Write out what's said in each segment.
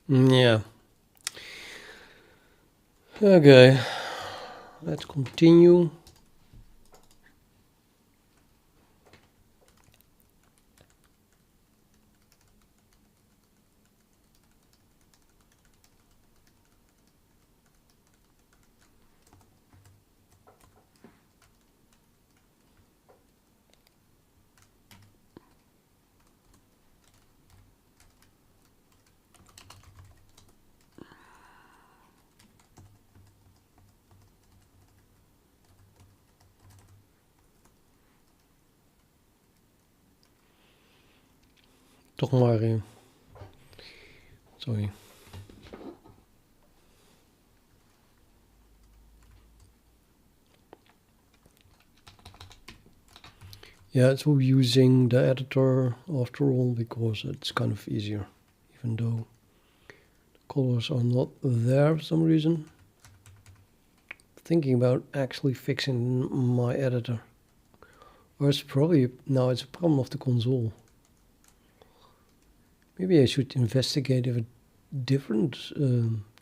Yeah. Okay. Let's continue. Toch maar. Sorry. Yeah, so using the editor after all because it's kind of easier, even though the colors are not there for some reason. Thinking about actually fixing my editor. Or it's probably, no, it's a problem of the console. Maybe I should investigate if a different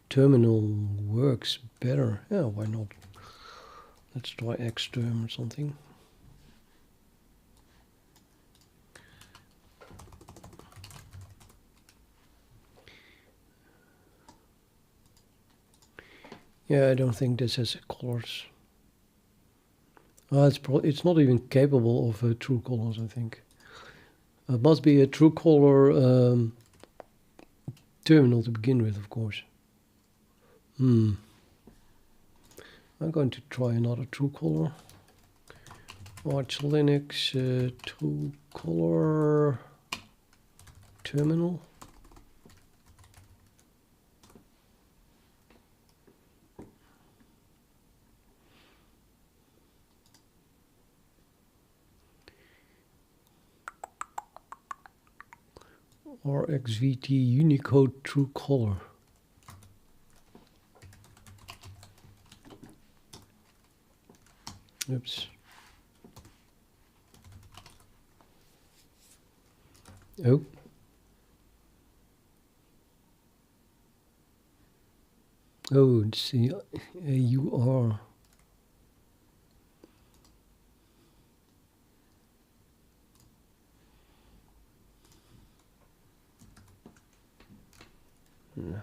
terminal works better. Yeah, why not? Let's try xterm or something. Yeah, I don't think this has colors. It's not even capable of true colors, I think. It must be a true color terminal to begin with, of course. I'm going to try another true color. Arch Linux true color terminal. RxVT Unicode true color. Oops. Oh. Oh, it's the AUR. Yeah.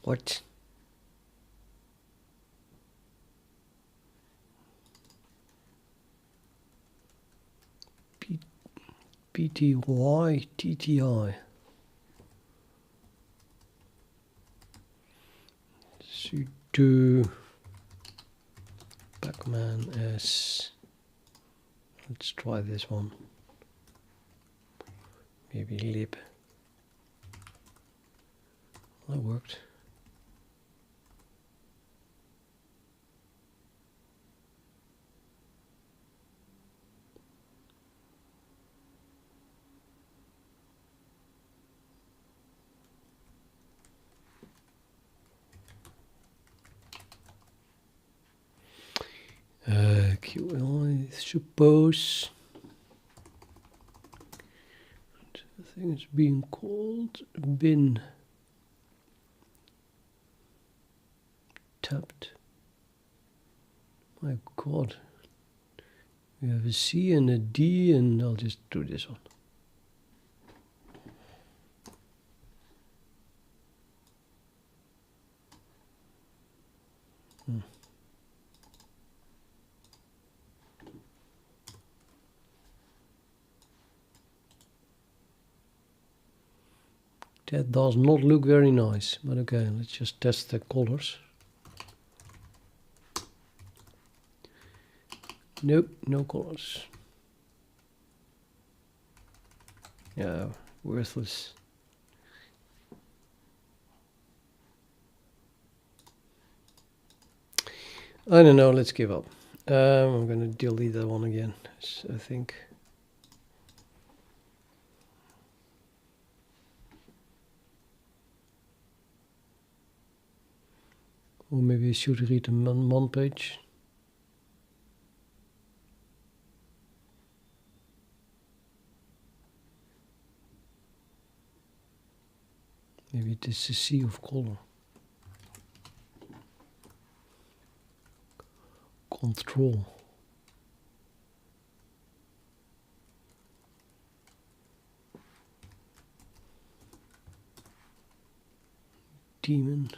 What? PTY TTI. Sudo Pacman S. Let's try this one. Maybe lib. That worked. QL, I suppose. The thing is being called bin tapped. My God, We have a C and a D, and I'll just do this one. That does not look very nice, but okay, let's just test the colors. Nope, no colors. Yeah, worthless. I don't know, let's give up. I'm gonna delete that one again, I think. Or maybe I should read the man page. Maybe it is a sea of color. Control. Demon.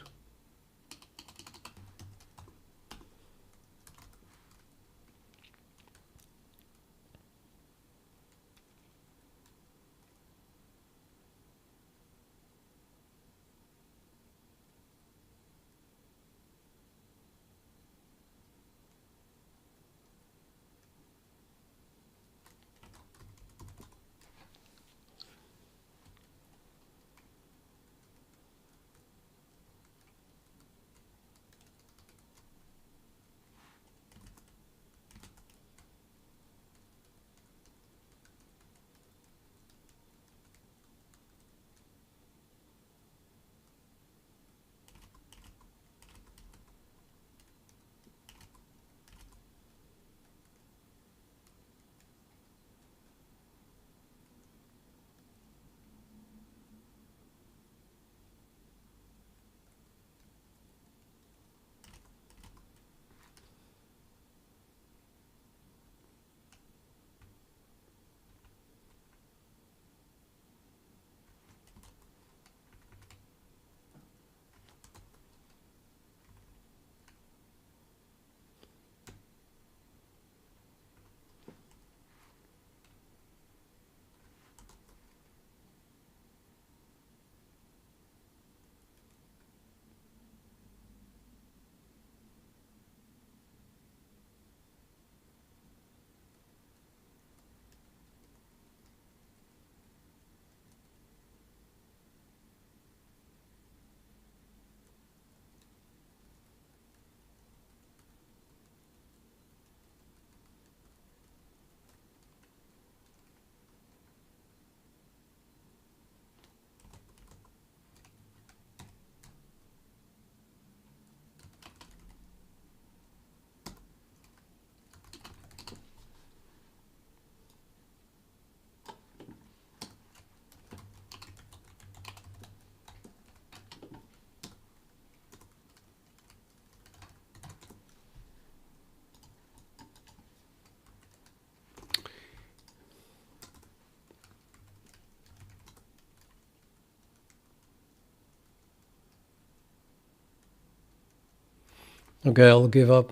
Okay, I'll give up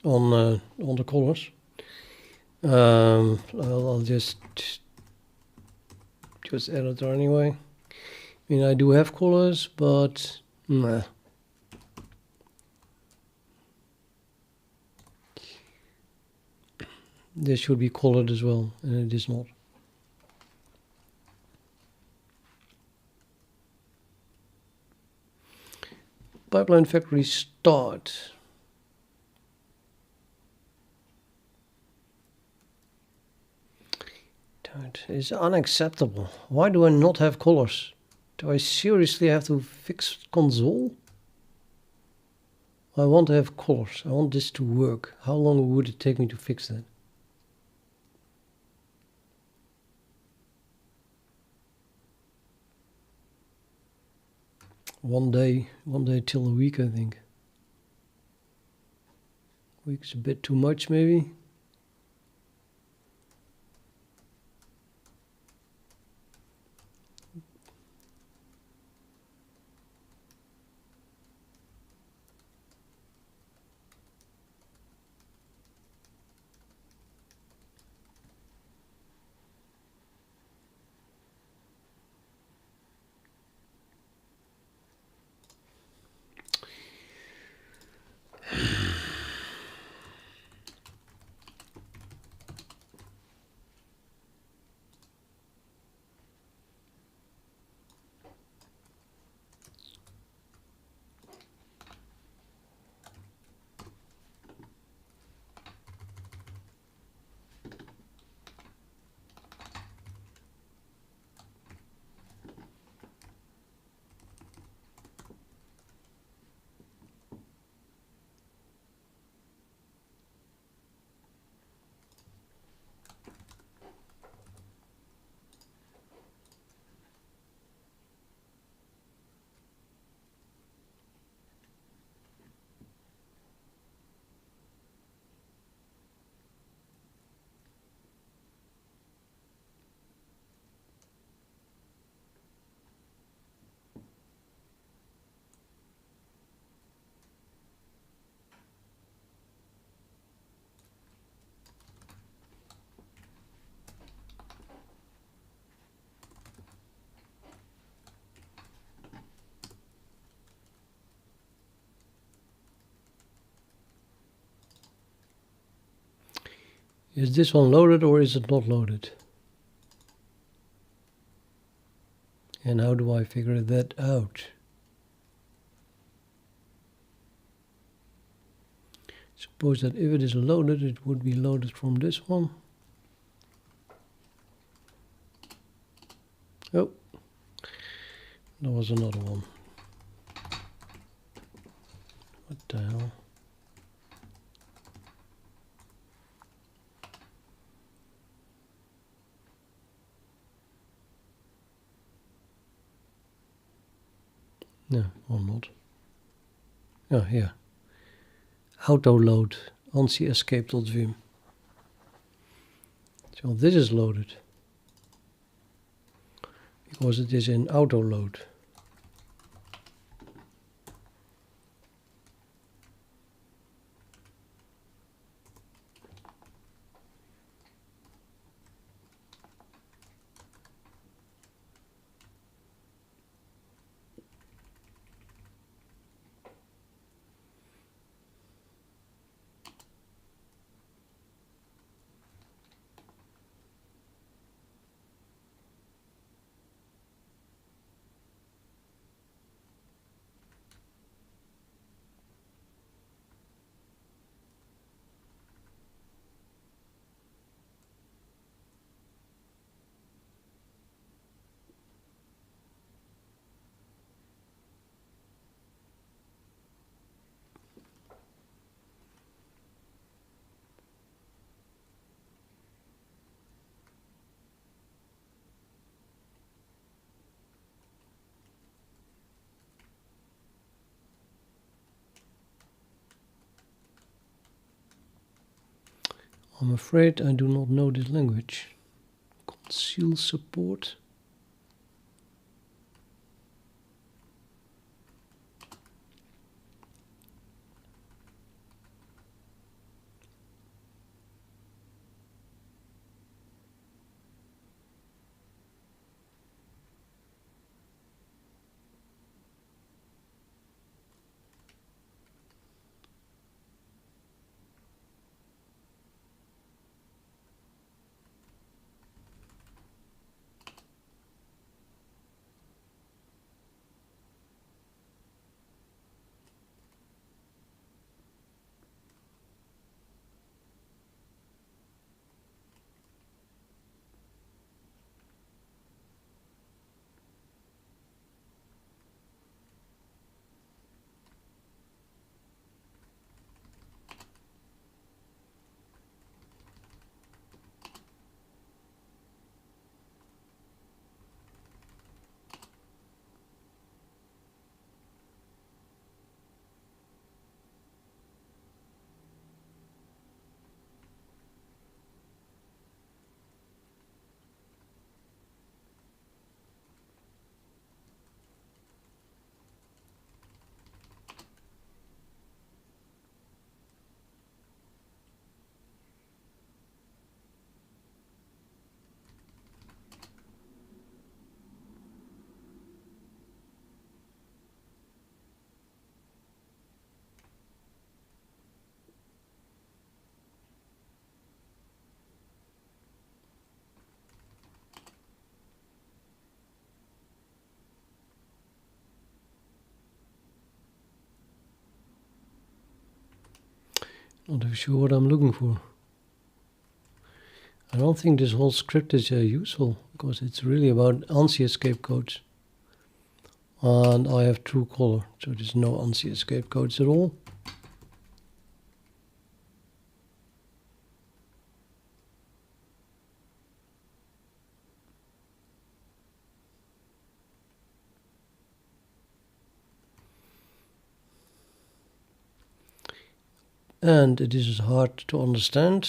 on the colors. I'll just editor anyway. I mean, I do have colors, but nah. This should be colored as well, and it is not. Pipeline factory start. That is unacceptable. Why do I not have colors? Do I seriously have to fix console? I want to have colors. I want this to work. How long would it take me to fix that? One day till a week, I think. Week's a bit too much, maybe. Is this one loaded or is it not loaded? And how do I figure that out? Suppose that if it is loaded, it would be loaded from this one. Oh, there was another one. What the hell? No, or not. Oh, here. Auto load ANSI escape.vim. So this is loaded because it is in auto load. I'm afraid I do not know this language. Conceal support. Not even sure what I'm looking for. I don't think this whole script is useful because it's really about ANSI escape codes. And I have true color, so there's no ANSI escape codes at all. And it is hard to understand.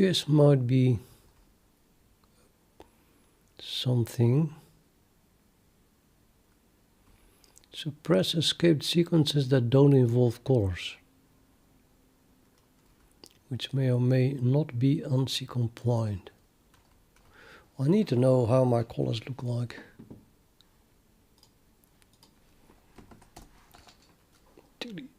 This might be something. Suppress escaped sequences that don't involve colors, which may or may not be ANSI compliant. I need to know how my colors look like. Delete.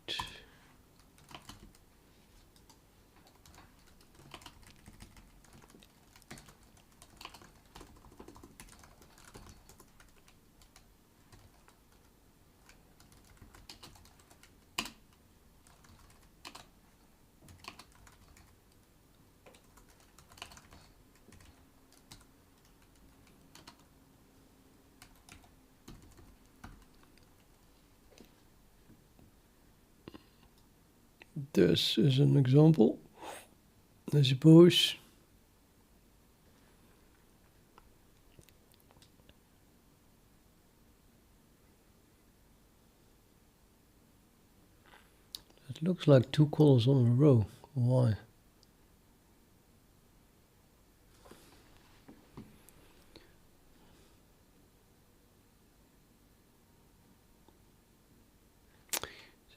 This is an example, I suppose. It looks like two colors on a row. Why?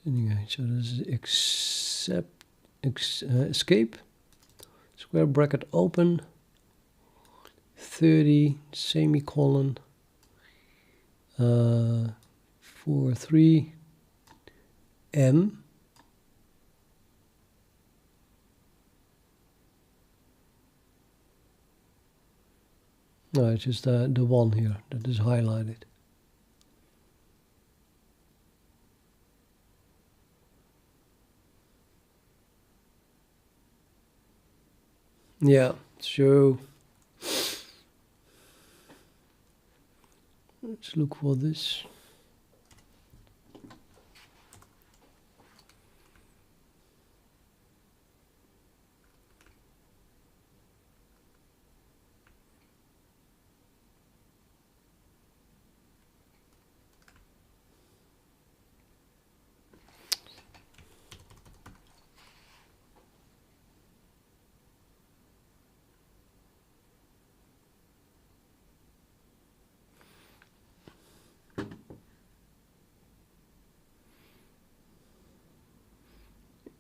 Anyway, so this is escape, square bracket open, 30, semicolon, 43, M. No, it's just the one here that is highlighted. Yeah, so let's look for this.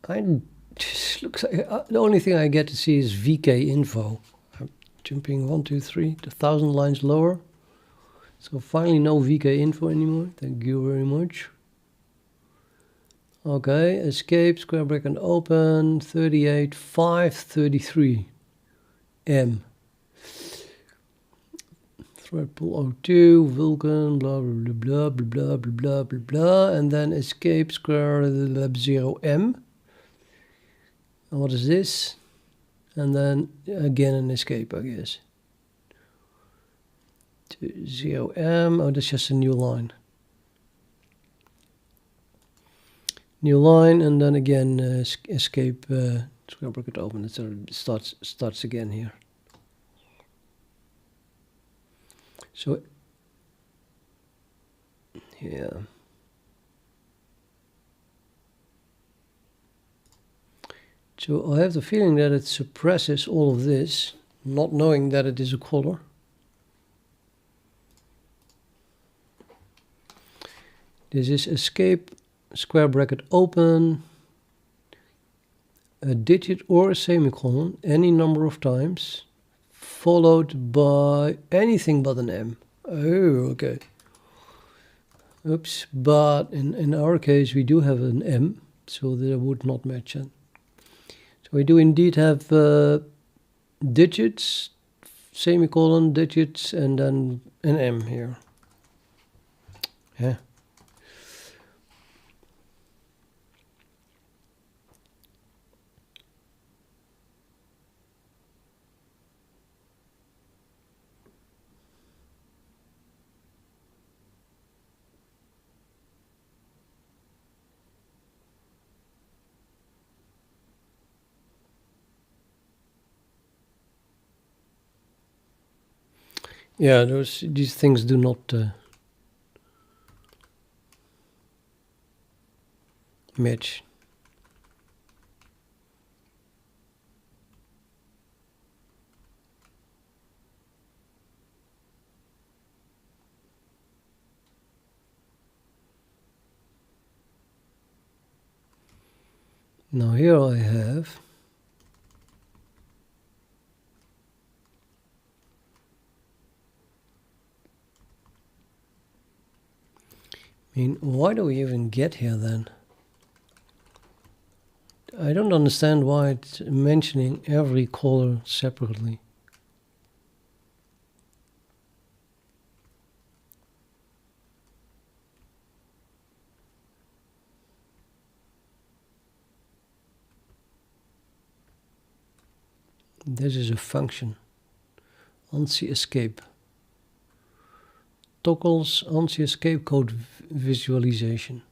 I just looks like the only thing I get to see is VK info. I'm jumping 1, 2, 3, 1,000 lines lower. So finally no VK info anymore. Thank you very much. Okay, escape, square bracket open, 38, 5, 33, M. Thread pool 02, Vulkan, blah, blah, blah, blah, blah, blah, blah, blah, blah, and then escape, square, 0M. And what is this? And then again an escape, I guess. 0M, oh, that's just a new line. New line, and then again escape, square bracket open, so it starts again here. So, yeah. So I have the feeling that it suppresses all of this, not knowing that it is a color. This is escape, square bracket open, a digit or a semicolon, any number of times, followed by anything but an M. Oh, okay. Oops, but in our case we do have an M, so that would not match it. So we do indeed have digits, semicolon, digits, and then an M here. Yeah. Yeah, these things do not match. Now here I have why do we even get here then? I don't understand why it's mentioning every color separately. This is a function. ANSI escape. Toggles ANSI escape code visualization.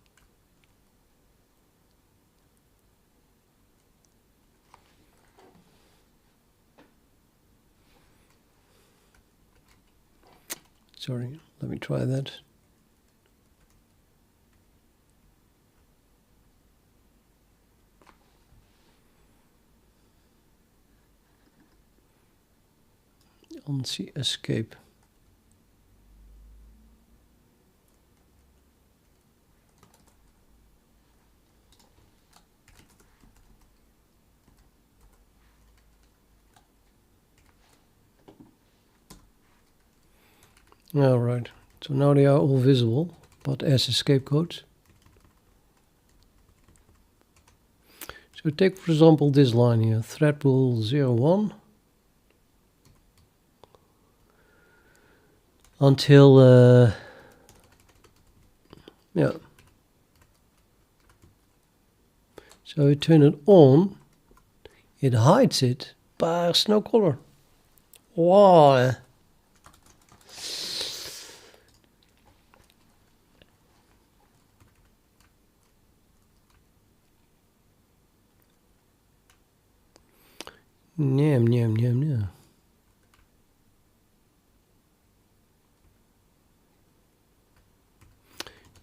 Sorry, let me try that. ANSI escape. All right, so now they are all visible, but as escape codes. So take for example this line here, thread pool 01 until yeah. So you turn it on, it hides it, but there's no color. Wow. Nyam, nyam, nyam, nyam.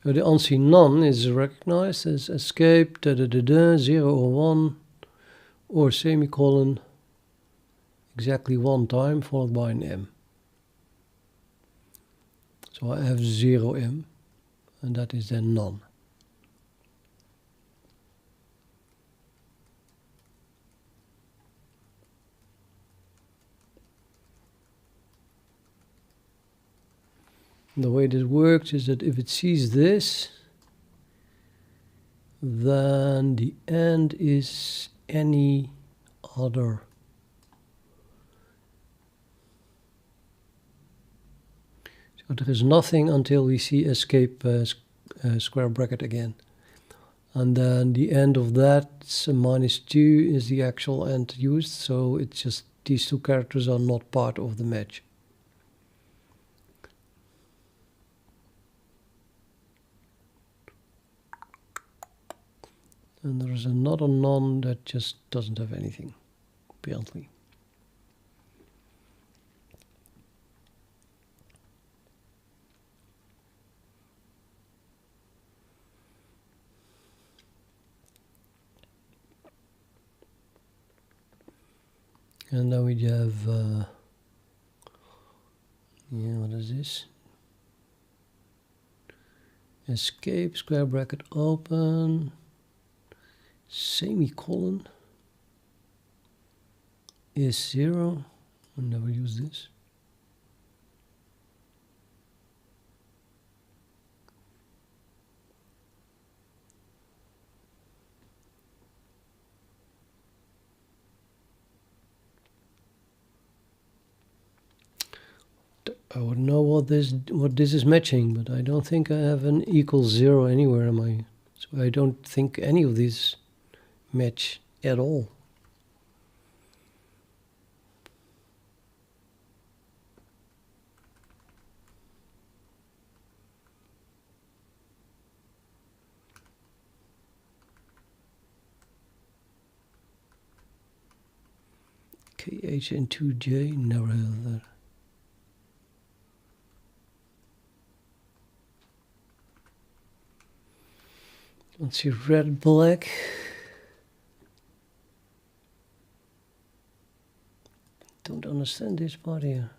So the ANSI none is recognized as escape, 0 or 1, or semicolon, exactly one time, followed by an M. So I have 0M, and that is then none. The way this works is that if it sees this, then the end is any other. So there is nothing until we see escape square bracket again. And then the end of that, -2, is the actual end used. So it's just these two characters are not part of the match. And there is another none that just doesn't have anything, apparently. And now we have, yeah, what is this? Escape, square bracket open, semicolon is 0. I'll never use this. I wouldn't know what this is matching, but I don't think I have an equals 0 anywhere in my, so I don't think any of these match at all. KHN2J, never heard of that. Let's see, red, black. Don't understand this part here.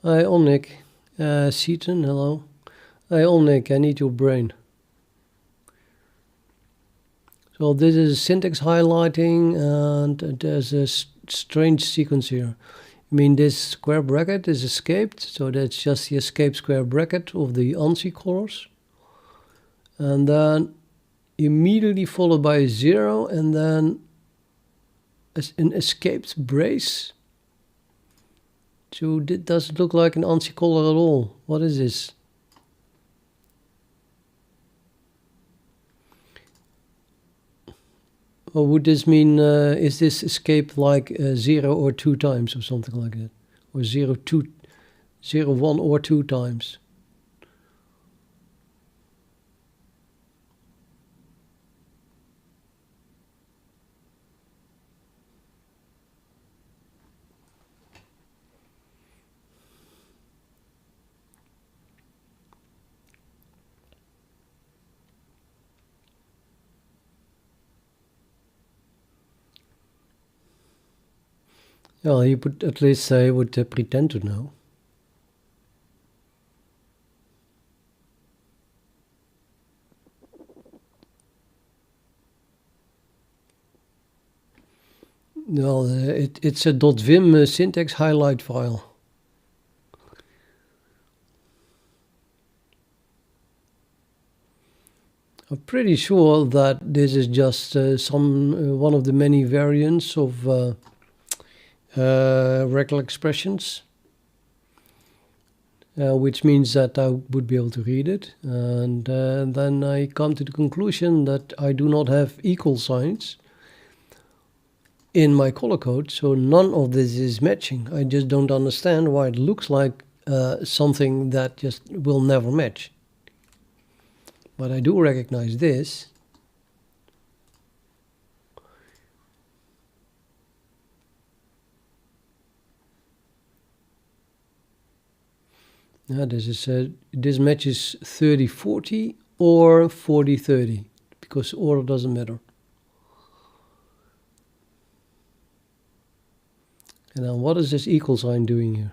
Hi, Omnic. Seaton, hello. Hey, Olnik, I need your brain. So this is syntax highlighting, and there's a strange sequence here. I mean, this square bracket is escaped, so that's just the escape square bracket of the ANSI colors. And then immediately followed by a 0, and then an escaped brace. So it doesn't look like an ANSI color at all. What is this? Or would this mean, is this escape like 0 or 2 times or something like that? Or 0, 1 or 2 times? Well, you would at least say would pretend to know. Well, it's a .vim syntax highlight file. I'm pretty sure that this is just one of the many variants of regular expressions, which means that I would be able to read it. And then I come to the conclusion that I do not have equal signs in my color code, so none of this is matching. I just don't understand why it looks like something that just will never match. But I do recognize this. Yeah, this matches 30-40 or 40-30, because order doesn't matter. And now what is this equal sign doing here?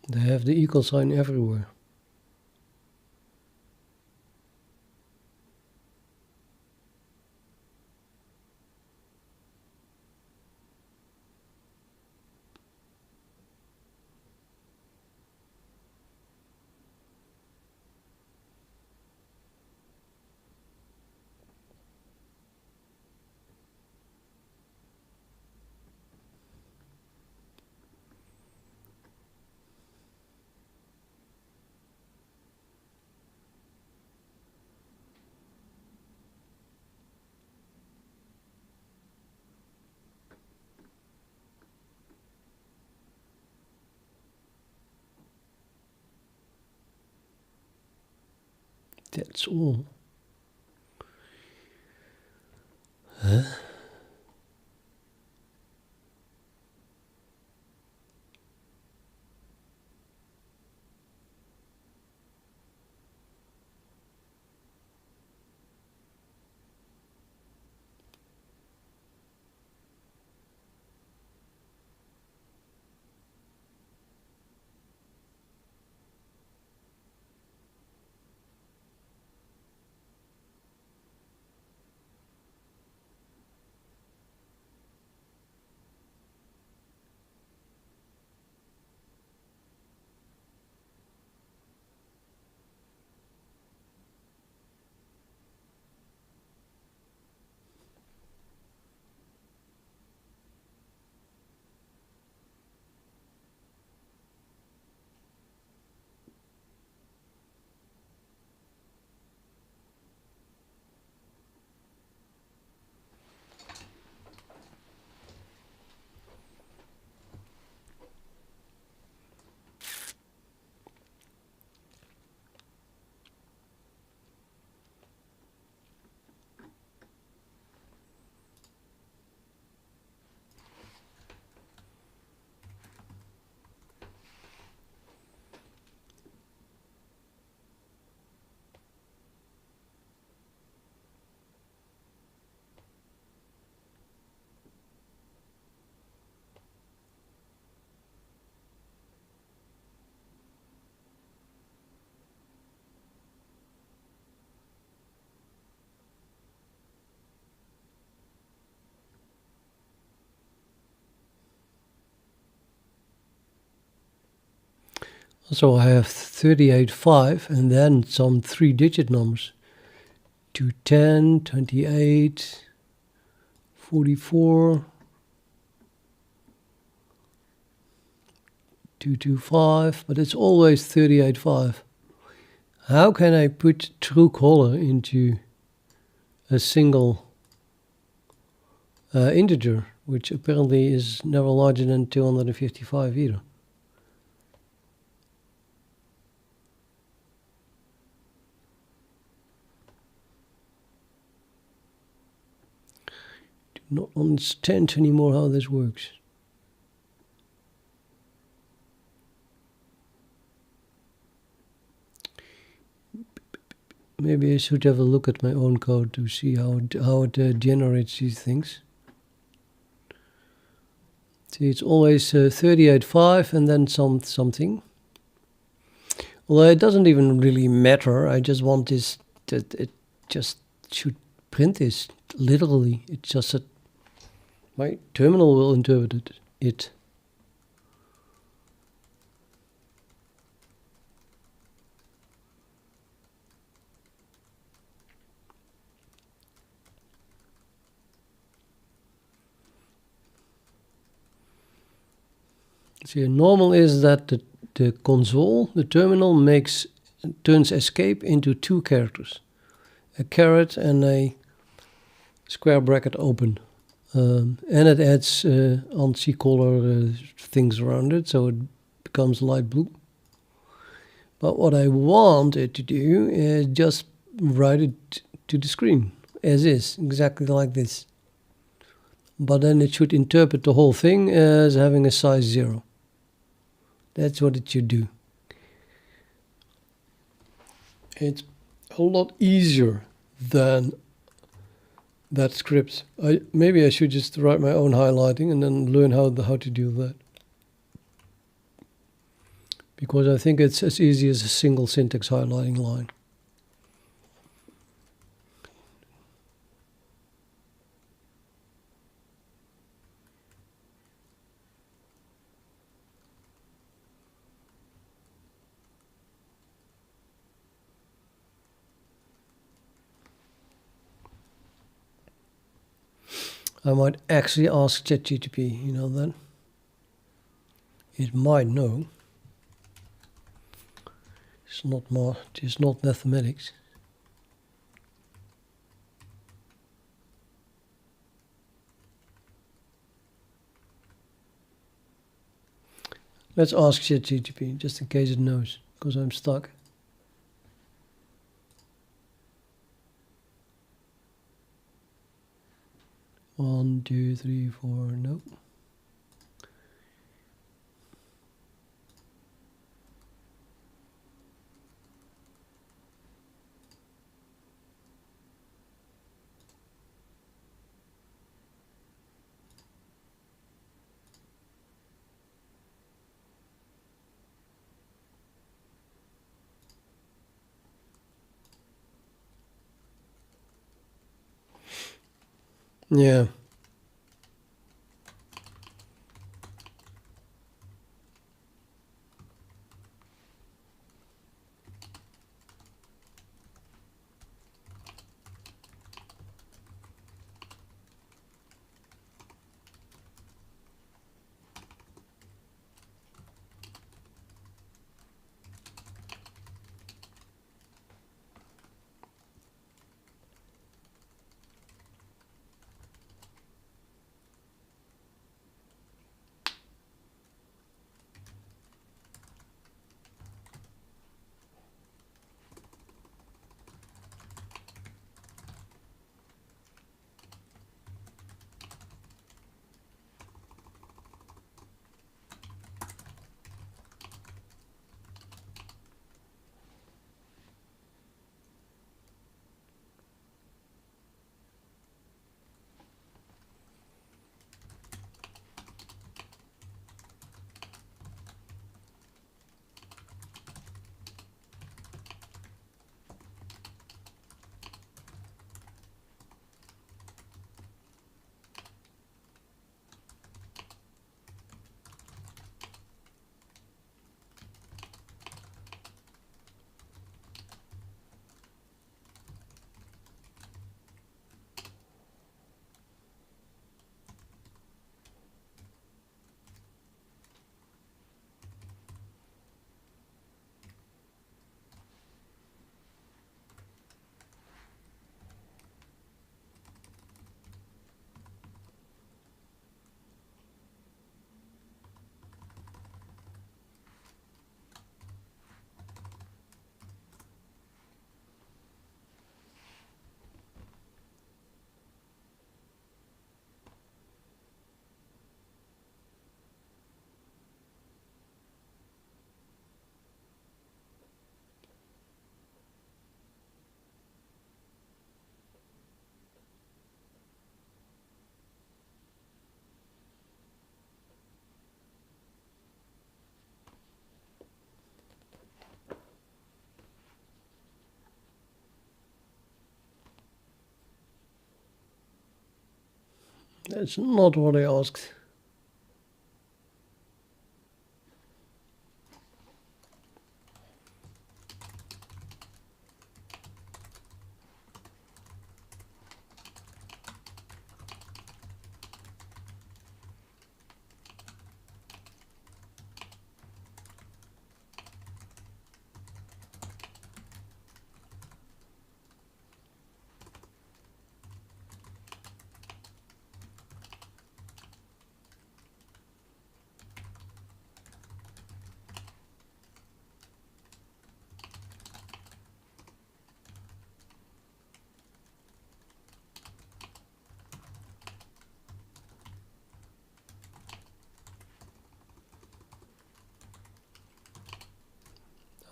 They have the equal sign everywhere. That's all. Huh? So I have 38.5 and then some 3-digit numbers. 210, 28, 44, 225, but it's always 38.5. How can I put true color into a single integer, which apparently is never larger than 255 either? Do not understand anymore how this works. Maybe I should have a look at my own code to see how it generates these things. See, it's always 38.5 and then something. Well, it doesn't even really matter. I just want this, that it just should print this literally. It's just that my terminal will interpret it. See, normal is that the console, the terminal, turns escape into 2 characters, a caret and a square bracket open, and it adds ANSI color things around it, so it becomes light blue. But what I want it to do is just write it to the screen as is, exactly like this. But then it should interpret the whole thing as having a size 0. That's what it should do. It's a lot easier than that script. Maybe I should just write my own highlighting and then learn how to do that. Because I think it's as easy as a single syntax highlighting line. I might actually ask ChatGPT, you know that? It might know. It's not mathematics. Let's ask ChatGPT, just in case it knows, because I'm stuck. One, two, three, four, nope. Yeah. That's not what I asked.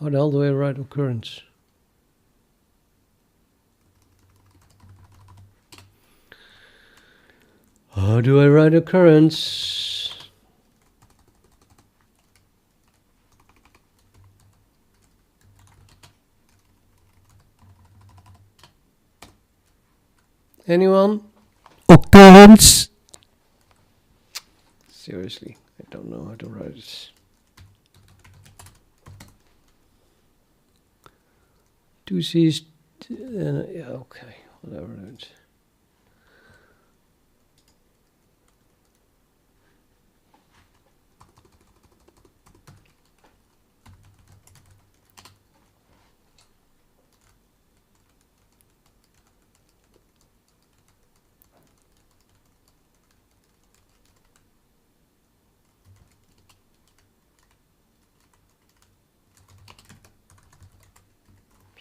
How the hell do I write occurrence? How do I write occurrence? Anyone? Occurrence? Seriously, I don't know how to write this. Two C's, yeah, okay, whatever it is.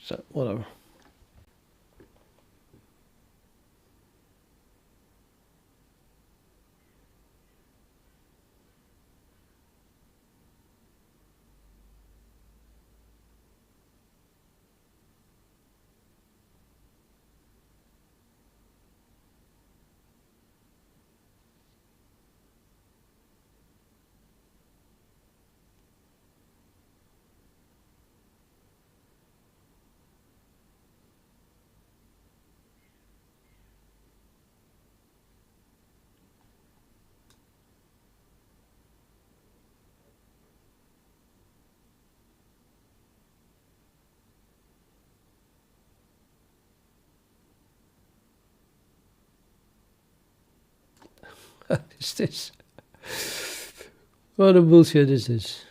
So, whatever. What is this? What a bullshit is this?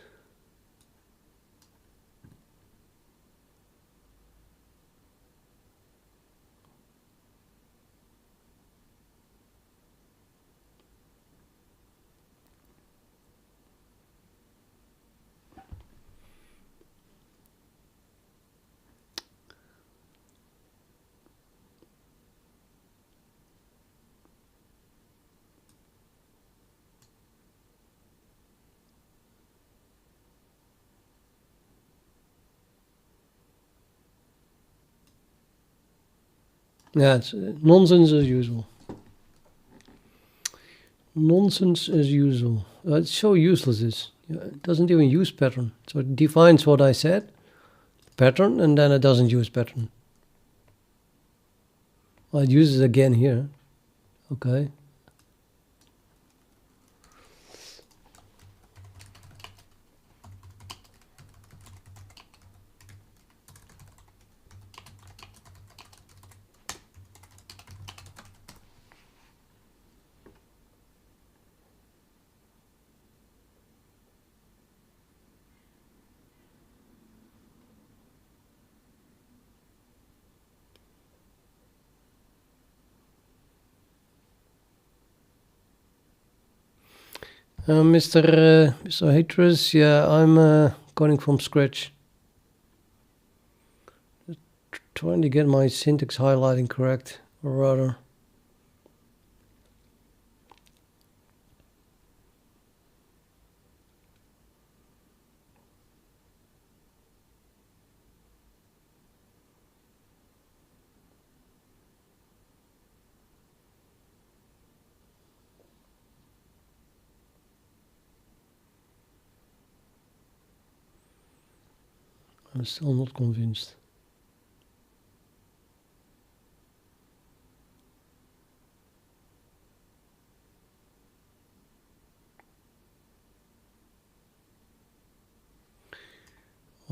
Yeah, it's nonsense as usual. Nonsense as usual. It's so useless. This it doesn't even use pattern. So it defines what I said, pattern, and then it doesn't use pattern. Well, it uses it again here. Okay. Mr. Haters, yeah, I'm coding from scratch. Trying to get my syntax highlighting correct, or rather. I'm still not convinced.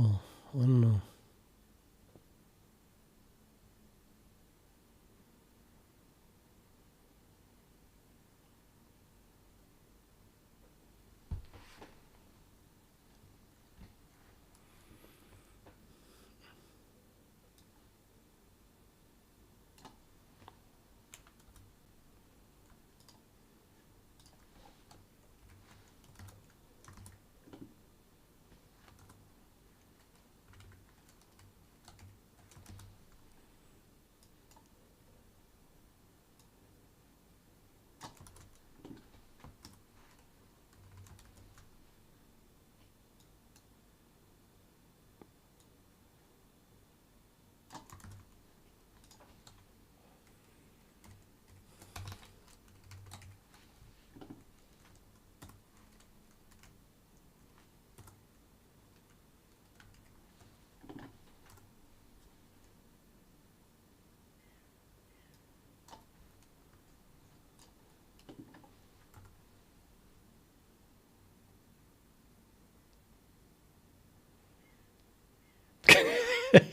Oh, I don't know.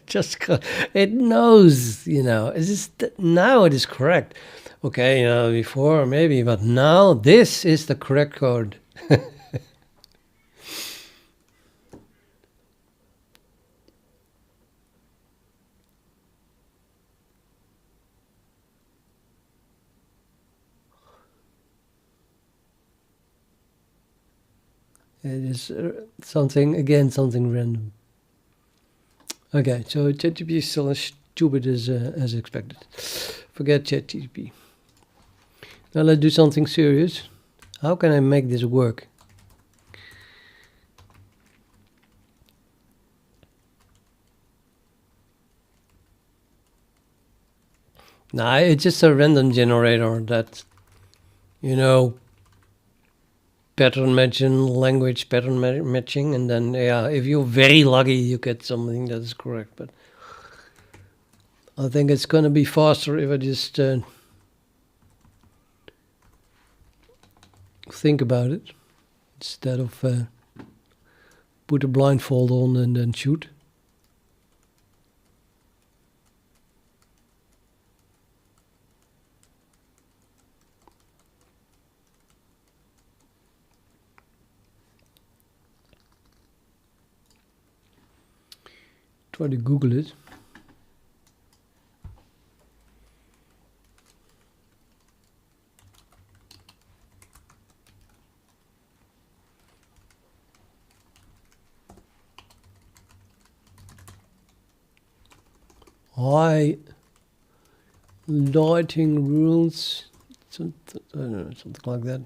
Just it knows, you know. It's just now it is correct. Okay, you know, before maybe, but now this is the correct code. It is something random. Okay, so ChatGPT is still as stupid as expected. Forget ChatGPT. Now let's do something serious. How can I make this work? Nah, it's just a random generator that, you know, pattern matching, language pattern matching, and then, yeah, if you're very lucky, you get something that is correct. But I think it's going to be faster if I just think about it instead of put a blindfold on and then shoot. Try to Google it. High lighting rules, something, I don't know, something like that.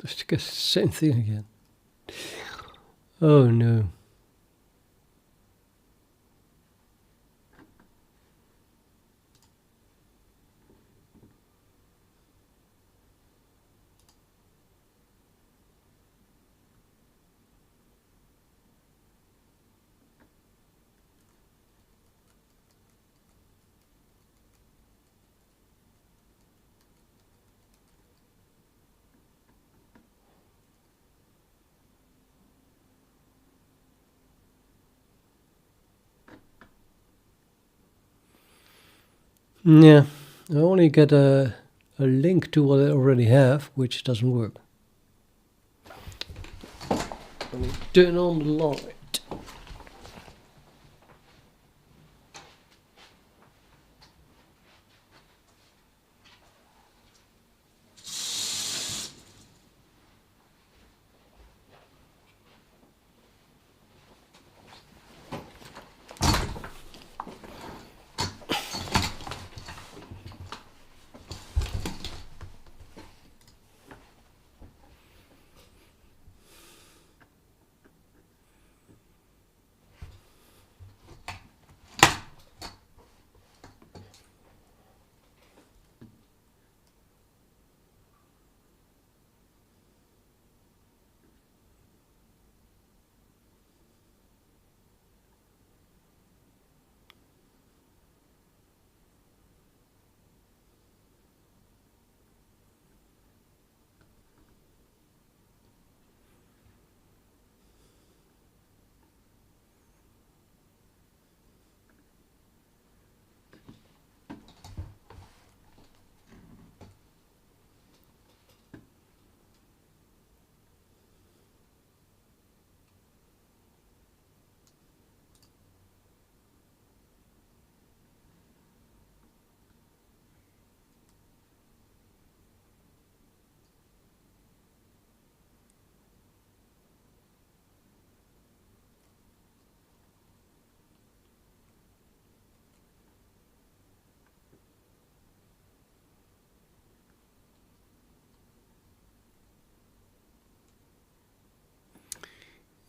Just the same thing again. Oh no. Yeah, I only get a link to what I already have, which doesn't work. Let me turn on the light.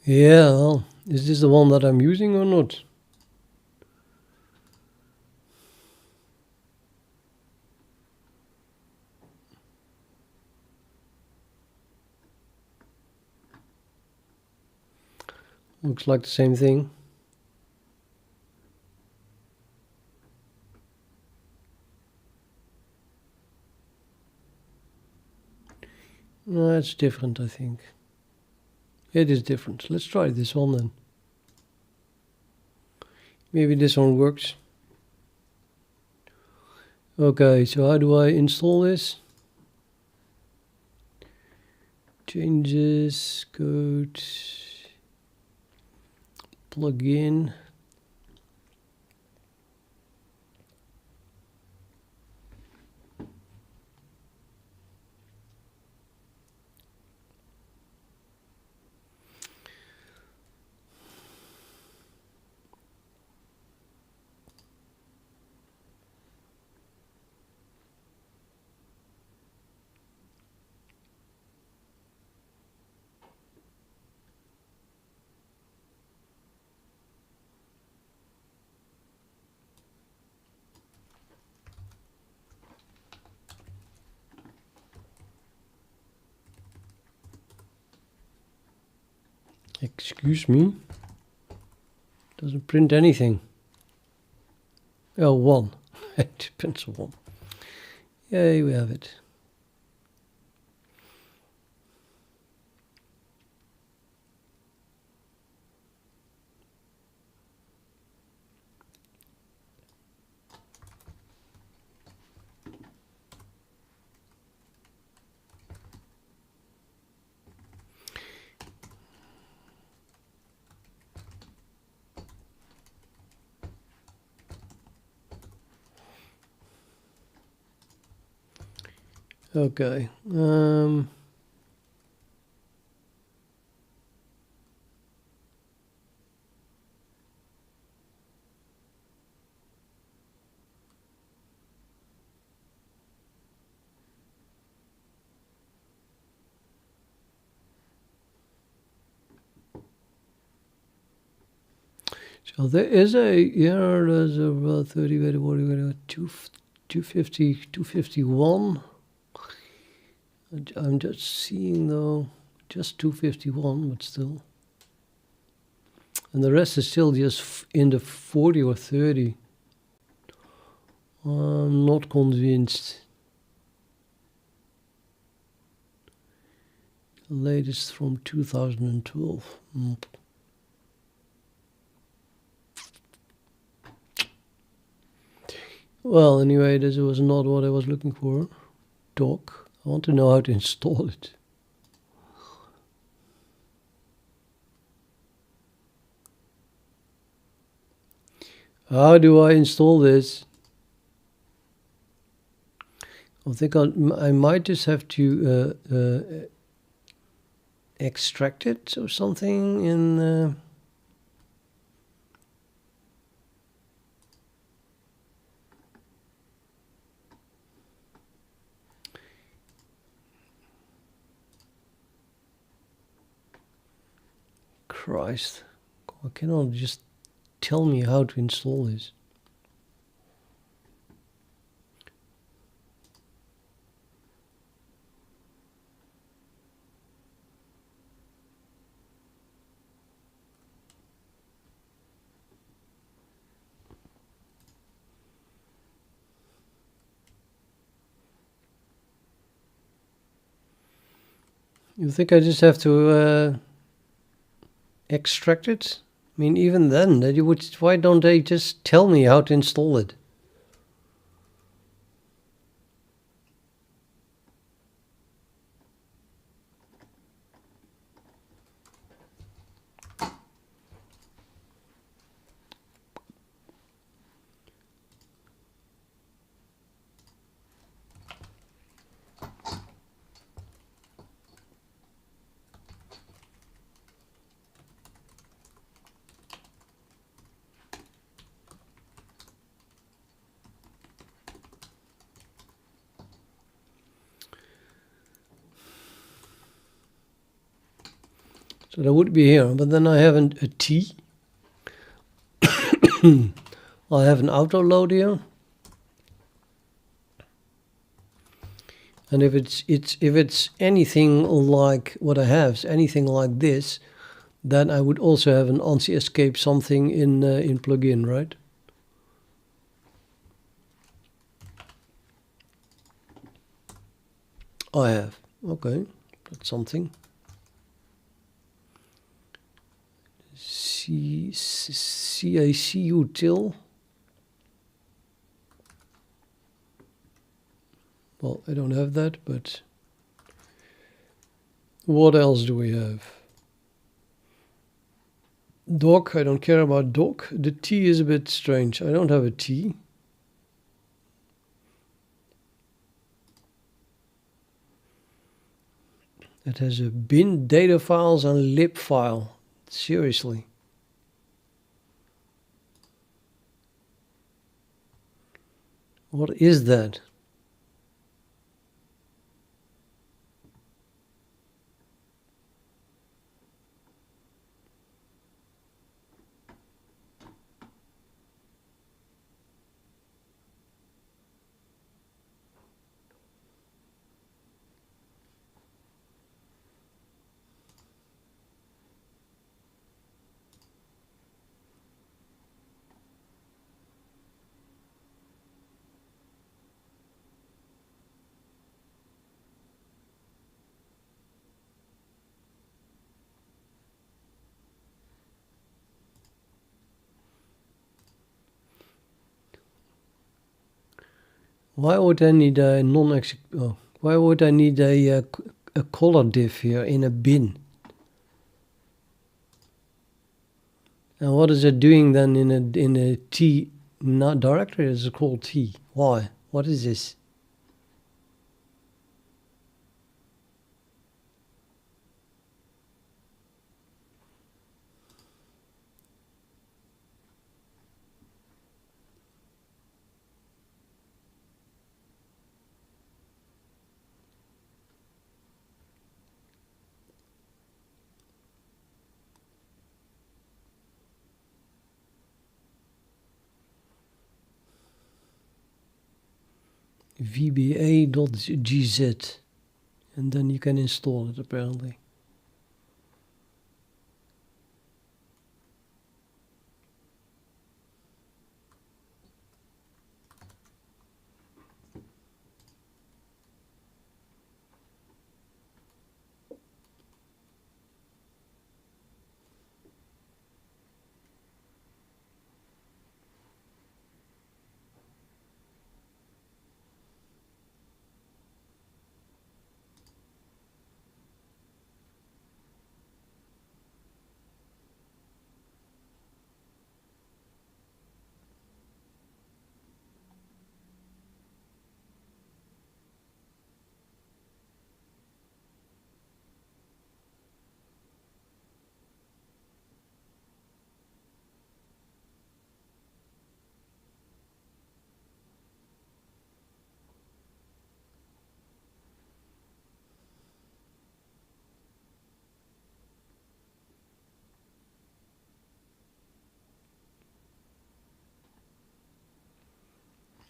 Yeah, well, is this the one that I'm using or not? Looks like the same thing. No, it's different, I think. It is different. Let's try this one then. Maybe this one works. Okay, so how do I install this? Changes, code, plugin. Excuse me. Doesn't print anything. Oh, 1. It prints a 1. Yay, we have it. Okay. So there is there's a 30, 250, 251. I'm just seeing though, just 251, but still. And the rest is still just in the 40 or 30. I'm not convinced. The latest from 2012. Well, anyway, this was not what I was looking for. Doc. I want to know how to install it. How do I install this? I think I might just have to extract it or something in... Christ, I cannot just tell me how to install this. You think I just have to extract it? I mean, even then, that you would. Why don't they just tell me how to install it? So that would be here, but then I have a T. I have an auto load here. And if it's anything like what I have, anything like this, then I would also have an ANSI escape something in plugin, right? I have. Okay, that's something. CAC util. Well, I don't have that, but what else do we have? Doc, I don't care about doc. The T is a bit strange. I don't have a T. It has a bin data files and lib file. Seriously. What is that? Why would I need a why would I need a color diff here in a bin? And what is it doing then in a T not directory? It's called T. Why? What is this? vba.gz, and then you can install it apparently.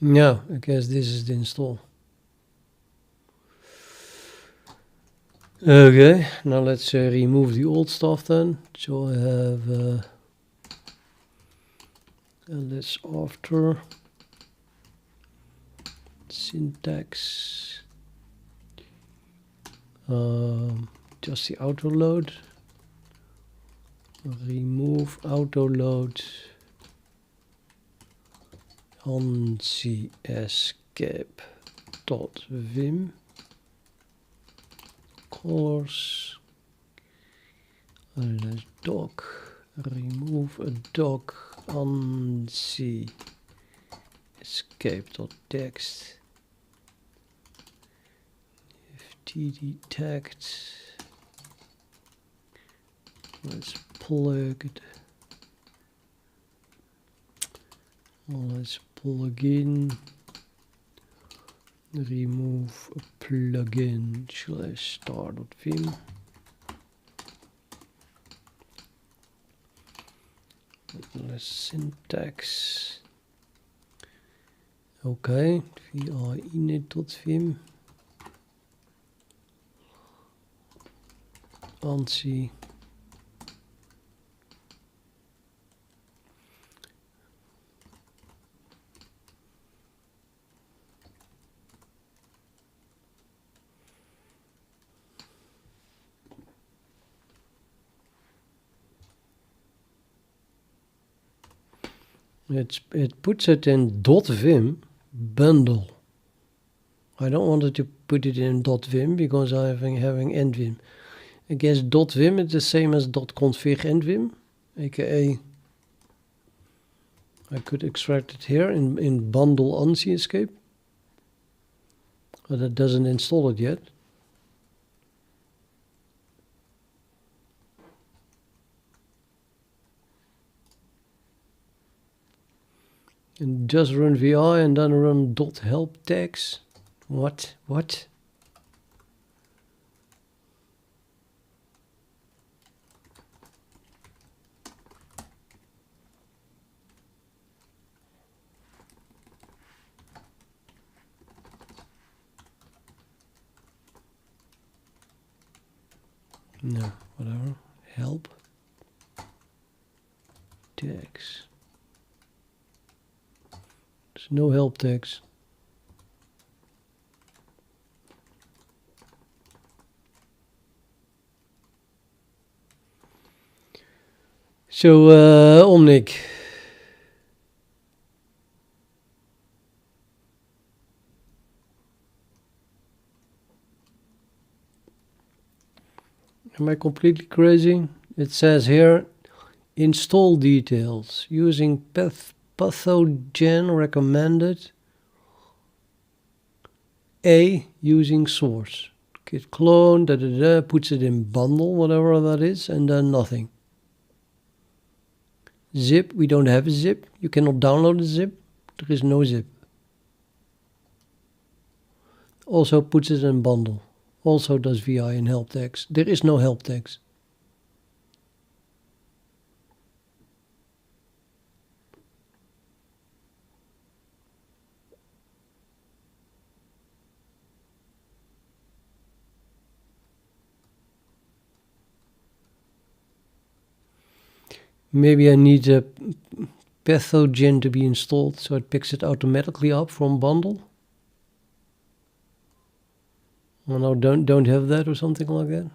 No, I guess this is the install. Okay, now let's remove the old stuff then. So I have this after syntax, just the auto load, remove auto load on the escape dot vim colors doc, remove a doc on the escape.text detect. Let's plug it. Let's plug in. Remove a plugin / star.vim. Let's syntax. Okay, vi init.vim. ANSI. It puts it in .vim bundle. I don't want it to put it in .vim because I'm having endvim. I guess .vim is the same as .config endvim, aka I could extract it here in bundle ANSI escape, but it doesn't install it yet. And just run vi and then run .help tags. What? No, whatever. Help tags. There's no help tags. So, Omnic. Am I completely crazy? It says here, install details using pathogen recommended. A, using source. Git clone, puts it in bundle, whatever that is, and then nothing. Zip, we don't have a zip. You cannot download a zip. There is no zip. Also puts it in bundle. Also does vi in help tags. There is no help tags. Maybe I need a pathogen to be installed so it picks it automatically up from bundle. Oh no, don't have that or something like that.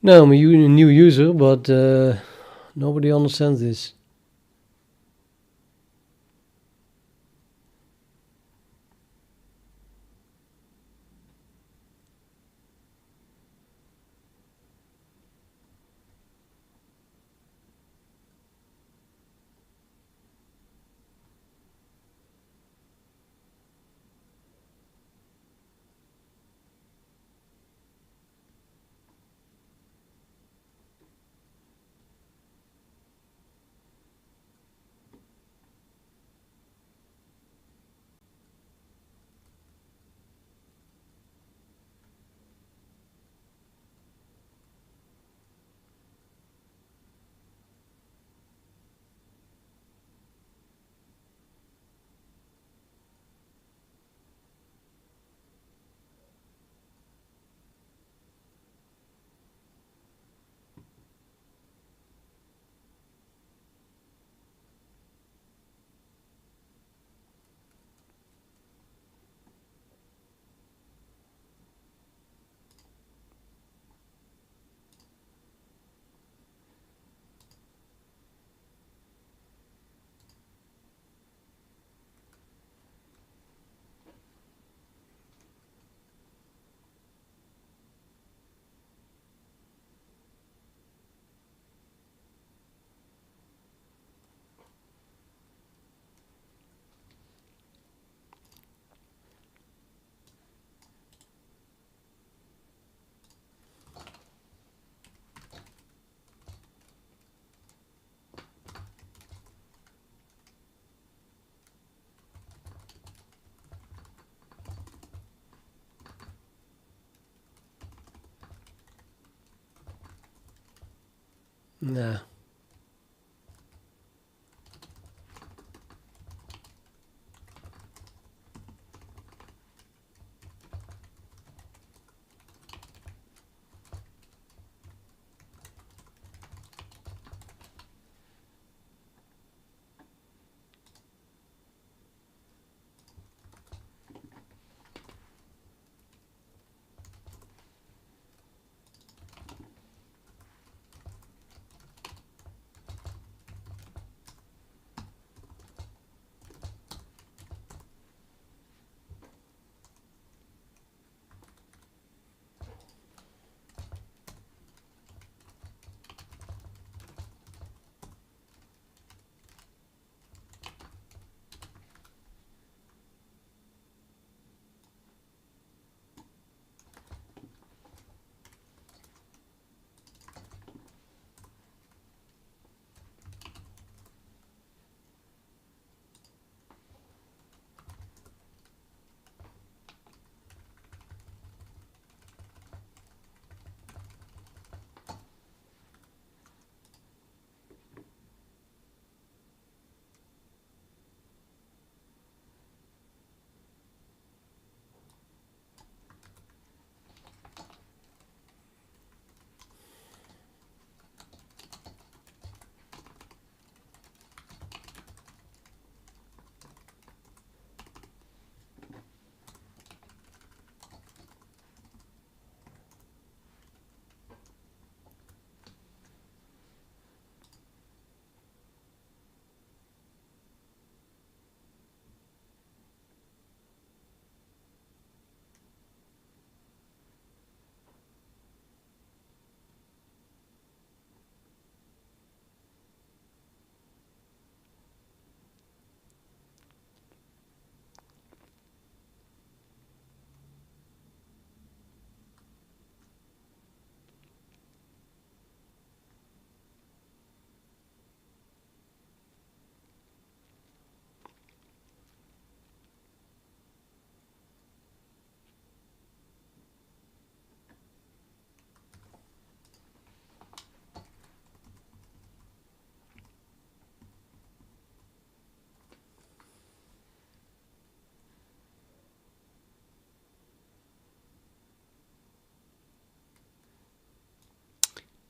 Now I'm a new user, but nobody understands this. Nah.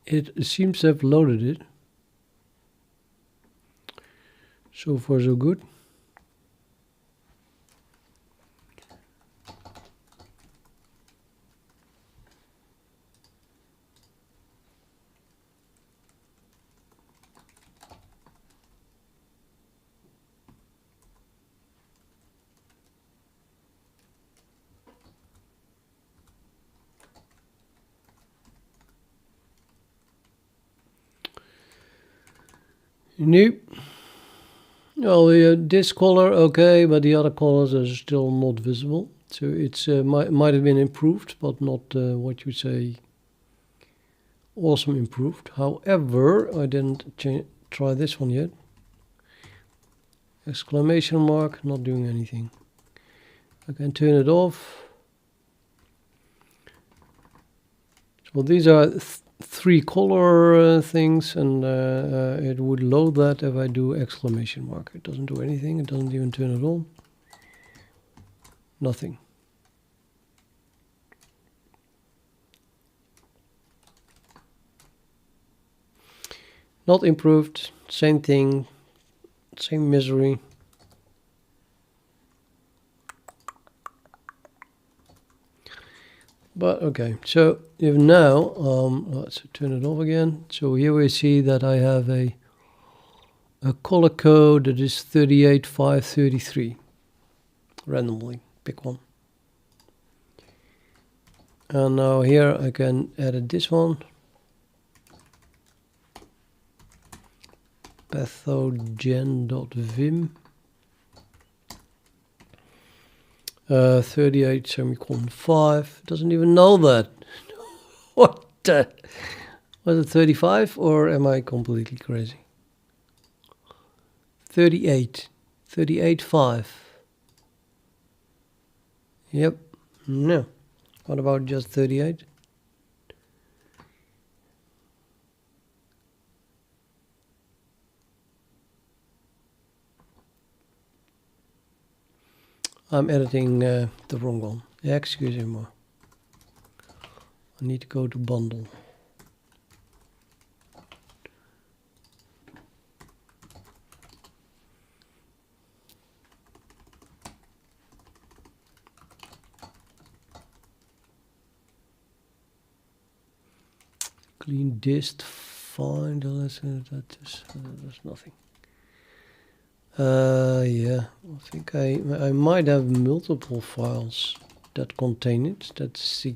It seems to have loaded it. So far so good. Nope. Well, this color, okay, but the other colors are still not visible. So it's might have been improved, but not what you say awesome improved. However, I didn't try this one yet. Exclamation mark, not doing anything. I can turn it off. Well, these are three color things, and it would load that if I do exclamation mark. It doesn't do anything. It doesn't even turn it on. Nothing. Not improved. Same thing. Same misery. But okay, so if now, let's turn it off again. So here we see that I have a color code that is 38533. Randomly, pick one. And now here I can edit this one. Pathogen.vim. 38 semicolon 5. Doesn't even know that. What the? Was it 35 or am I completely crazy? 38. 38 5. Yep. No. What about just 38? I'm editing the wrong one. Excuse me. I need to go to bundle. Clean dist, find, that's nothing. Yeah, I think I might have multiple files that contain it. That's the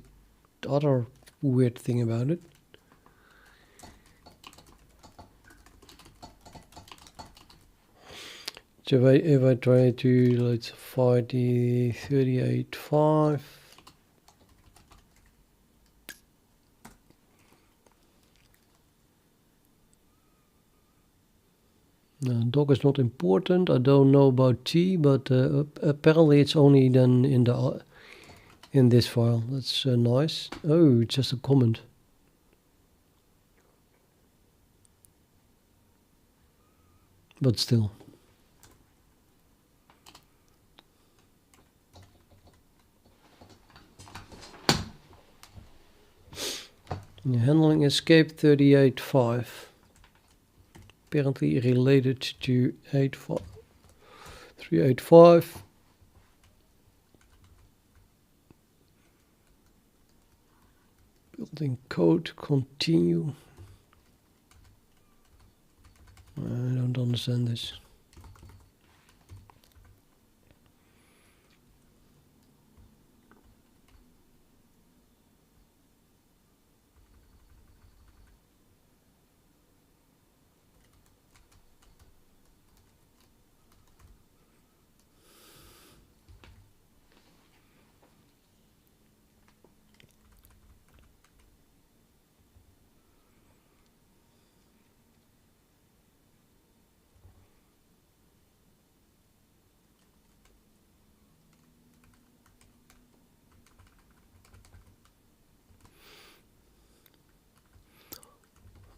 other weird thing about it. So if I try to, let's find the 38.5. Doc is not important. I don't know about T, but apparently it's only then in this file. That's nice. Oh, it's just a comment. But still. Handling escape 38.5. Apparently related to 385. Building code, continue. I don't understand this.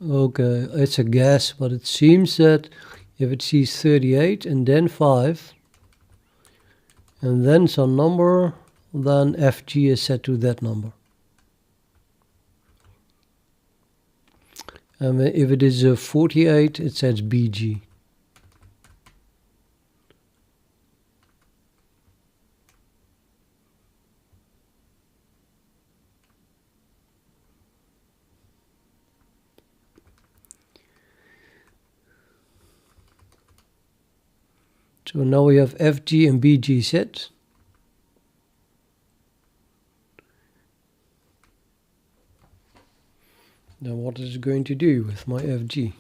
Okay, it's a guess, but it seems that if it sees 38 and then 5 and then some number, then FG is set to that number. And if it is 48, it says BG. So now we have FG and BG set. Now what is it going to do with my FG?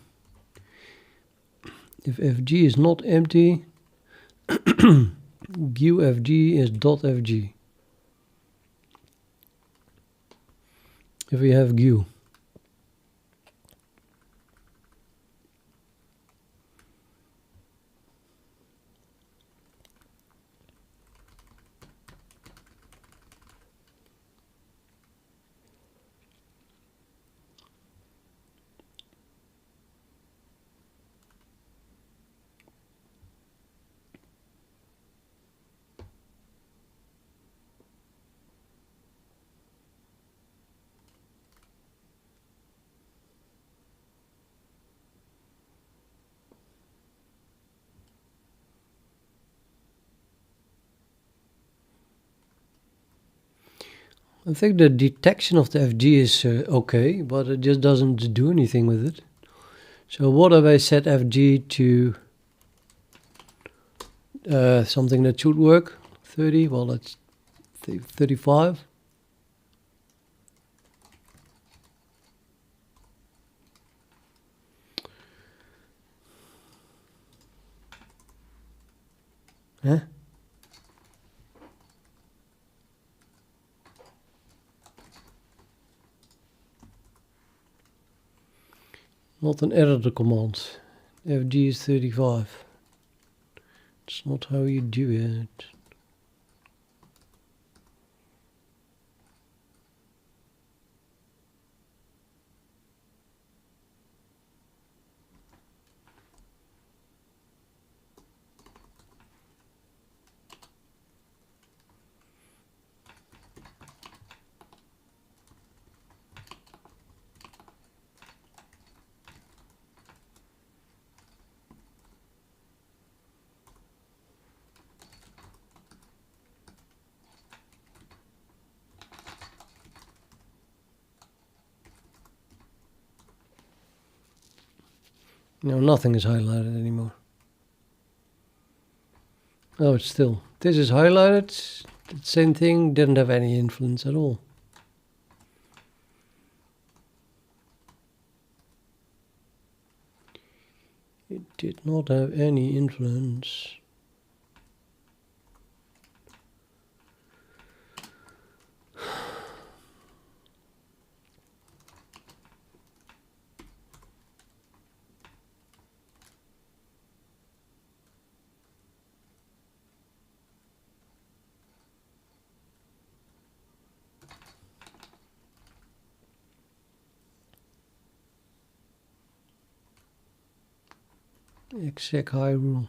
if fg is not empty, guFG is .fg. If we have gu. I think the detection of the FG is okay, but it just doesn't do anything with it. So what if I set FG to something that should work? 30, well let's 35. Huh? Not an editor command. FG is 35. It's not how you do it. No, nothing is highlighted anymore. Oh, it's still. This is highlighted. The same thing, didn't have any influence at all. It did not have any influence. Exec high rule.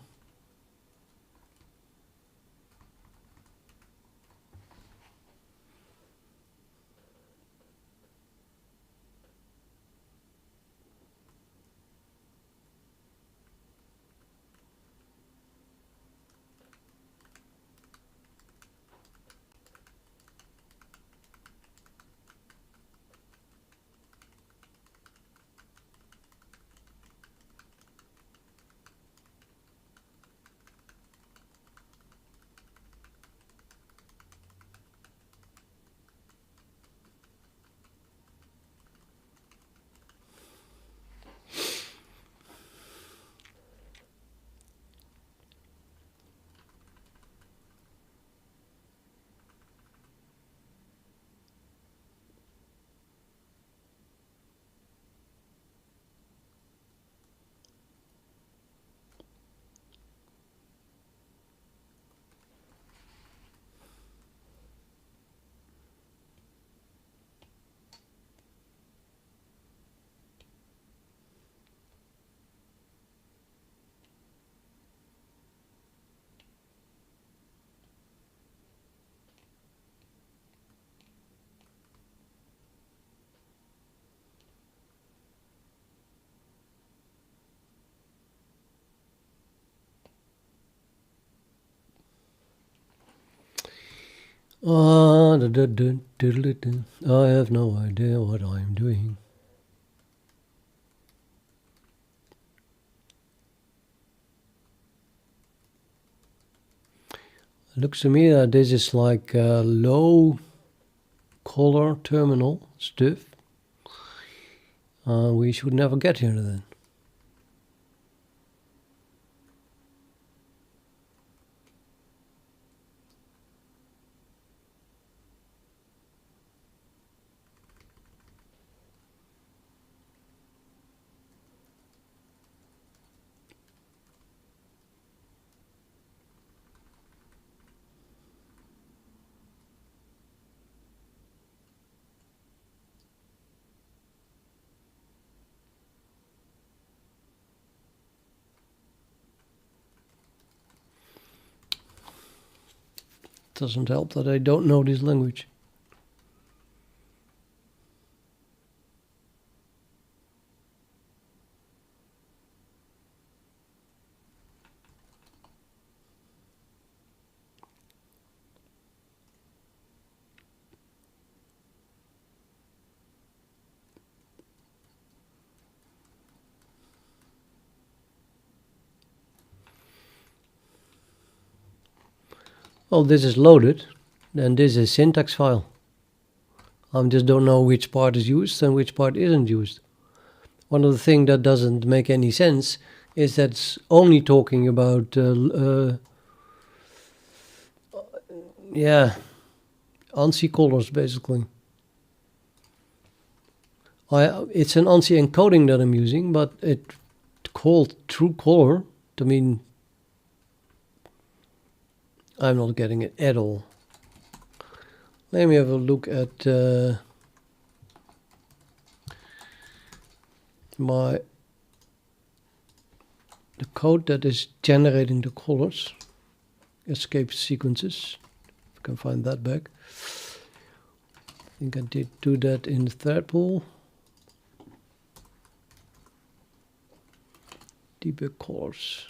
I have no idea what I'm doing. It looks to me that this is like low color terminal stuff. We should never get here then. doesn't help that I don't know this language. Well, this is loaded, then this is syntax file. I just don't know which part is used and which part isn't used. One of the things that doesn't make any sense is that it's only talking about ANSI colors basically. It's an ANSI encoding that I'm using, but it called true color. I mean, I'm not getting it at all. Let me have a look at the code that is generating the colors. Escape sequences. If I can find that back. I think I did do that in the third pool. Debug colors.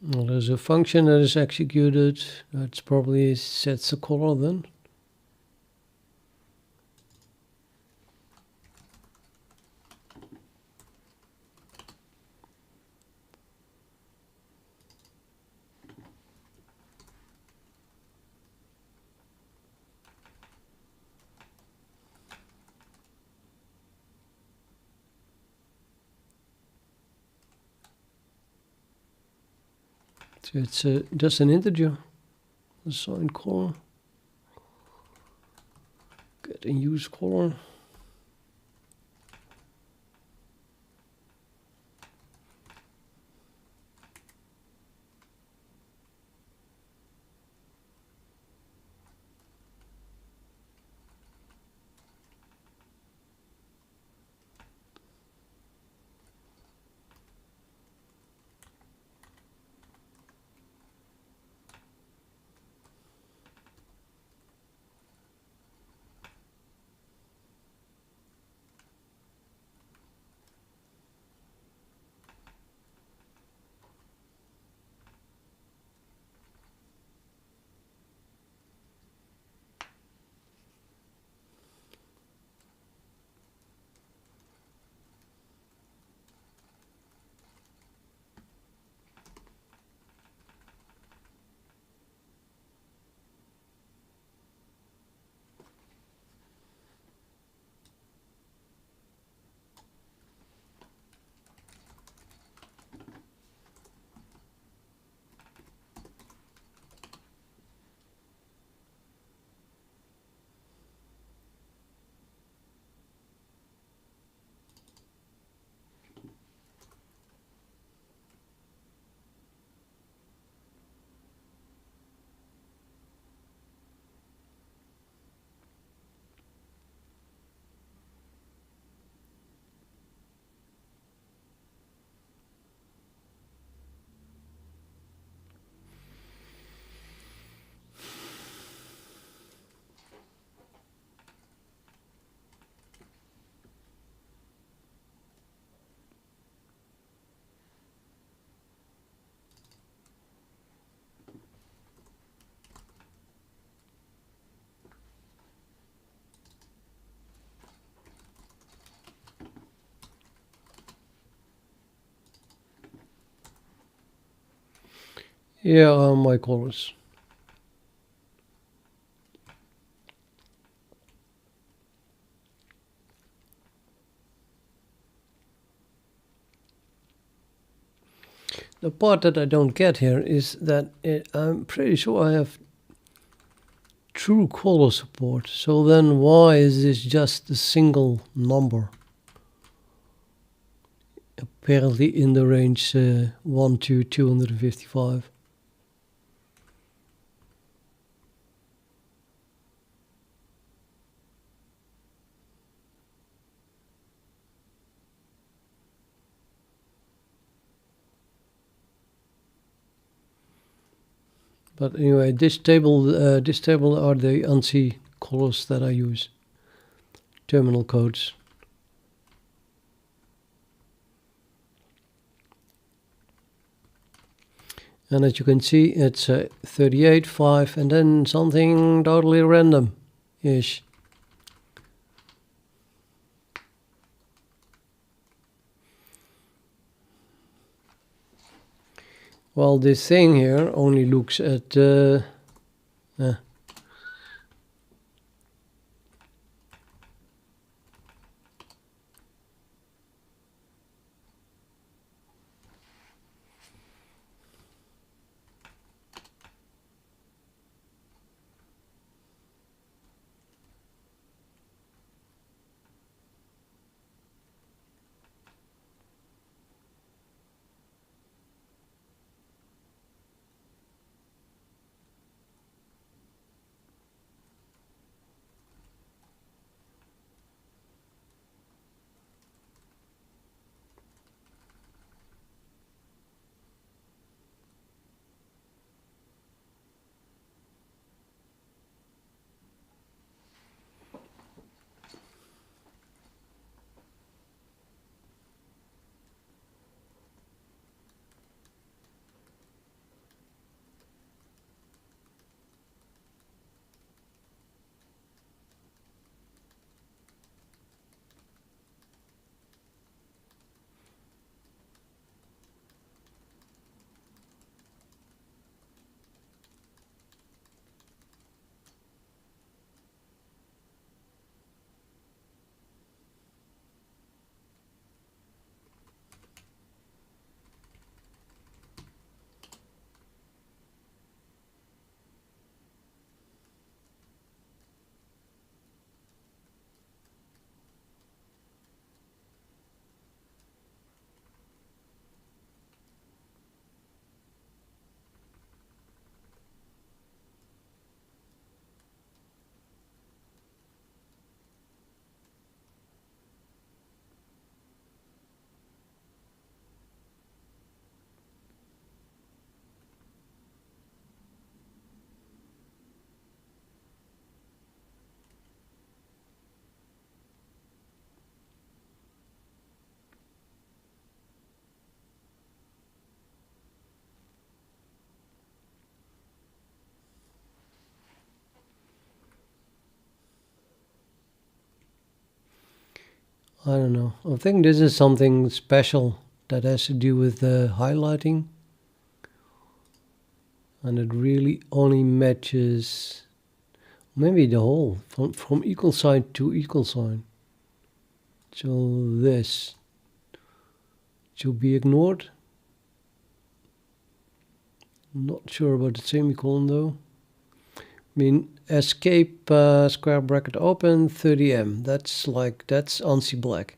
Well, there's a function that is executed. That's probably sets the color then. So it's just an integer, assign color, get and use color. Yeah, my colors. The part that I don't get here is that I'm pretty sure I have true color support. So then why is this just a single number? Apparently in the range 1 to 255. But anyway, this table are the ANSI colors that I use. Terminal codes. And as you can see, it's 38, 5, and then something totally random-ish. Well, this thing here only looks at I don't know. I think this is something special that has to do with the highlighting. And it really only matches maybe the whole from equal sign to equal sign. So this should be ignored. Not sure about the semicolon though. I mean, escape square bracket open 30M. That's ANSI black.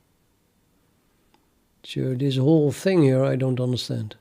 So this whole thing here I don't understand.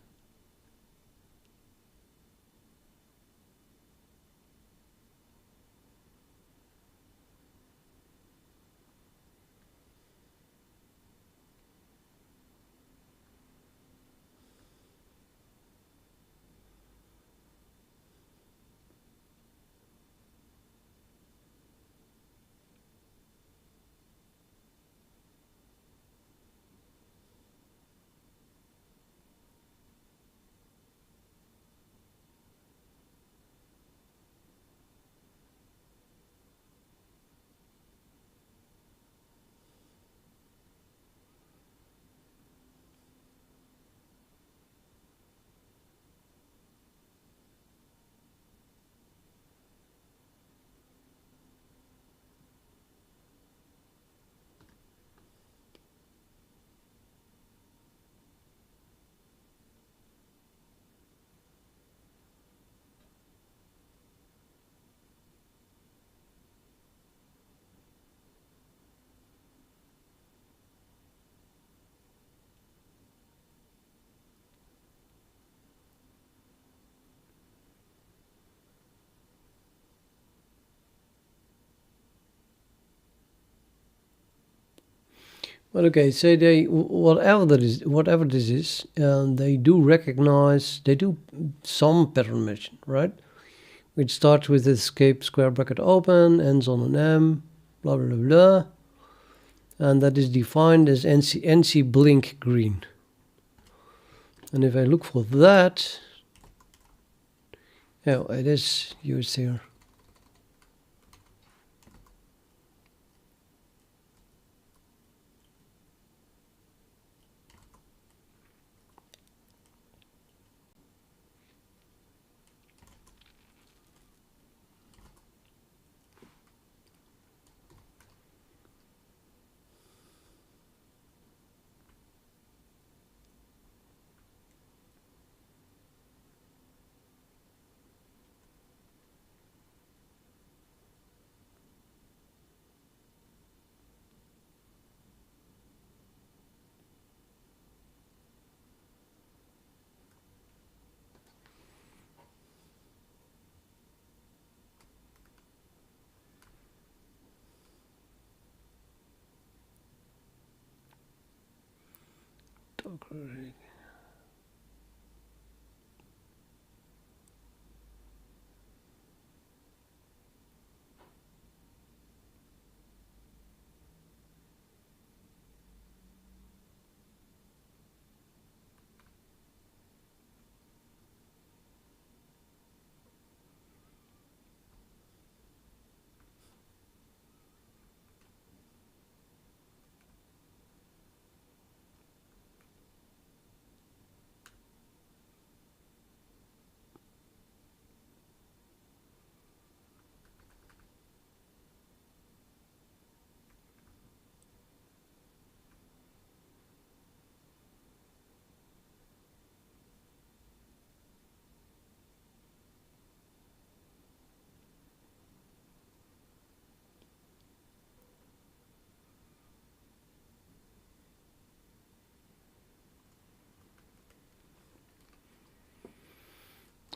But okay, say they whatever this is, and they do recognize, they do some pattern matching, right? which starts with escape square bracket open, ends on an M, blah blah blah blah, and that is defined as NC blink green. And if I look for that, oh, it is used here.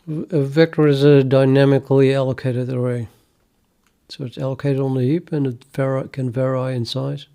A vector is a dynamically allocated array. So it's allocated on the heap and it can vary in size.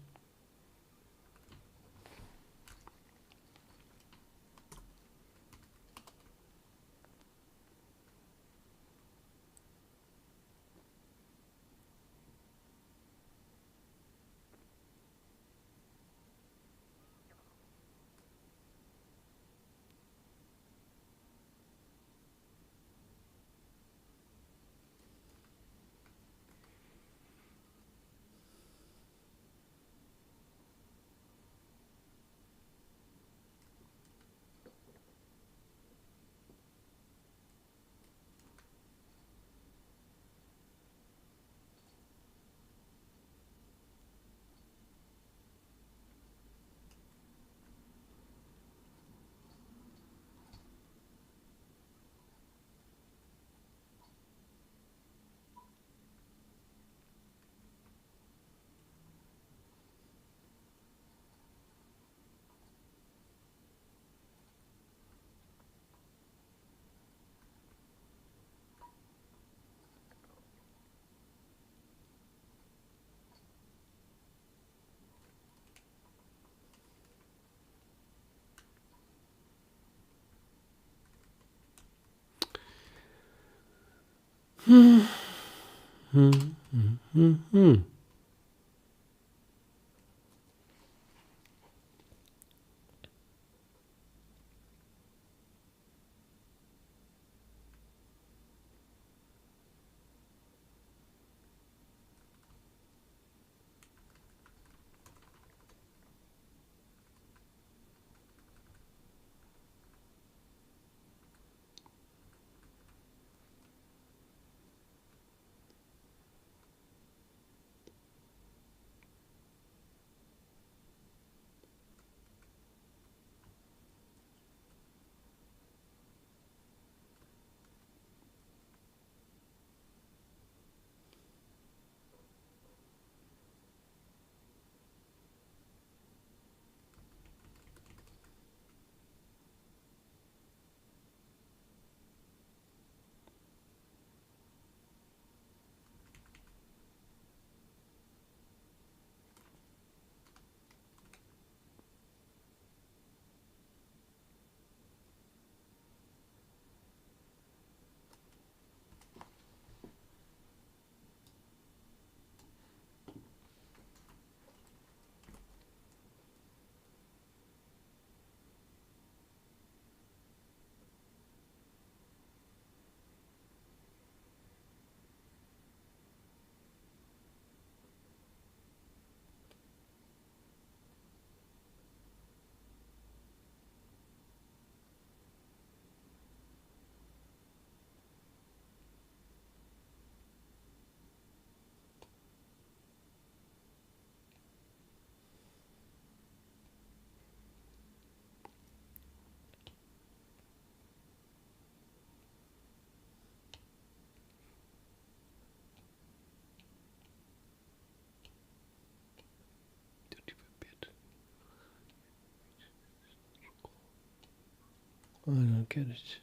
I don't get it.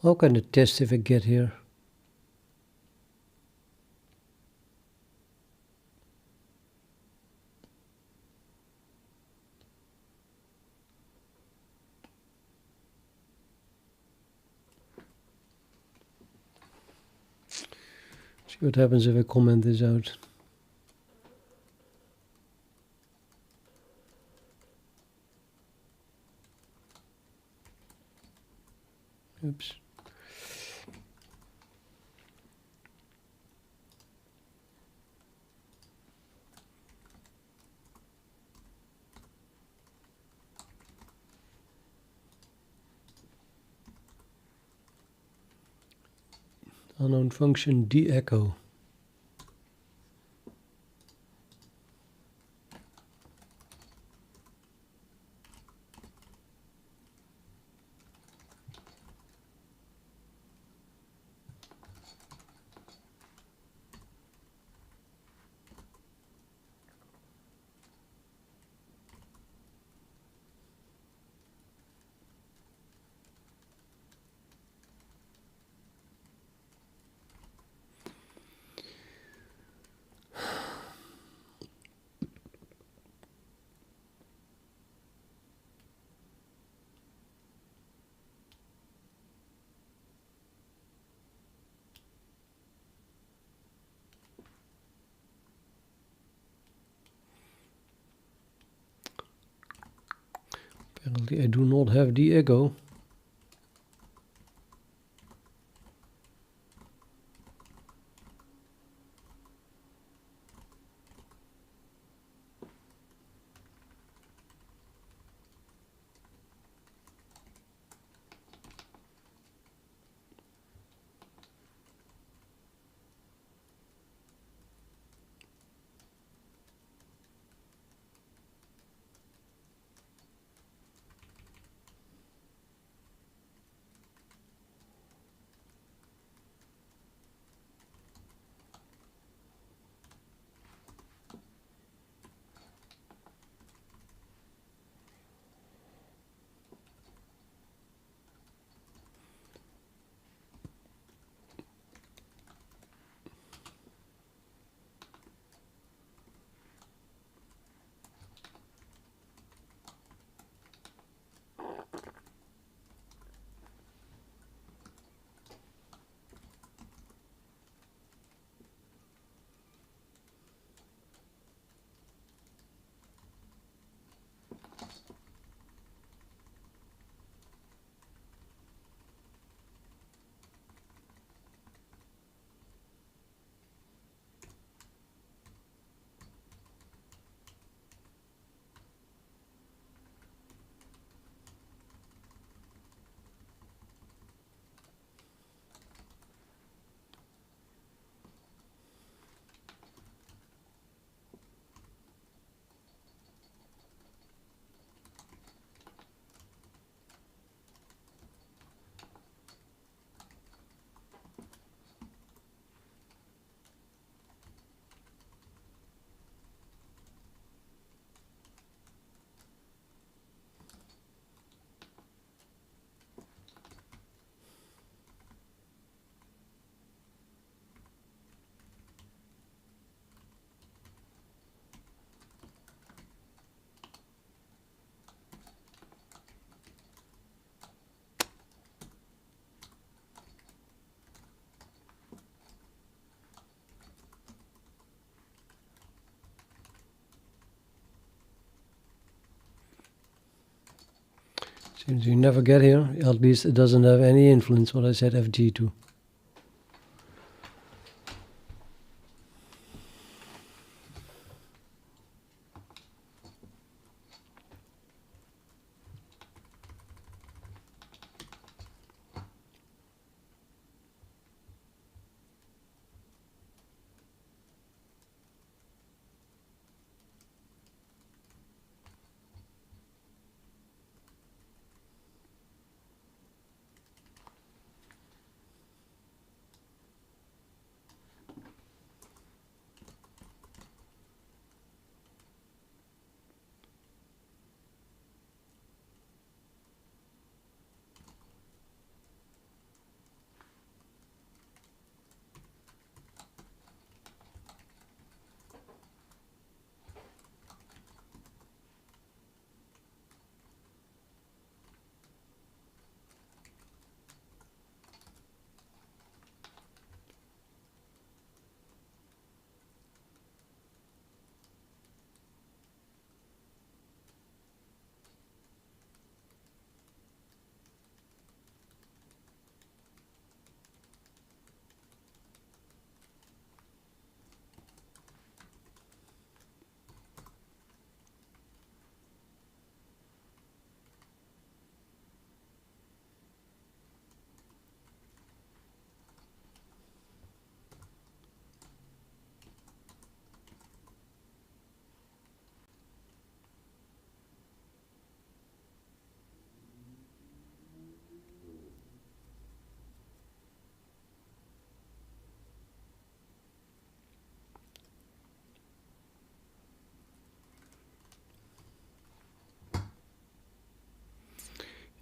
How can it test if I get here? See what happens if I comment this out. Oops. Unknown function de-echo. Apparently I do not have the echo. Seems you never get here. At least it doesn't have any influence what I said FG to.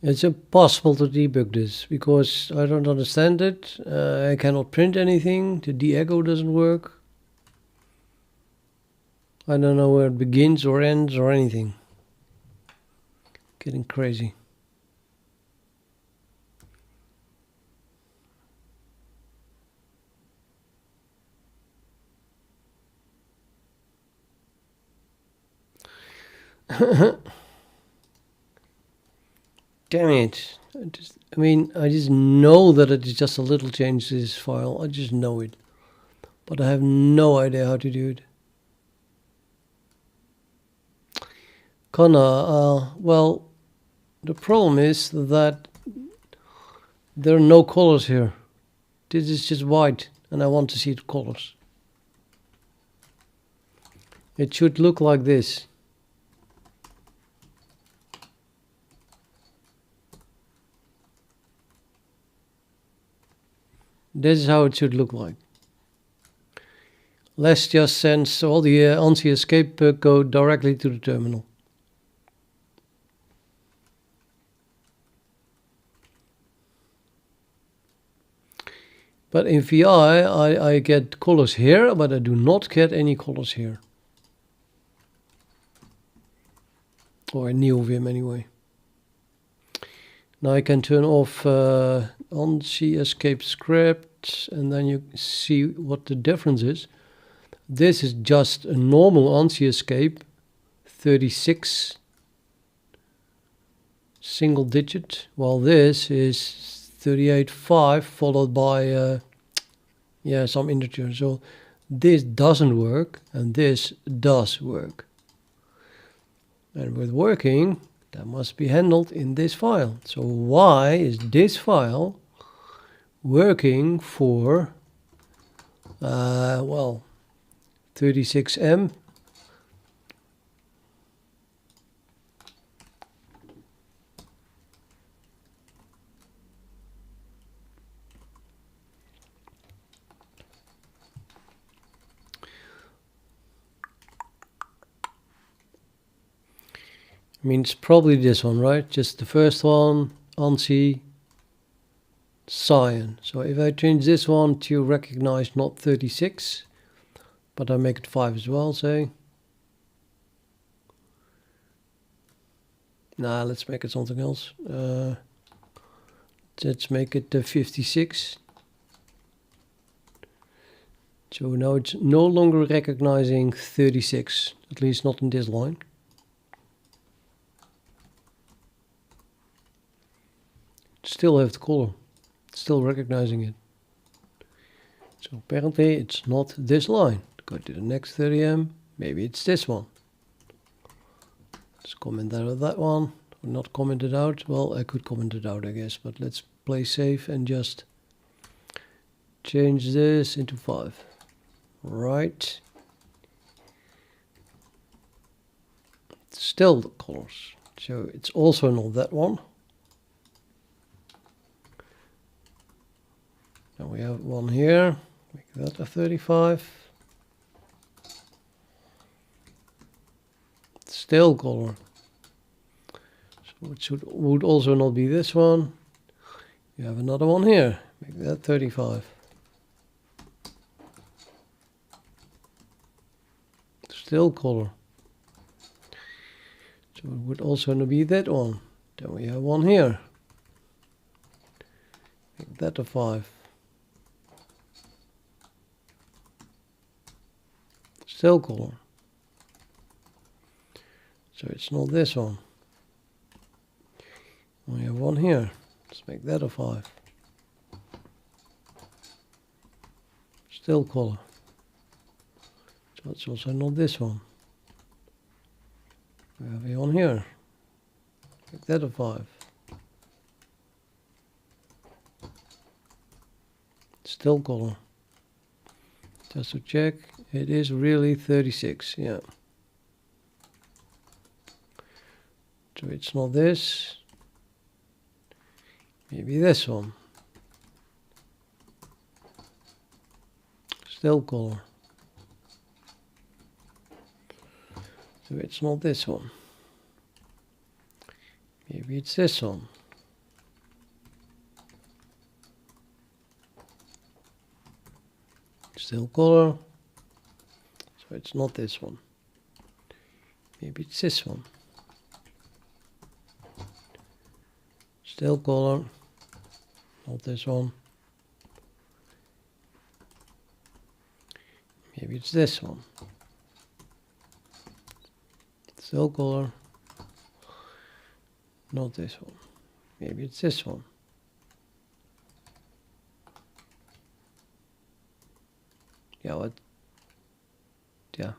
It's impossible to debug this because I don't understand it. I cannot print anything. The de-echo doesn't work. I don't know where it begins or ends or anything. Getting crazy. Damn it. I just know that it is just a little change to this file. I just know it. But I have no idea how to do it. Connor, well, the problem is that there are no colors here. This is just white, and I want to see the colors. It should look like this. This is how it should look like. Let's just send all the ANSI escape code directly to the terminal. But in VI, I get colors here, but I do not get any colors here. Or in neovim anyway. Now I can turn off ANSI escape script, and then you see what the difference is. This is just a normal ANSI escape, 36 single digit, while this is 38.5 followed by some integer. So this doesn't work and this does work. And with working, that must be handled in this file. So why is this file working for 36M? I mean, it's probably this one, right? Just the first one, ANSI, cyan. So if I change this one to recognize not 36, but I make it 5 as well, say. Nah, let's make it something else. Let's make it 56. So now it's no longer recognizing 36, at least not in this line. Still have the color, still recognizing it. So apparently it's not this line. Go to the next 30M, maybe it's this one. Let's comment out that one, or not comment it out. Well, I could comment it out, I guess, but let's play safe and just change this into 5. Right. Still the colors. So it's also not that one. And we have one here, make that a 35. Still color. So it would also not be this one. You have another one here, make that 35. Still color. So it would also not be that one. Then we have one here. Make that a 5. Still color. So it's not this one. We have one here. Let's make that a 5. Still color. So it's also not this one. We have one here. Make that a 5. Still color. Just to check, it is really 36, yeah. So it's not this. Maybe this one. Still color. So it's not this one. Maybe it's this one. Still color. So it's not this one. Maybe it's this one. Still color. Not this one. Maybe it's this one. Still color. Not this one. Maybe it's this one. Yeah, what? Yeah.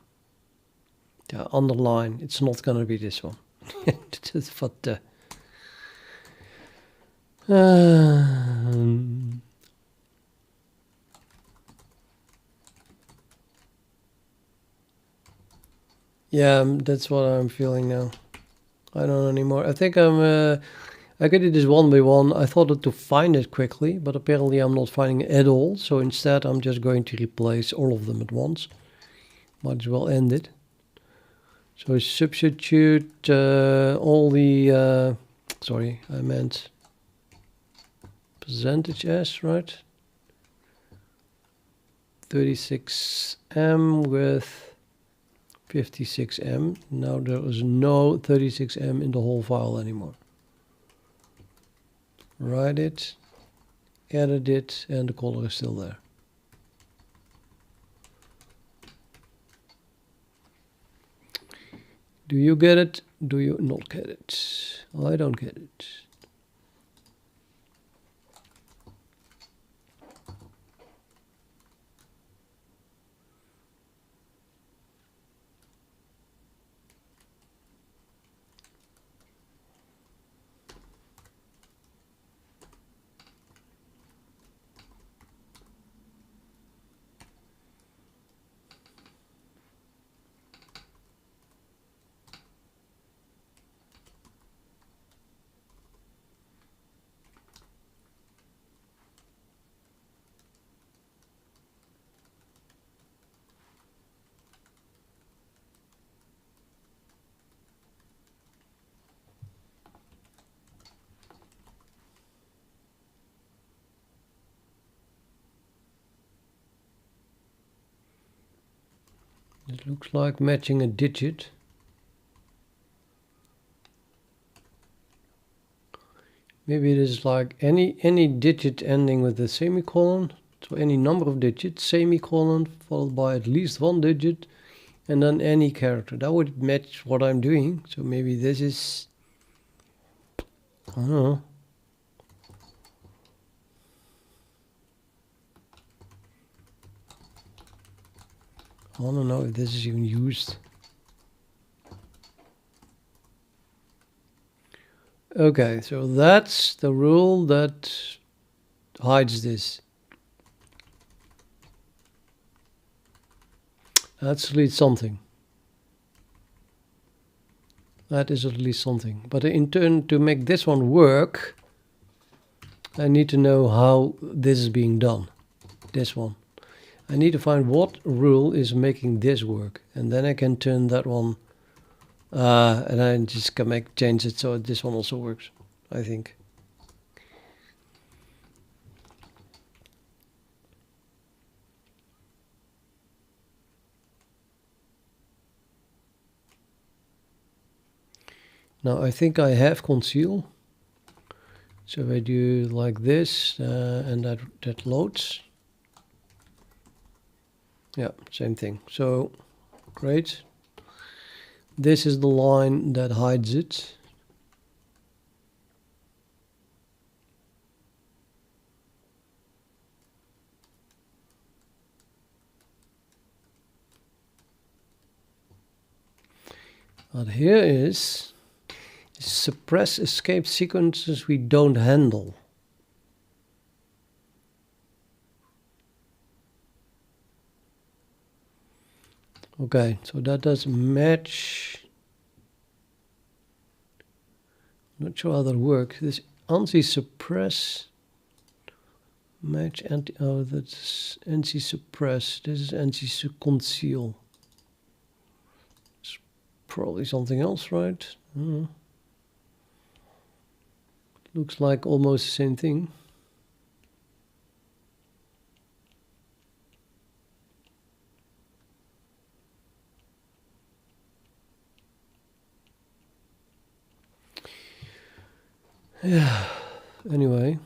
Yeah, underline. It's not gonna be this one. Just what the. Yeah, that's what I'm feeling now. I don't know anymore. I think I could do this one by one. I thought to find it quickly, but apparently I'm not finding it at all. So instead I'm just going to replace all of them at once. Might as well end it. So substitute all the, sorry, I meant percentage s, right? 36m with 56m. Now there is no 36m in the whole file anymore. Write it, edit it, and the color is still there. Do you get it? Do you not get it? I don't get it. It looks like matching a digit. Maybe it is like any digit ending with a semicolon. So any number of digits, semicolon, followed by at least one digit, and then any character. That would match what I'm doing. So maybe this is, I don't know. I don't know if this is even used. Okay, so that's the rule that hides this. That's at least something. That is at least something. But in turn, to make this one work, I need to know how this is being done. This one. I need to find what rule is making this work. And then I can turn that one. And I just can change it so this one also works, I think. Now I think I have conceal. So if I do like this and that loads. Yeah, same thing. So great. This is the line that hides it. But here is suppress escape sequences we don't handle. Okay, so that does match. Not sure how that works. This anti-suppress match anti. Oh, that's anti-suppress. This is anti-conceal. It's probably something else, right? Looks like almost the same thing. Yeah, anyway.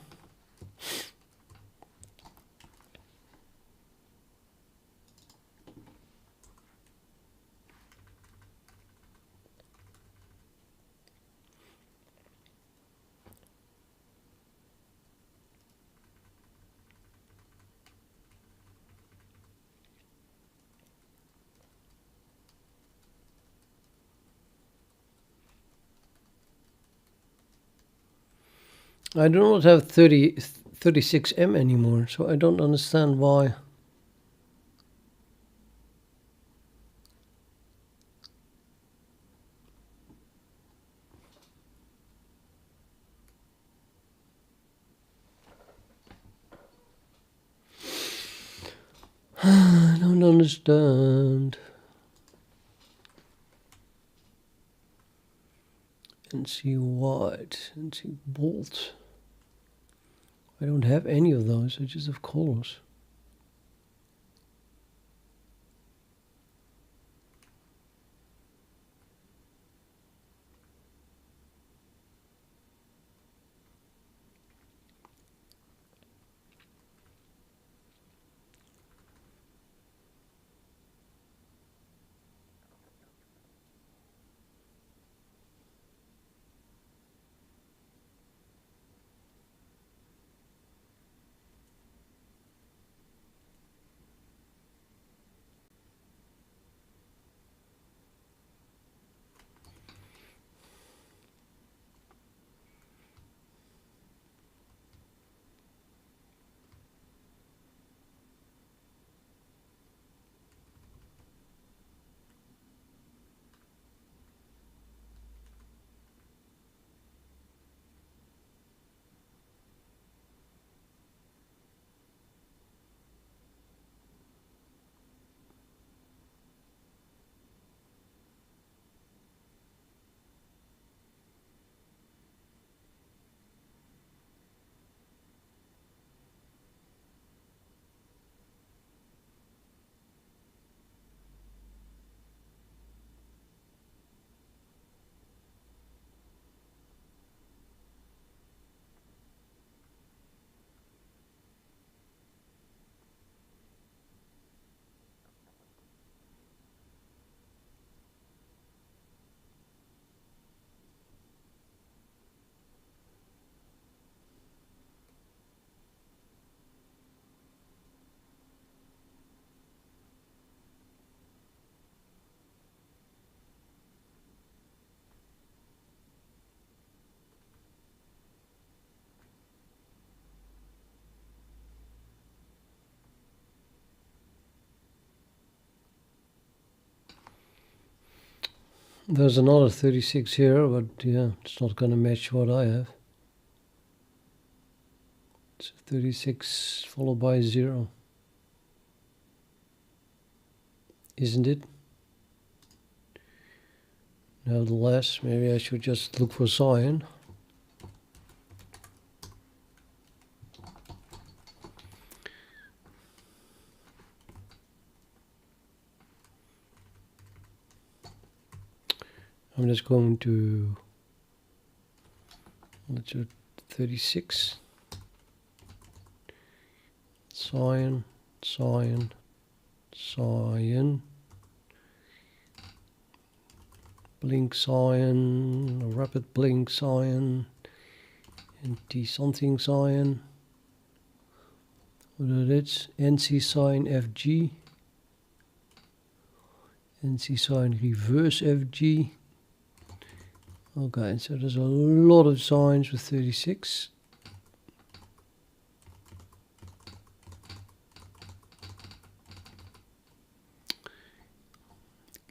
I do not have 36M anymore, so I don't understand why. I don't understand. NC white, NC bold. I don't have any of those, I just have colors. There's another 36 here, but yeah, it's not gonna match what I have. It's 36 followed by 0. Isn't it? Nevertheless, maybe I should just look for cyan. I'm just going to, let's do 36. Cyan, cyan, cyan. Blink cyan, rapid blink cyan, NT something cyan. What is it? NC cyan FG. NC cyan reverse FG. Okay, so there's a lot of signs with 36.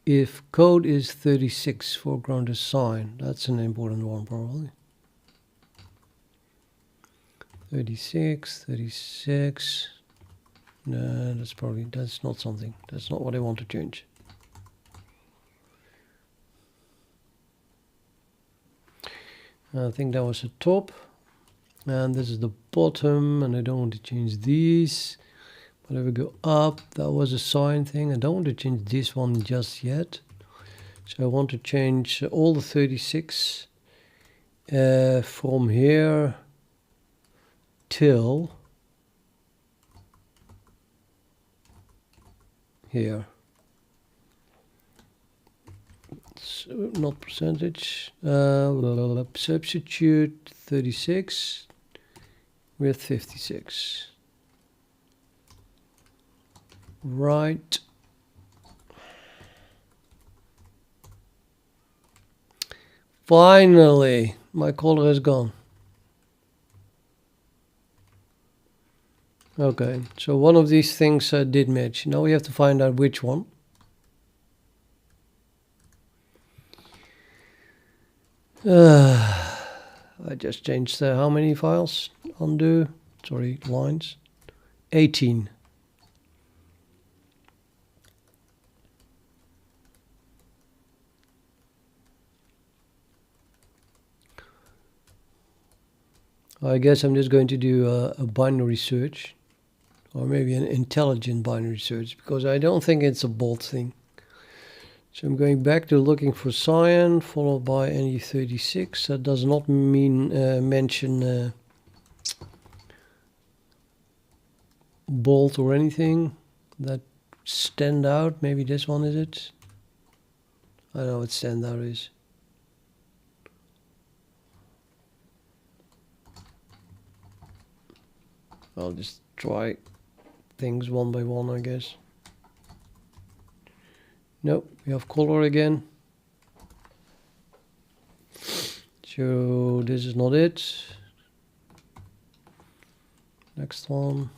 If code is 36, foreground is cyan. That's an important one probably. 36, 36. No, that's not something. That's not what I want to change. I think that was the top. And this is the bottom, and I don't want to change these. But if we go up, that was a sign thing. I don't want to change this one just yet. So I want to change all the 36 from here till here. So not percentage. Substitute 36 with 56. Right. Finally, my color is gone. Okay, so one of these things did match. Now we have to find out which one. I just changed how many files? Undo. Sorry, lines. 18. I guess I'm just going to do a binary search, or maybe an intelligent binary search, because I don't think it's a bold thing. So I'm going back to looking for cyan, followed by NE36. That does not mean mention bold or anything that stand out. Maybe this one is it. I don't know what standout is. I'll just try things one by one, I guess. Nope, we have color again. So this is not it. Next one.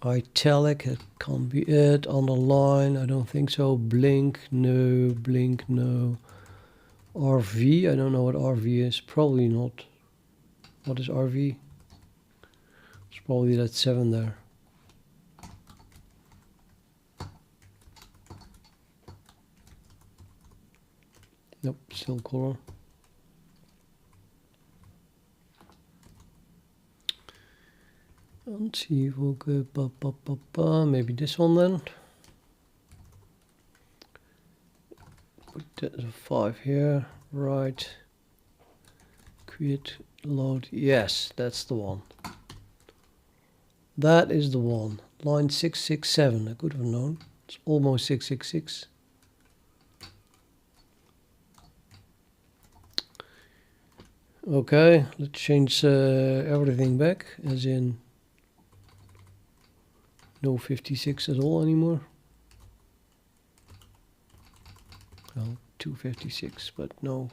Italic, it can't be it. Underline, I don't think so. Blink, no. Blink, no. RV, I don't know what RV is. Probably not. What is RV? It's probably that 7 there. Nope, still color. Let's see if we'll go maybe this one then. Put that as a 5 here, right. Create load. Yes, that's the one. That is the one. Line 667. I could have known. It's almost 666. Okay, let's change everything back, as in no 56 at all anymore. Well, 256, but no.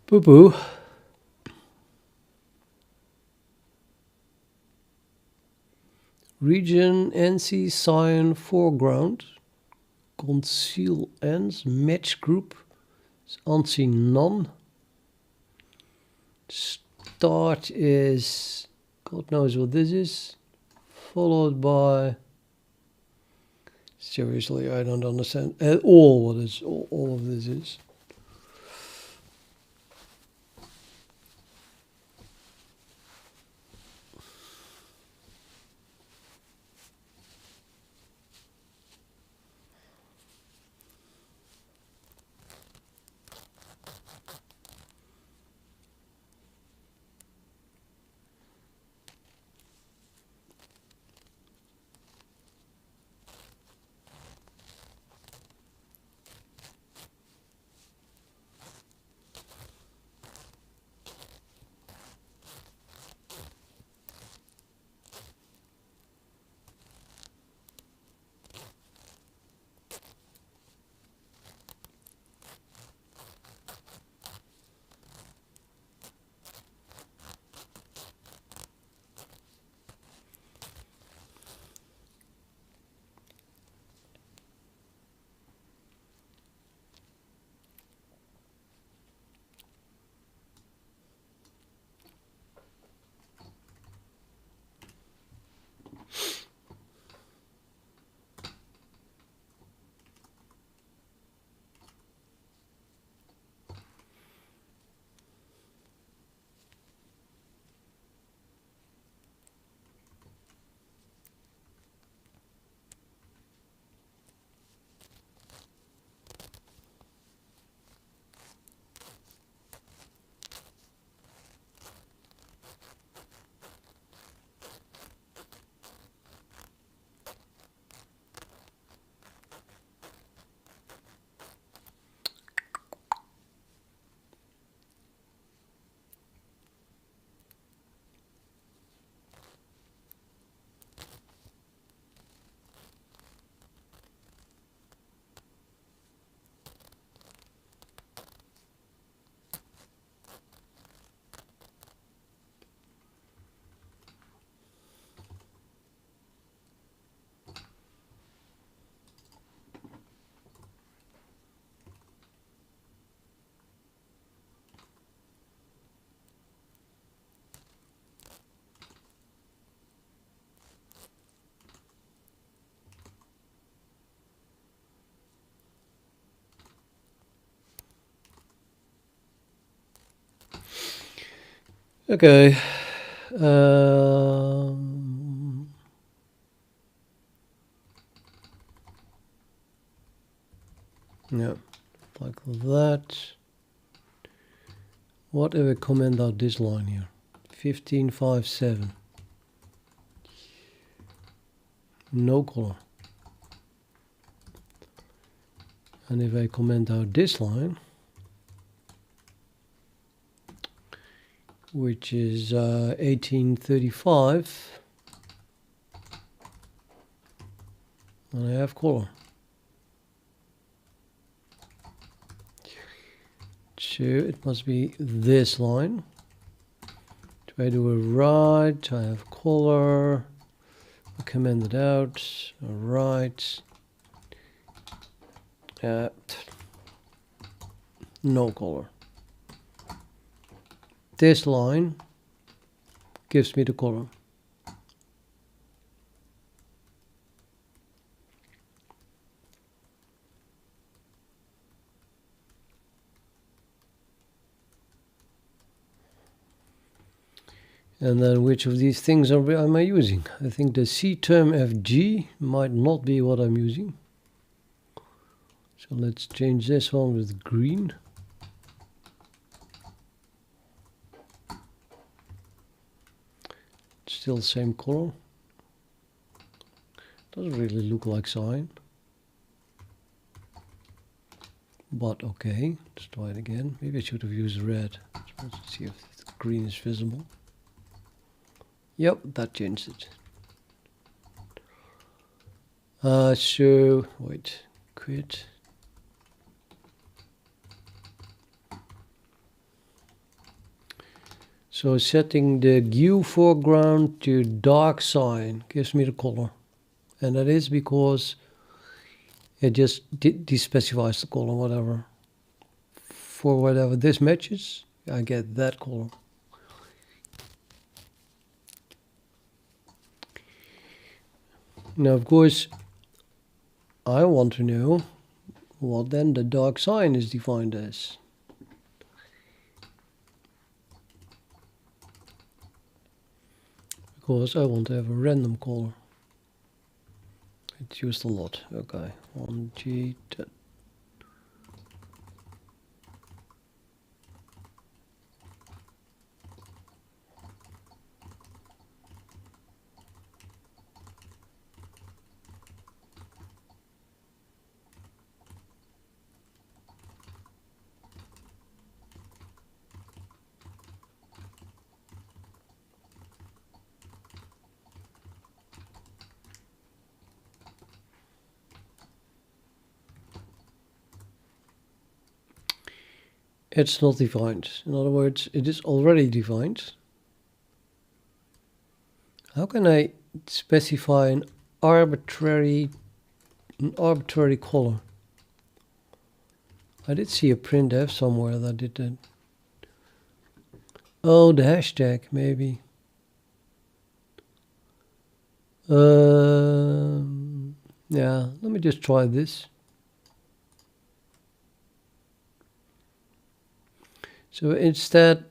Boo-boo. Region NC cyan foreground. Conceal ends. Match group. ANSI none. Start is God knows what this is. Followed by, seriously, I don't understand at all what is all of this is. Okay. Yeah, like that. What if I comment out this line here? 15.5.7. No color. And if I comment out this line, which is 18.35, and I have color. So it must be this line. If I do it right, I have color. I comment it out. Right. No color. This line gives me the color. And then which of these things am I using? I think the C term FG might not be what I'm using. So let's change this one with green. Still the same color. Doesn't really look like cyan. But okay, let's try it again. Maybe I should have used red. Let's see if the green is visible. Yep, that changed it. So, wait, quit. So setting the GUI foreground to dark cyan gives me the color. And that is because it just de-specifies the color, whatever. For whatever this matches, I get that color. Now, of course, I want to know what then the dark cyan is defined as. Because I want to have a random color. It's used a lot. Okay, 1G10. It's not defined. In other words, it is already defined. How can I specify an arbitrary color? I did see a printf somewhere that did that. Oh, the hashtag maybe. Yeah, let me just try this. So instead,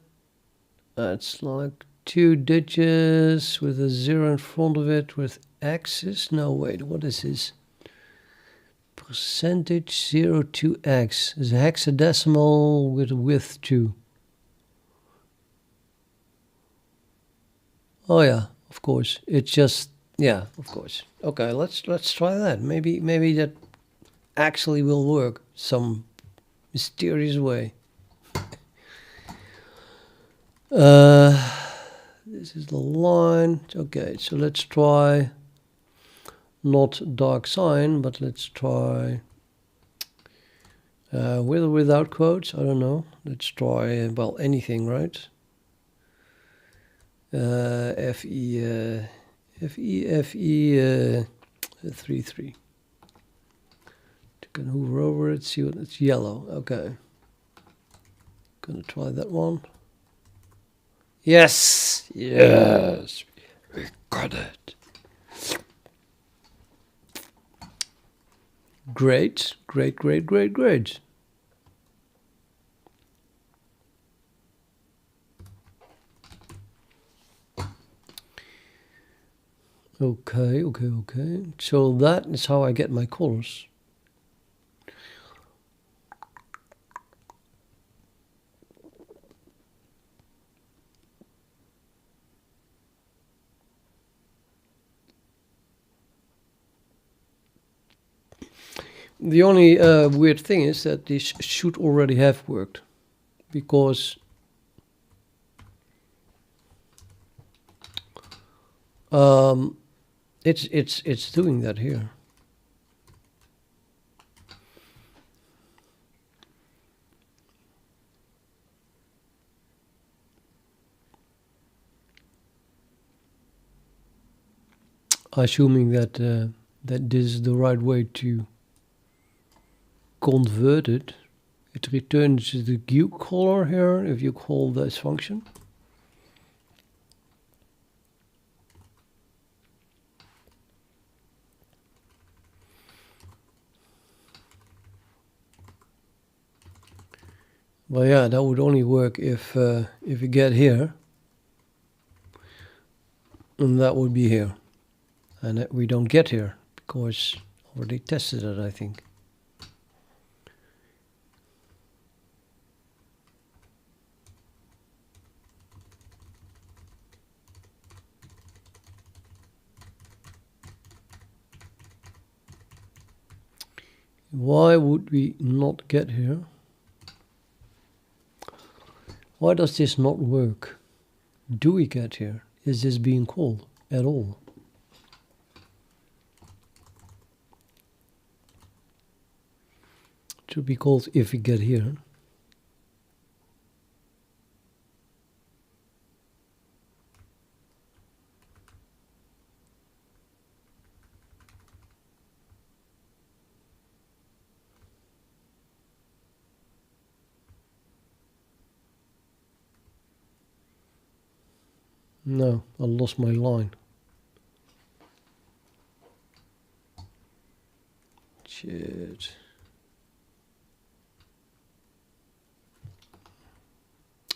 it's like 2 digits with a 0 in front of it with x's. No, wait, what is this? Percentage 0 to x is a hexadecimal with a width 2. Oh yeah, of course. It's just, yeah, of course. Okay, let's try that. Maybe that actually will work some mysterious way. This is the line. Okay, so let's try not dark cyan, but let's try with or without quotes. I don't know. Let's try well anything, right? FE 33. You can hover over it, see what it's yellow. Okay, gonna try that one. Yes, yes, we got it. Great, great, great, great, great. Okay. So that is how I get my colors. The only weird thing is that this should already have worked, because it's doing that here. Assuming that that this is the right way to convert it. It returns the hue color here if you call this function. Well, yeah, that would only work if you get here, and that would be here, and we don't get here because already tested it, I think. Why would we not get here? Why does this not work? Do we get here? Is this being called at all? It should be called if we get here. No, I lost my line. Shit.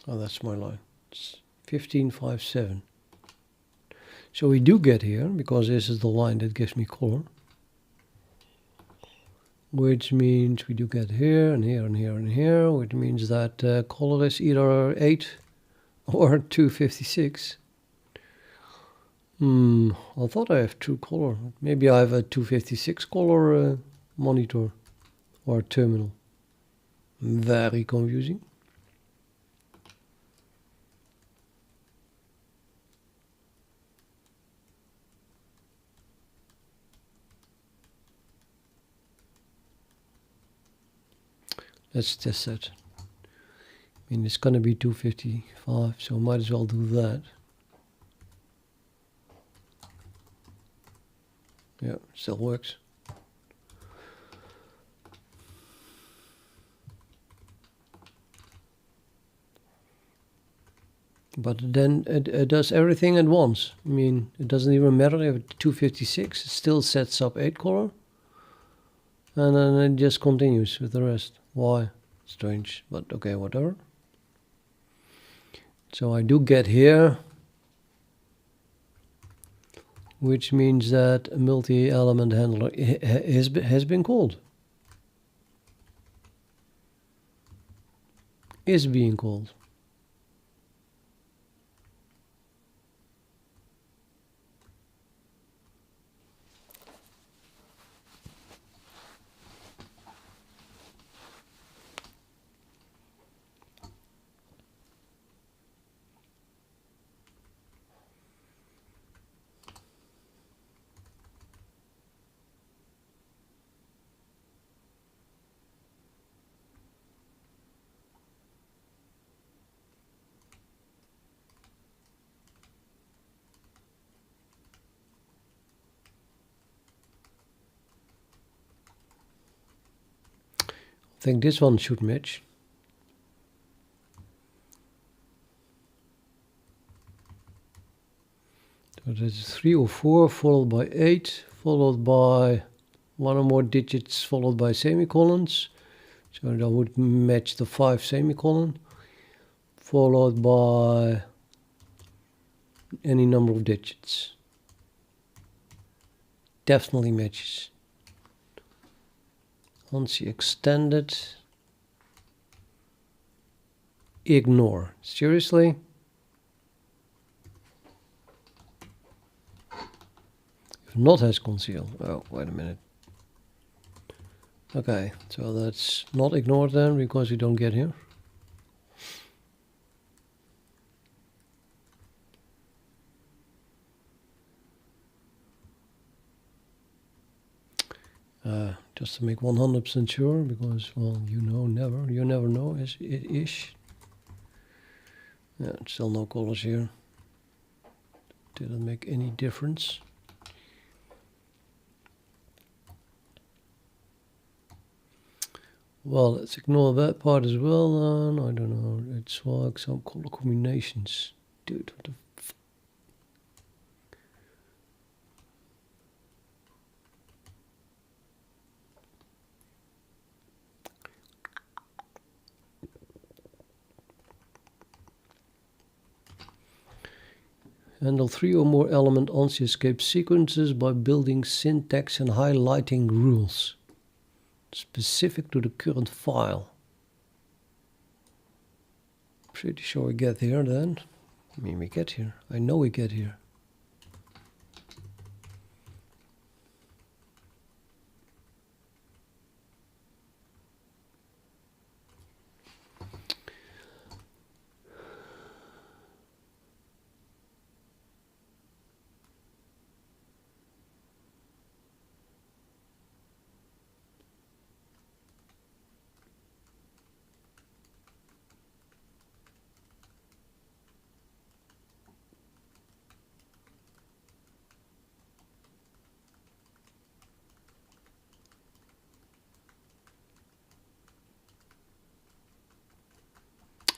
Oh, that's my line. It's 1557. So we do get here, because this is the line that gives me color. Which means we do get here, and here, and here, and here, which means that color is either 8 or 256. I thought I have true color. Maybe I have a 256 color monitor or terminal. Very confusing. Let's test that. I mean, it's gonna be 255, so might as well do that. Yeah, still works. But then it does everything at once. I mean, it doesn't even matter if it's 256, it still sets up 8 color. And then it just continues with the rest. Why? Strange, but okay, whatever. So I do get here, which means that a multi-element handler has been called. Is being called. I think this one should match. So that's 3 or 4 followed by 8, followed by 1 or more digits followed by semicolons. So that would match the 5 semicolon, followed by any number of digits. definitely matches. ANSI extended. Ignore. Seriously? If not has conceal. Oh, wait a minute. Okay, so that's not ignored then because we don't get here. Just to make 100% sure, because, well, you never know, ish. Yeah, still no colors here. Didn't make any difference. Well, let's ignore that part as well then. I don't know, it's like some color combinations. Dude, what the Handle 3 or more element ANSI escape sequences by building syntax and highlighting rules specific to the current file. Pretty sure we get here then. I mean, we get here. I know we get here.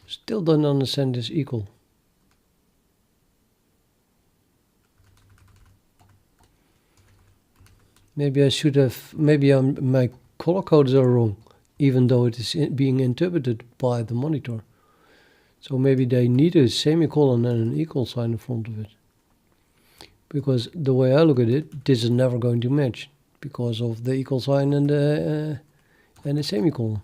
Still don't understand this equal. Maybe I should have, maybe my color codes are wrong, even though it is being interpreted by the monitor. So maybe they need a semicolon and an equal sign in front of it. Because the way I look at it, this is never going to match because of the equal sign and the semicolon.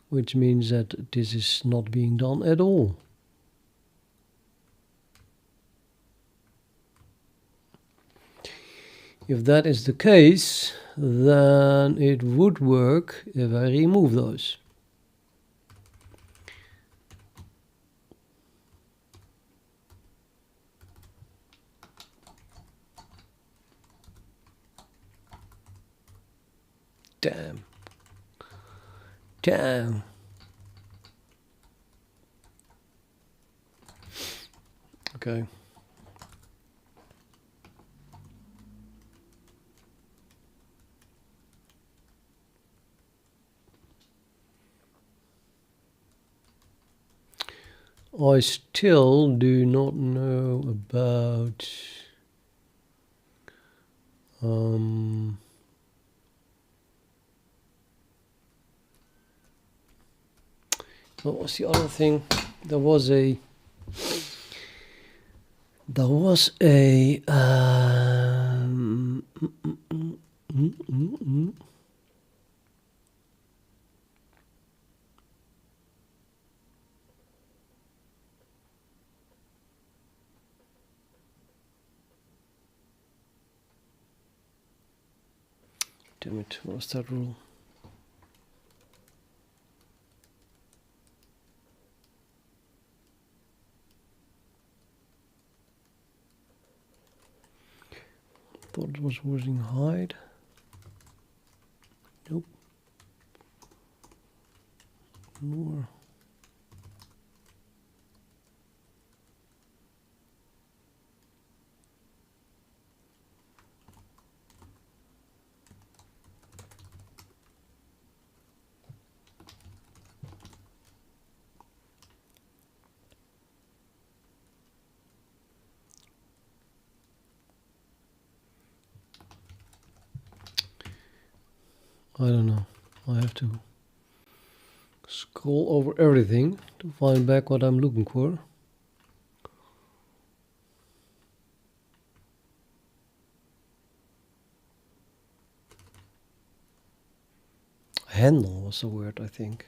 Which means that this is not being done at all. If that is the case, then it would work if I remove those. Damn. Damn. Okay. I still do not know about what was the other thing? There was a damn it, what was that rule? Thought it was using hide. Nope. More. I don't know. I have to scroll over everything to find back what I'm looking for. handle was the word, I think.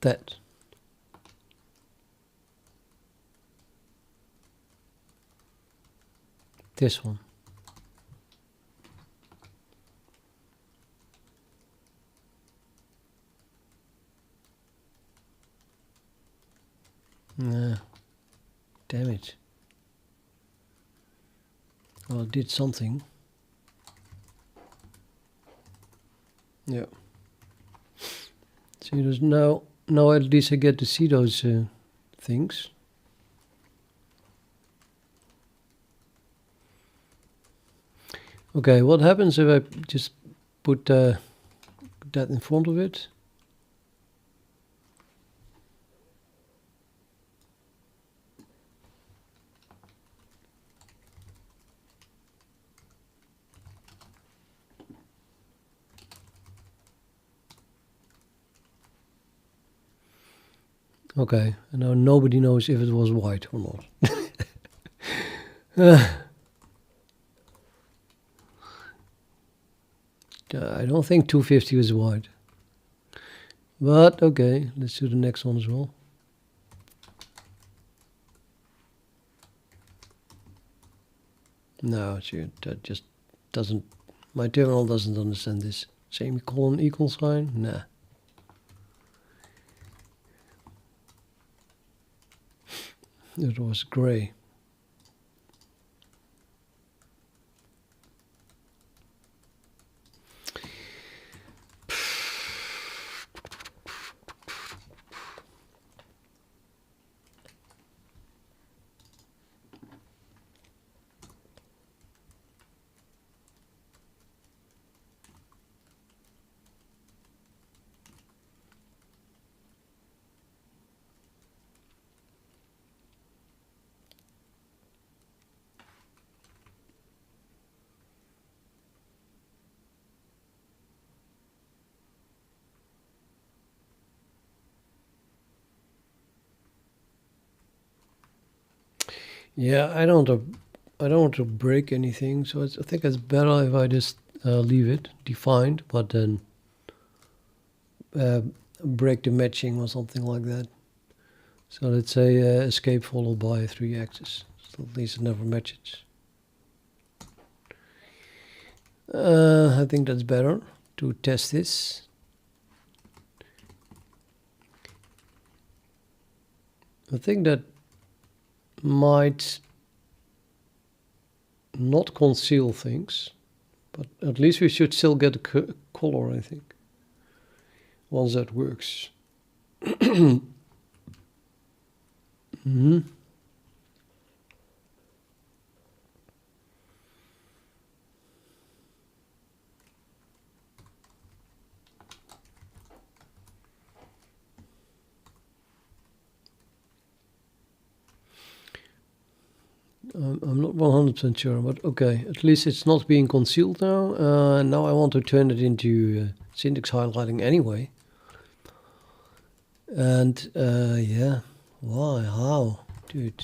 That. This one. Nah. Damn it. Well, it did something. Yeah. See, there's now at least I get to see those things. Okay, what happens if I just put that in front of it? Okay, and now nobody knows if it was white or not. I don't think 250 is white. But okay, let's do the next one as well. No, see, that just doesn't, my terminal doesn't understand this. Semicolon equal sign? Nah. It was gray. Yeah, I don't want to break anything, so I think it's better if I just leave it defined, but then break the matching or something like that. So let's say escape followed by 3 axes. So at least it never matches. I think that's better to test this. I think that might not conceal things, but at least we should still get a color, I think, once that works. Mm-hmm. I'm not 100% sure, but okay, at least it's not being concealed now. Now I want to turn it into syntax highlighting anyway. And yeah, why, how, dude?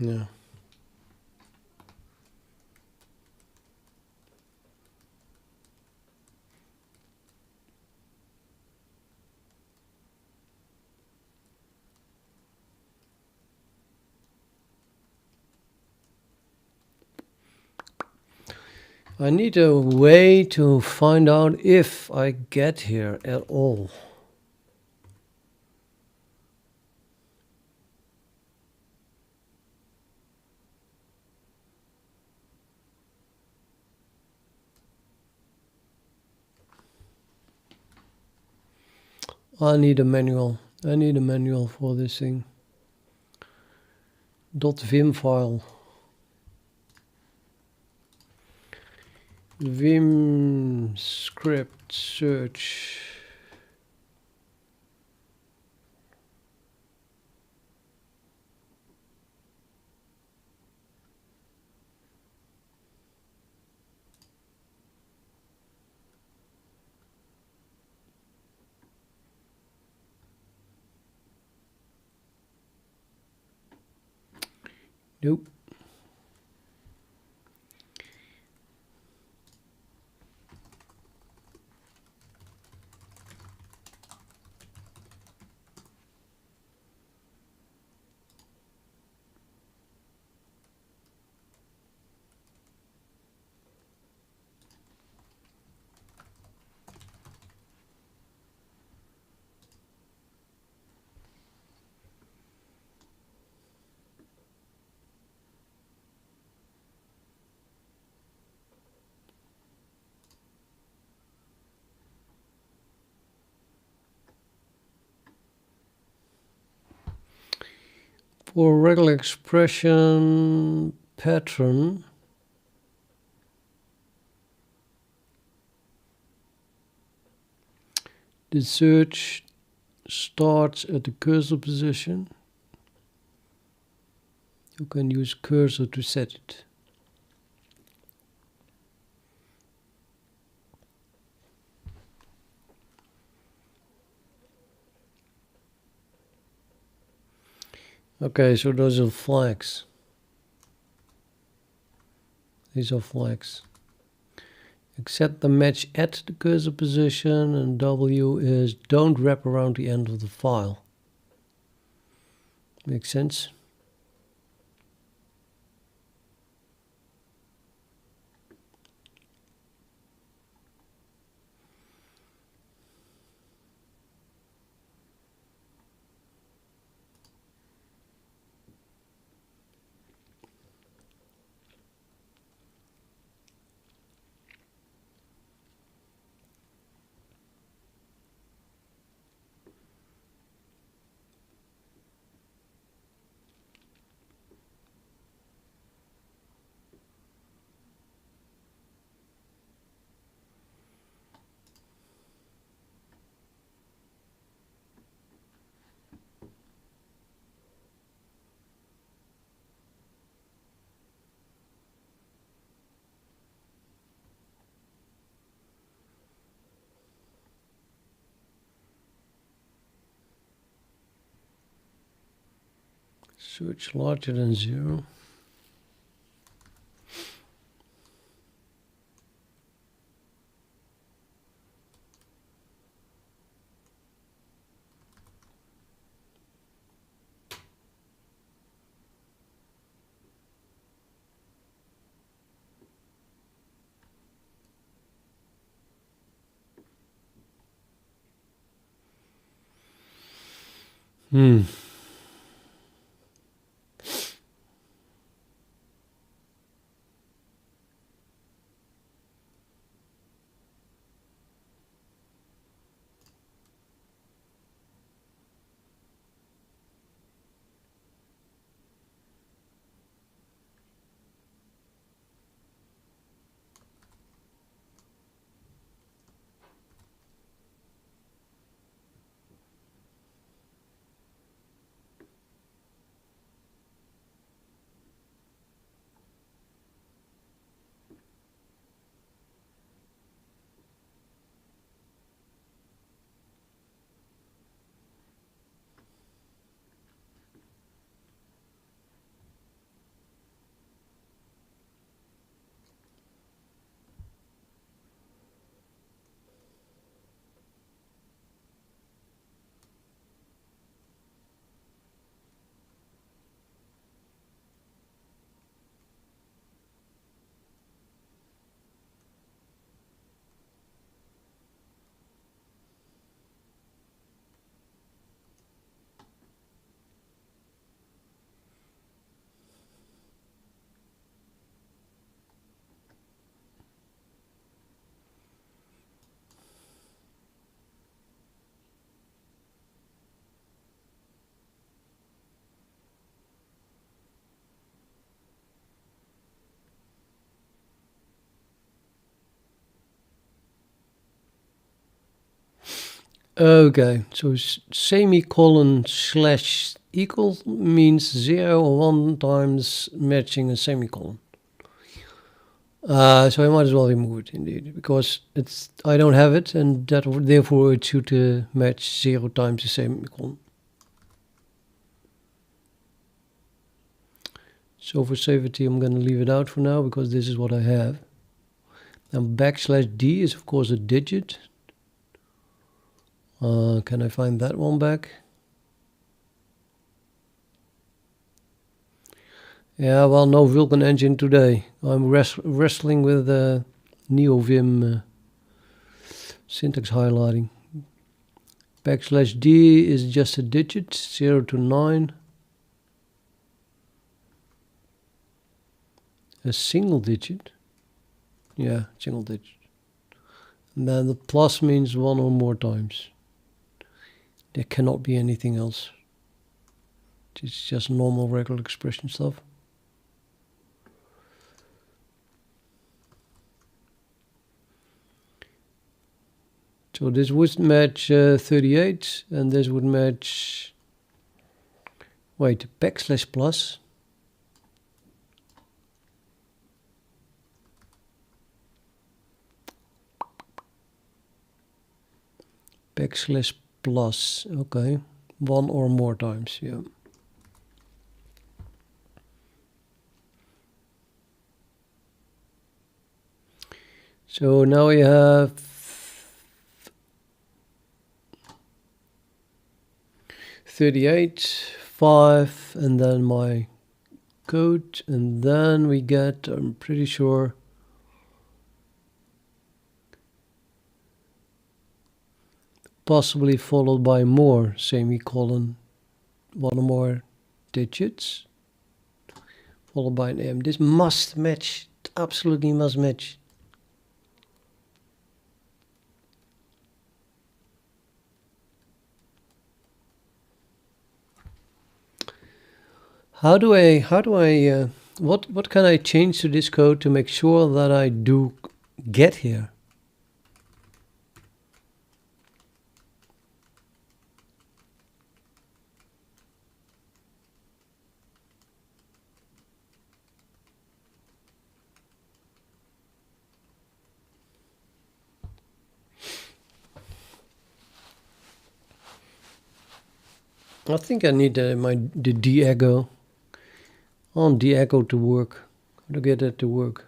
Yeah. I need a way to find out if I get here at all. I need a manual. I need a manual for this thing. .vim file. Vimscript search. Nope. For regular expression pattern, the search starts at the cursor position. You can use cursor to set it. Okay, so those are flags. These are flags. Accept the match at the cursor position, and W is don't wrap around the end of the file. Makes sense? Search larger than 0. Okay, so semicolon slash equal means 0 or 1 times matching a semicolon. So I might as well remove it indeed, because I don't have it, and therefore it should match 0 times the semicolon. So for safety, I'm going to leave it out for now, because this is what I have. And \d is of course a digit. Can I find that one back? Yeah, well, no Vulkan engine today. I'm wrestling with neovim syntax highlighting. \d is just a digit, 0 to 9. A single digit. Yeah, single digit. And then the plus means 1 or more times. There cannot be anything else. It's just normal regular expression stuff. So this would match 38, and this would match, wait, \plus. \plus, okay, 1 or more times, yeah. So now we have 38, 5, and then my code, and then we get, I'm pretty sure, possibly followed by more semicolon, 1 or more digits, followed by an M. This must match, absolutely must match. What can I change to this code to make sure that I do get here? I think I need the de-echo. I want de-echo to work. How to get that to work?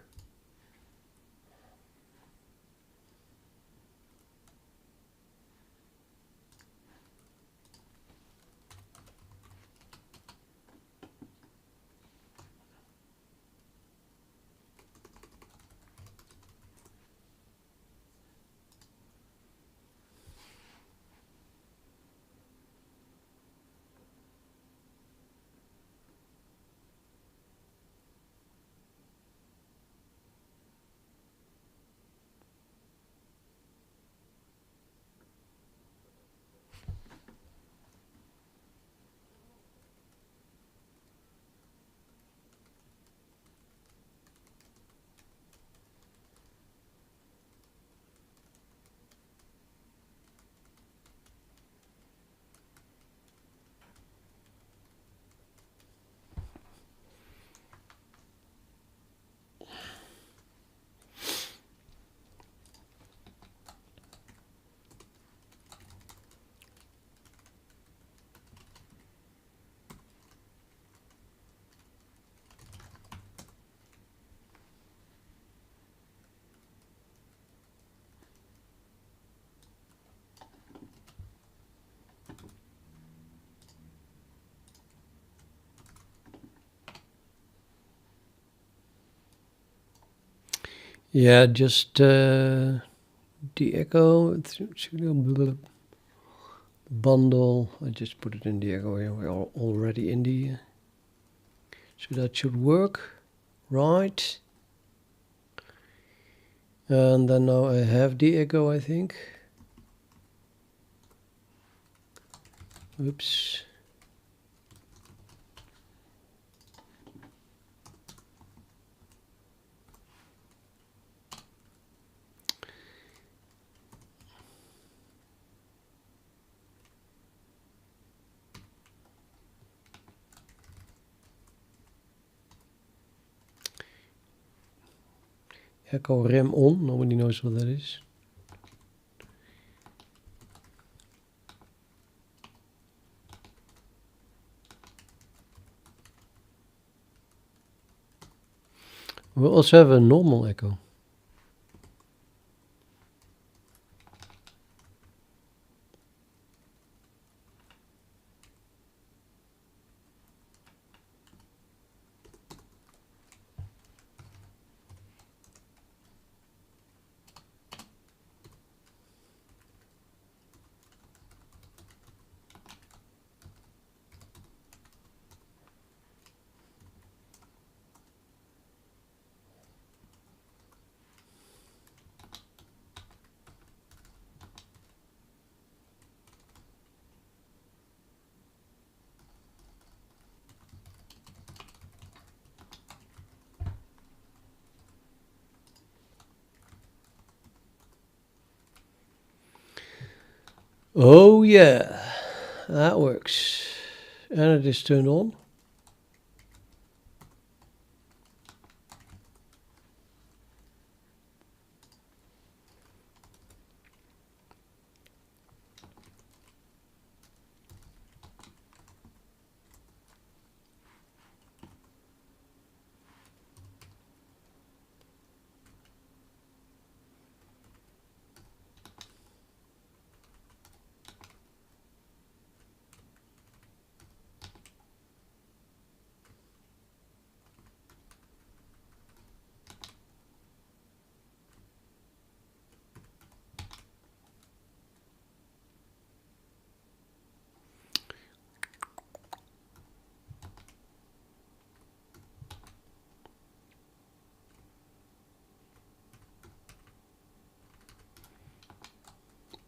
Yeah, just de-echo bundle. I just put it in de-echo here. We're already in the. So that should work, right? And then now I have de-echo, I think. Oops. Echo rem on, nobody knows what that is. We'll also have a normal echo. Oh yeah, that works. And it is turned on.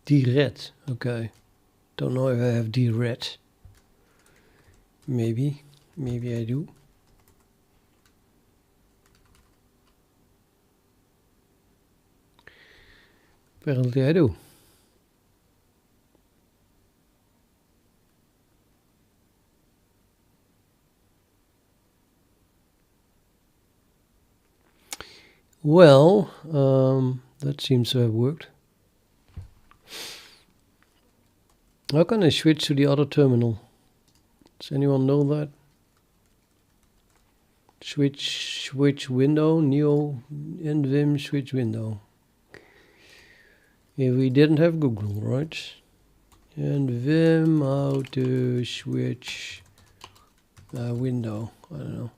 D-red, okay. Don't know if I have D-red. Maybe I do. Apparently I do. Well, that seems to have worked. How can I switch to the other terminal? Does anyone know that? Switch window, neo and Vim switch window. If we didn't have Google, right? And Vim, how to switch window, I don't know.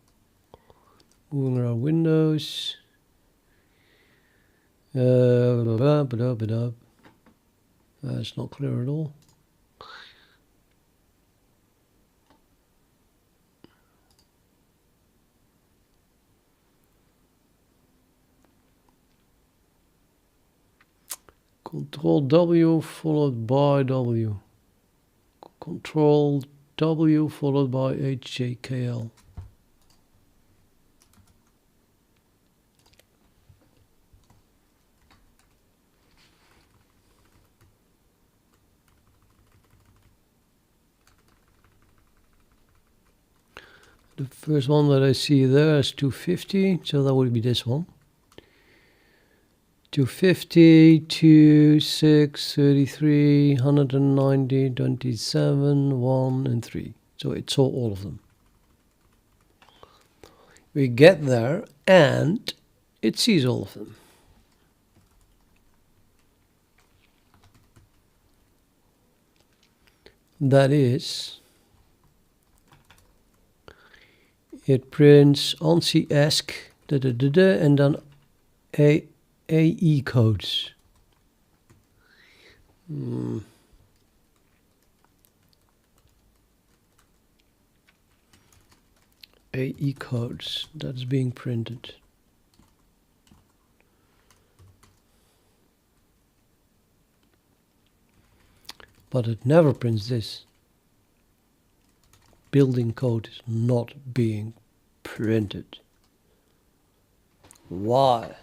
Moving around windows. That's not clear at all. Control W followed by W. Control W followed by HJKL. The first one that I see there is 250, so that would be this one. 250, 26, 33, 190, 27, 1 and 3. So it saw all of them. We get there and it sees all of them. That is, it prints ANSI ESC and then AE codes. AE codes, that's being printed. But it never prints this. Building code is not being printed. Why?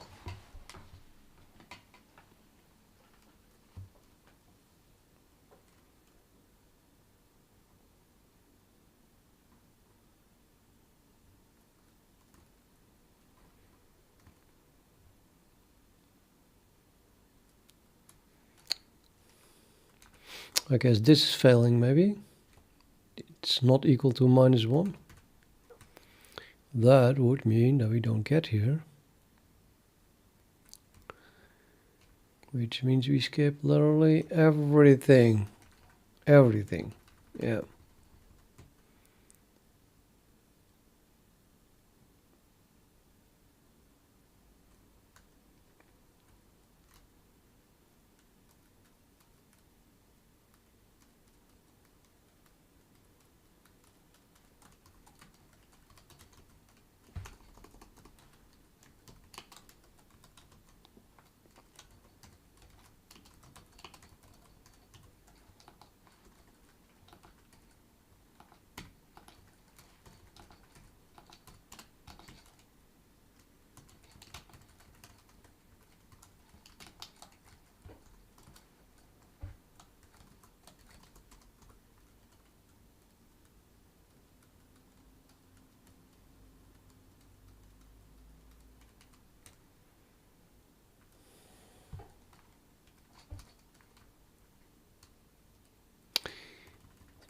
I guess this is failing maybe. It's not equal to -1. That would mean that we don't get here. Which means we skip literally everything. Everything. Yeah.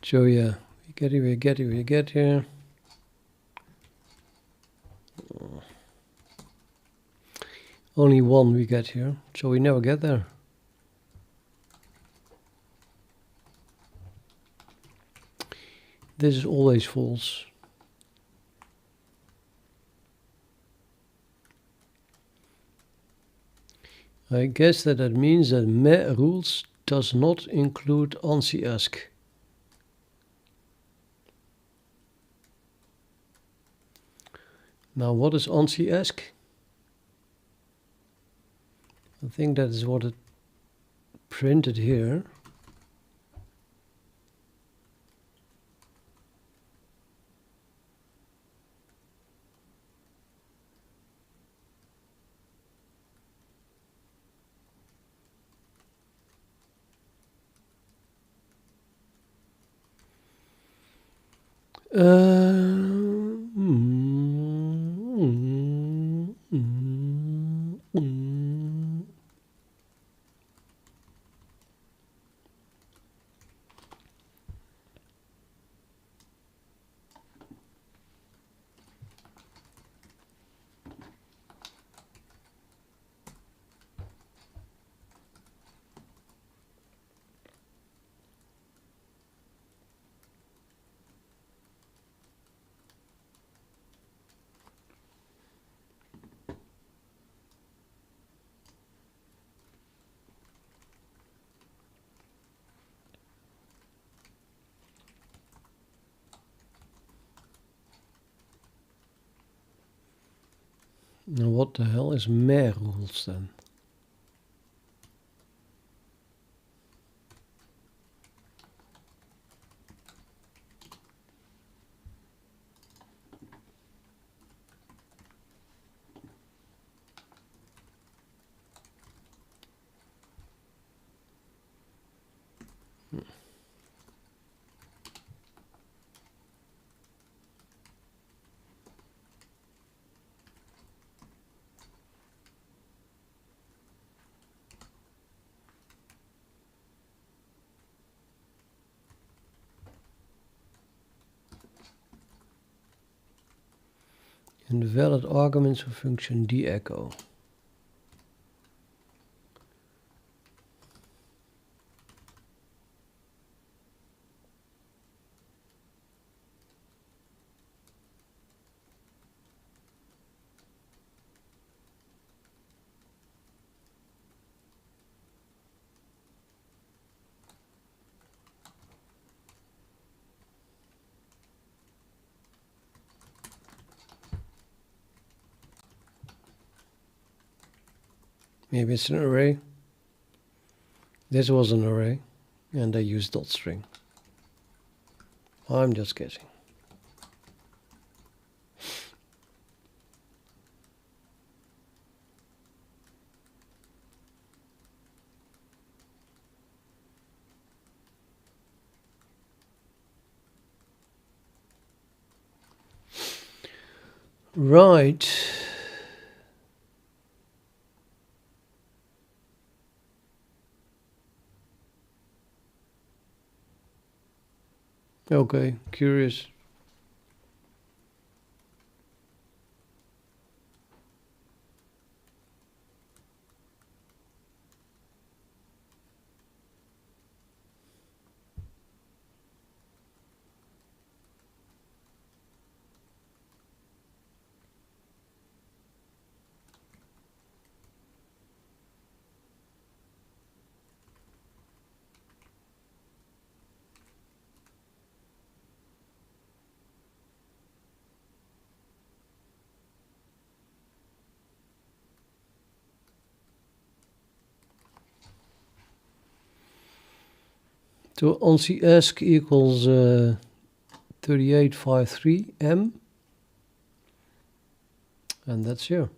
So yeah, we get here. Only one we get here, so we never get there. This is always false. I guess that means that me rules does not include ANSI-ESC. Now what is ANSI-ESC? I think that is what it printed here. Now what the hell is me rules then? Invalid arguments for function deecho. Maybe it's an array. This was an array, and they used dot string. I'm just guessing. Right. Okay, curious. So onC ask equals 3853M, and that's here.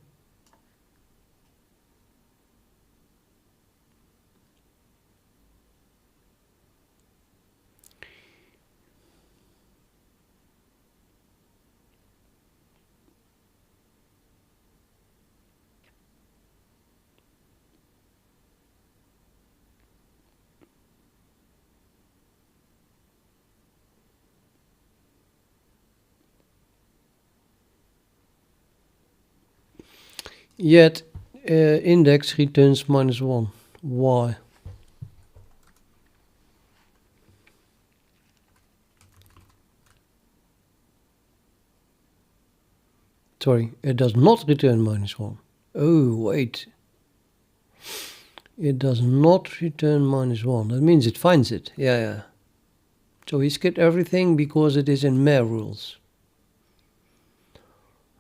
Yet index returns -1. Why? Sorry, it does not return -1. Oh, wait. It does not return -1. That means it finds it. Yeah. So he skipped everything because it is in mer rules.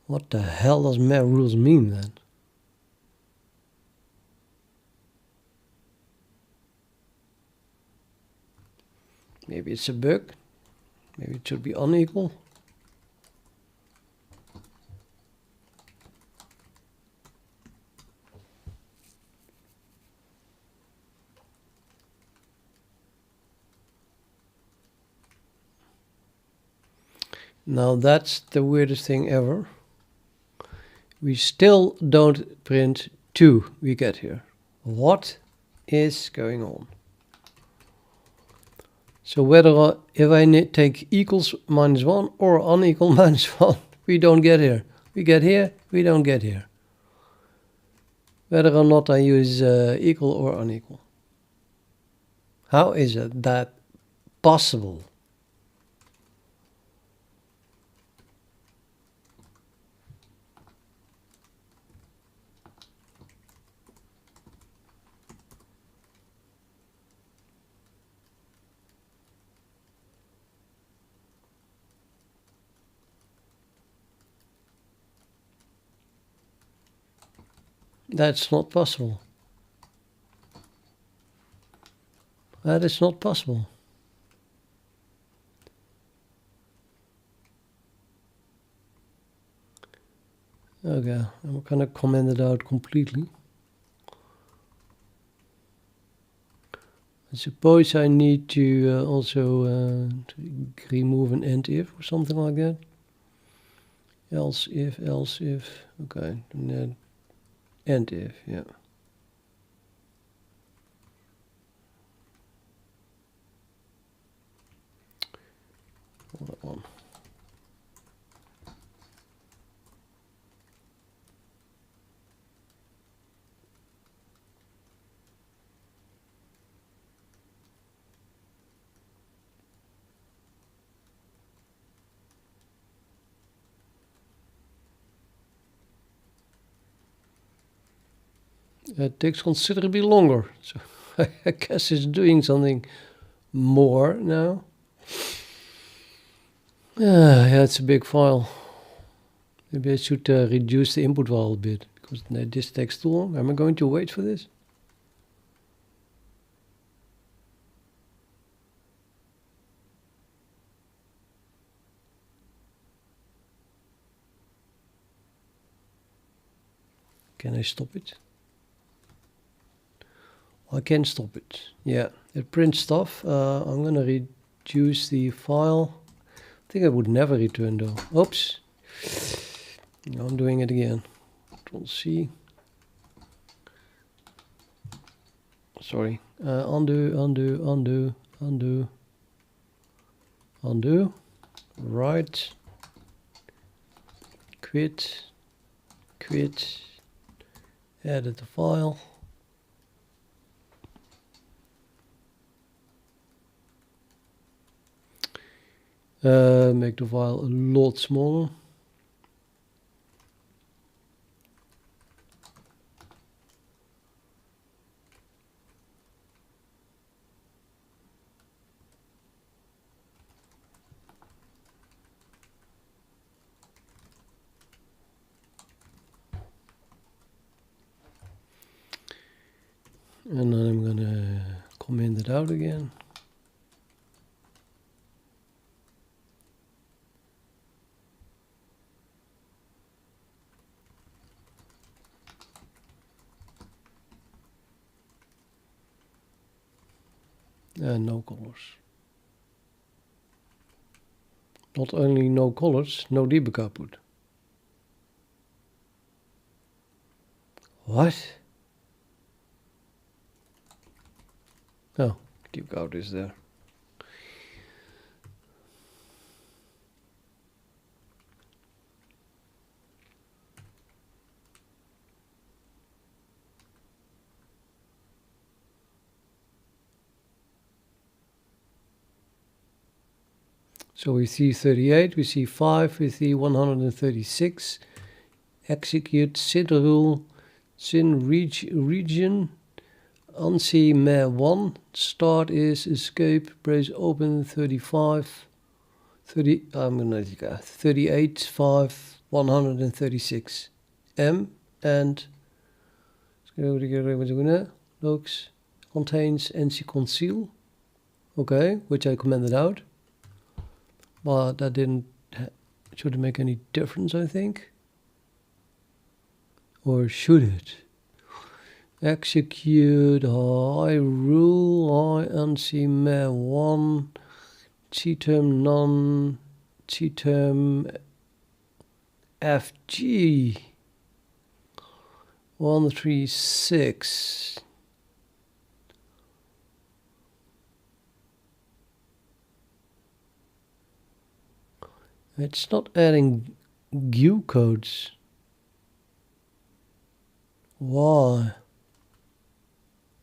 What the hell does mer rules mean then? Maybe it's a bug. Maybe it should be unequal. Now that's the weirdest thing ever. We still don't print 2 we get here. What is going on? So whether if I take equals -1 or unequal -1, we don't get here. We get here, we don't get here. Whether or not I use equal or unequal. How is it that possible? That's not possible. That is not possible. Okay, I'm gonna comment it out completely. I suppose I need to also remove an end if or something like that. Else if, okay, and then end if, yeah. That one. It takes considerably longer, so I guess it's doing something more now. Yeah, it's a big file. Maybe I should reduce the input file a bit, because this takes too long. Am I going to wait for this? Can I stop it? I can stop it. Yeah, it prints stuff. I'm gonna reduce the file. I think I would never return though. Oops. Now I'm doing it again. Control-C. Sorry. Undo. undo, write, quit, edit the file. Make the file a lot smaller. And then I'm gonna comment it out again. And no colors. Not only no colors, no debug output. What? Oh, debug out is there. So we see 38, we see 5, we see 136. Execute SID rule, SIN region, ANSI me 1. Start is escape, brace open 35, 30, I'm gonna 38, 5, 136. M and looks contains ANSI conceal. Okay, which I commented out. But that shouldn't make any difference, I think. Or should it? Execute high rule, high ANSI me 1, C-term none, C-term FG 136. It's not adding GUI codes. Why?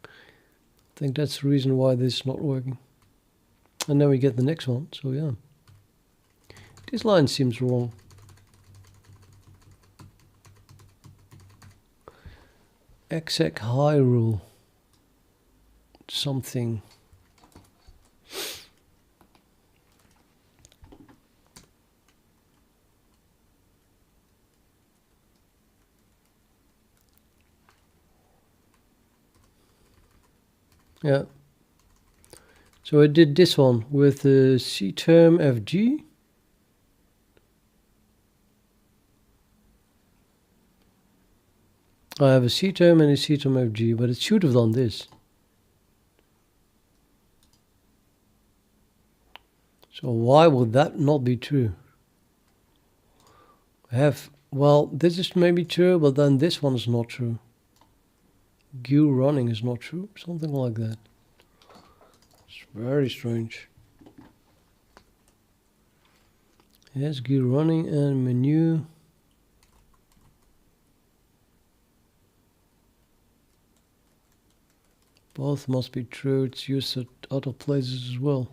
I think that's the reason why this is not working. And then we get the next one, so yeah. This line seems wrong. Exec high rule. Something. Yeah. So I did this one with the C-term FG. I have a C-term and a C-term FG, but it should have done this. So why would that not be true? Well, this is maybe true, but then this one is not true. GUI running is not true, something like that. It's very strange. Yes, GUI running and menu. Both must be true. It's used at other places as well.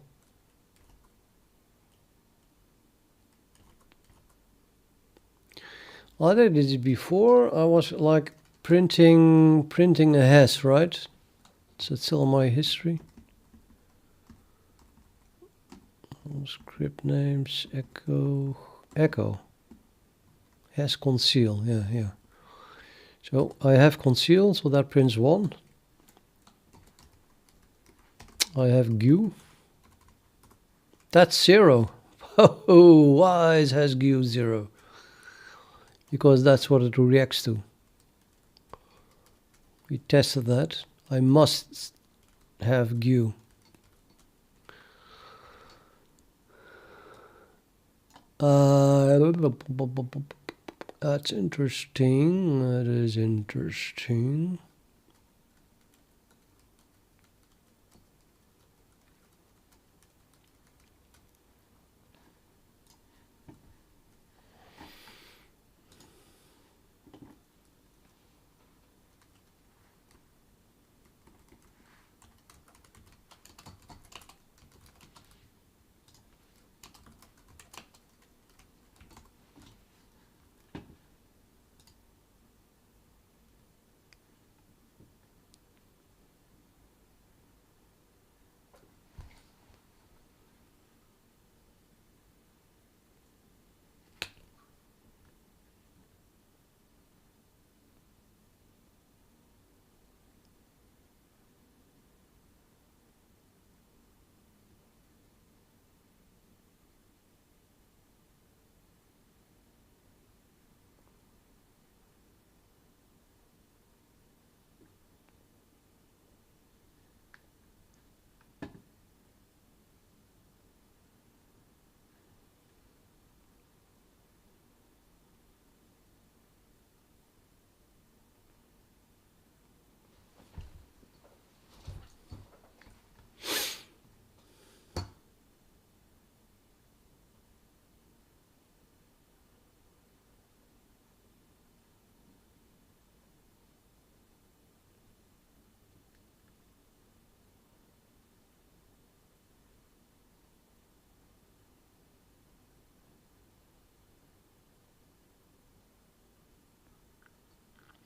I did this before. I was like printing a hash, right? So it's still my history. Script names, echo. Hash conceal, yeah. So I have conceal, so that prints 1. I have GUI. That's 0. Oh, why has GUI 0? Because that's what it reacts to. We tested that. I must have GUI. That's interesting. That is interesting.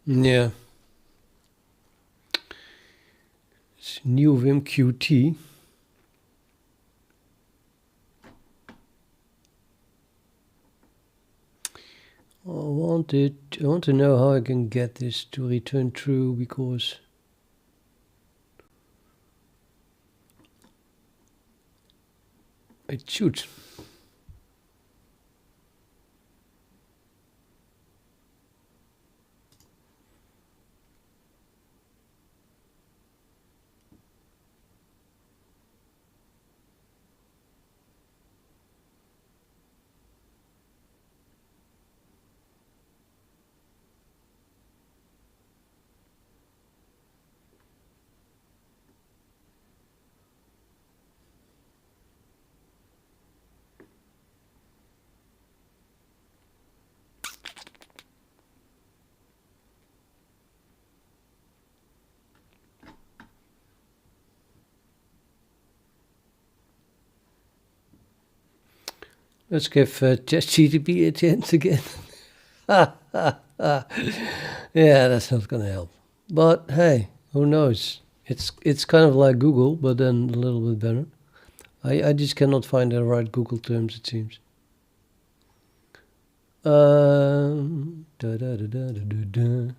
Yeah. It's neovim qt. I want to know how I can get this to return true, because it should. Let's give ChatGPT a chance again. Yeah, that's not gonna help. But hey, who knows? It's kind of like Google, but then a little bit better. I just cannot find the right Google terms, it seems. Da, da, da, da, da, da, da.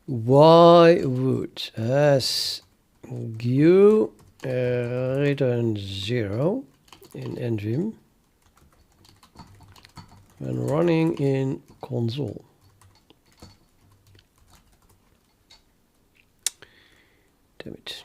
Why would as you return 0 in NVim when running in console? Damn it.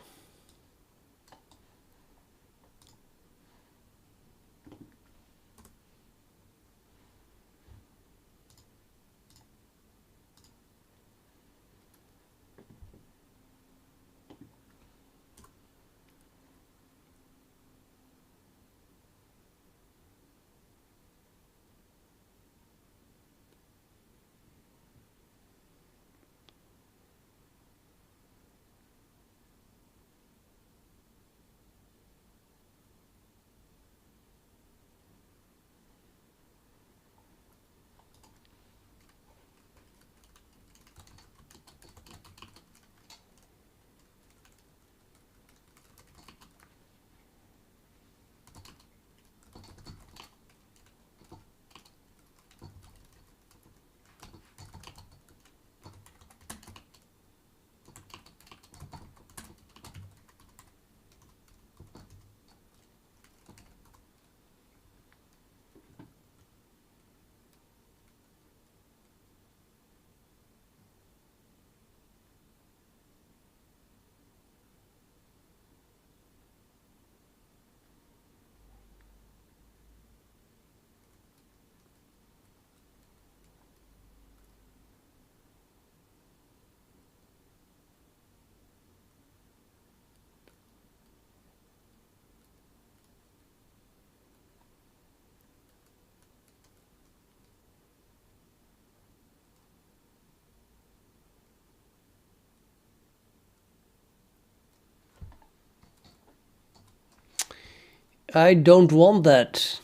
I don't want that.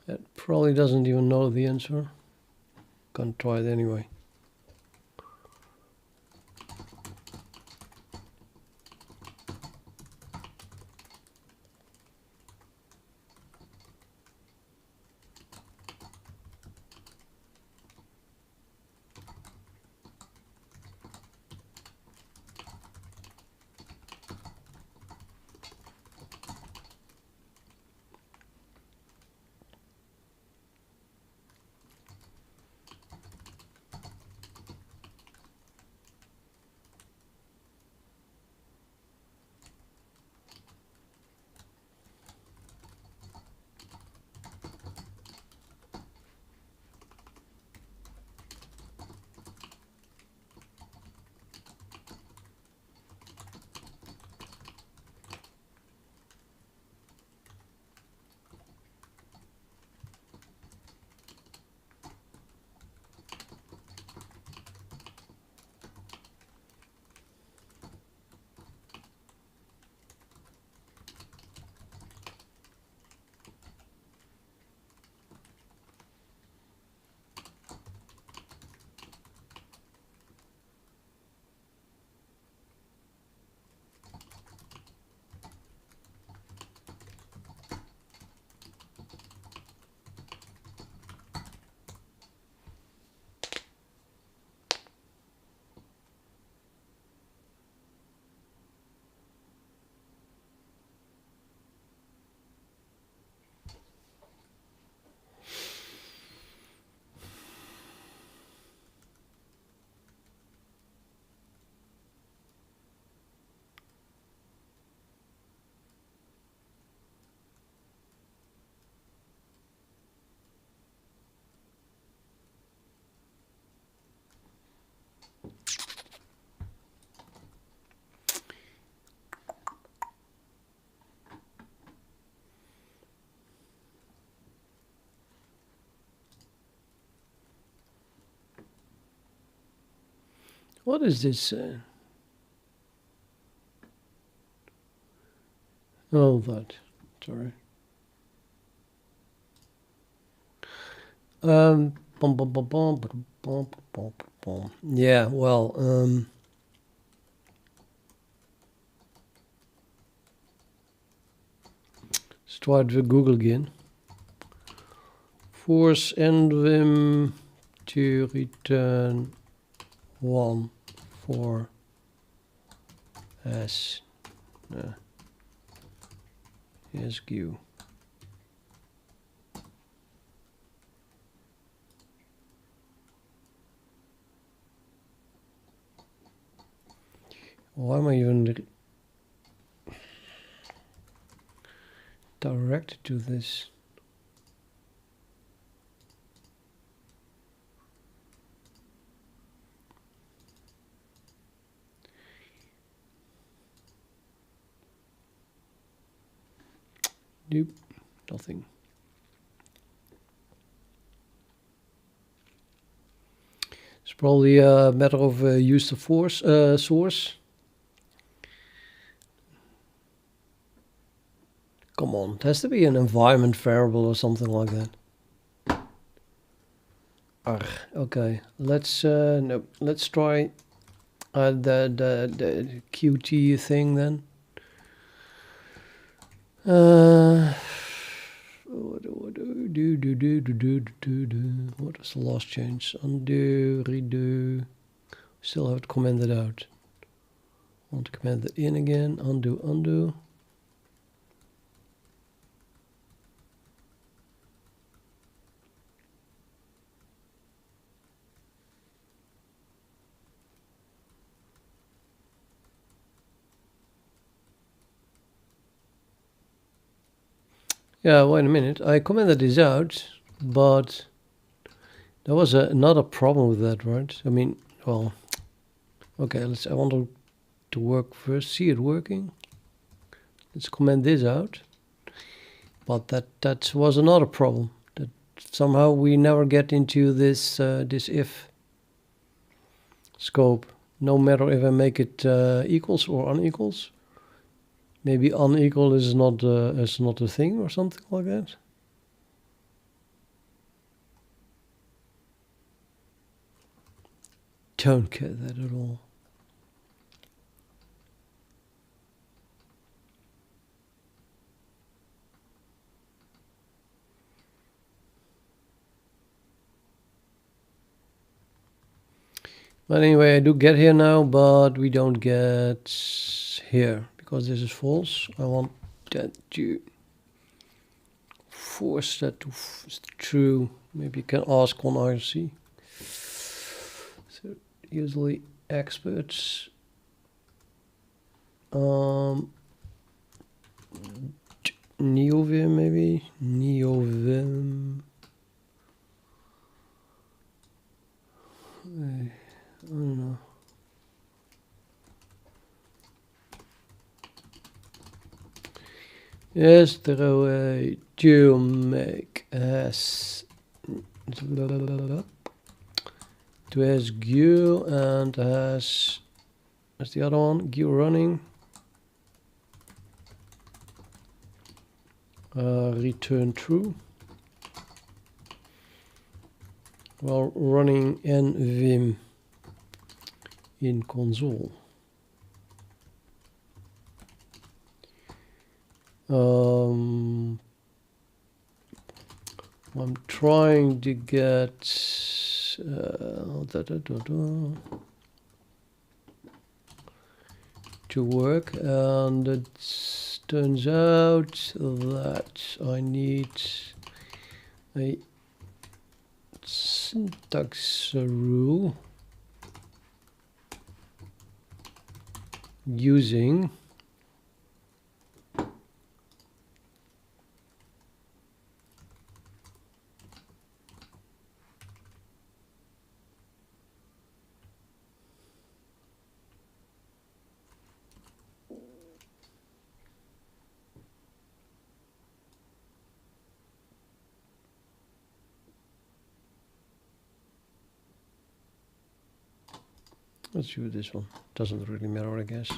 That probably doesn't even know the answer. Can't try it anyway. What is this? Oh, that. Sorry. Yeah, well, let's try it with Google again. Force endvim to return 1 for as SQ. Why am I even directed to this? Nope, nothing. It's probably a matter of use the force source. Come on, it has to be an environment variable or something like that. Okay, let's no, let's try the Qt thing then. What is the last change? Undo, redo. Still have to comment it out. Want to comment it in again. Undo, undo. Yeah, wait a minute. I commented this out, but there was another problem with that, right? I mean, well, okay. I want to work first. See it working. Let's comment this out. But that was another problem. That somehow we never get into this this if scope. No matter if I make it equals or unequals. Maybe unequal is not a thing or something like that. Don't get that at all. But anyway, I do get here now, but we don't get here because this is false. I want that to force that to true. Maybe you can ask on IRC. So usually experts. Neovim maybe? Neovim. I don't know. Is there a way to make S to has GUI and has what's the other one? GUI running. Return true. While running nvim in console. I'm trying to get to work, and it turns out that I need a syntax rule using Let's do this one. Doesn't really matter, I guess.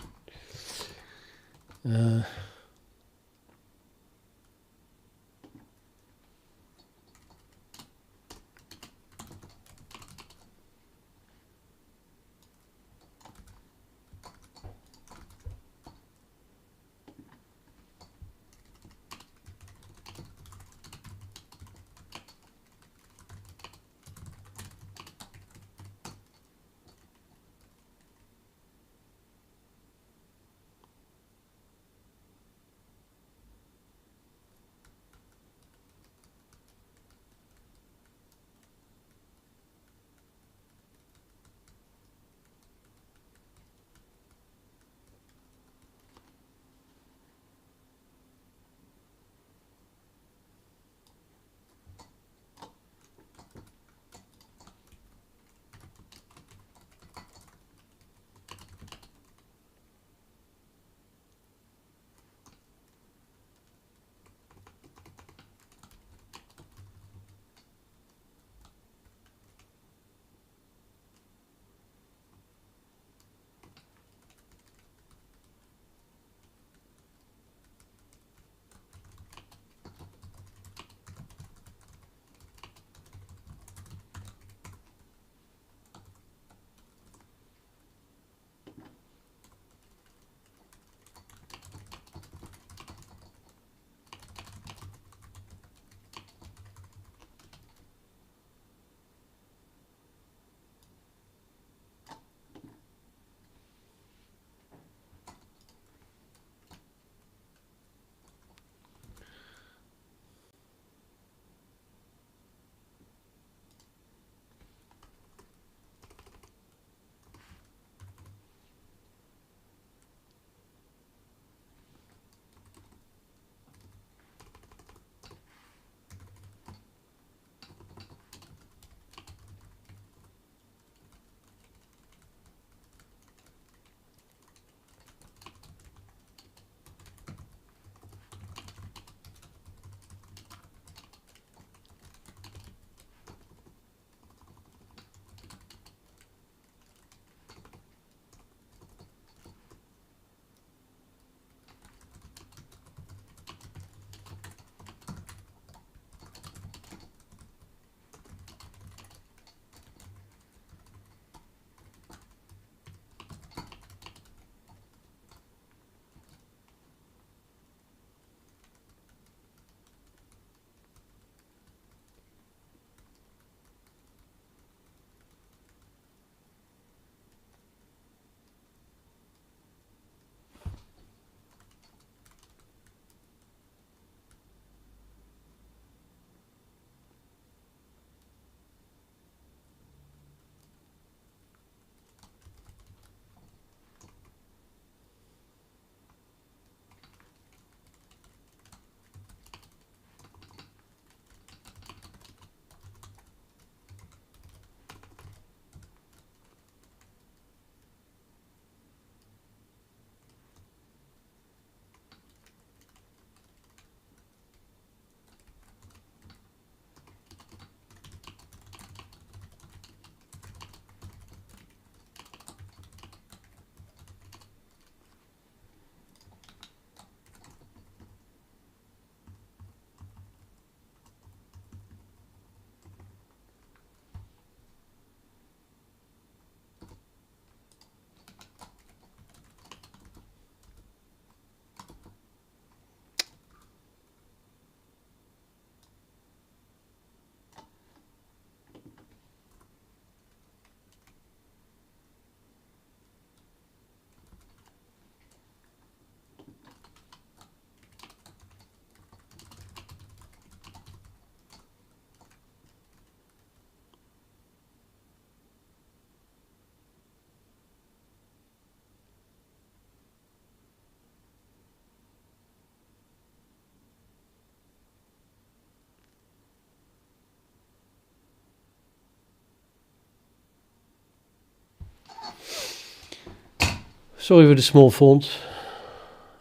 Sorry for the small font.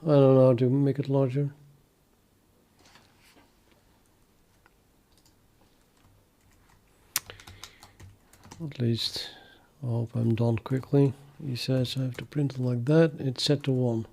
I don't know how to make it larger. At least I hope I'm done quickly. He says I have to print it like that. It's set to 1.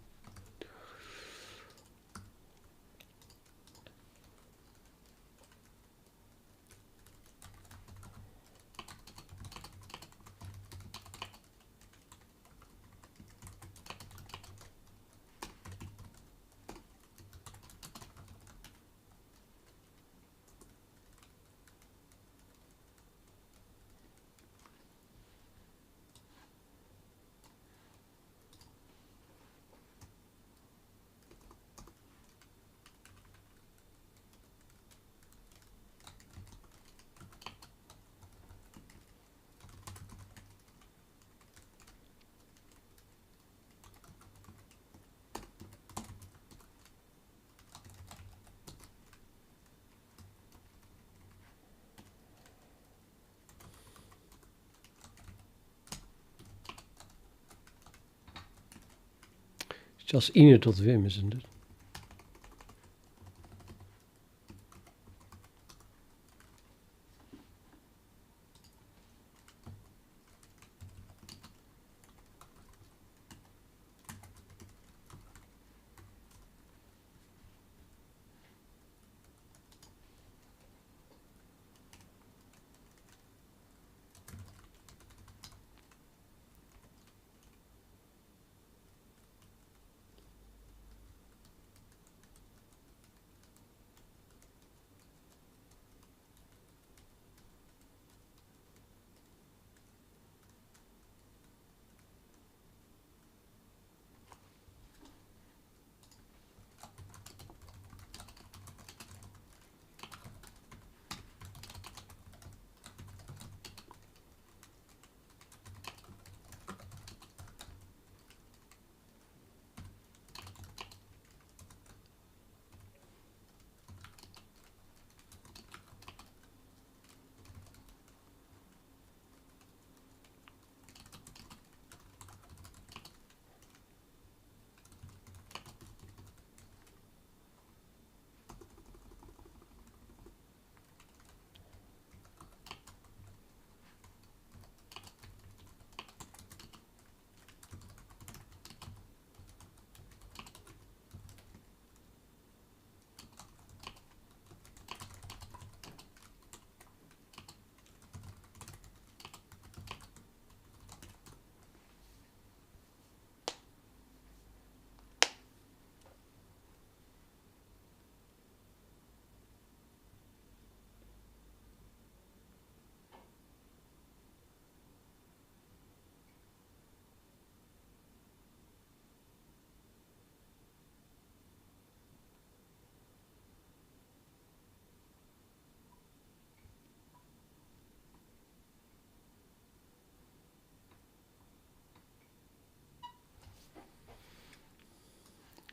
It's just init.vim, isn't it?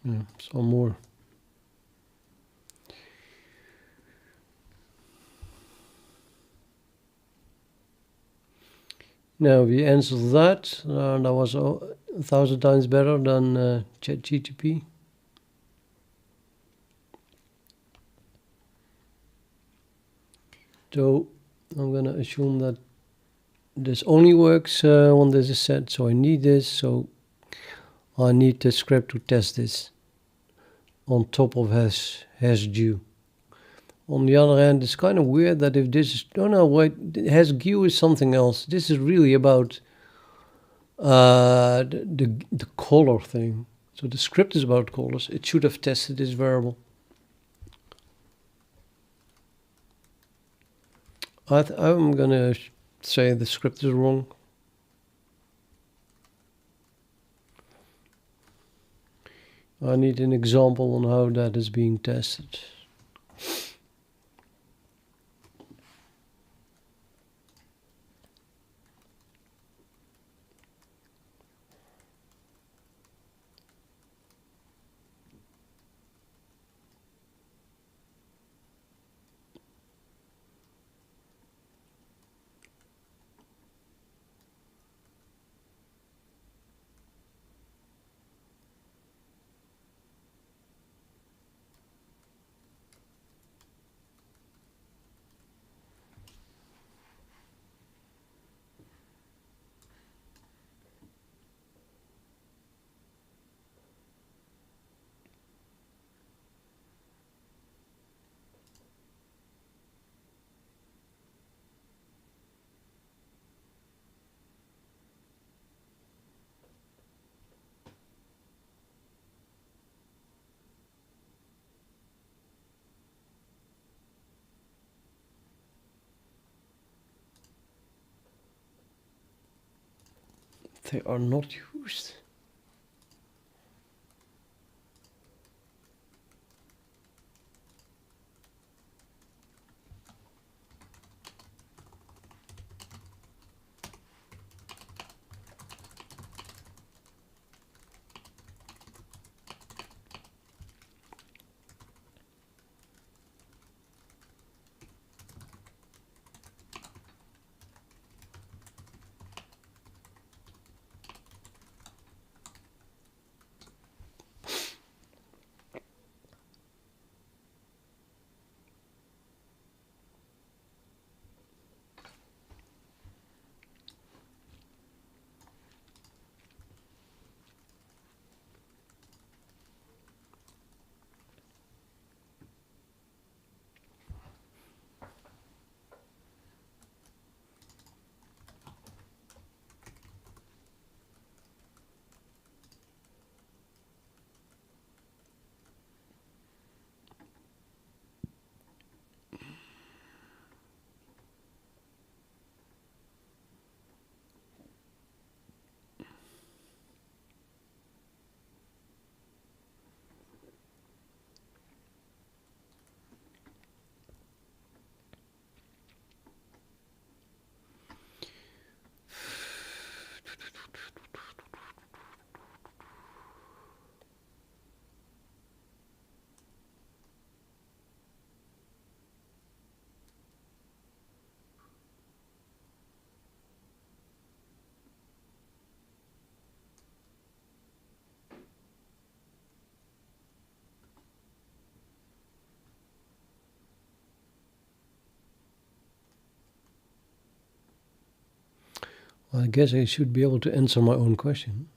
Yeah, some more. Now we answered that. That was 1,000 times better than ChatGPT. So I'm gonna assume that this only works when this is set. So I need this. So I need the script to test this on top of hasGew. On the other hand, it's kind of weird that if this is, no, wait, hasGew is something else. This is really about the color thing. So the script is about colors. It should have tested this variable. I'm gonna say the script is wrong. I need an example on how that is being tested. they are not used. Well, I guess I should be able to answer my own question.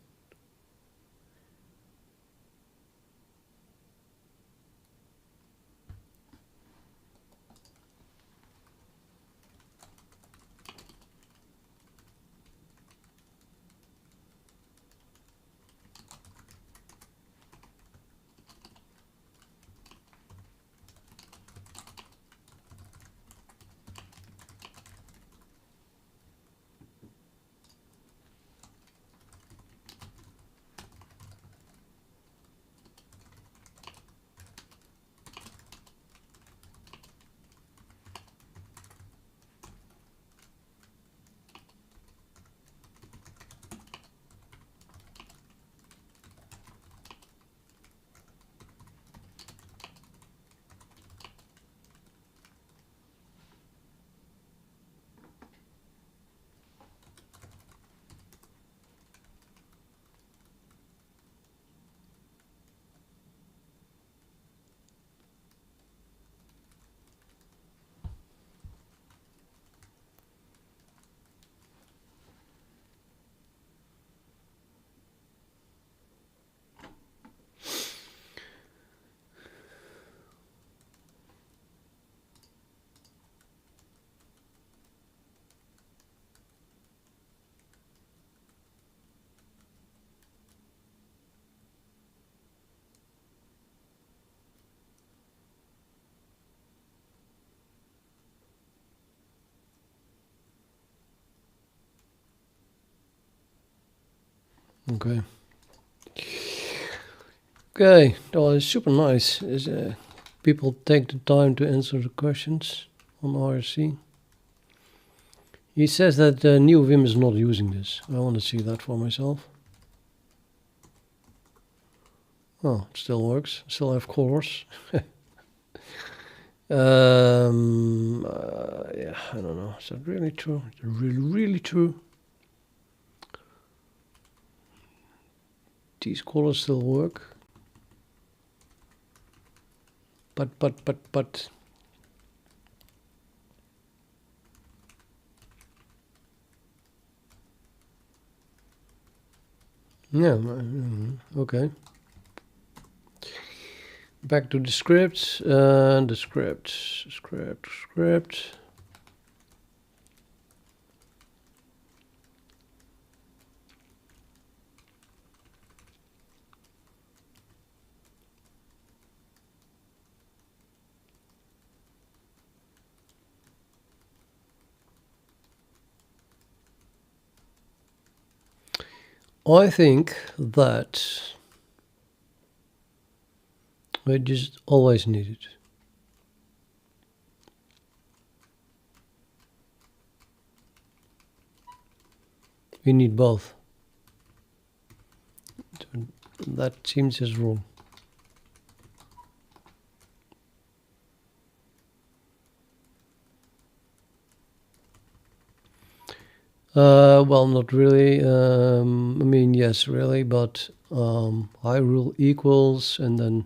Okay. Okay, well, it's super nice. People take the time to answer the questions on RSC. He says that neovim is not using this. I want to see that for myself. Oh, it still works. Still have colors. Yeah, I don't know. Is that really true? Is it really true? These colors still work. But. Yeah, okay. Back to the script, script. I think that we just always need it. We need both. That seems as wrong. Well, not really. I mean, yes, really, but I rule equals and then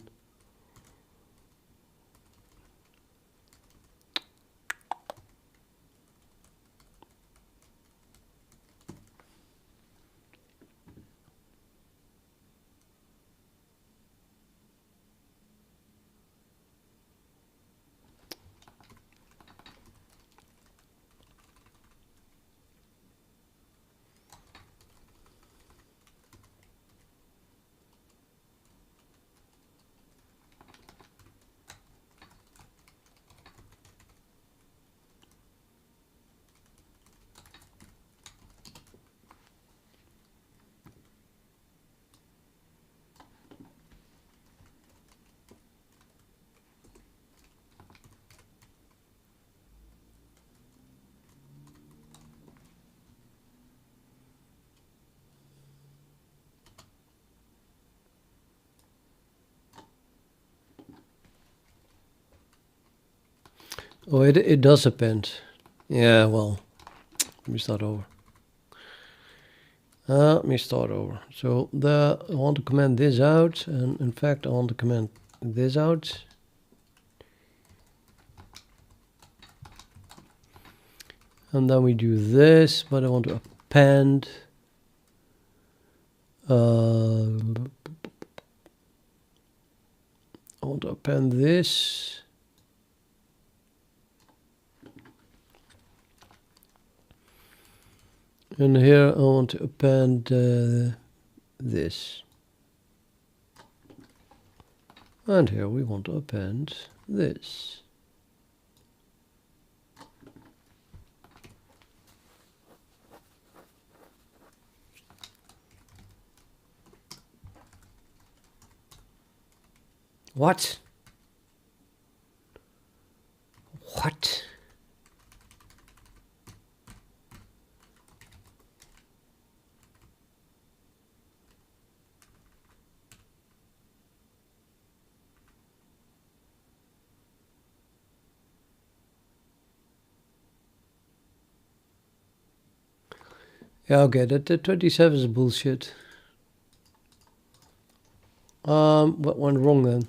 oh, it does append. Yeah, well, let me start over. Let me start over. So I want to comment this out, and in fact I want to comment this out. And then we do this, but I want to append. I want to append this. And here I want to append this. And here we want to append this. What? What? Yeah, okay, that 27 is bullshit. What went wrong then?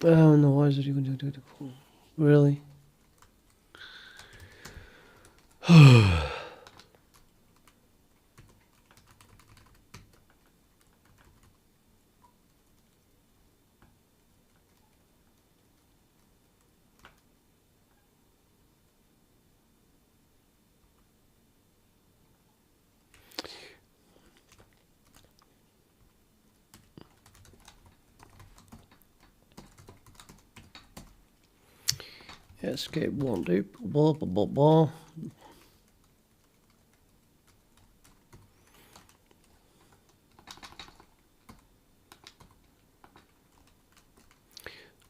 Oh no, why is it even do it? Really? Escape one loop, blah blah blah blah.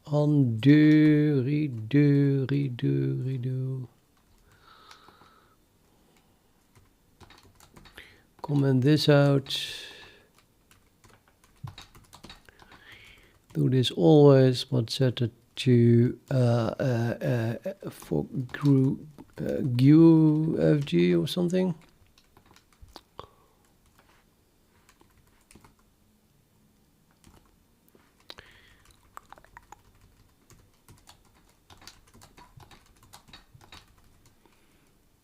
Undo, redo, redo, redo. Comment this out. Do this always, but set it to for GUFG or something.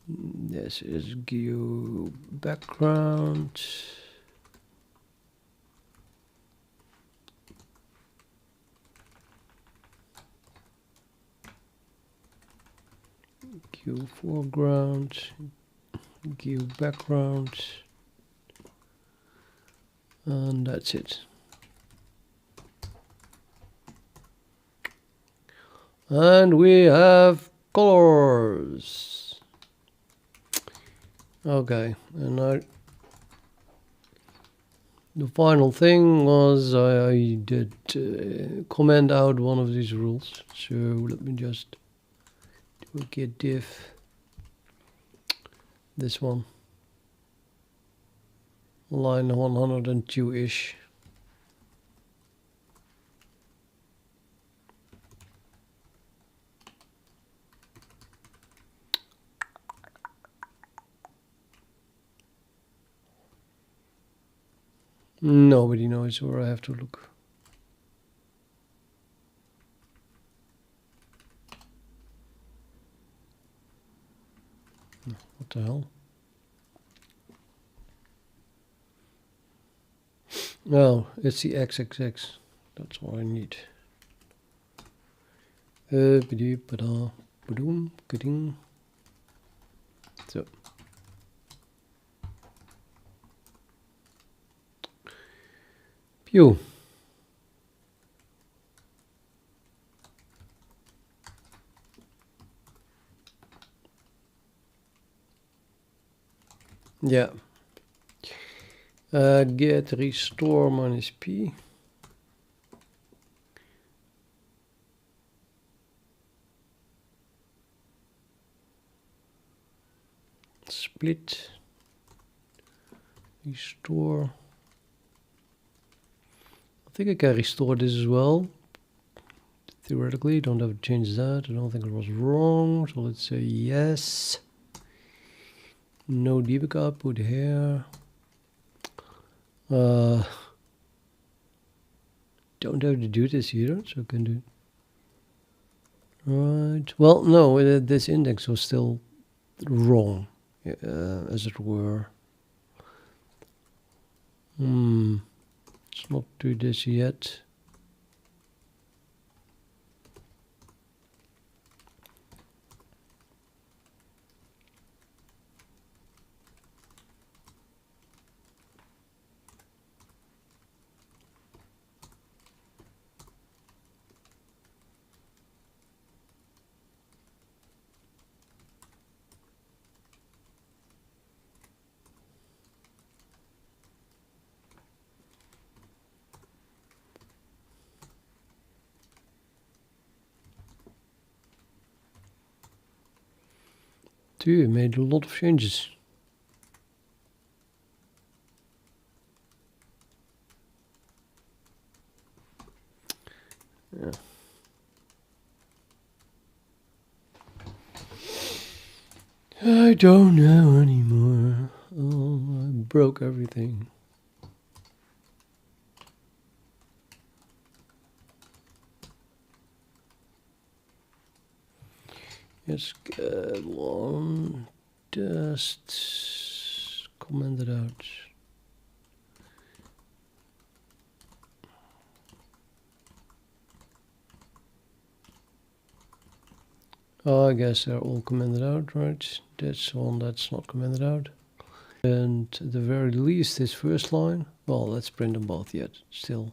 This is GU background. GU foreground, GU background, and that's it. And we have colors. Okay, and now the final thing was I did comment out one of these rules. So let me just do a git diff. This one, line 102-ish. Nobody knows where I have to look. What the hell? No, it's the XXX. That's all I need. So. Pew. Yeah. Get restore minus p. Split. Restore. I think I can restore this as well. Theoretically, don't have to change that. I don't think it was wrong. So let's say yes. No debug output here. Don't have to do this either, so I can do. Right. Well, no, this index was still wrong, as it were. Let's not do this yet. Dude, made a lot of changes. Yeah. I don't know anymore. Oh, I broke everything. Let's get one. Just comment it out. Oh, I guess they're all commented out, right? That's one that's not commented out. And at the very least, this first line. Well, let's print them both yet, still.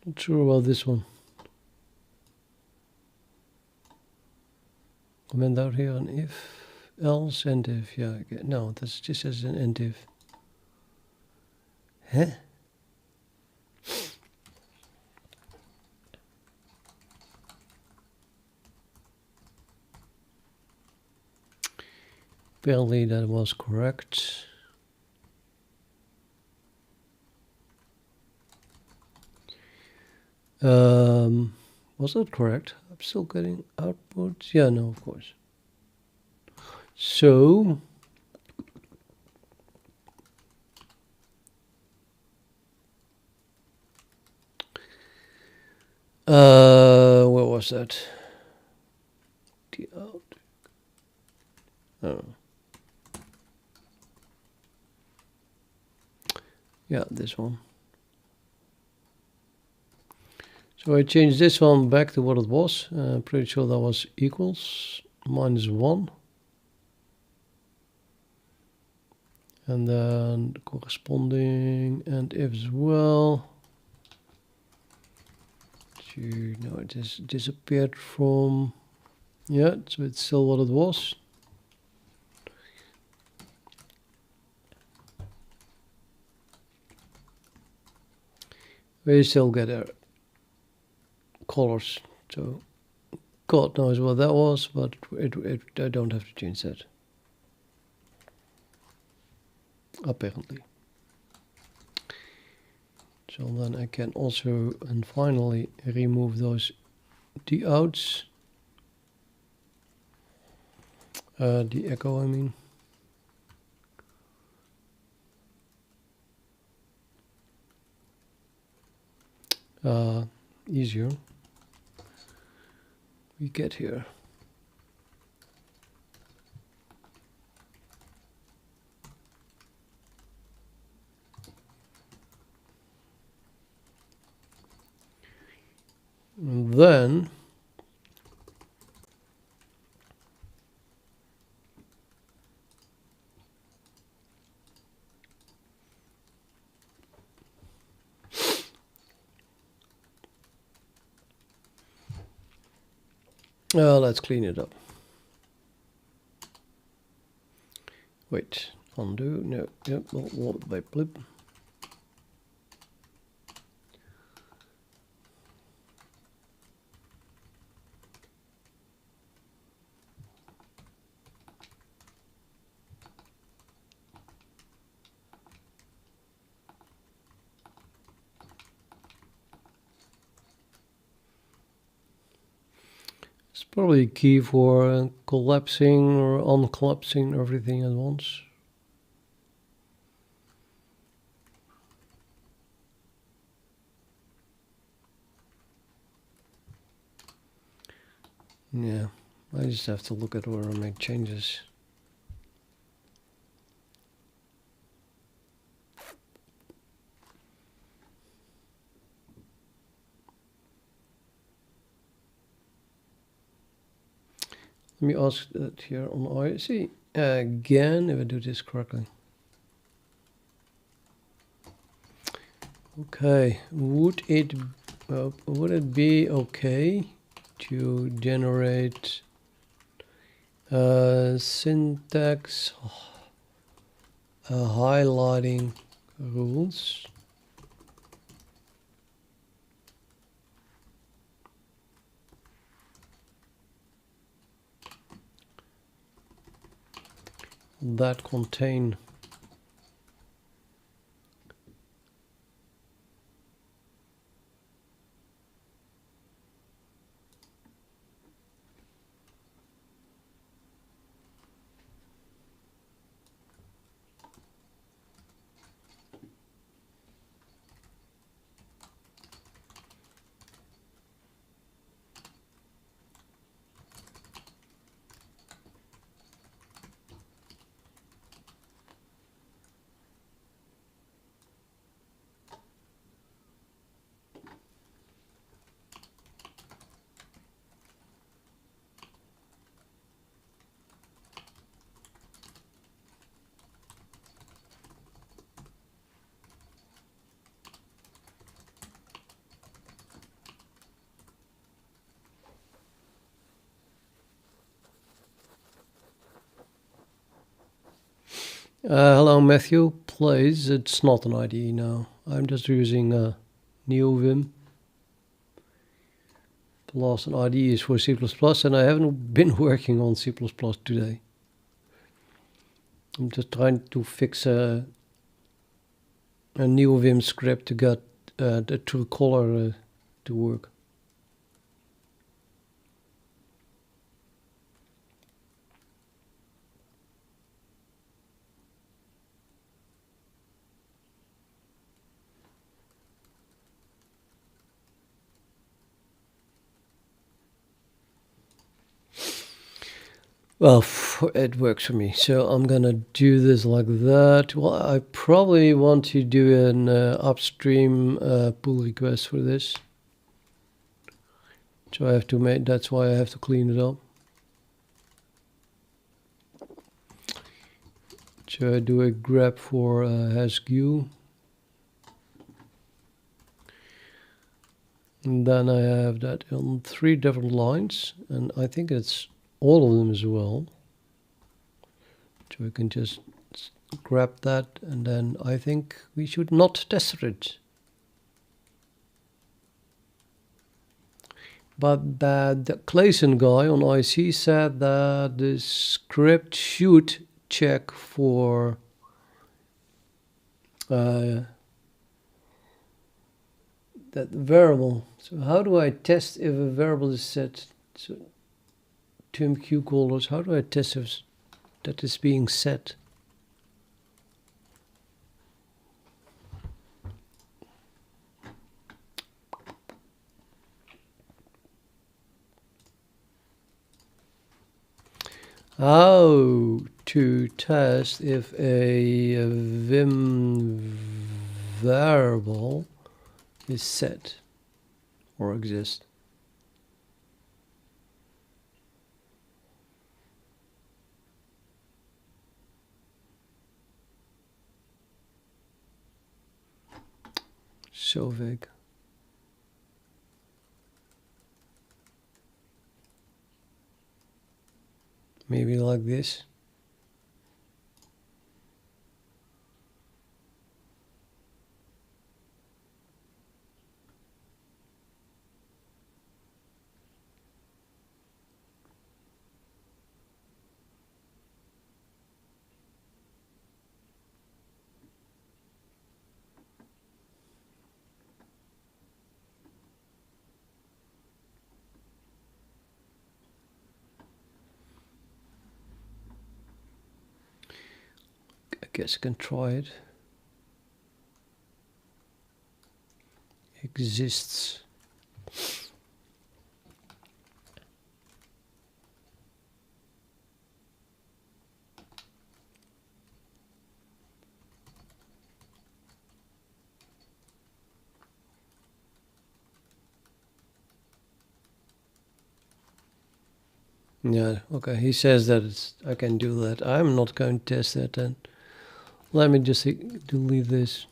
Not sure about this one. Comment out here an else and if, yeah, no, that's just as an end if. Huh? Apparently that was correct. Was that correct? I'm still getting output. Yeah, no, of course. So where was that? The out. Oh. Yeah, this one. So I changed this one back to what it was. Pretty sure that was equals -1. And then corresponding and if as well. No, it just disappeared from, yeah, so it's still what it was. We still get our colors, so God knows what that was, but I don't have to change that. Apparently. So then I can also, and finally, remove those outs. The echo, I mean. Easier. We get here. And then let's clean it up. Wait, undo, no, yep, by blip. It's probably key for collapsing or uncollapsing everything at once. Yeah, I just have to look at where I make changes. Let me ask that here on IC again, if I do this correctly. Okay, would it be okay to generate syntax highlighting rules? That contain Hello Matthew, please, it's not an IDE now. I'm just using neovim plus an IDE is for C++ and I haven't been working on C++ today. I'm just trying to fix a new Vimscript to get the true color to work. Well, it works for me, so I'm gonna do this like that. Well, I probably want to do an upstream pull request for this. So I have to make, that's why I have to clean it up. So I do a grep for hasgu. And then I have that on 3 different lines, and I think it's all of them as well. So I can just grab that, and then I think we should not test it. But the Clayson guy on IC said that the script should check for that variable. So how do I test if a variable is set? So term Q callers, how do I test if that is being set? How to test if a Vim variable is set or exists. So vague. Maybe like this. I guess I can try it. Exists. Yeah, okay, he says that I can do that. I'm not going to test that then. Let me just delete this.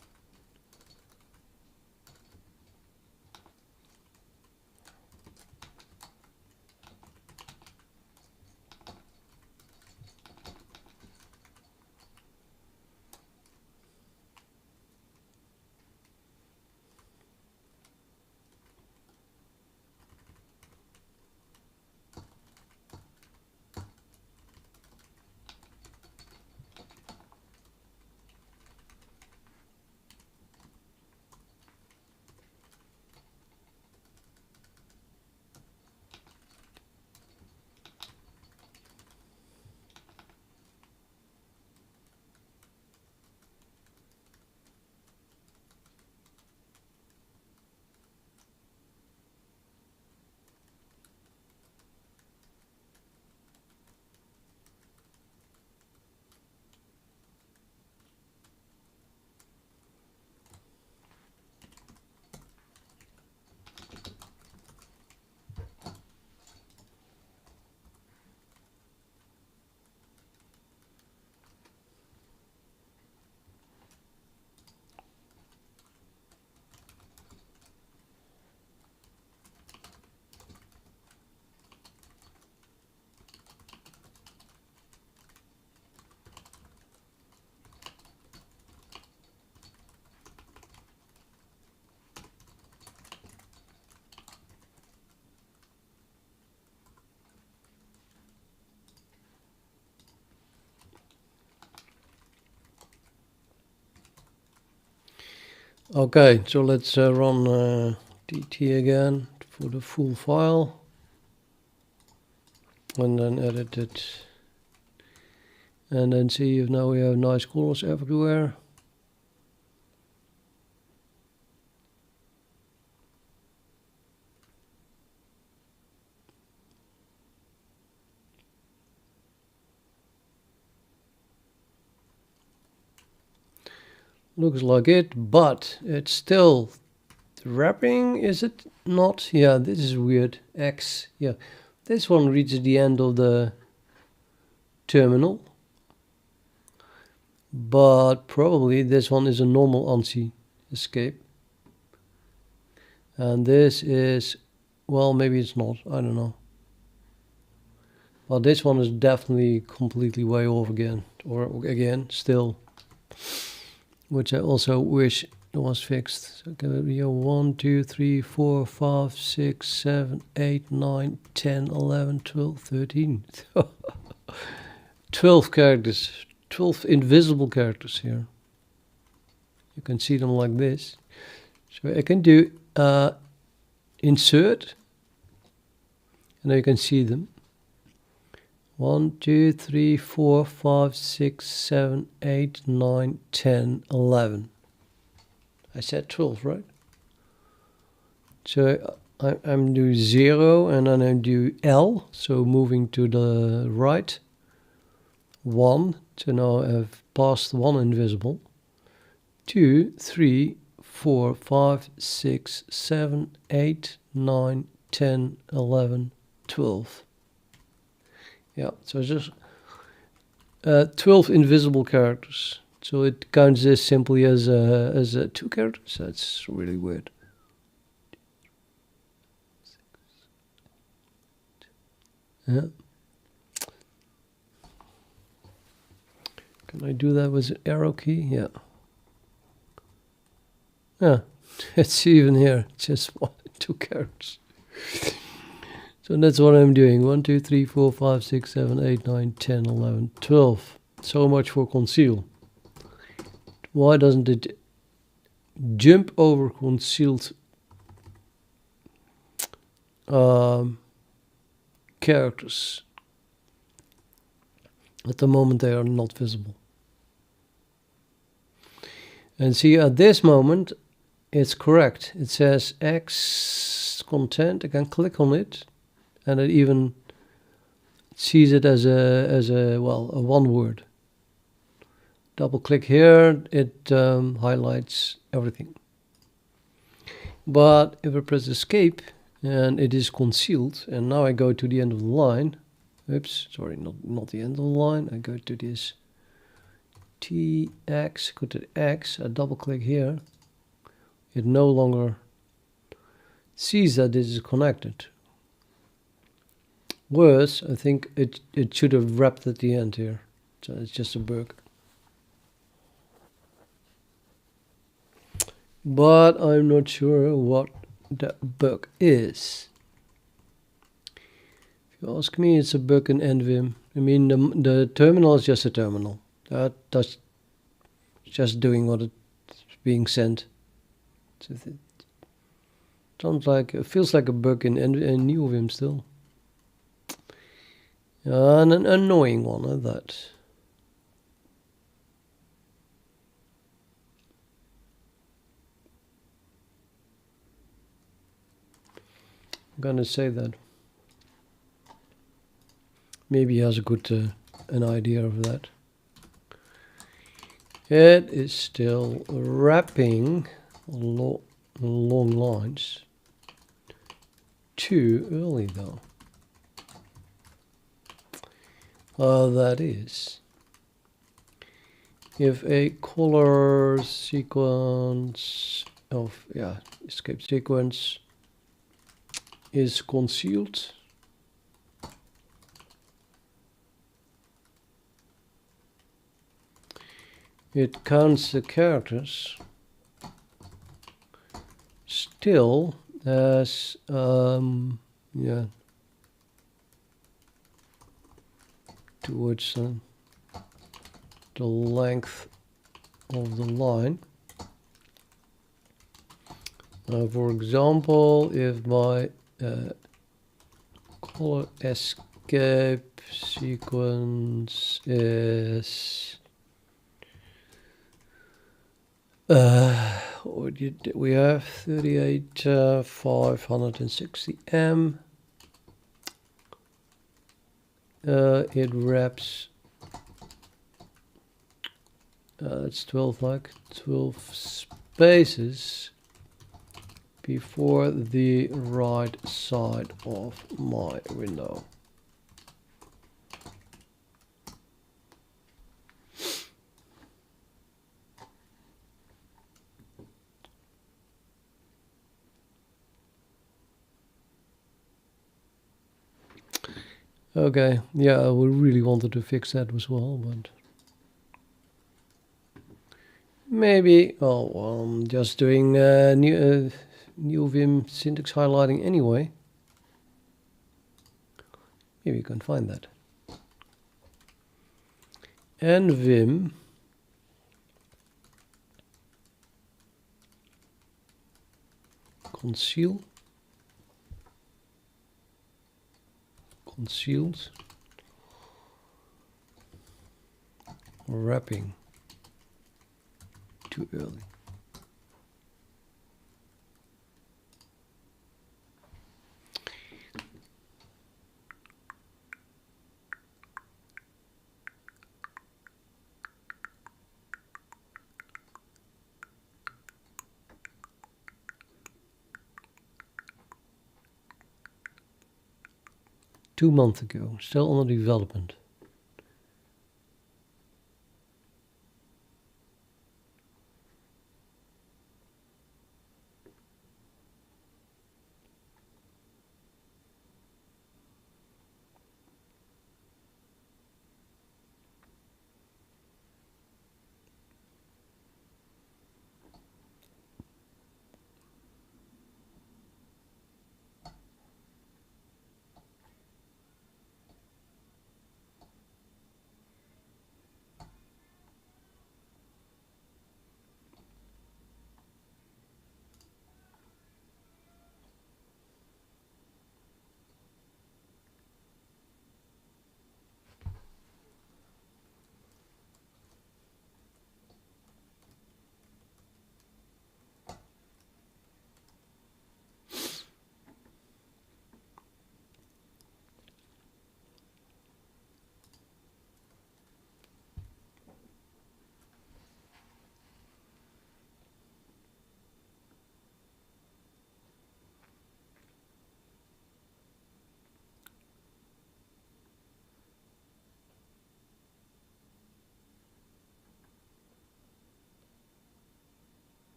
Okay, so let's run dt again for the full file, and then edit it, and then see if now we have nice colors everywhere. Looks like it, but it's still wrapping, is it not? Yeah, this is weird. X, yeah. This one reaches the end of the terminal, but probably this one is a normal ANSI escape. And this is, well, maybe it's not, I don't know. Well, this one is definitely completely way off again, or again, still. Which I also wish was fixed. So here 1, 2, 3, 4, 5, 6, 7, 8, 9, 10, 11, 12, 13. 12 characters, 12 invisible characters here. You can see them like this. So I can do insert, and now you can see them. 1, 2, 3, 4, 5, 6, 7, 8, 9, 10, 11. I said 12, right? So I'm do 0, and then I do L, so moving to the right. 1, so now I've passed 1 invisible. 2, 3, 4, 5, 6, 7, 8, 9, 10, 11, 12. Yeah, so just 12 invisible characters. So it counts this simply as 2 characters. That's really weird. Yeah. Can I do that with an arrow key? Yeah. Yeah, it's even here. Just 2 characters. So that's what I'm doing. 1, 2, 3, 4, 5, 6, 7, 8, 9, 10, 11, 12. So much for conceal. Why doesn't it jump over concealed characters? At the moment they are not visible. And see, at this moment it's correct. It says X content. I can click on it, and it even sees it as a one word. Double click here, it highlights everything. But if I press escape and it is concealed, and now I go to the end of the line. Oops, sorry, not the end of the line. I go to this TX, go to the X, I double click here. It no longer sees that this is connected. Worse, I think it should have wrapped at the end here. So it's just a bug. But I'm not sure what that bug is. If you ask me, it's a bug in NVim. I mean, the terminal is just a terminal. That's just doing what it's being sent. So it sounds like, it feels like a bug in neovim still. And an annoying one at that. I'm gonna say that. Maybe he has a good an idea of that. It is still wrapping long lines. Too early though. That is, if a color sequence of escape sequence is concealed, it counts the characters still as towards the length of the line. For example, if my color escape sequence is what did we have 38 560 M. It wraps it's 12 like 12 spaces before the right side of my window. Okay, yeah, I would really wanted to fix that as well, but maybe, oh, well, I'm just doing neovim syntax highlighting anyway. Maybe you can find that. And Vim. Conceal. Concealed. Wrapping. Too early. Two months ago, still under development.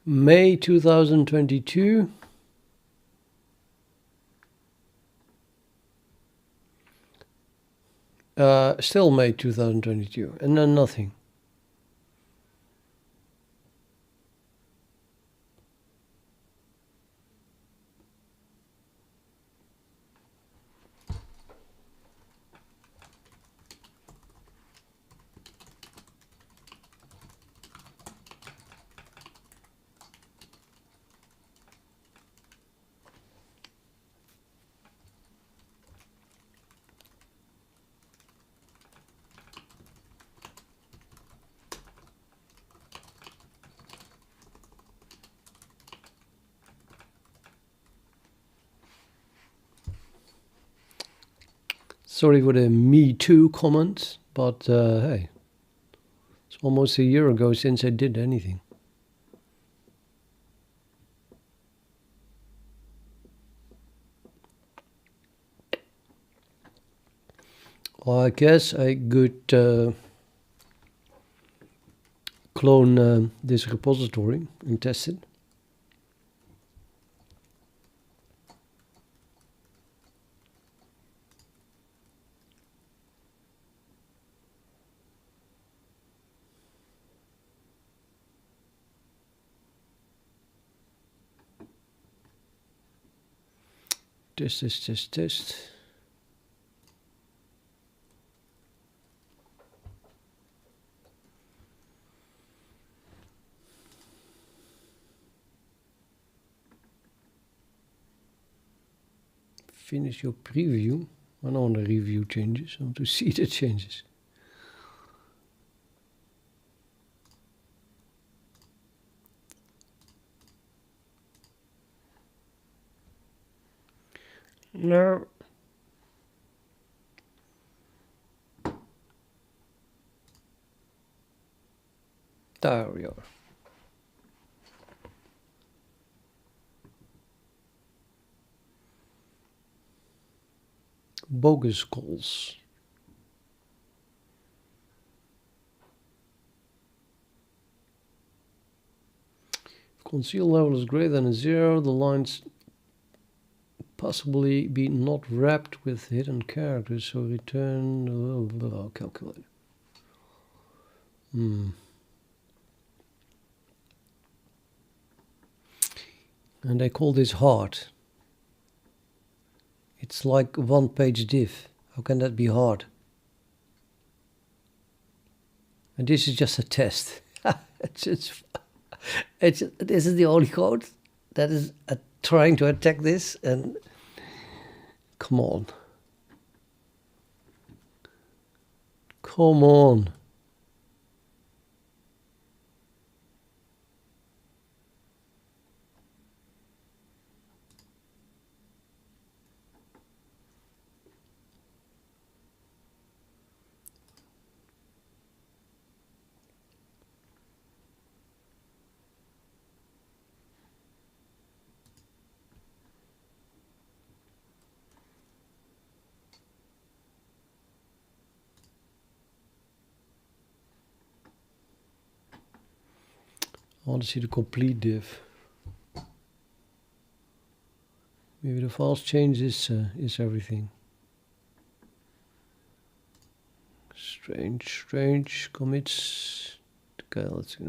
May 2022. Still May 2022, and then nothing. Sorry for the me too comment, but hey, it's almost a year ago since I did anything. Well, I guess I could clone this repository and test it. Test. Finish your preview. I don't want to review changes, I want to see the changes. No. There we are. Bogus calls. If conceal level is greater than 0, the lines possibly be not wrapped with hidden characters, so return calculate. And they call this hard. It's like one-page div. How can that be hard? And this is just a test. This is the only code that is trying to attack this, and come on. Come on. I want to see the complete div. Maybe the files change is everything. Strange commits. Okay, let's see.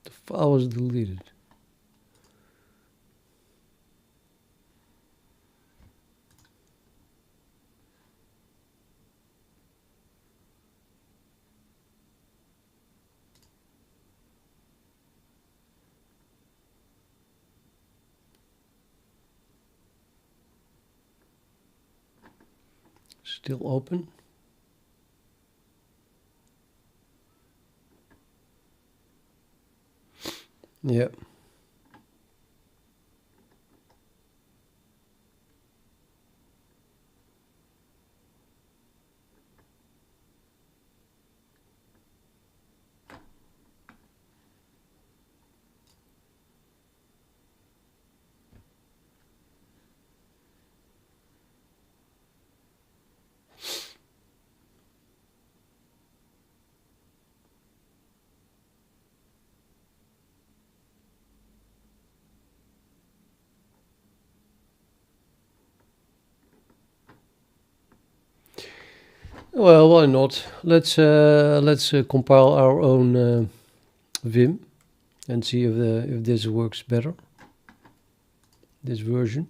The file was deleted. Still open. Yeah. Well, why not? Let's compile our own Vim and see if this works better. This version.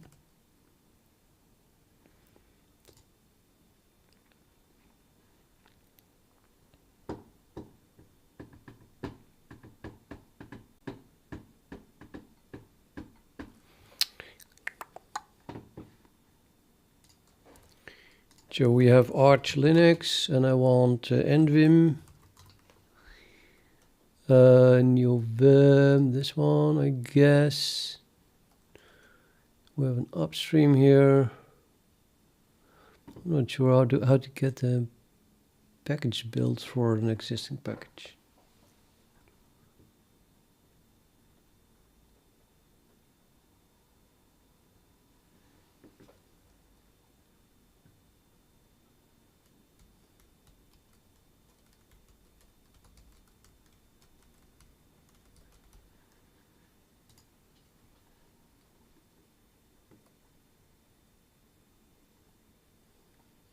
So we have Arch Linux, and I want NVim, neovim, this one, I guess. We have an upstream here. I'm not sure how to get the package built for an existing package.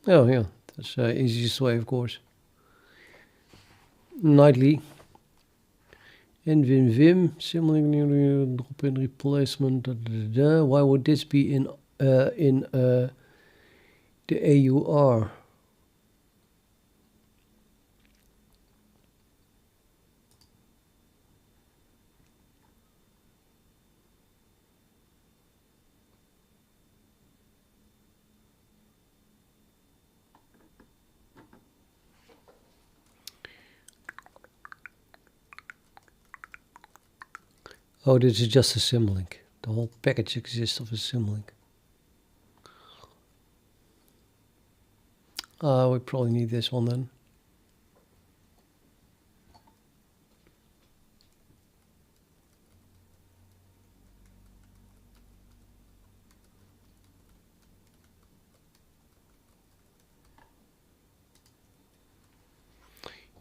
Oh yeah, that's the easiest way, of course. Nightly. NVim Vim, similarly drop-in replacement. Why would this be in the AUR? Oh, this is just a symlink. The whole package exists of a symlink. We probably need this one then.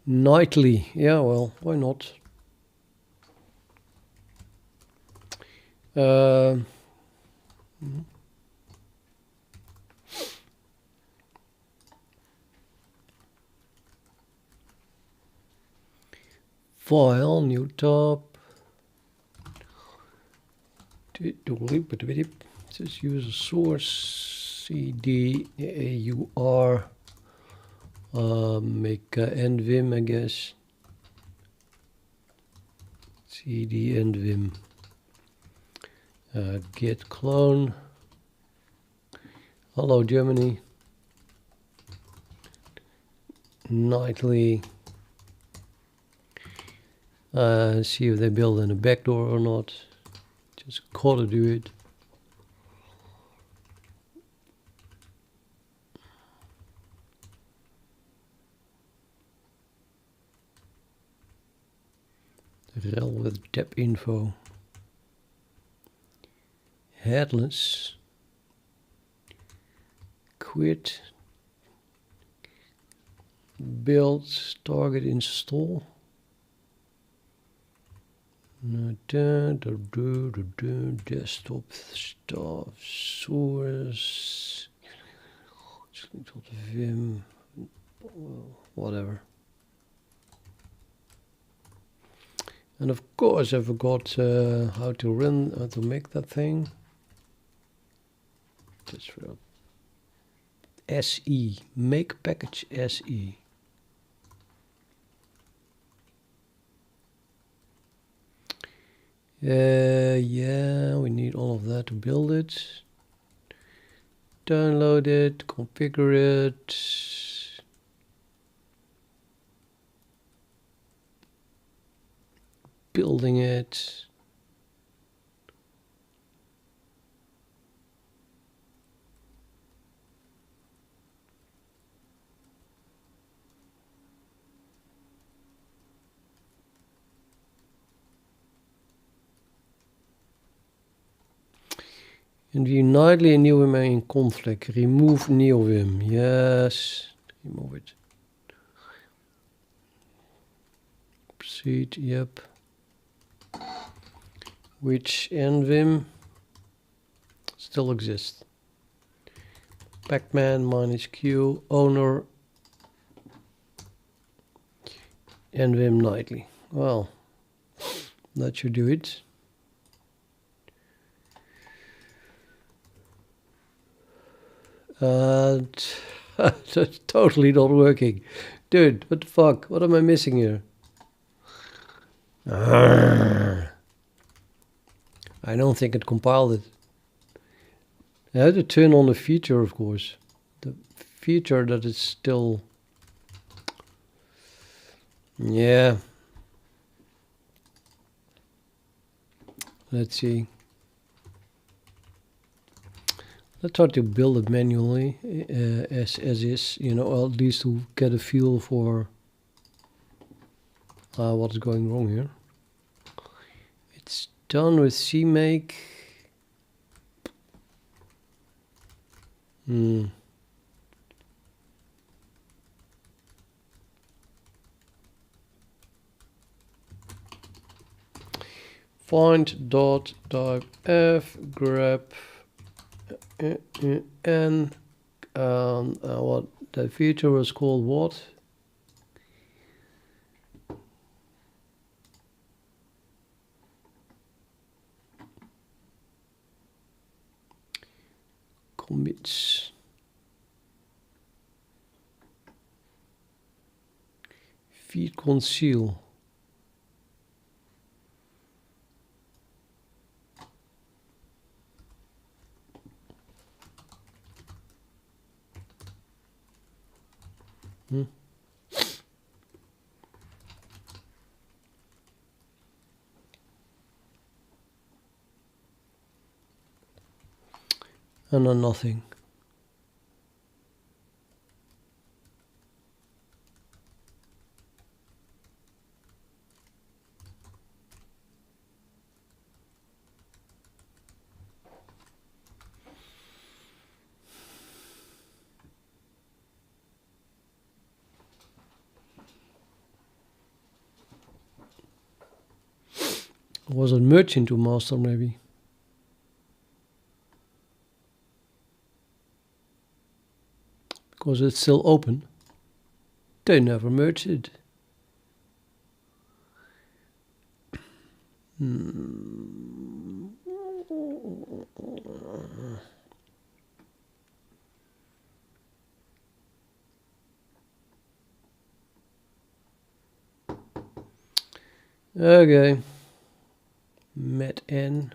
Nightly, yeah, well, why not? File, new tab. This user source cd AUR. Make NVim, I guess. cd NVim. Git clone. Hello Germany. Nightly. See if they build in a backdoor or not. Just gotta do it. Rel with deb info. Headless. Quit. Build. Target install. Desktop stuff. Source. Vim. Whatever. And of course I forgot how to make that thing. Just for SE, make package SE. Yeah, we need all of that to build it. Download it, configure it. Building it. And we nightly a neovim in conflict. Remove neovim. Yes. Remove it. Proceed. Yep. Which nvim still exists. Pacman -q owner nvim nightly. Well, that should do it. That's totally not working. Dude, what the fuck? What am I missing here? I don't think it compiled it. I had to turn on the feature, of course. The feature that is still... Yeah. Let's see. Let's try to build it manually as is, you know, at least to get a feel for what's going wrong here. It's done with CMake. Find dot type f grab n what the feature was called what? Commits. Feed conceal. And then nothing. Was it merged into master maybe? Because it's still open. They never merged it. Okay. Met n.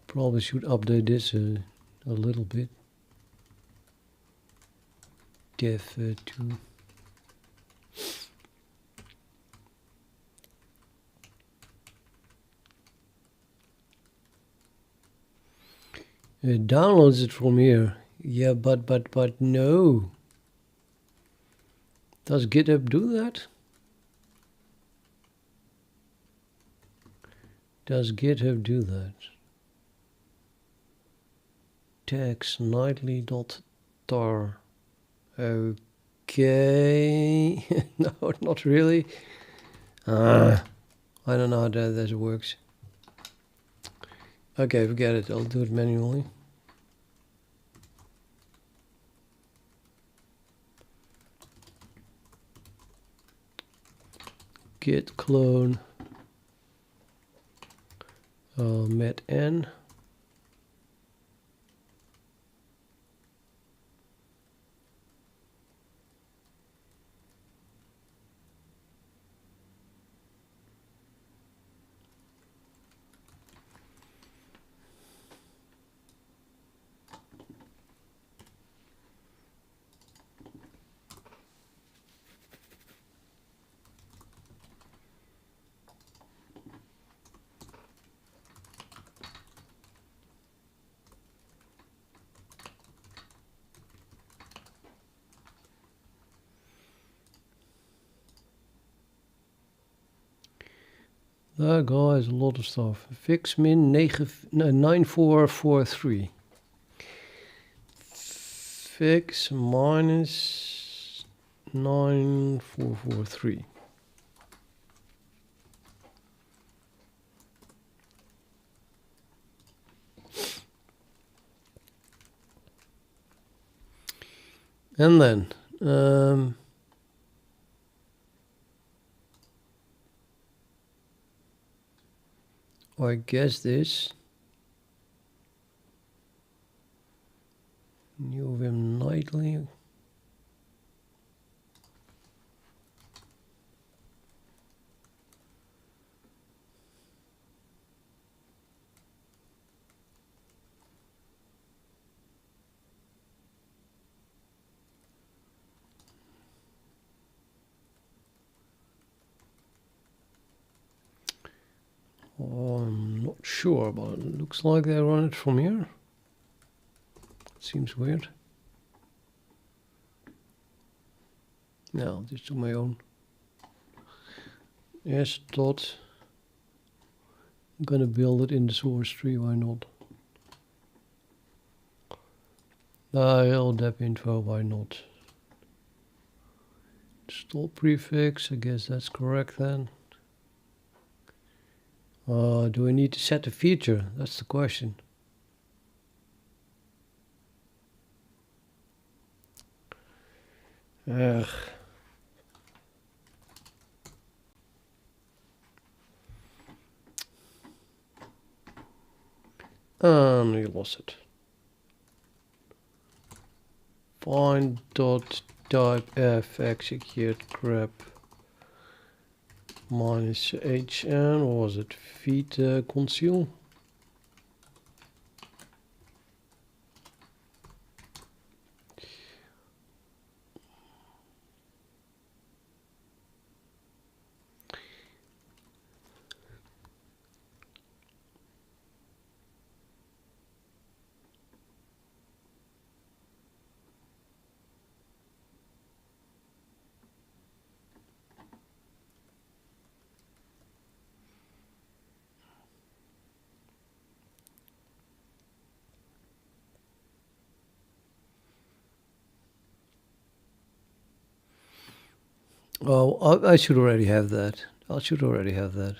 Probably should update this a little bit. Dev 2. It downloads it from here. Yeah, but no. Does GitHub do that? Does GitHub do that? Tags nightly.tar. Okay. No, not really. I don't know how that works. Okay, forget it. I'll do it manually. git clone met n. That guy has a lot of stuff. Fix min 9443. Fix minus 9443. And then I guess this neovim nightly. Oh, I'm not sure, but it looks like they run it from here. Seems weird. No, just on my own. Yes, dot. I'm gonna build it in the source tree, why not? Deb info, why not? Install prefix, I guess that's correct then. Do I need to set a feature? That's the question. Ugh. You lost it. Find dot type f execute grep minus hn, or was it feed conceal? Oh, I should already have that. I should already have that.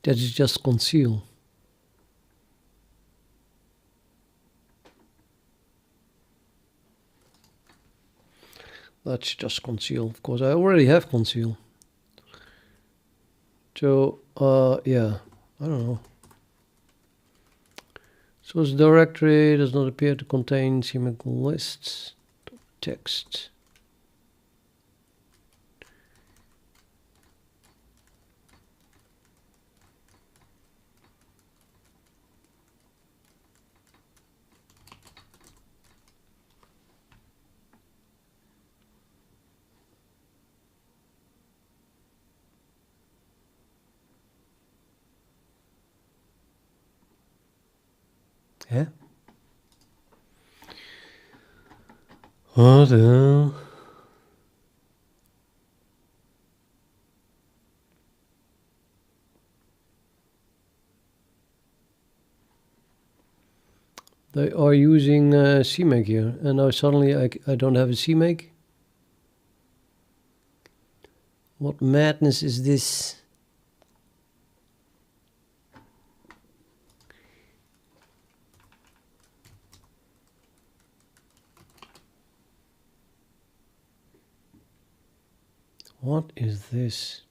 That is just conceal. That's just conceal. Of course, I already have conceal. So, yeah, I don't know. Source directory does not appear to contain semicolon lists. Text. Yeah. What the hell? They are using CMake here, and now suddenly I don't have a CMake. What madness is this? What is this?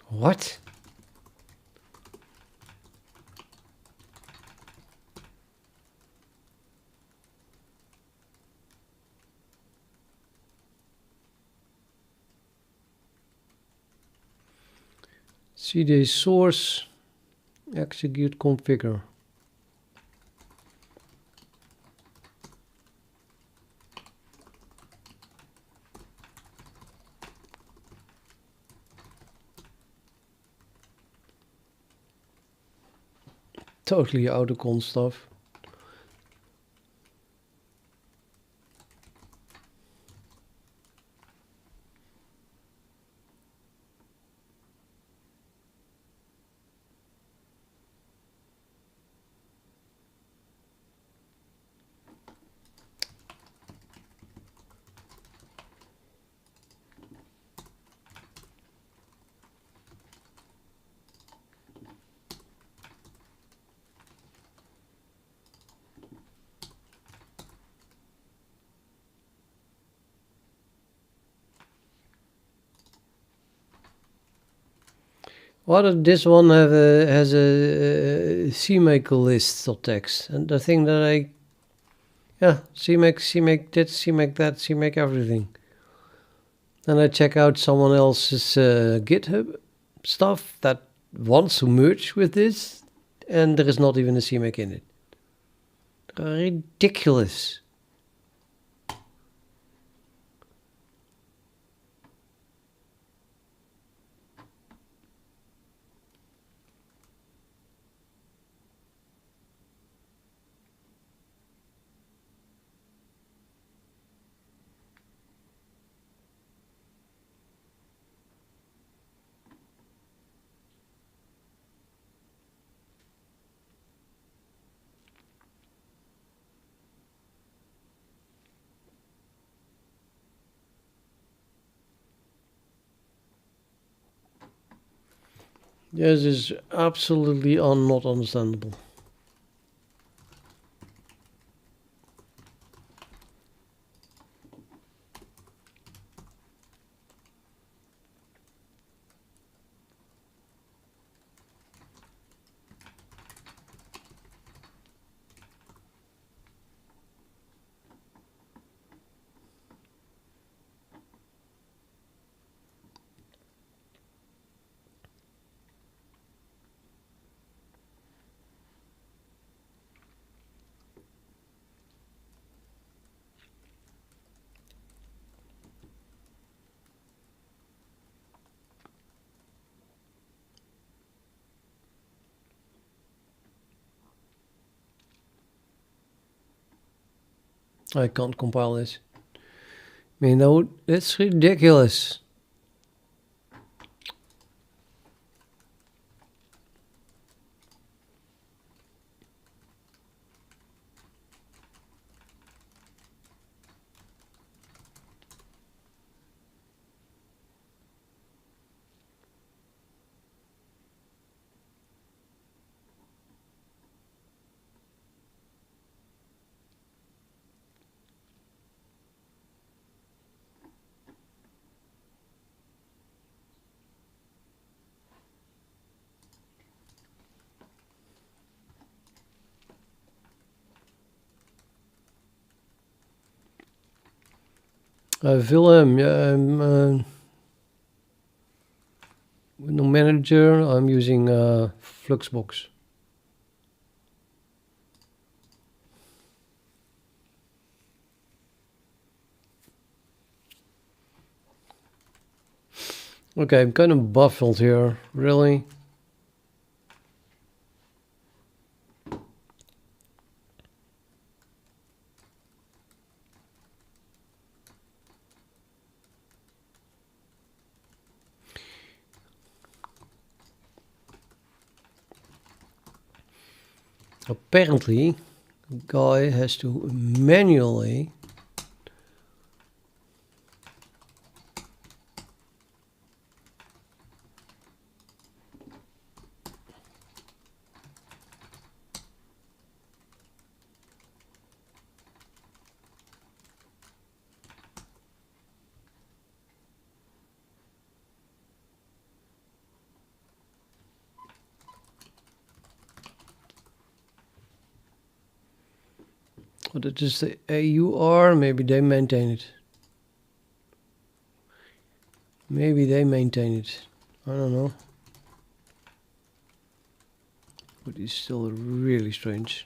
What? cd source execute configure. Totally autocon stuff. Why does this one have has a CMake list of text? And the thing that CMake this, CMake that, CMake everything. Then I check out someone else's GitHub stuff that wants to merge with this, and there is not even a CMake in it. Ridiculous. This is absolutely not understandable. I can't compile this. I mean, no, that's ridiculous. Willem, yeah, I'm window manager. I'm using Fluxbox. Okay, I'm kind of baffled here, really. Apparently, the guy has to manually what did it say? AUR? Maybe they maintain it. Maybe they maintain it. I don't know. But it's still really strange.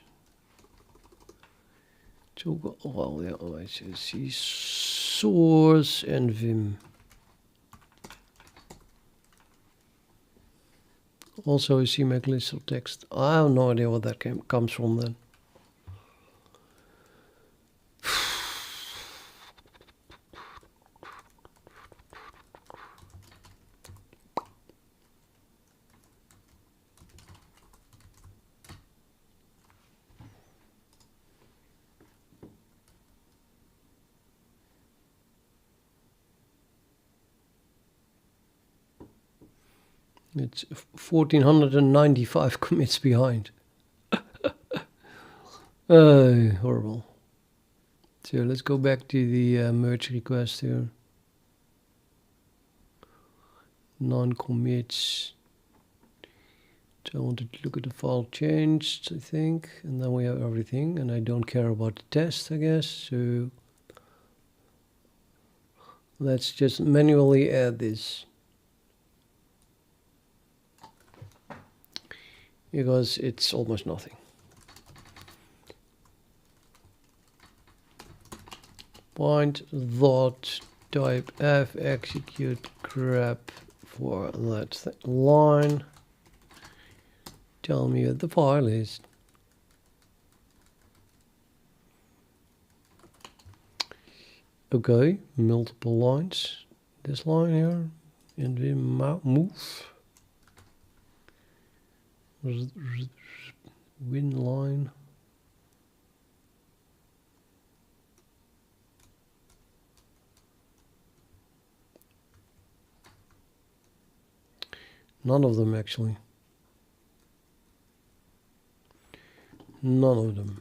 So, well, yeah, I see source and Vim. Also, I see make list of text. I have no idea what that comes from then. It's 1495 commits behind. Horrible. So let's go back to the merge request here. Non-commits. So I wanted to look at the file changed, I think, and then we have everything, and I don't care about the test, I guess. So let's just manually add this. Because it's almost nothing. Point dot type f execute grep for that line. Tell me what the file is. Okay, multiple lines. This line here, and we move. Win line. None of them actually. None of them.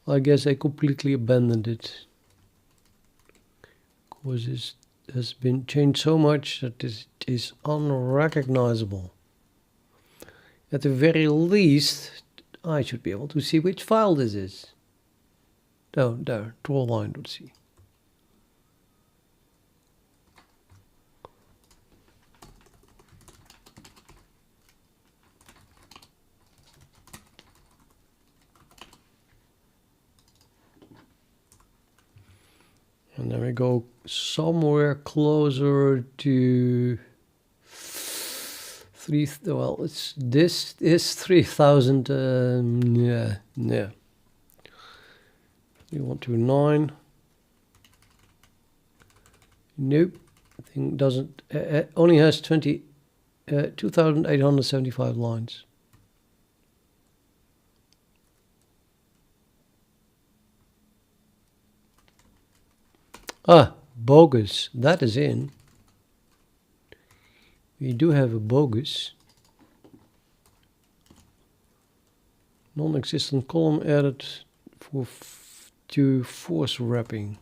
I guess I completely abandoned it. Because it has been changed so much that it is unrecognizable. At the very least, I should be able to see which file this is. Oh, there, drawline.c. And then we go somewhere closer to well, this is 3000. Yeah. We want to 9. Nope. Thing doesn't. Only has 2875 lines. Ah, bogus. That is in. We do have a bogus. Non-existent column added to force wrapping.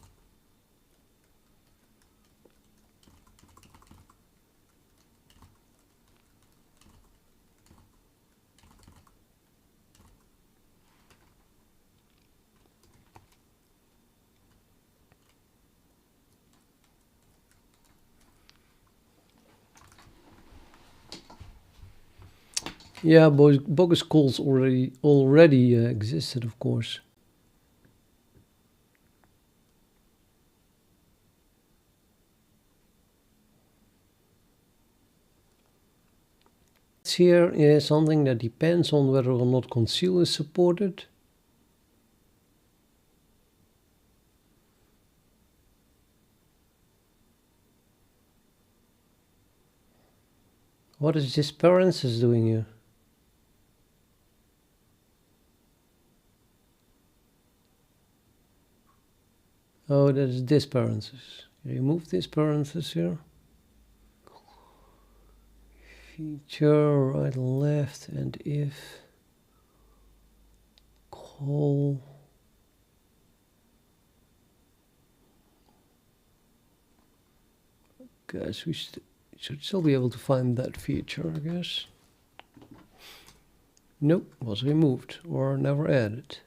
Yeah, bogus calls already existed, of course. Here is something that depends on whether or not conceal is supported. What is this parenthesis doing here? Oh, that is this parenthesis. Remove this parenthesis here. Feature, right, left, and if call. Guess we should still be able to find that feature, I guess. Nope, was removed or never added.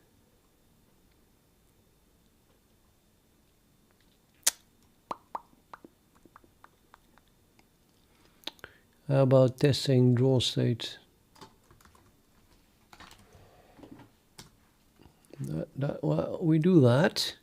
How about testing draw state? Well, we do that.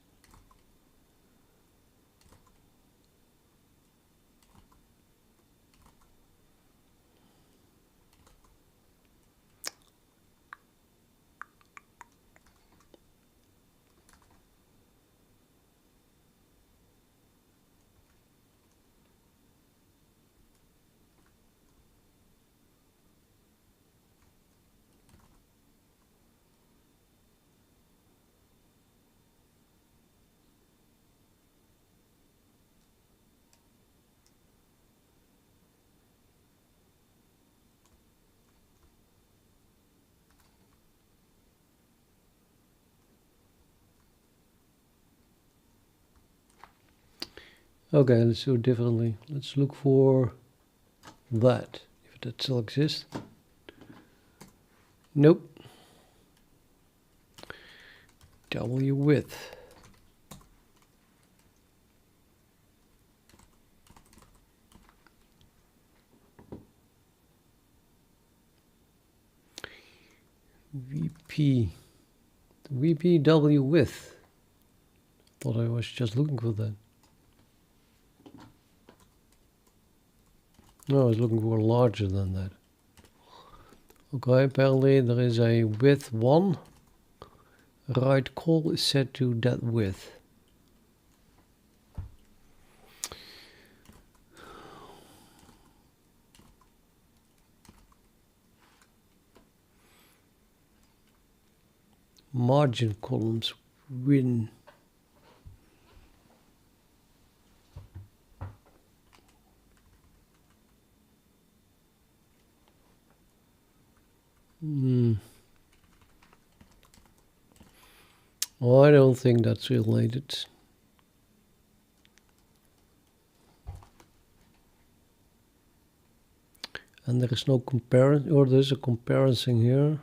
Okay, let's do it differently. Let's look for that, if that still exists. Nope. W width. VPW width. Thought I was just looking for that. No, I was looking for larger than that. Okay, apparently there is a width 1. Right call is set to that width. Margin columns win. Well, I don't think that's related. And there is no comparison, or there's a comparison here.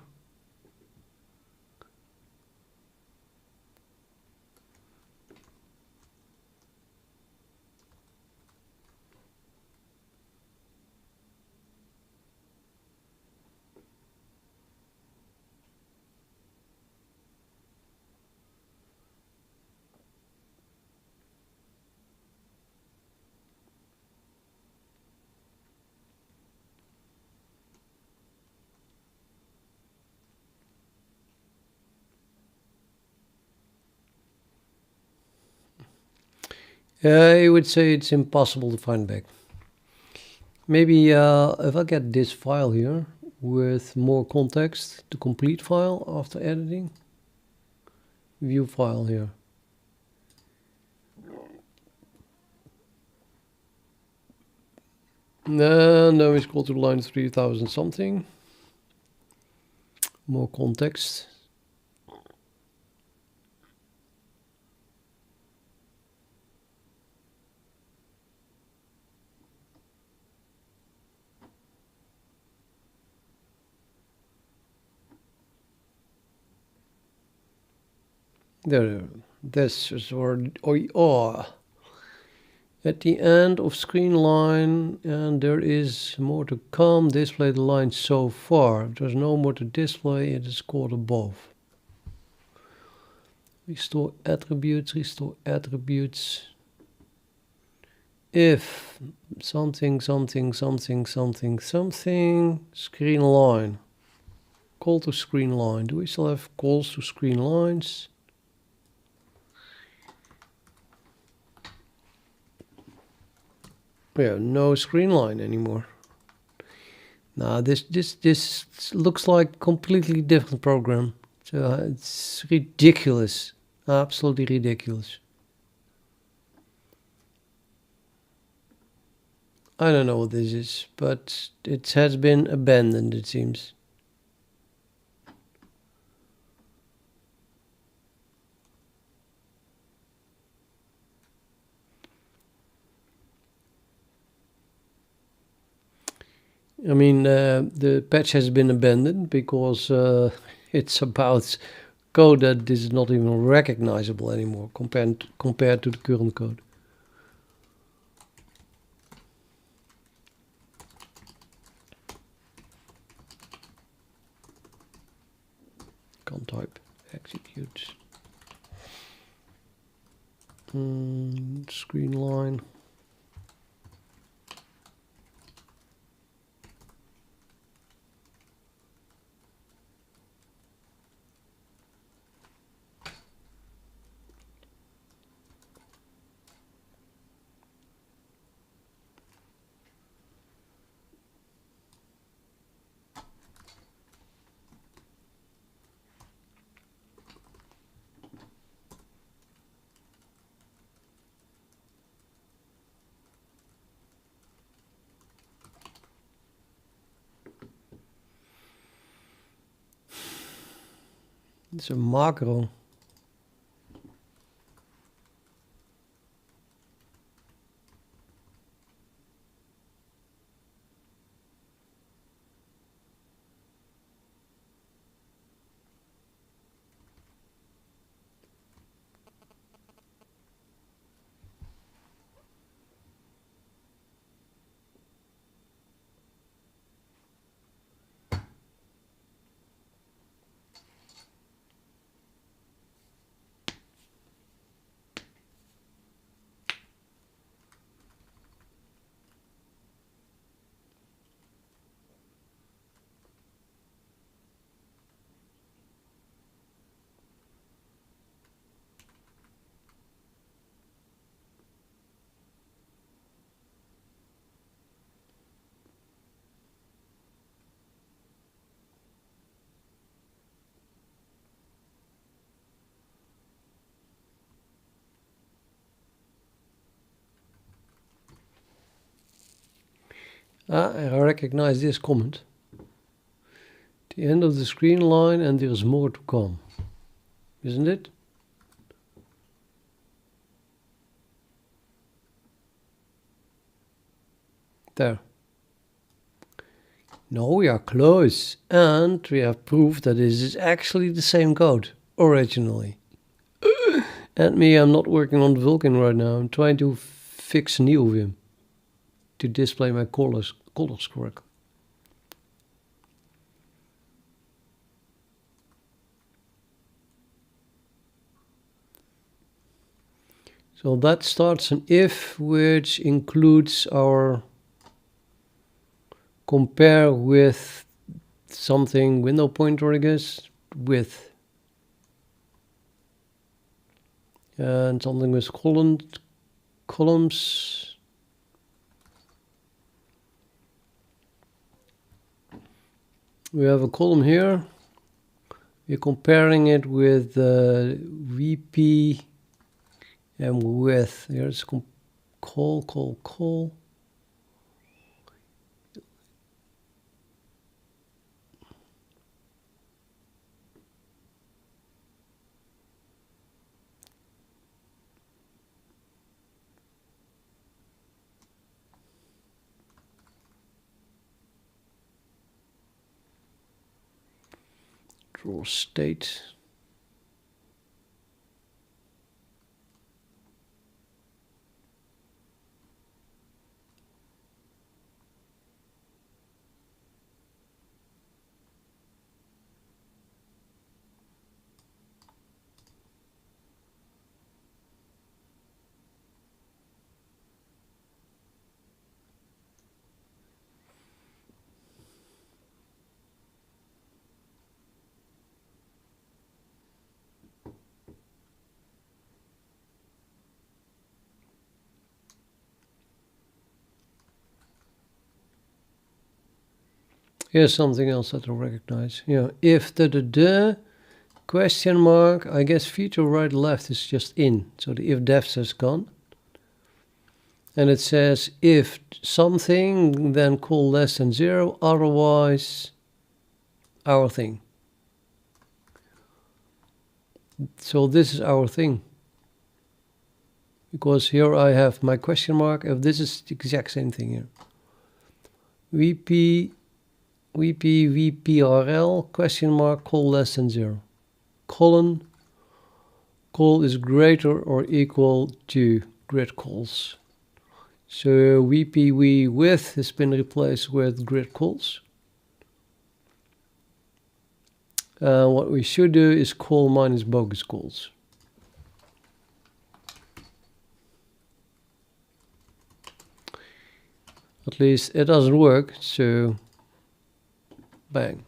I would say it's impossible to find back. Maybe if I get this file here with more context, the complete file after editing, view file here. Then we scroll to line 3000 something. More context. There, this is where, oh, At the end of screen line, and there is more to come, display the line so far. If there's no more to display, it is called above. Restore attributes, restore attributes. If something, something, something, something, something, screen line. Call to screen line. Do we still have calls to screen lines? Yeah, no screen line anymore. Now this looks like completely different program. So it's ridiculous, absolutely ridiculous. I don't know what this is, but it has been abandoned, it seems. I mean, the patch has been abandoned because it's about code that is not even recognizable anymore compared to the current code. Can't type, execute. Screen line. It's a macro. I recognize this comment. The end of the screen line, and there is more to come. Isn't it? There. No, we are close. And we have proof that this is actually the same code originally. And me, I'm not working on Vulkan right now. I'm trying to fix neovim to display my colors correctly. So that starts an if, which includes our compare with something window pointer, I guess, with, and something with columns. We have a column here. We're comparing it with VP and with, here's call. Draw state. Here's something else that I recognize. If the question mark, I guess feature right left is just in. So the if def is gone. And it says if something, then call less than 0, otherwise our thing. So this is our thing. Because here I have my question mark. If this is the exact same thing here. VPRL question mark call less than 0. Colon call is greater or equal to grid calls. So VPV with has been replaced with grid calls. What we should do is call minus bogus calls. At least it doesn't work, so bang.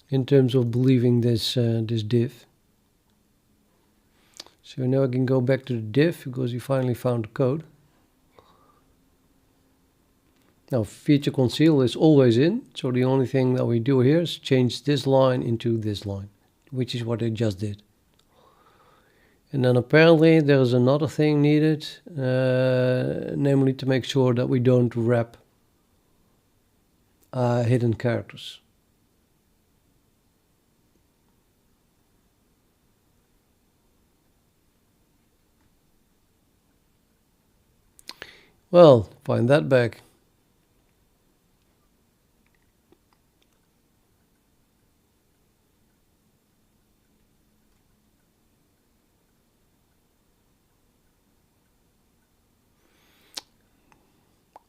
In terms of believing this this div. So now I can go back to the div because we finally found the code. Now feature conceal is always in, so the only thing that we do here is change this line into this line, which is what I just did. And then apparently there is another thing needed, namely to make sure that we don't wrap hidden characters. Well, find that back.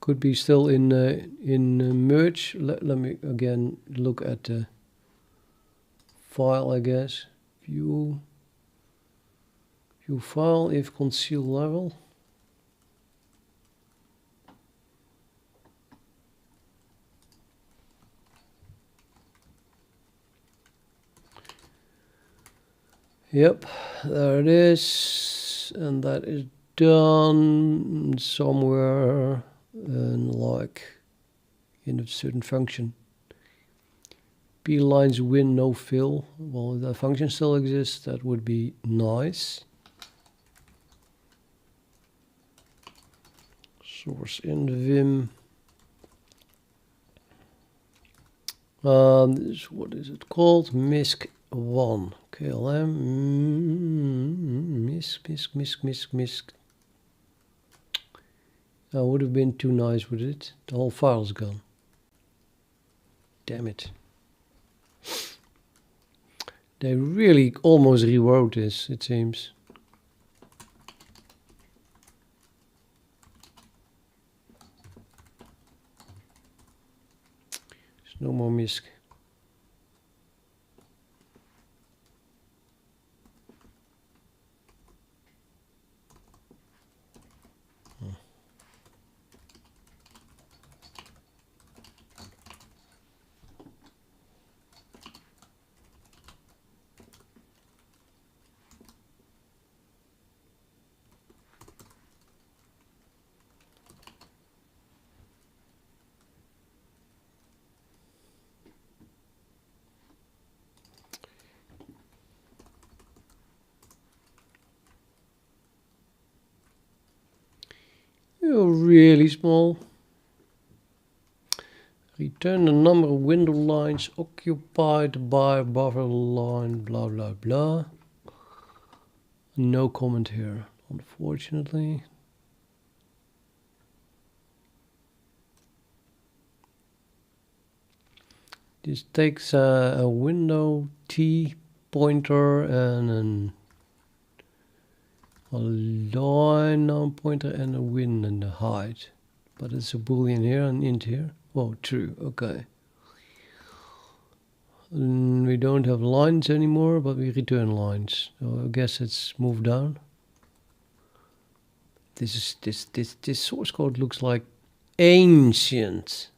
Could be still in merge. Let me again look at the file, I guess. View file if conceal level. Yep, there it is, and that is done somewhere like in a certain function. P lines win no fill. Well, if that function still exists, that would be nice. Source in Vim. This, what is it called? misc1 klm misc. That would have been too nice with it. The whole file's gone. Damn it. They really almost rewrote this, it seems. There's no more misc. Really small. Return the number of window lines occupied by buffer line, blah blah blah. No comment here, unfortunately. This takes a window T pointer and a line non pointer and a win and a height, but it's a boolean here and int here. Oh, true. Okay. And we don't have lines anymore, but we return lines. So I guess it's moved down. This source code looks like ancient.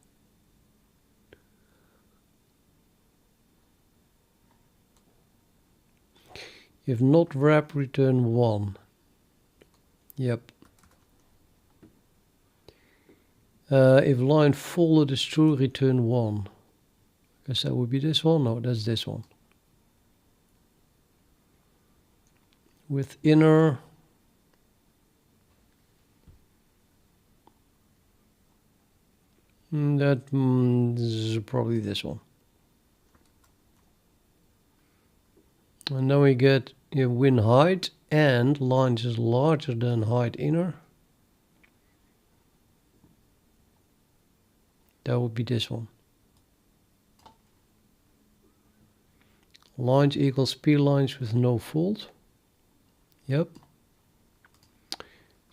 If not wrap, return 1. Yep. If line folded is true, return 1. I guess that would be this one. No, that's this one. With inner. That is probably this one. And then we get win height and lines is larger than height inner. That would be this one. Lines equals p lines with no fold. Yep.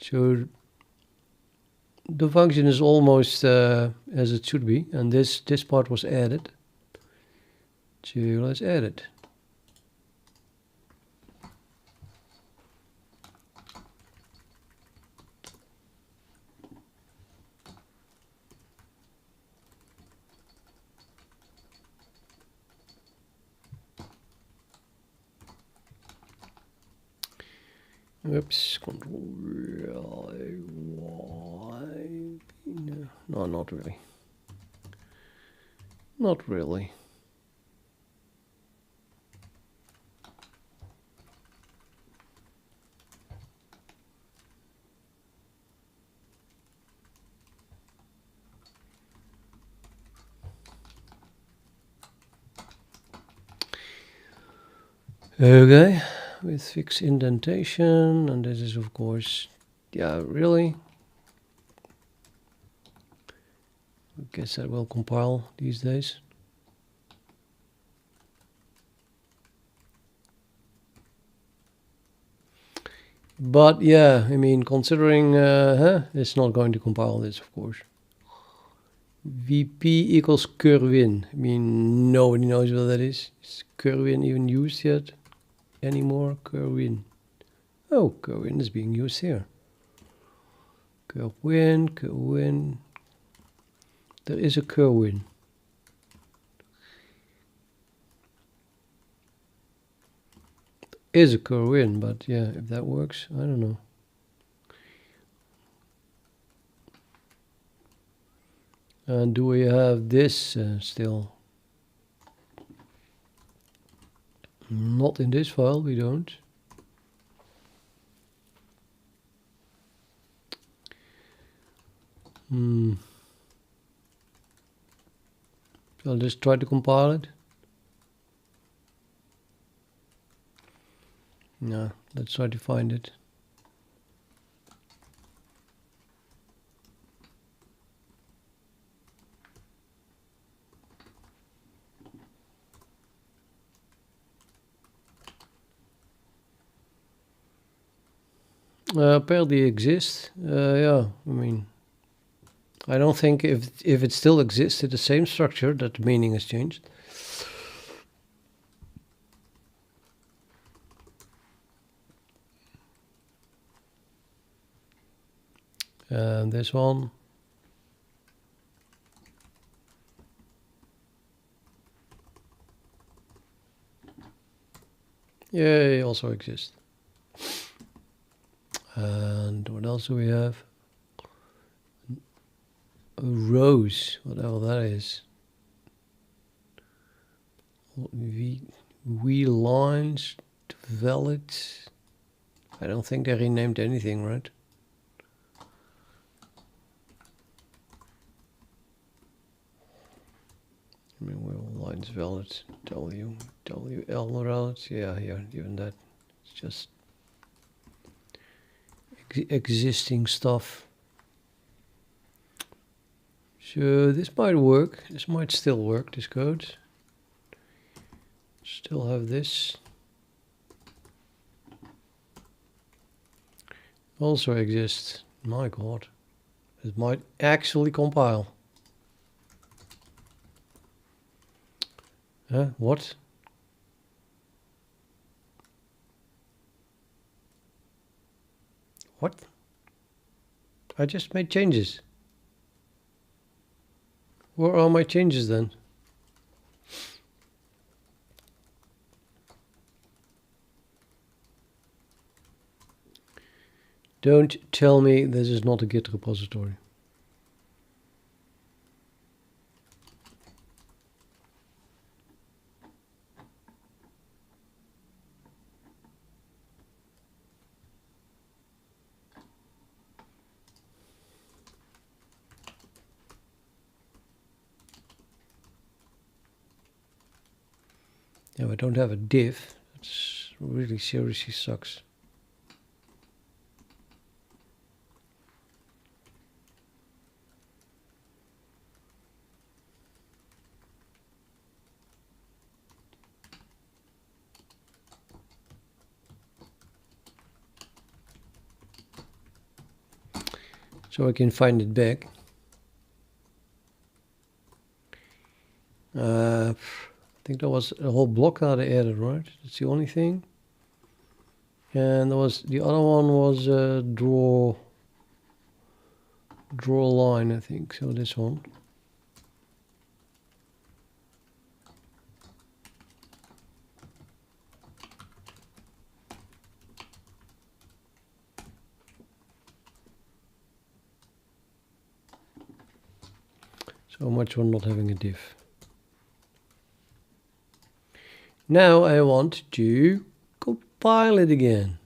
So the function is almost as it should be, and this part was added. So let's add it. Oops, Control Y. No, not really. Not really. Okay, with fixed indentation, and this is of course, yeah, really. I guess that will compile these days. But yeah, I mean, considering it's not going to compile this, of course. VP equals curwin. I mean, nobody knows what that is. Is curwin even used yet anymore? Curwin. Oh, curwin is being used here. Curwin. There is a curwin. There is a curwin, but yeah, if that works, I don't know. And do we have this still? Not in this file, we don't. I'll just try to compile it. No, let's try to find it. Apparently exists. Yeah, I mean, I don't think if it still exists in the same structure that the meaning has changed. And this one. Yay, also exists. And what else do we have? A rose, whatever that is. We lines, valid. I don't think they renamed anything, right? I mean, well, lines valid, WL valid, yeah, even that. It's just existing stuff. So this might work. This might still work, this code. Still have this. Also exists. My god. It might actually compile. What? What? I just made changes. Where are my changes then? Don't tell me this is not a Git repository. Yeah, I don't have a div. That's really seriously sucks. So I can find it back. I think there was a whole block that I added, right? That's the only thing. And there was the other one was draw line, I think. So this one. So much for not having a div. Now I want to compile it again.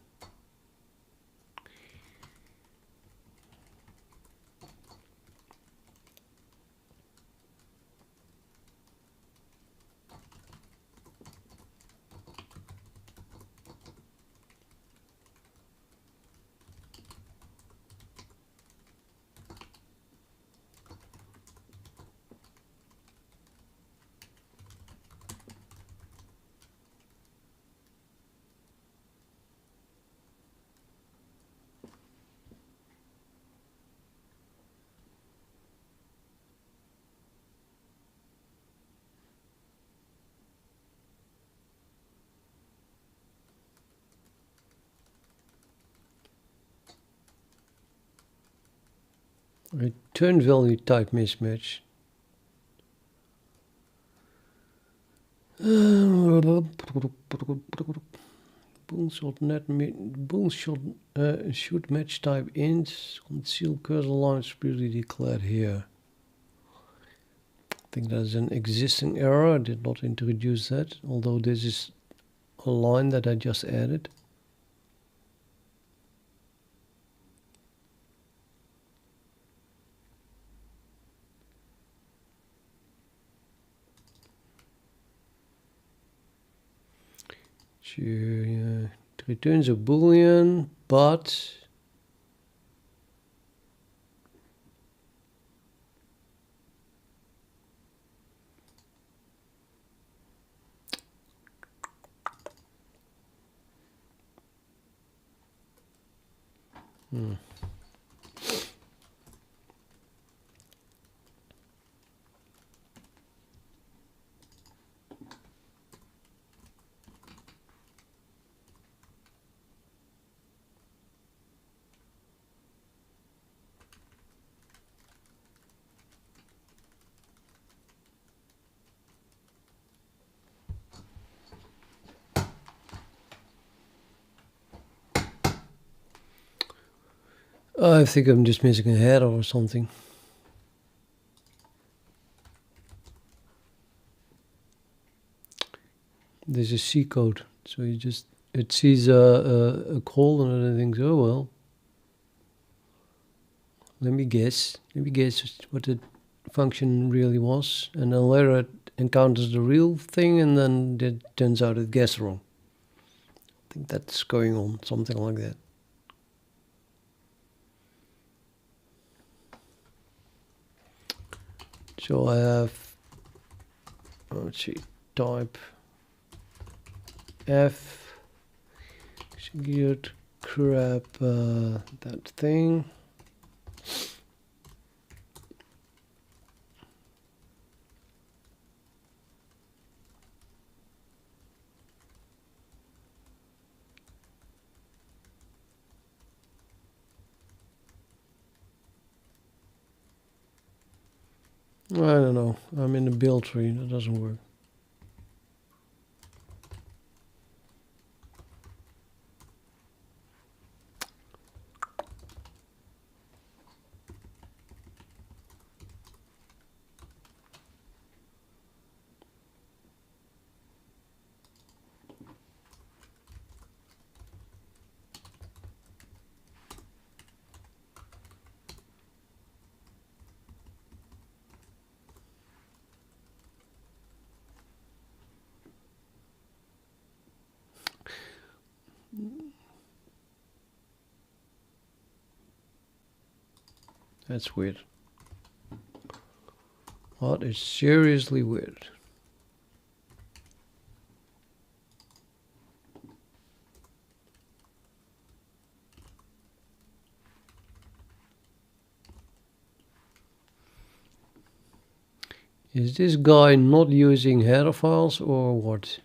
Return value type mismatch. Should match type int. Conceal cursor line explicitly declared here. I think that's an existing error. I did not introduce that, although this is a line that I just added. It returns a boolean, but I think I'm just missing a header or something. This is C code, so it sees a call and then it thinks, oh well. Let me guess what the function really was, and then later it encounters the real thing, and then it turns out it guessed wrong. I think that's going on, something like that. So I have, let's see, type F, execute, grab that thing. I don't know, I'm in the build tree, that doesn't work. That's weird. That is seriously weird. Is this guy not using header files or what?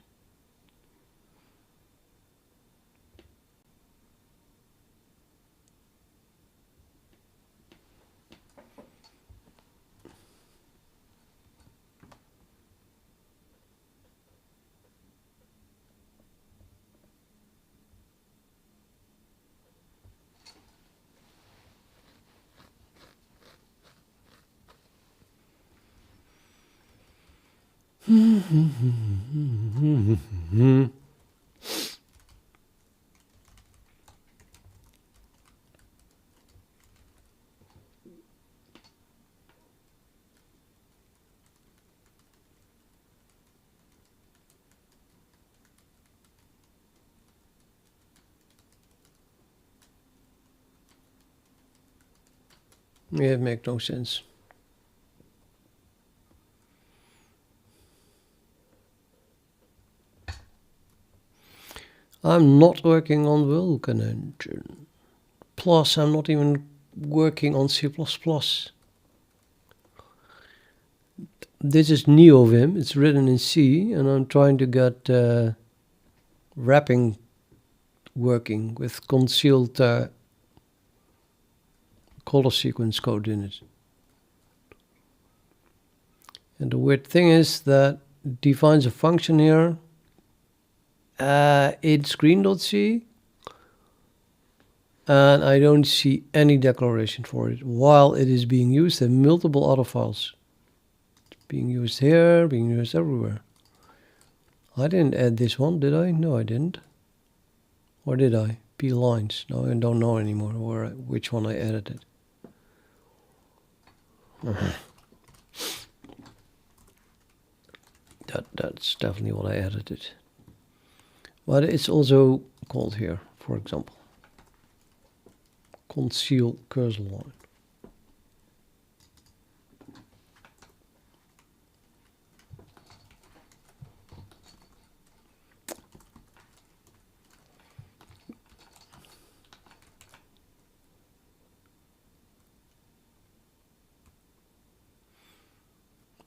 Yeah, it makes no sense. I'm not working on Vulkan engine. Plus, I'm not even working on C++. This is neovim. It's written in C, and I'm trying to get wrapping working with concealed color sequence code in it. And the weird thing is that it defines a function here in screen.c, and I don't see any declaration for it, while it is being used in multiple other files. It's being used here, being used everywhere. I didn't add this one, did I? No, I didn't. Or did I? P lines. No, I don't know anymore which one I edited. That's definitely what I edited. But it's also called here, for example. Conceal cursor line.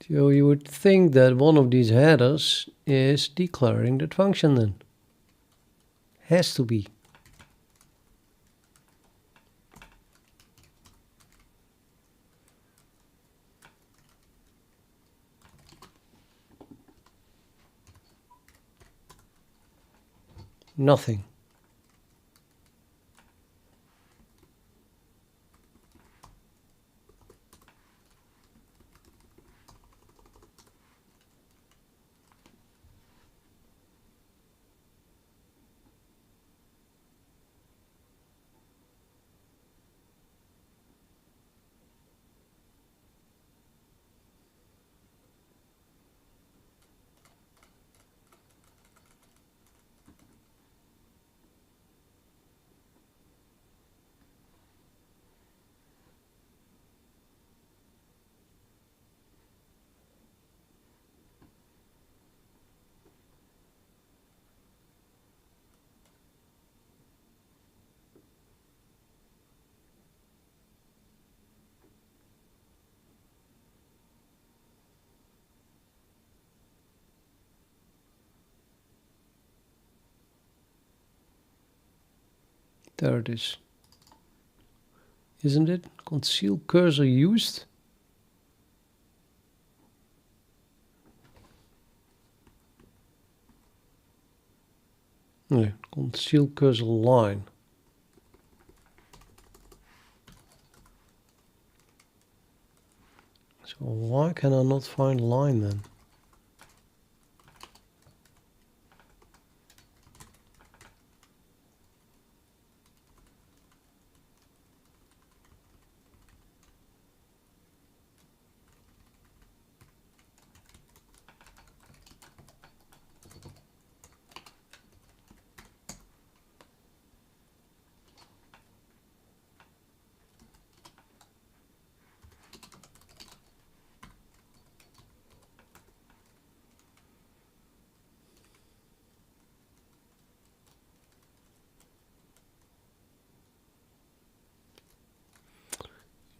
So you would think that one of these headers is declaring that function then. Has to be. Nothing. There it is. Isn't it? Conceal cursor used. No, conceal cursor line. So why can I not find line then?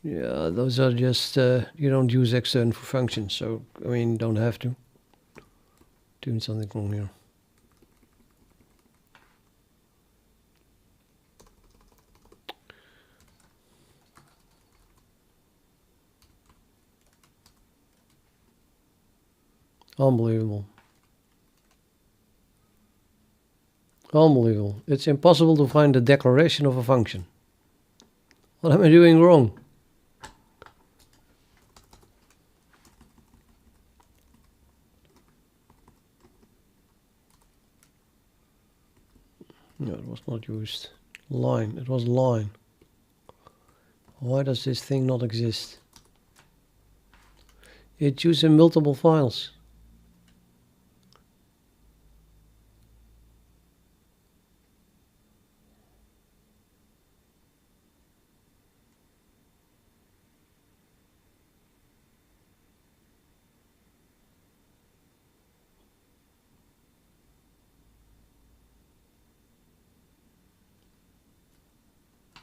Yeah, those are just, you don't use extern for functions, so, I mean, don't have to. Doing something wrong here. Unbelievable. Unbelievable. It's impossible to find the declaration of a function. What am I doing wrong? No, it was not used. Line. It was line. Why does this thing not exist? It's used in multiple files.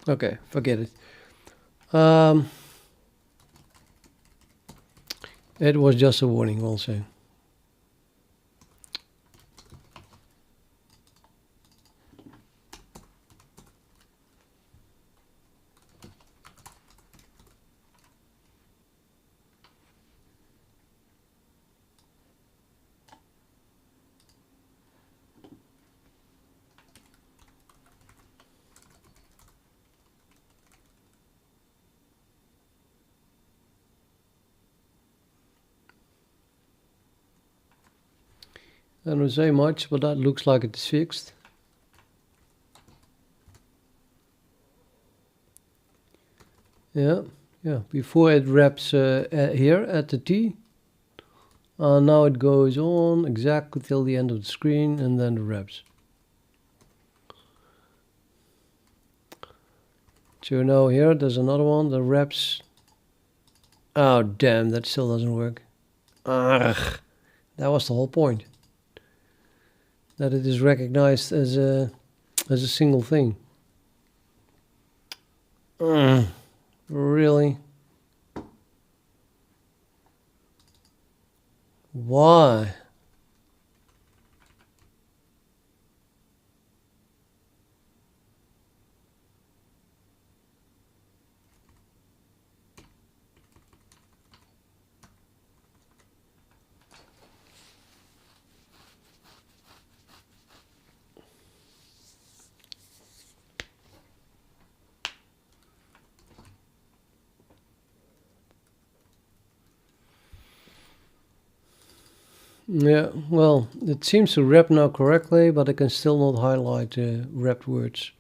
Okay, forget it. It was just a warning also. I don't say much, but that looks like it is fixed. Yeah, before it wraps here at the T. Now it goes on exactly till the end of the screen and then it wraps. So now here there's another one that wraps. Oh damn, that still doesn't work. Ugh, that was the whole point. That it is recognized as a single thing. Really? Why? Yeah, well, it seems to wrap now correctly, but I can still not highlight wrapped words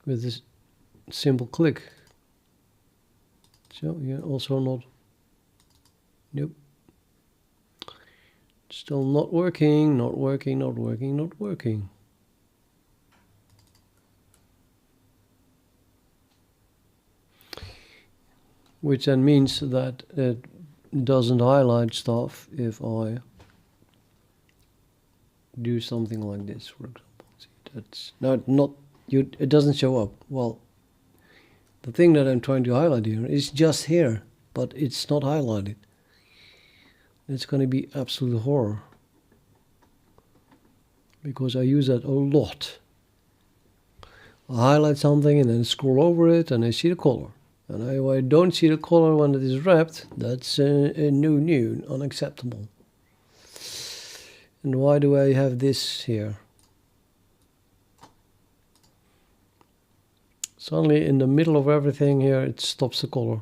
with this simple click. So, yeah, also not. Nope. Still not working, not working, not working, not working. Which then means that it doesn't highlight stuff if I do something like this, for example. See, that's not you. It doesn't show up. Well, the thing that I'm trying to highlight here is just here, but it's not highlighted. It's going to be absolute horror because I use that a lot. I highlight something and then scroll over it and I see the color. And I don't see the color when it is wrapped. That's a new, unacceptable. And why do I have this here? Suddenly in the middle of everything here, it stops the color.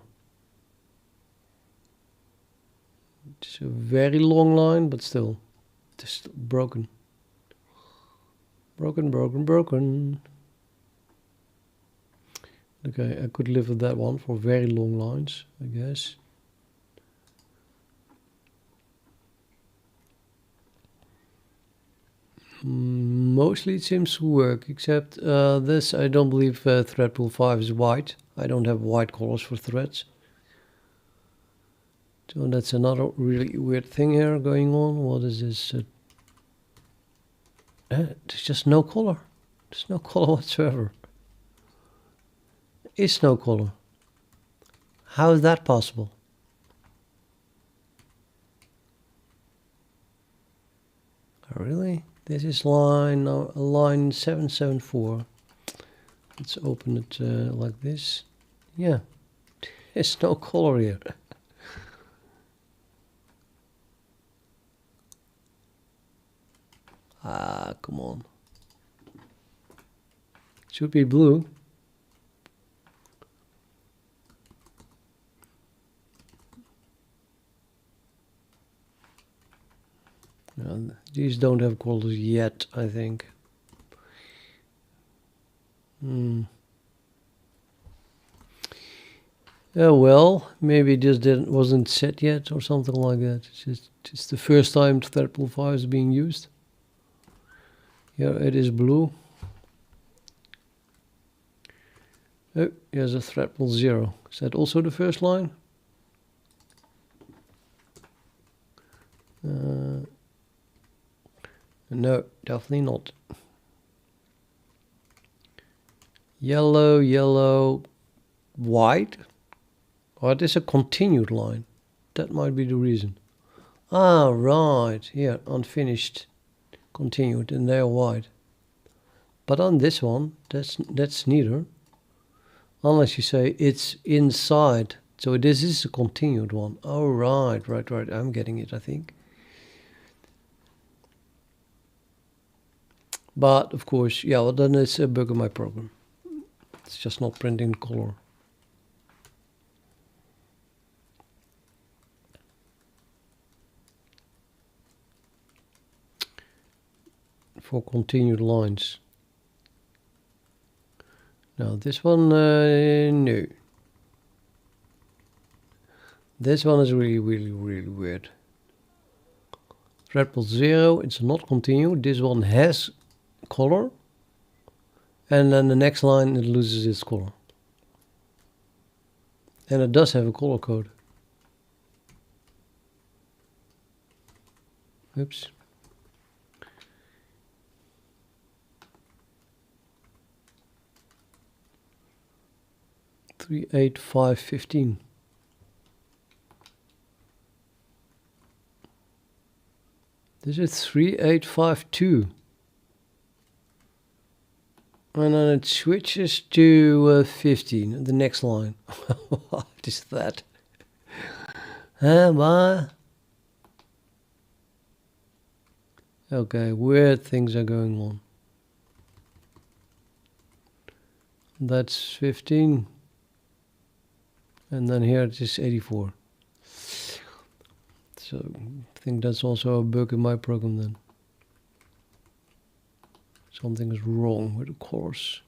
It's a very long line, but still, just broken. Broken. Okay, I could live with that one for very long lines, I guess. Mostly it seems to work, except this, I don't believe thread pool 5 is white. I don't have white colors for threads. So that's another really weird thing here going on. What is this? There's just no color. There's no color whatsoever. Is no color. How is that possible? Oh, really? This is line 774. Let's open it like this. Yeah, there's no color here. Ah, come on. Should be blue. No, these don't have colors yet, I think. Oh well, maybe this wasn't set yet or something like that. It's just the first time threadpool 5 is being used. Here it is blue. Oh, here's a threadpool 0. Is that also the first line? No, definitely not. Yellow, yellow, white. Oh, it is a continued line. That might be the reason. Ah, right. Here, unfinished, continued, and they're white. But on this one, that's neither. Unless you say it's inside. So this is a continued one. Oh, right. I'm getting it, I think. But, of course, yeah, well, then it's a bug in my program. It's just not printing color. For continued lines. Now this one, no. This one is really weird. Threadpool 0, it's not continued. This one has color. And then the next line, it loses its color. And it does have a color code. Oops. Three, 8, 5, 15. This is 3852. And then it switches to 15, the next line. What is that? Why? Okay, weird things are going on. That's 15. And then here it is 84. So I think that's also a bug in my program then. Something is wrong with the colors.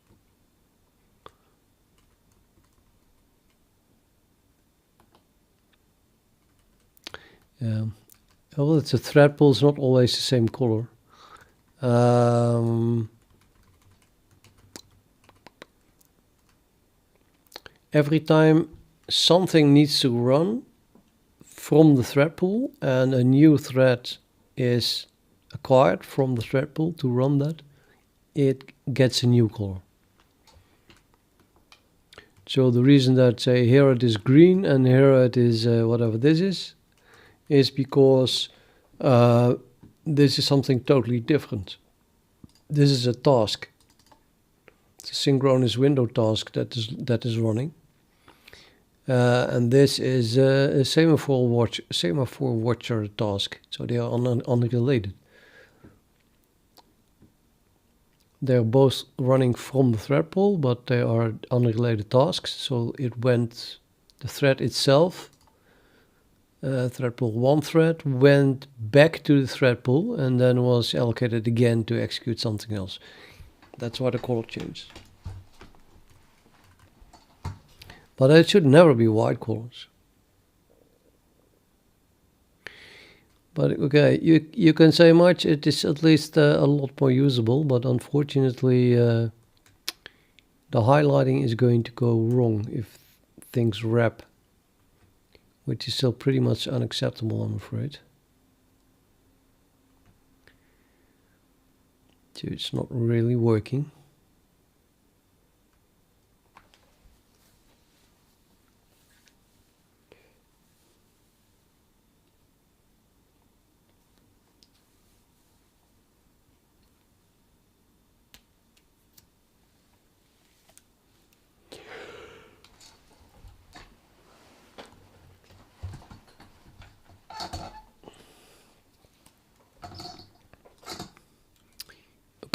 Yeah. Well, it's a threadpool, it's not always the same color. Every time something needs to run from the thread pool and a new thread is acquired from the thread pool to run that, it gets a new color. So the reason that, say, here it is green and here it is whatever this is because this is something totally different. This is a task. It's a synchronous window task that is running. And this is a semaphore watcher task. So they are unrelated. They're both running from the thread pool, but they are unrelated tasks. So the thread itself, thread pool 1 thread, went back to the thread pool and then was allocated again to execute something else. That's why the color changed. But it should never be white colors. But okay, you can say much. It is at least a lot more usable, but unfortunately the highlighting is going to go wrong if things wrap, which is still pretty much unacceptable, I'm afraid. So it's not really working.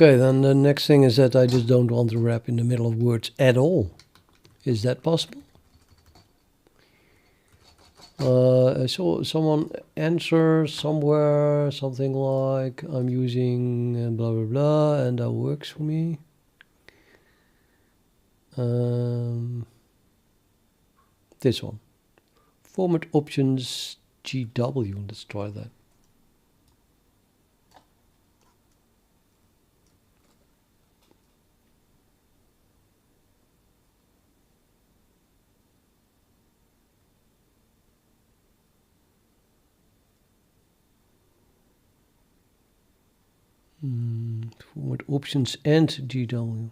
Okay, then the next thing is that I just don't want to wrap in the middle of words at all. Is that possible? I saw someone answer somewhere something like I'm using blah blah blah, and that works for me. This one, format options GW. Let's try that. Format options and GW.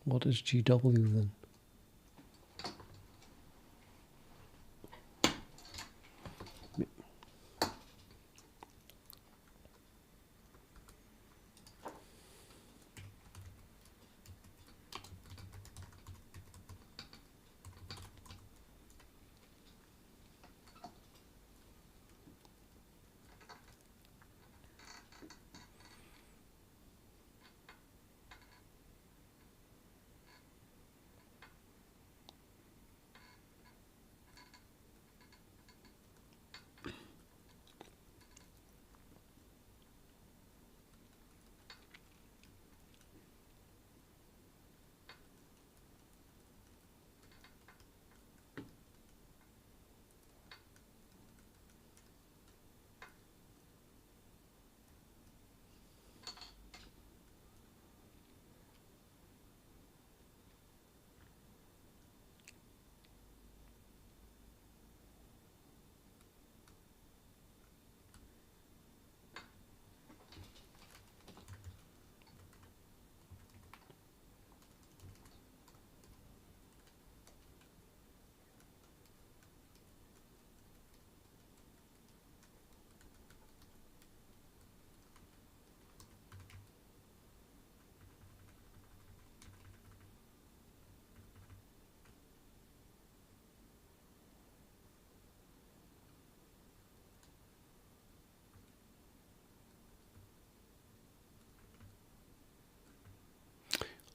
What is GW then?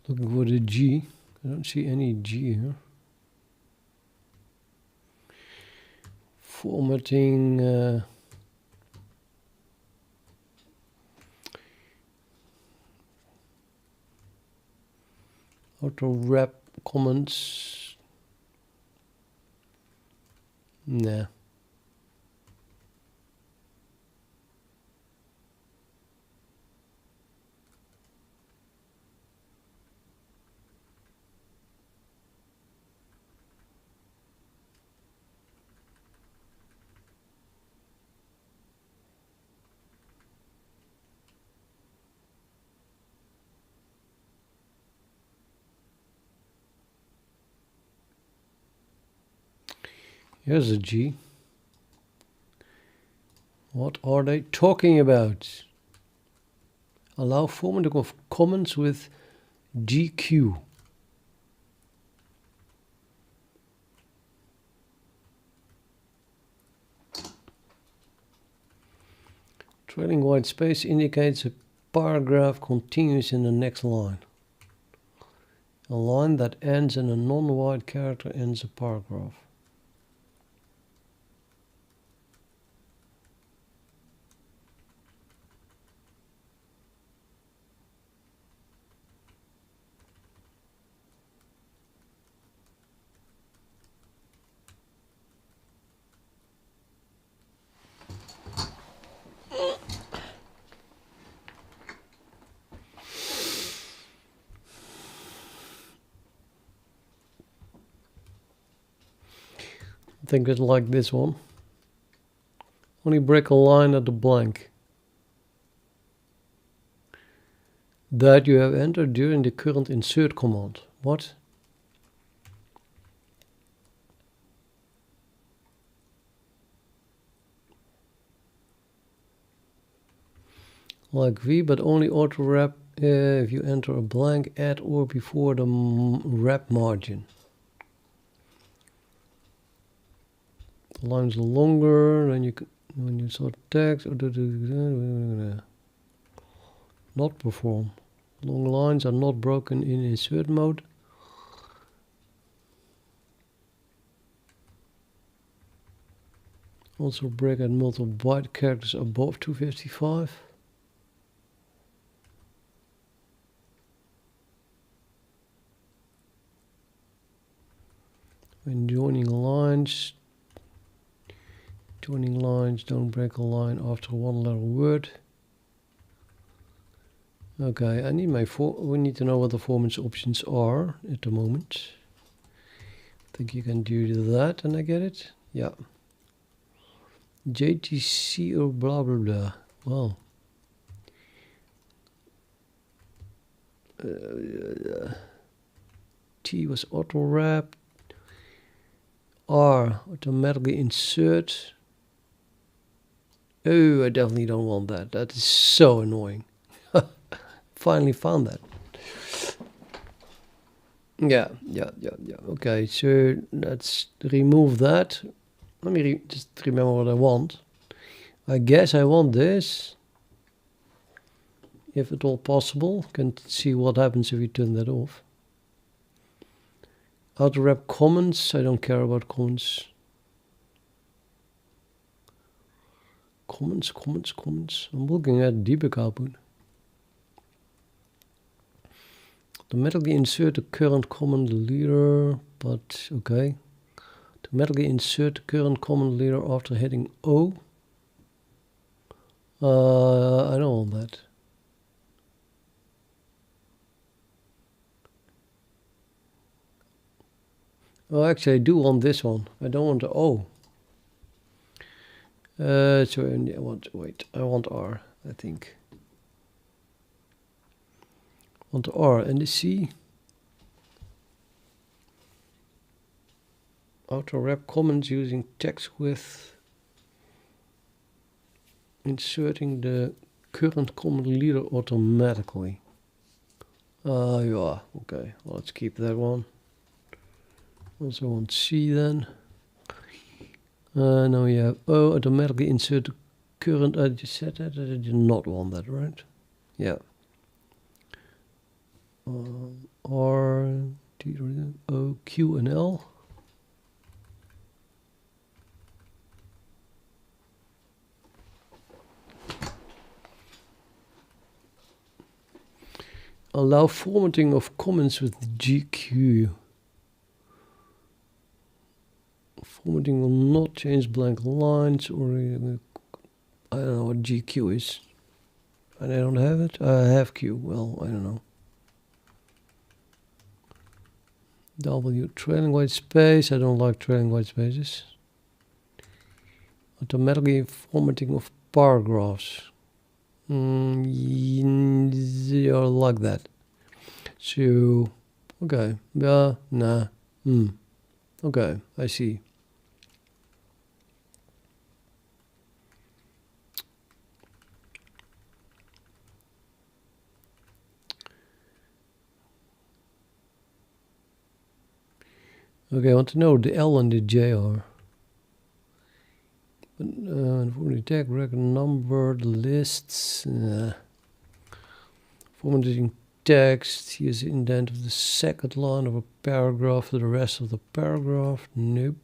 Looking for the G. I don't see any G here. Formatting. Auto wrap comments. Nah. Here's a G. What are they talking about? Allow formatting of comments with GQ. Trailing white space indicates a paragraph continues in the next line. A line that ends in a non-white character ends a paragraph. I think it's like this one. Only break a line at the blank that you have entered during the current insert command. What? Like V, but only auto wrap if you enter a blank at or before the wrap margin. lines longer, then you can, when you sort text, not perform. Long lines are not broken in insert mode. Also break at multiple byte characters above 255. When joining lines, don't break a line after one letter word. Okay, I need we need to know what the performance options are at the moment. I think you can do that and I get it. Yeah. JTC or blah blah blah. Well. T was auto wrap. R automatically insert. Oh, I definitely don't want that. That is so annoying. Finally found that. Yeah. Okay, so let's remove that. Let me just remember what I want. I guess I want this. If at all possible. Can see what happens if we turn that off. Auto wrap comments. I don't care about comments. Comments. I'm looking at debug output. Automatically insert the current comment leader, but okay. Automatically insert the current comment leader after hitting O. I don't want that. Oh, actually, I do want this one. I don't want the O. So I want R, I think. Want the R and the C. Auto wrap comments using text width. Inserting the current comment leader automatically. Yeah, okay. Well, let's keep that one. Also want C then. Now you have O, automatically insert the current. I just said that. I did not want that, right? Yeah. R, T, O, Q, and L. Allow formatting of comments with GQ. Formatting will not change blank lines or I don't know what GQ is. And I don't have it. I have Q. Well, I don't know. W trailing white space. I don't like trailing white spaces. Automatically formatting of paragraphs. Yeah, like that. So, okay. Yeah, nah. Okay, I see. Okay, I want to know what the L and the J are. For the tag, record number, lists. Formatting text. Here's the indent of the second line of a paragraph to the rest of the paragraph. Nope.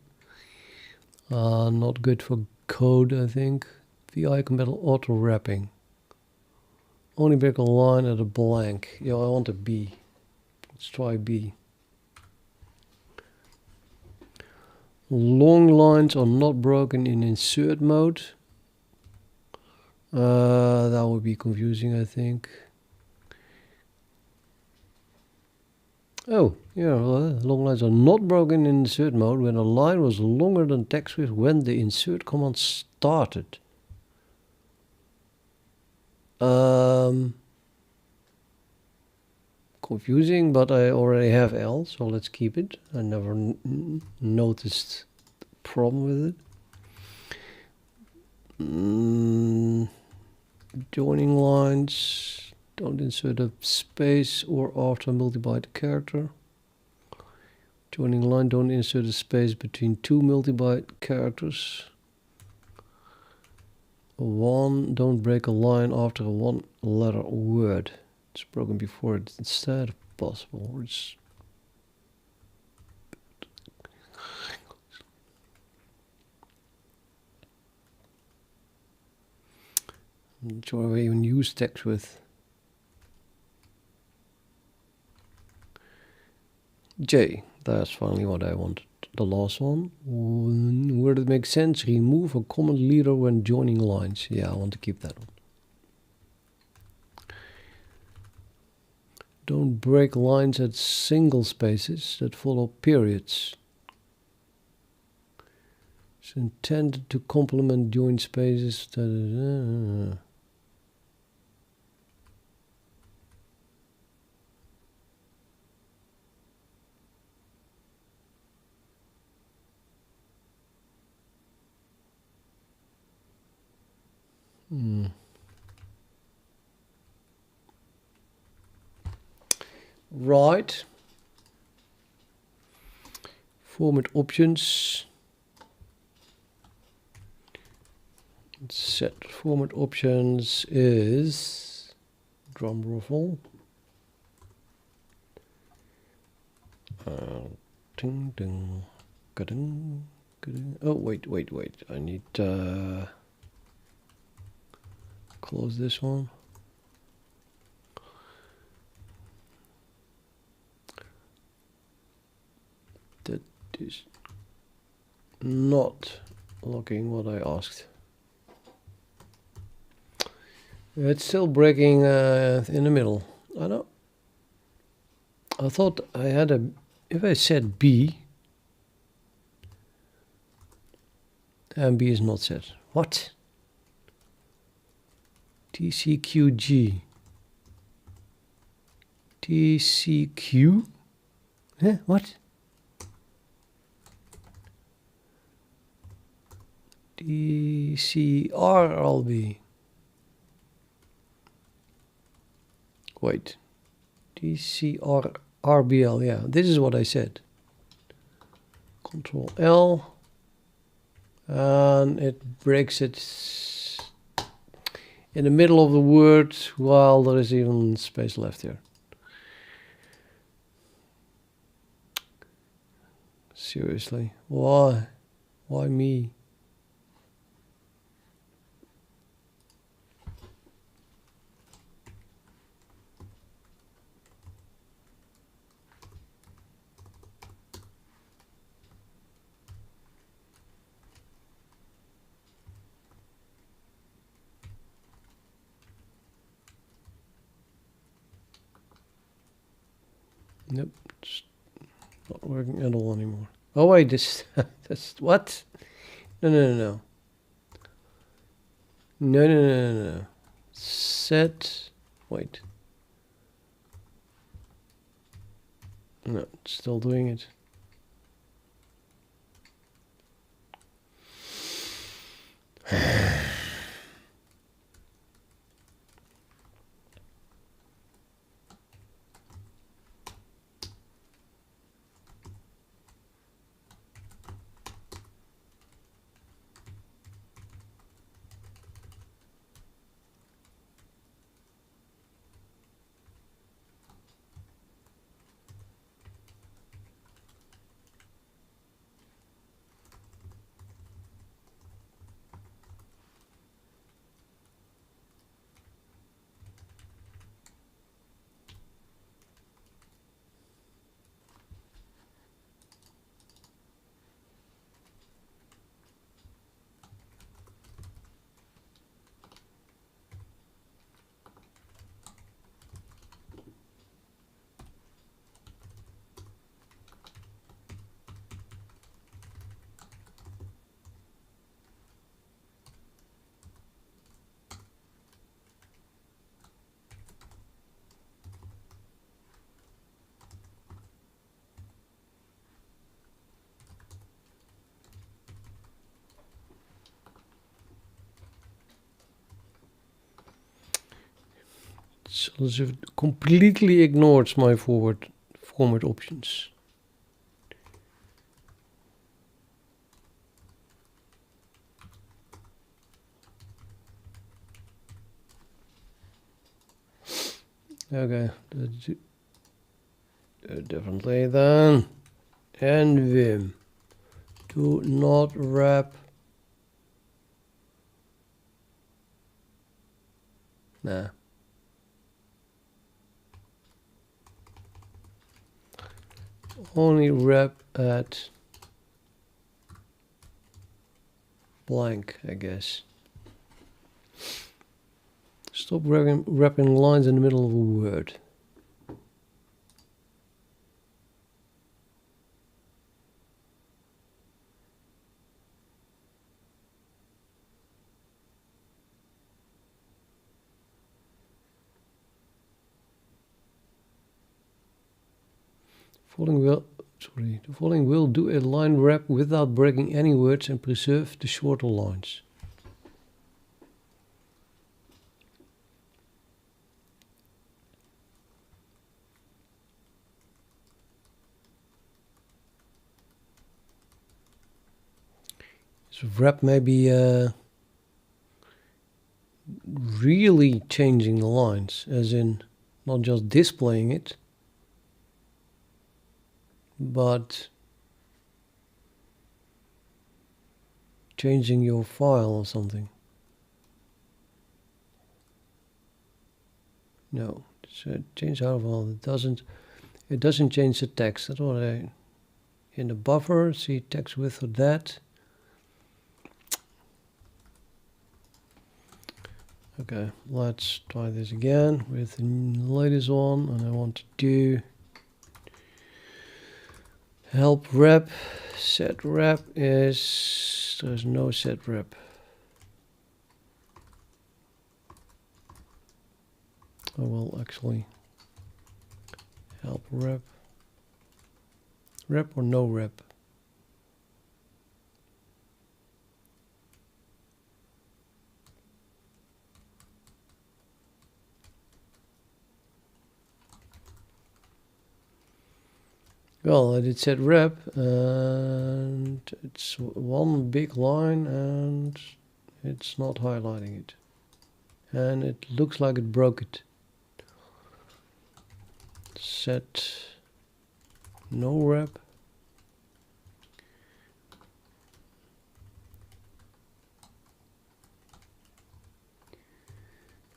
Not good for code, I think. VI compatible auto wrapping. Only break a line at a blank. Yeah, I want a B. Let's try B. Long lines are not broken in insert mode. That would be confusing, I think. Oh, yeah, long lines are not broken in insert mode when a line was longer than text width when the insert command started. Confusing, but I already have L, so let's keep it. I never noticed the problem with it. Joining lines, don't insert a space or after multi-byte character. Joining line, don't insert a space between two multi-byte characters. One, don't break a line after a one-letter word. It's broken before it instead of possible words. I'm not sure I even use text with. J, that's finally what I wanted. The last one. Where it makes sense, remove a comment leader when joining lines. Yeah, I want to keep that one. Don't break lines at single spaces that follow periods. It's intended to complement joint spaces. Right. Format options. Set format options is drum roll. Ding ding. Ga-ding, ga-ding. Oh wait. I need close this one. That is not logging what I asked. It's still breaking in the middle. I know. I thought I had a. If I said B, and B is not set. What? TCQG. TCQ? Huh? What? DCRLB. Wait. DCRBL, yeah. This is what I said. Control L. And it breaks it in the middle of the word while there is even space left here. Seriously. Why? Why me? Nope, it's not working at all anymore. Oh wait, this that's what? No. Set. Wait. No, it's still doing it. So it completely ignores my format options. Okay, let's do it differently then. And Vim. Do not wrap. Nah. Only wrap at blank, I guess. Stop wrapping lines in the middle of a word. The following will do a line wrap without breaking any words and preserve the shorter lines. So wrap may be really changing the lines, as in not just displaying it, but changing your file or something. No, so change out of all. It doesn't change the text. That's what I in the buffer see text width of that. Okay, let's try this again with the latest one, and I want to do help wrap. Set wrap is, there's no set wrap. I will actually help wrap. Wrap or no wrap? Well, I did set wrap, and it's one big line, and it's not highlighting it. And it looks like it broke it. Set no wrap.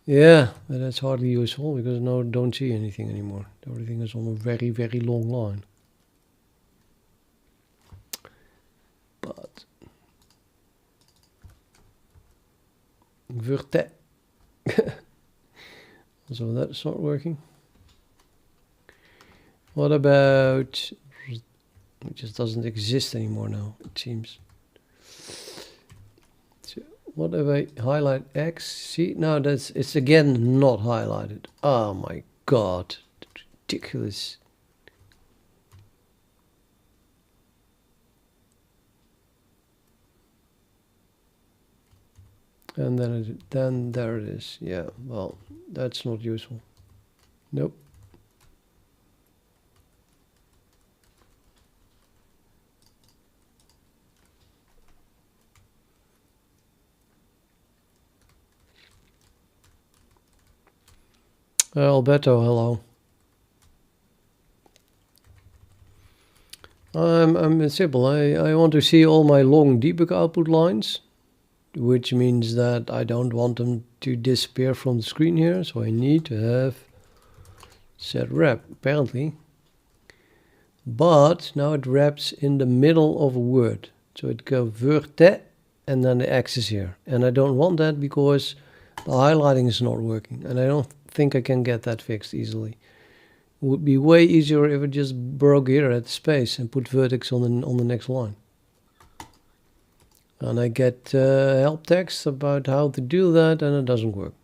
Yeah, but that's hardly useful because now I don't see anything anymore. Everything is on a very, very long line. But vertex. So that's not working. What about, it just doesn't exist anymore now, it seems. So what if I highlight X? See, now it's again not highlighted. Oh my god, ridiculous. And then there it is. Yeah, well, that's not useful. Nope. Alberto, hello. I'm simple. I want to see all my long debug output lines, which means that I don't want them to disappear from the screen here, so I need to have set wrap, apparently. But now it wraps in the middle of a word. So it goes vertex and then the X is here. And I don't want that because the highlighting is not working. And I don't think I can get that fixed easily. It would be way easier if it just broke here at the space and put vertex on the next line. And I get help text about how to do that, and it doesn't work.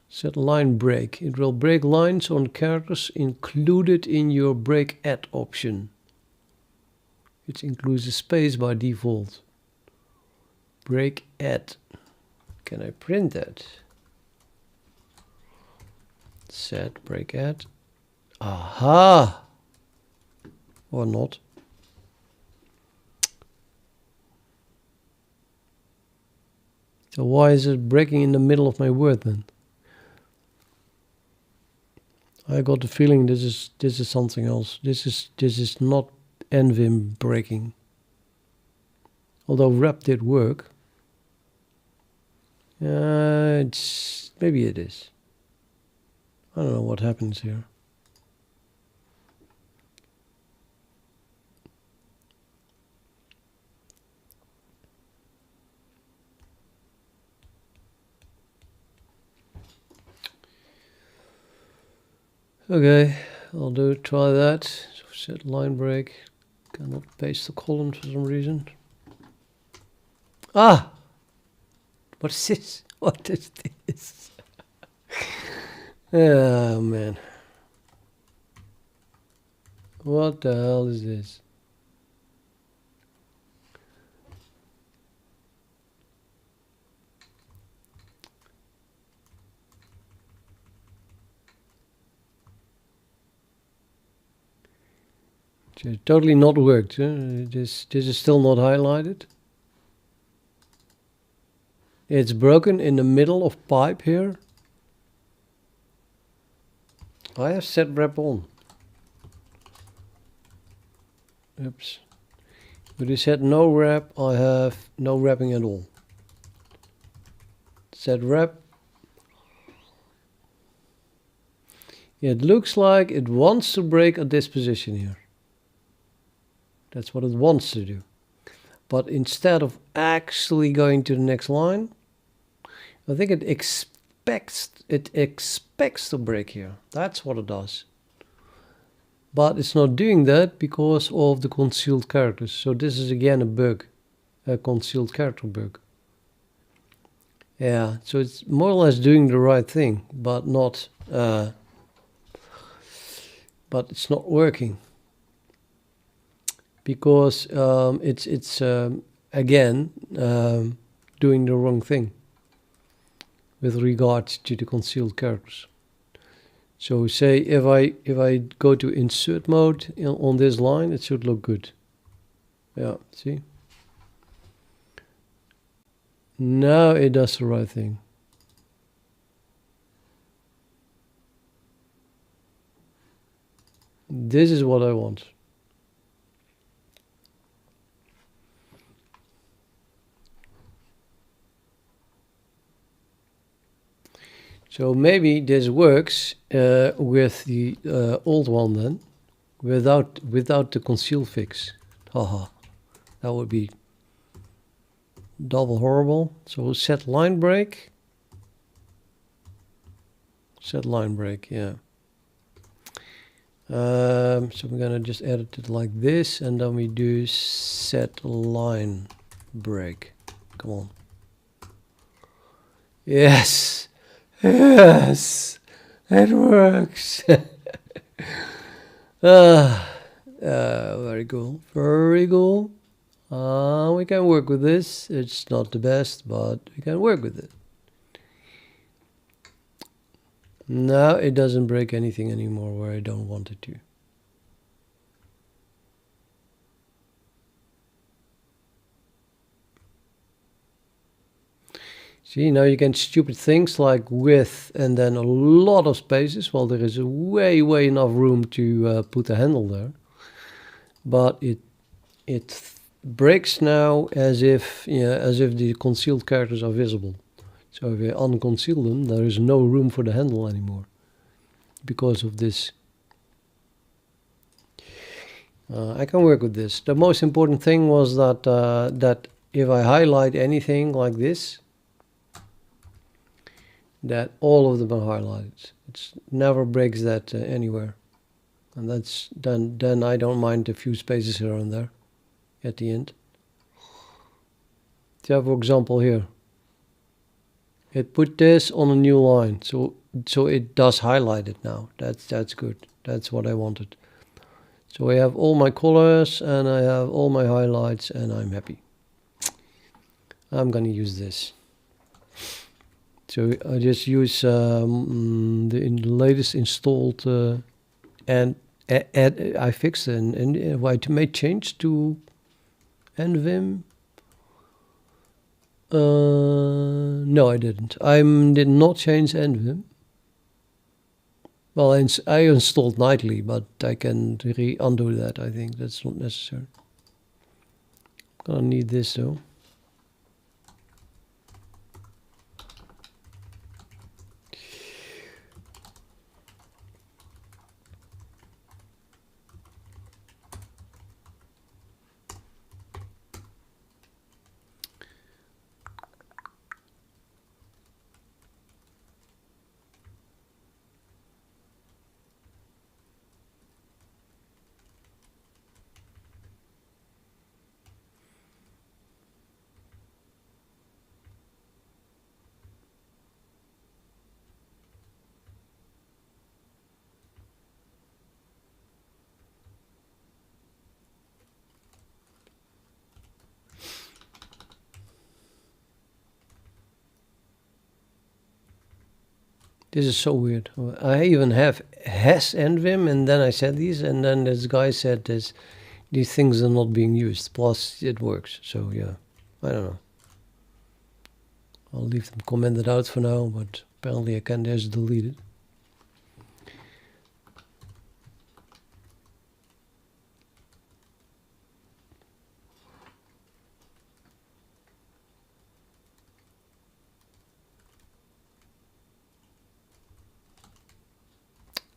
Set line break. It will break lines on characters included in your break at option. It includes a space by default. Break at. Can I print that? Set break at. Aha! Or not. So why is it breaking in the middle of my word then? I got the feeling this is something else. This is not neovim breaking. Although wrap did work. Maybe it is. I don't know what happens here. Okay, I'll try that. So set line break. Cannot paste the column for some reason. Ah! What is this? What is this? Oh man. What the hell is this? It's totally not worked. This is still not highlighted. It's broken in the middle of pipe here. I have set wrap on. Oops. But it said no wrap. I have no wrapping at all. Set wrap. It looks like it wants to break at this position here. That's what it wants to do. But instead of actually going to the next line, I think it expects to break here. That's what it does. But it's not doing that because of the concealed characters. So this is again a bug, a concealed character bug. Yeah, so it's more or less doing the right thing, but not. But it's not working because it's again doing the wrong thing with regards to the concealed characters. So say if I go to insert mode on this line, it should look good. Yeah, see? Now it does the right thing. This is what I want. So maybe this works with the old one then, without the conceal fix. Haha, that would be double horrible. So set line break. Set line break, yeah. So we're gonna just edit it like this, and then we do set line break. Come on. Yes, yes, it works. Very cool, very cool. We can work with this. It's not the best, but we can work with it. Now it doesn't break anything anymore where I don't want it to. See, now you can stupid things like width and then a lot of spaces. Well, there is way enough room to put a handle there. But it breaks now as if the concealed characters are visible. So if you unconceal them, there is no room for the handle anymore because of this. I can work with this. The most important thing was that if I highlight anything like this, that all of them are highlighted. It never breaks that anywhere. And that's then I don't mind a few spaces here and there at the end. So for example here, it put this on a new line, so it does highlight it now. That's good. That's what I wanted. So I have all my colors and I have all my highlights, and I'm happy. I'm gonna use this. So I just use the latest installed and I fixed it and I made change to neovim. No, I didn't. I did not change NVim. Well, I installed nightly, but I can undo that. I think that's not necessary. Gonna need this though. This is so weird. I even have has NVim, and then I said these, and then this guy said these things are not being used. Plus, it works. So yeah, I don't know. I'll leave them commented out for now, but apparently I can just delete it.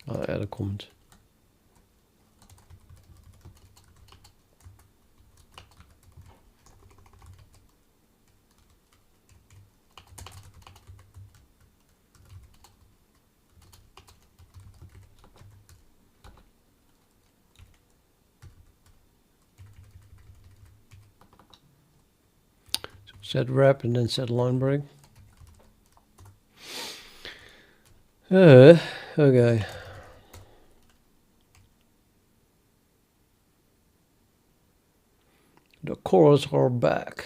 I'll add a comment. Set wrap and then set line break. Okay. The chorus are back.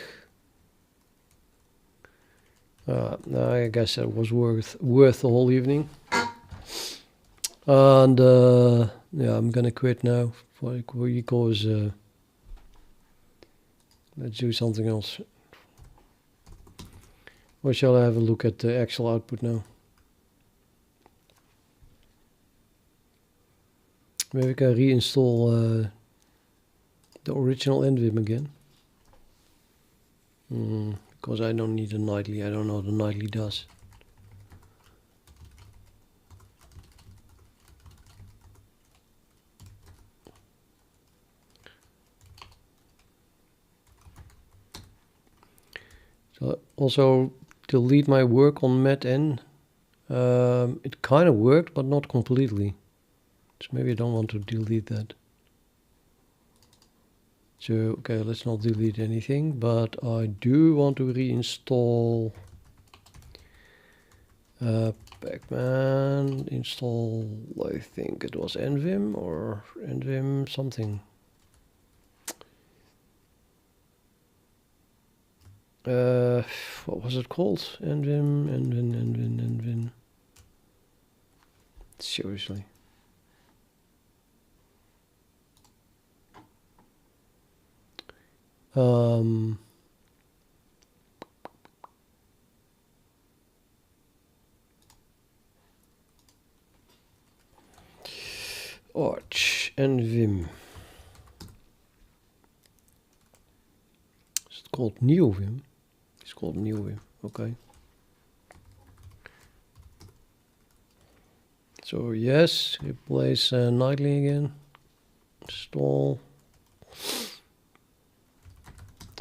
I guess that was worth the whole evening. And yeah, I'm gonna quit now because let's do something else. Or shall I have a look at the actual output now? Maybe we can reinstall the original NVim again. Because I don't need a nightly. I don't know what the nightly does. So also delete my work on metn. It kind of worked, but not completely. So maybe I don't want to delete that. So, okay, let's not delete anything, but I do want to reinstall Pacman, install, I think it was NVim or NVim something. What was it called? NVim. Seriously. Arch and Vim. Is it called neovim? It's called neovim. Okay. So yes, replace nightly again. Install.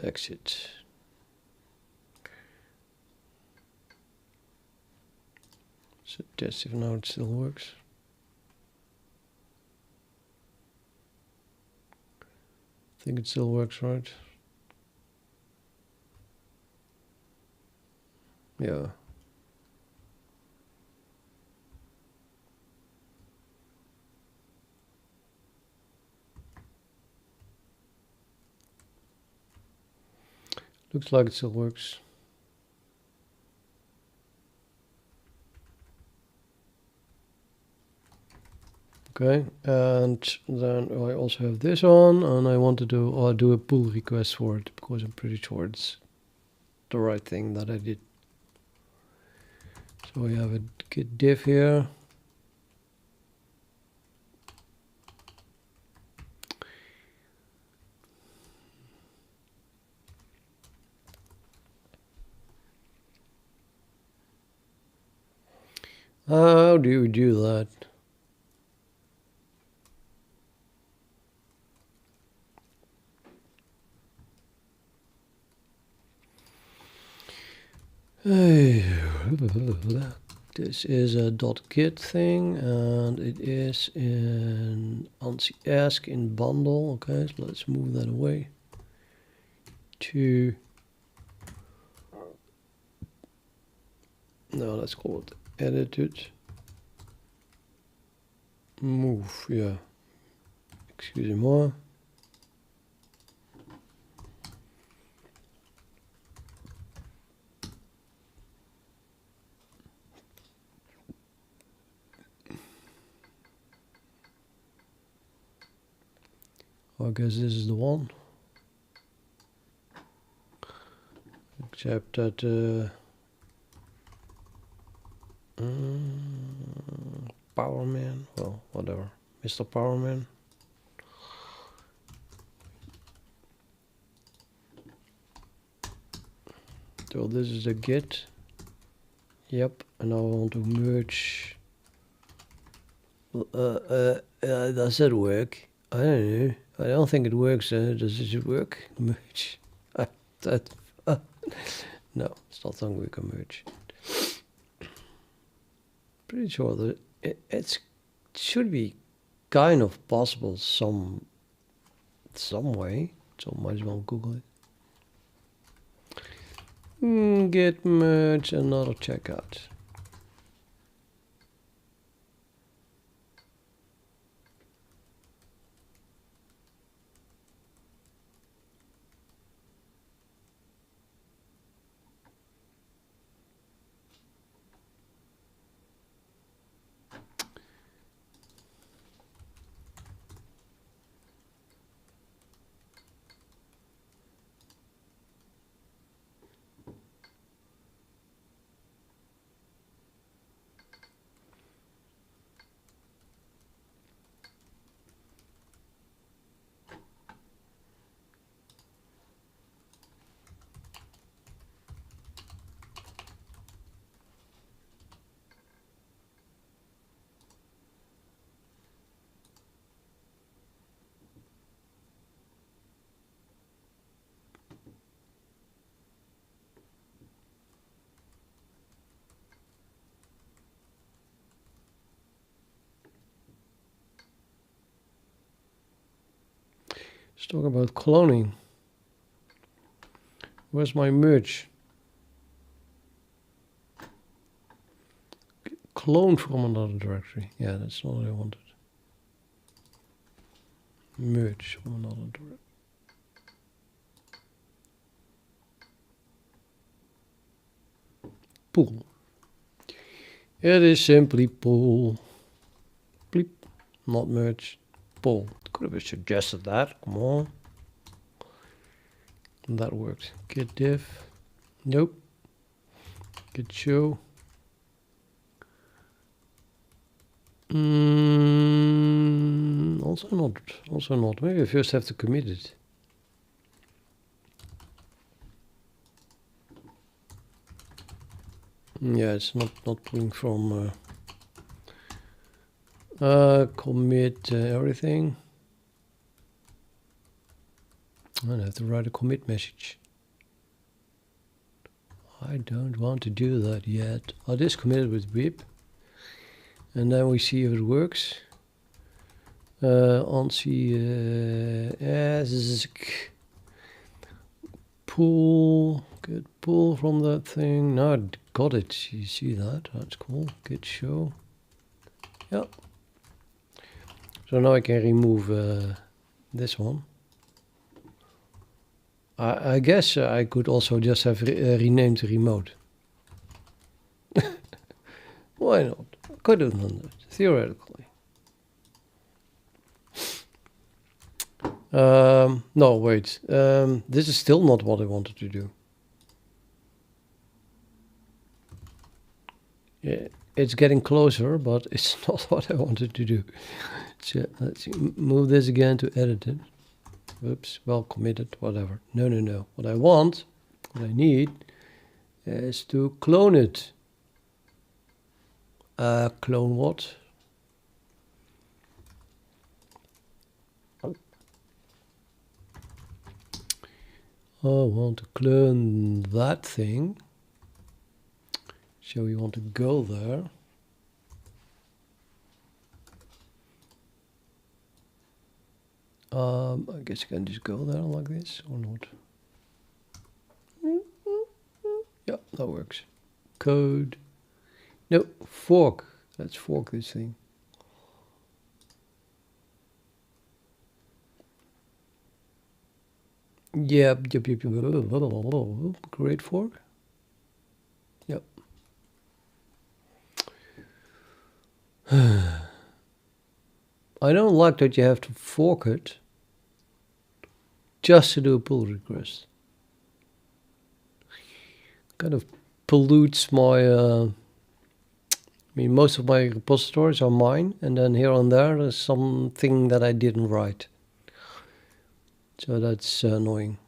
Exit. So test if now it still works. I think it still works, right? Yeah. Looks like it still works. Okay, and then I also have this on, and I want to do a pull request for it because I'm pretty sure it's the right thing that I did. So we have a git diff here. How do you do that? This is a .git thing, and it is in ANSI ask in bundle. Okay, so let's move that away to, no, let's call it edited. Move, yeah. Excusez-moi. I guess this is the one. Except that Powerman, well, whatever, Mr. Powerman. So this is the git. Yep, and now I want to merge. Does that work? I don't know. I don't think it works. Does it work? Merge. No, it's not something we can merge. Pretty sure that it should be kind of possible some way. So might as well Google it. Git merge another checkout. Let's talk about cloning. Where's my merge? Clone from another directory. Yeah, that's not what I wanted. Merge from another directory. Pool. It is simply pool. Bleep. Not merge. Pool. Could have suggested that. Come on. And that worked. Git diff. Nope. Git show. Also not. Also not. Maybe I first have to commit it. Yeah, it's not pulling from commit everything. I have to write a commit message. I don't want to do that yet. I'll just commit it with whip, and then we see if it works. ANSI ask pull, get pull from that thing. Now I got it. You see that? That's cool. Git show. Yeah. So now I can remove this one. I guess I could also just have renamed the remote. Why not? I could have done that, theoretically. No, wait. This is still not what I wanted to do. Yeah, it's getting closer, but it's not what I wanted to do. So let's move this again to edit it. Oops, well committed, whatever. No, no, no. What I want, what I need, is to clone it. Clone what? I want to clone that thing. So we want to go there. I guess you can just go there like this or not. Yeah, that works. Code. No, fork. Let's fork this thing. Yep. Great fork. Yep. I don't like that you have to fork it just to do a pull request. Kind of pollutes my I mean, most of my repositories are mine, and then here and there's something that I didn't write. So that's annoying.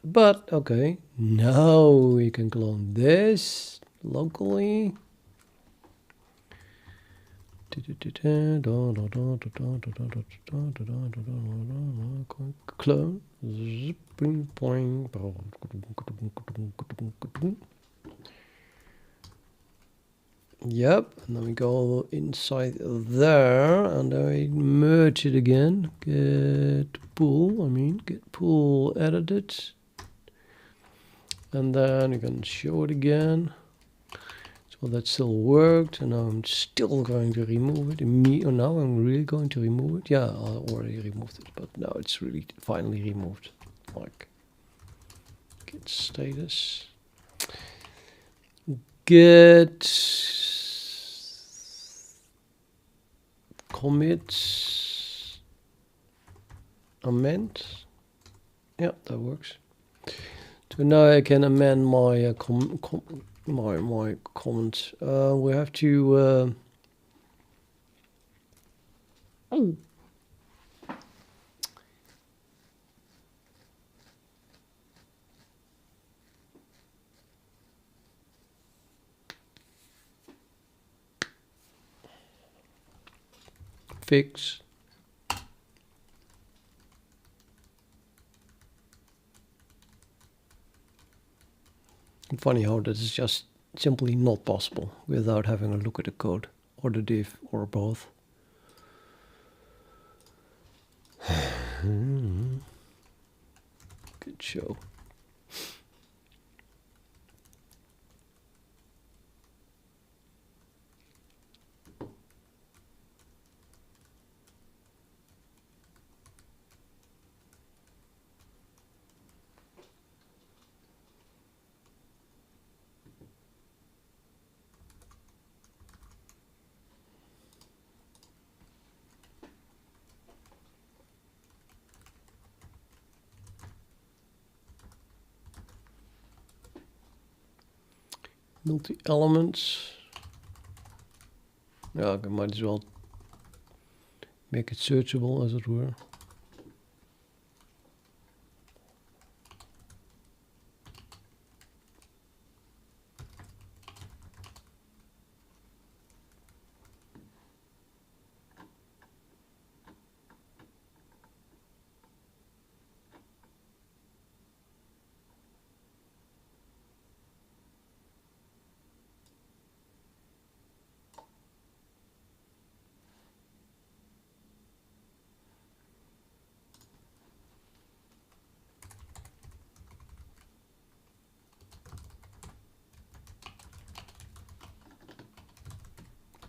But okay, now we can clone this locally. Clone. Yep, and then we go inside there, and then we merge it again. Get pull edited. And then you can show it again. So that still worked, and now I'm still going to remove it. Now I'm really going to remove it. Yeah, I already removed it, but now it's really finally removed. Like, get status. Get commit amend. Yeah, that works. So now I can amend my my comment. We have to fix. Funny how that is just simply not possible without having a look at the code or the div or both. Good show. Multi-elements. Yeah, I might as well make it searchable, as it were.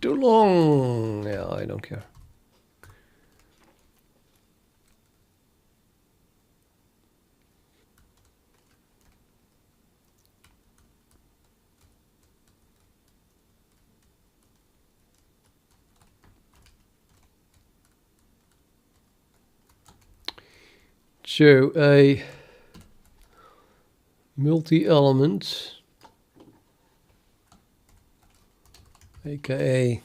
Too long. Yeah, I don't care. So a multi-element aka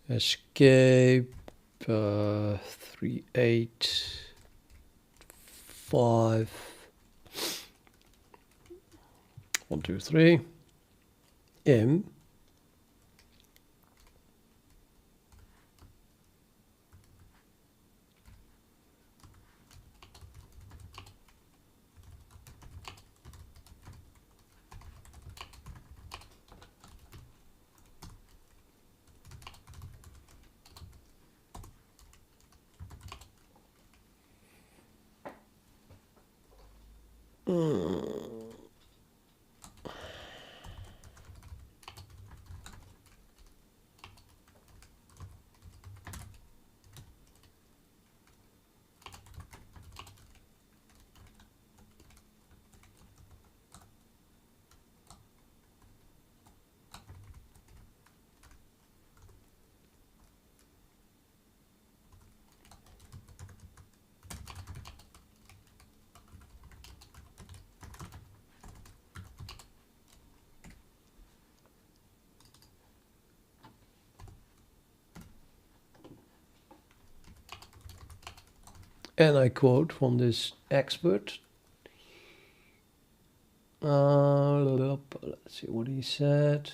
escape 385 1 2 3 m and I quote from this expert. Let's see what he said.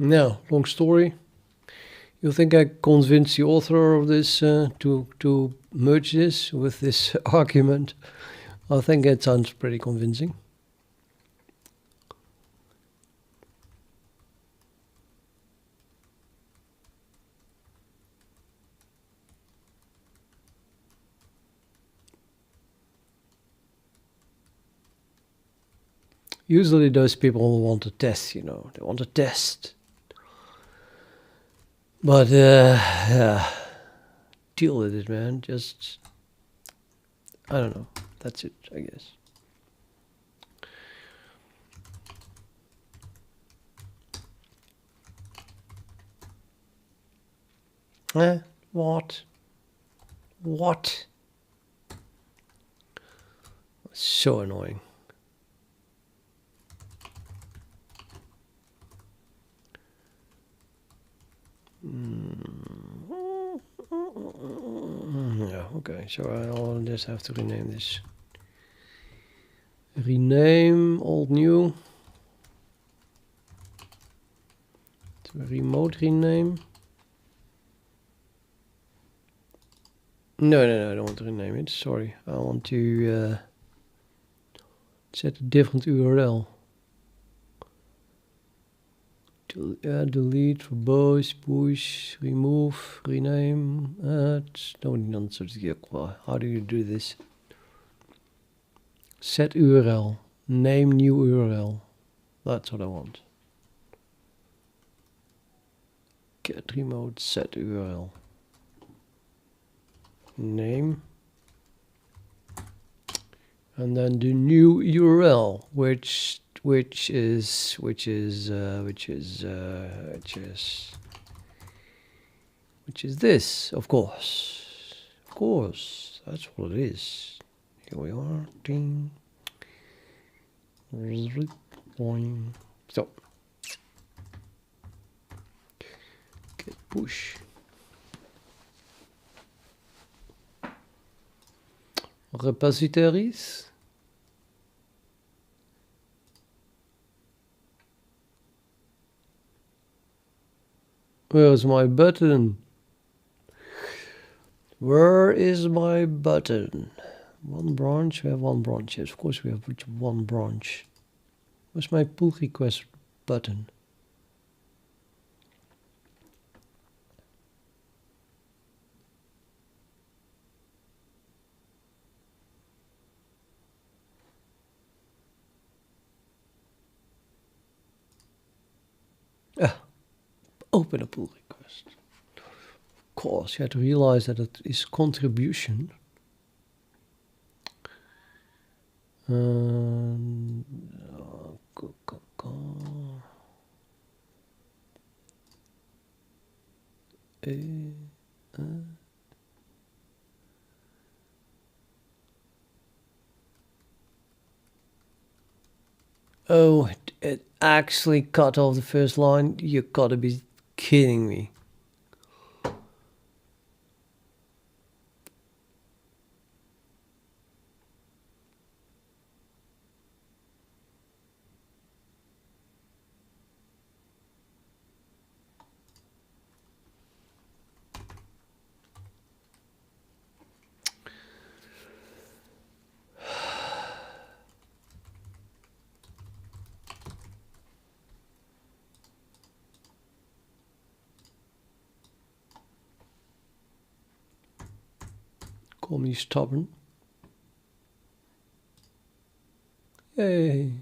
Now, long story. You think I convinced the author of this to merge this with this argument? I think it sounds pretty convincing. Usually those people want to test, you know, they want to test. But yeah, deal with it, man. Just, I don't know. That's it, I guess. What? What? So annoying. Yeah, okay, so I'll just have to rename this. Rename, old, new. To remote rename. No, I don't want to rename it, sorry. I want to set a different URL. Delete, verbose, push, remove, rename, add. No, how do you do this? Set URL, name new URL. That's what I want. Get remote, set URL. Name. And then the new URL, which is this, of course. Of course, that's what it is. Here we are. Ding. So get push. Repositories. Where's my button? Where is my button? One branch, we have one branch. Yes, of course we have one branch. Where's my pull request button? Open a pull request. Of course, you have to realize that it is contribution. Oh, it actually cut off the first line. You gotta be kidding me. Call me stubborn. Hey.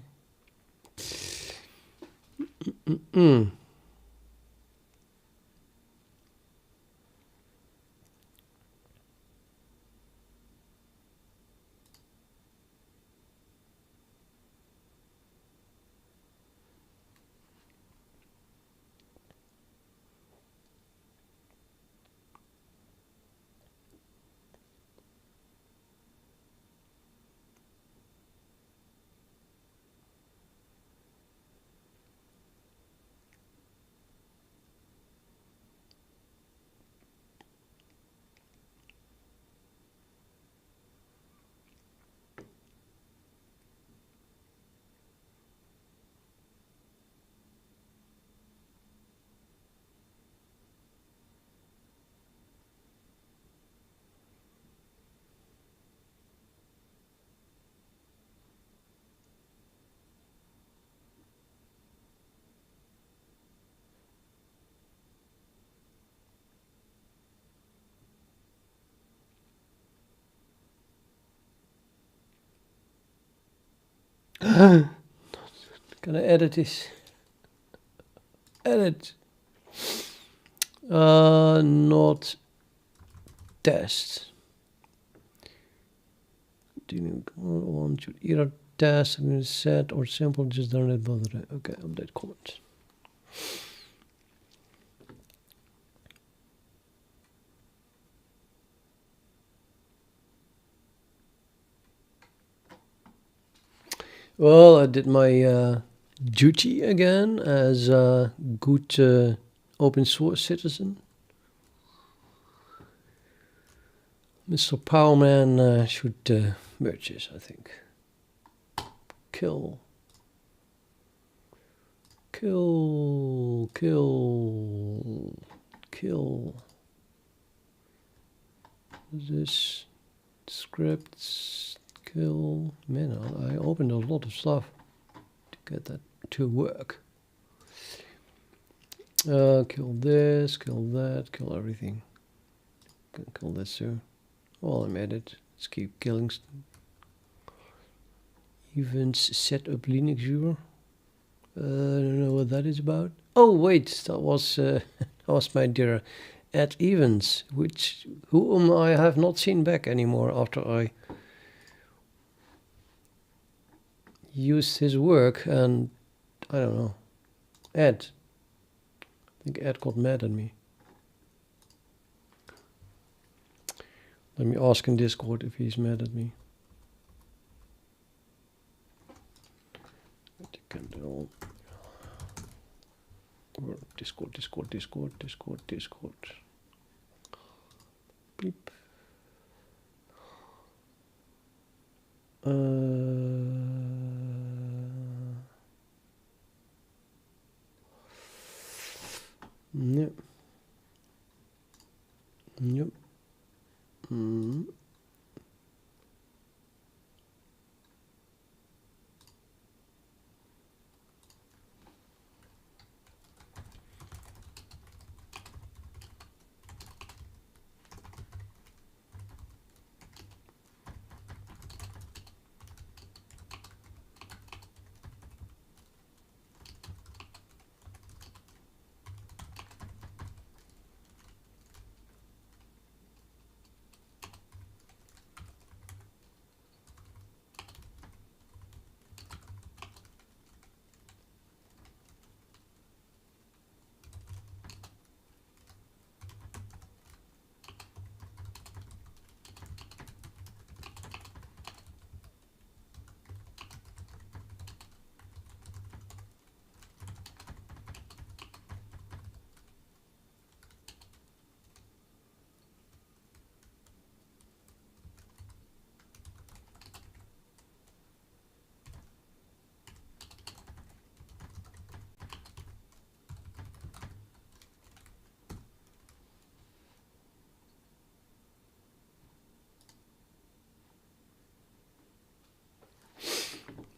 Can I edit this? Edit. Not test. Do you want to either test and set or simple just don't let bother? Okay, update comment. Well, I did my duty again as a good open source citizen. Mr. Powerman should merge this, I think. Kill. Kill. Kill. Kill. This scripts. Kill. Man, I opened a lot of stuff to get that to work. Kill this, kill that, kill everything. Kill this too. Well, I'm at it. Let's keep killing. Events set up Linux viewer. I don't know what that is about. Oh wait, that was that was my dear at events, whom I have not seen back anymore after I used his work, and I don't know. Ed. I think Ed got mad at me. Let me ask in Discord if he's mad at me. What you can do. Discord. Beep. Yep. Yep.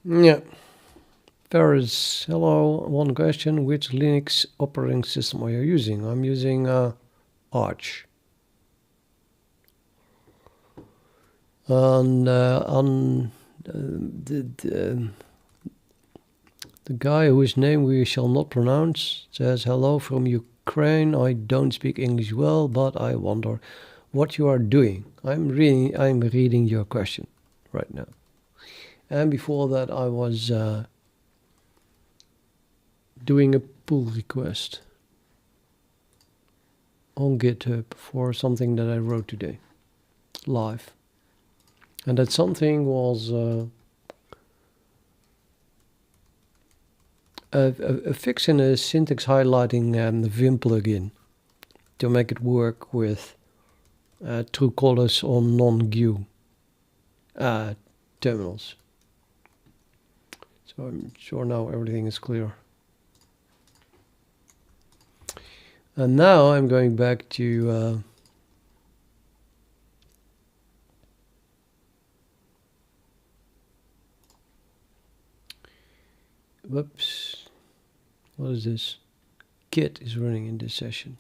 Yeah. Ferris, hello. One question: which Linux operating system are you using? I'm using Arch. And the guy whose name we shall not pronounce says, hello from Ukraine. I don't speak English well, but I wonder what you are doing. I'm reading your question right now. And before that, I was doing a pull request on GitHub for something that I wrote today, live. And that something was a fix in a syntax highlighting the Vim plugin to make it work with true colors on non-GUI terminals. So I'm sure now everything is clear. And now I'm going back to whoops, what is this? Git is running in this session.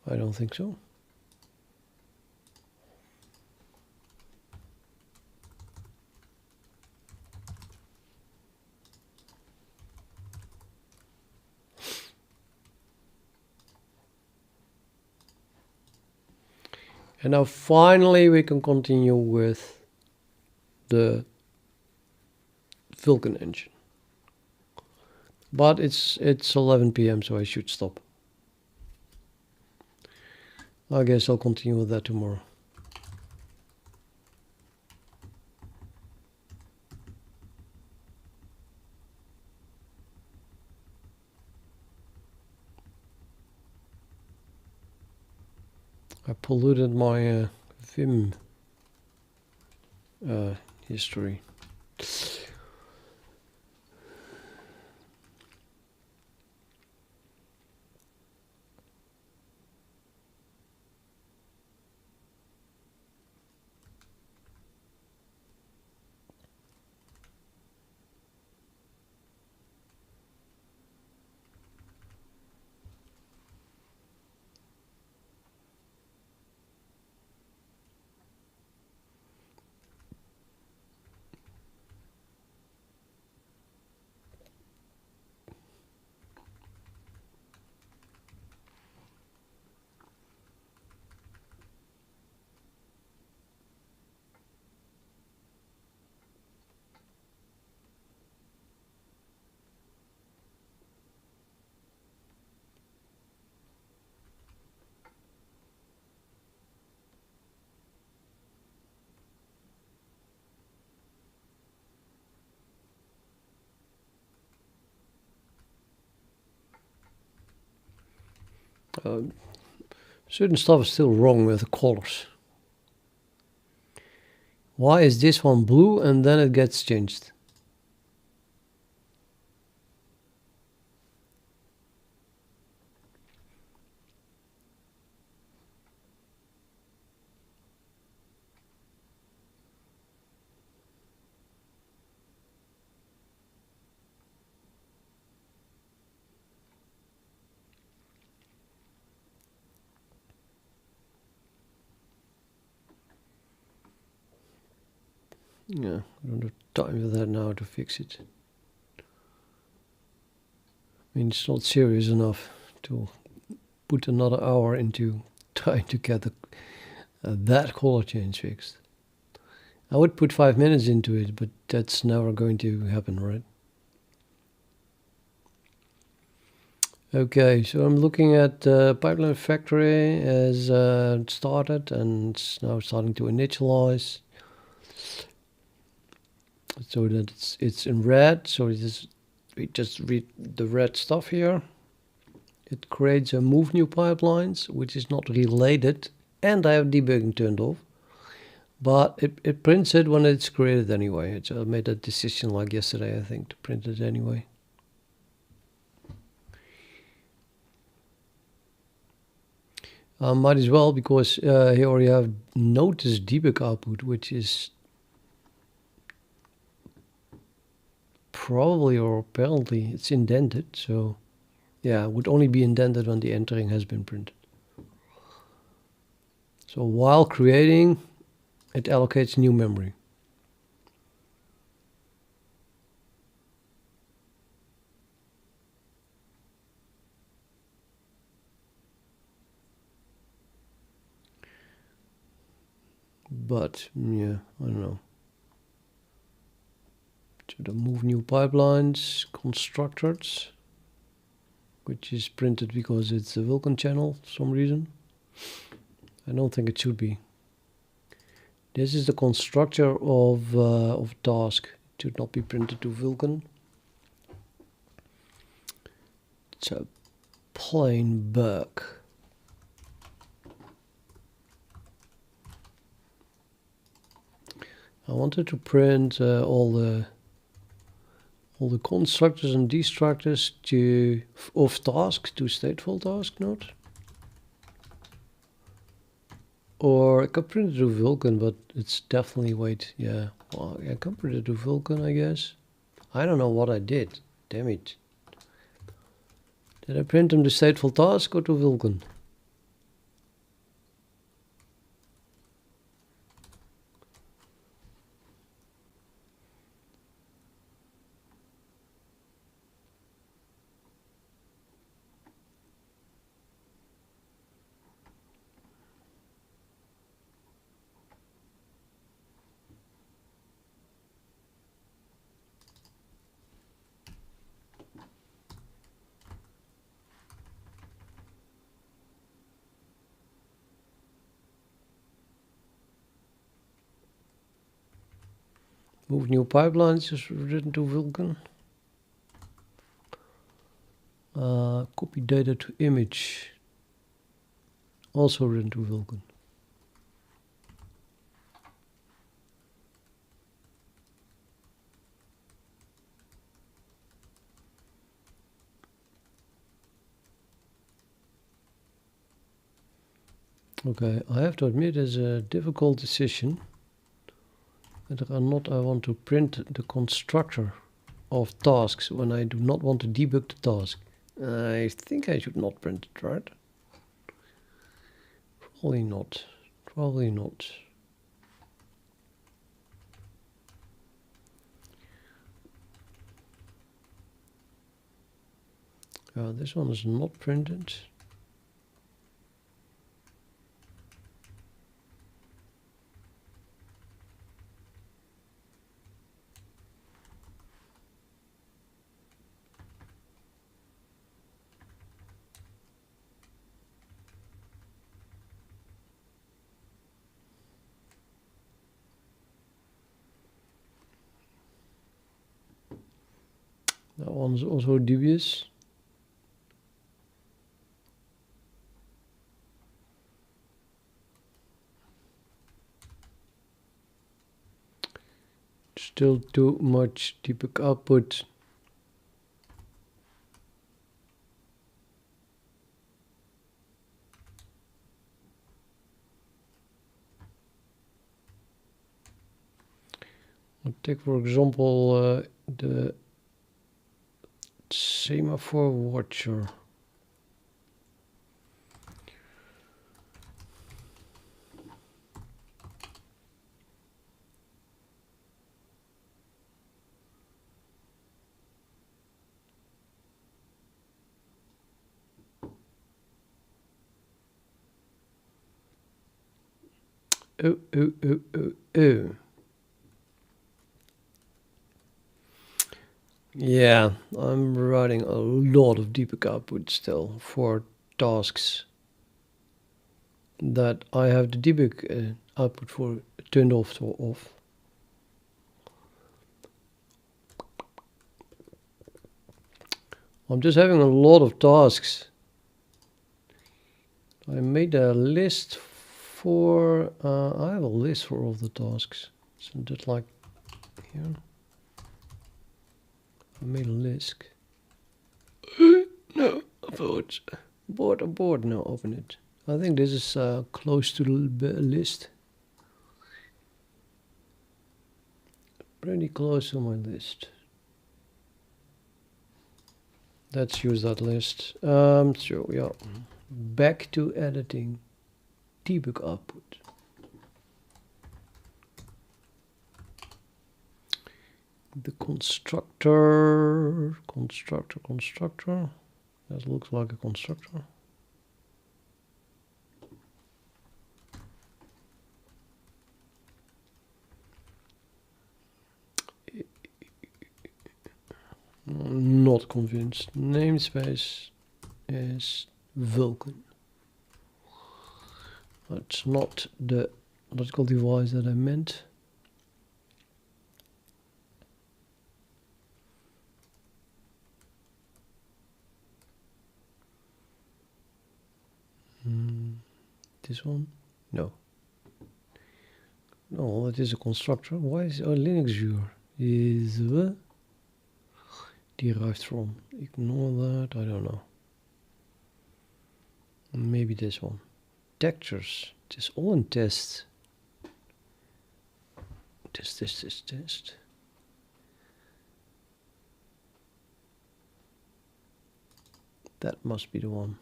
I don't think so. And now finally we can continue with the Vulkan engine. But it's 11 p.m. so I should stop. I guess I'll continue with that tomorrow. I polluted my Vim history. Certain stuff is still wrong with the colors. Why is this one blue and then it gets changed? Yeah, I don't have time for that now to fix it. I mean, it's not serious enough to put another hour into trying to get that color change fixed. I would put 5 minutes into it, but that's never going to happen, right? Okay, so I'm looking at pipeline factory as started and it's now starting to initialize. So that it's in red, so we just read the red stuff here. It creates a move new pipelines, which is not related, and I have debugging turned off. But it prints it when it's created anyway. I made that decision like yesterday, I think, to print it anyway. Might as well, because here we have notice debug output, which is probably or apparently it's indented. So yeah, it would only be indented when the entering has been printed. So while creating, it allocates new memory. But yeah, I don't know. So the move new pipelines constructors, which is printed because it's a Vulkan channel for some reason. I don't think it should be. This is the constructor of task. It should not be printed to Vulkan. It's a plain bug. I wanted to print all the constructors and destructors of task to stateful task node. Or I could print it to Vulkan, but it's definitely wait. Yeah, well, I can print it to Vulkan, I guess. I don't know what I did. Damn it. Did I print them to stateful task or to Vulkan? Move new pipelines is written to Vulkan. Copy data to image, also written to Vulkan. Okay, I have to admit it's a difficult decision whether or not I want to print the constructor of tasks when I do not want to debug the task. I think I should not print it, right? Probably not. Probably not. This one is not printed. That one's also dubious. Still too much debug output. I'll take for example the semaphore watcher. Oh. Yeah, I'm writing a lot of debug output still for tasks that I have the debug output for turned off or off. I'm just having a lot of tasks. I made a list for, I have a list for all the tasks. So just like here. I made a list. No, abort. Abort. No, open it. I think this is close to the list. Pretty close to my list. Let's use that list. So yeah, back to editing debug output. The constructor. That looks like a constructor. Not convinced. Namespace is Vulkan. That's not the logical device that I meant. This one? No. No, it is a constructor. Why is Linux viewer is derived from? Ignore that. I don't know. Maybe this one. Textures. It is all in test. Test. That must be the one.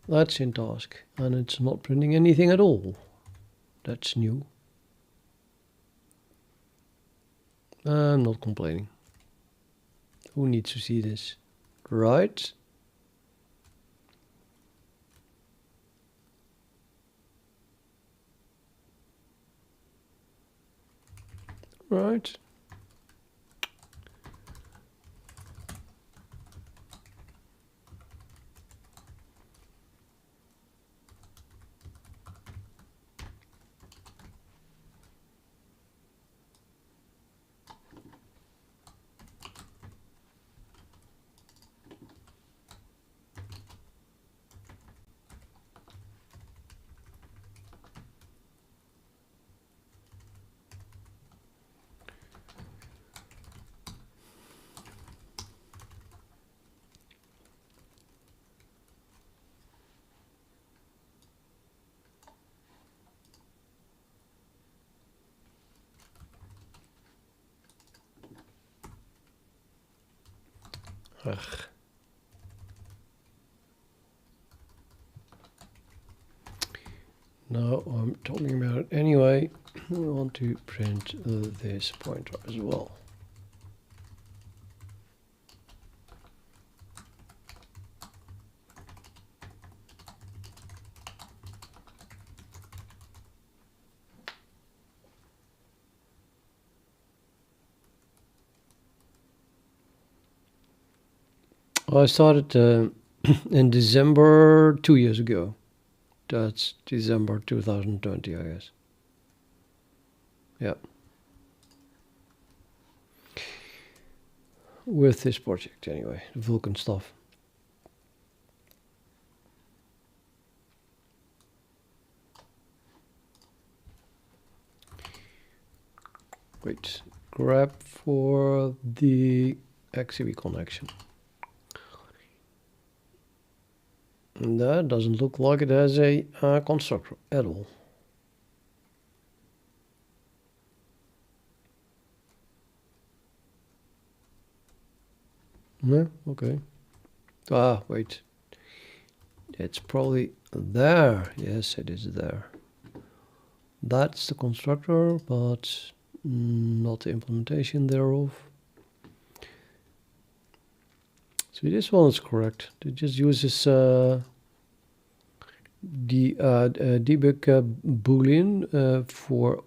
That's in task, and it's not printing anything at all. That's new. I'm not complaining. Who needs to see this? Right? Right. Ugh. Now I'm talking about it anyway. I want to print this pointer as well. I started in December 2 years ago. That's December 2020, I guess. Yeah. With this project anyway, the Vulkan stuff. Wait, grab for the XCB connection. And that doesn't look like it has a constructor at all. No, okay. Ah, wait. It's probably there. Yes, it is there. That's the constructor, but not the implementation thereof. So this one is correct. It just uses the debug boolean for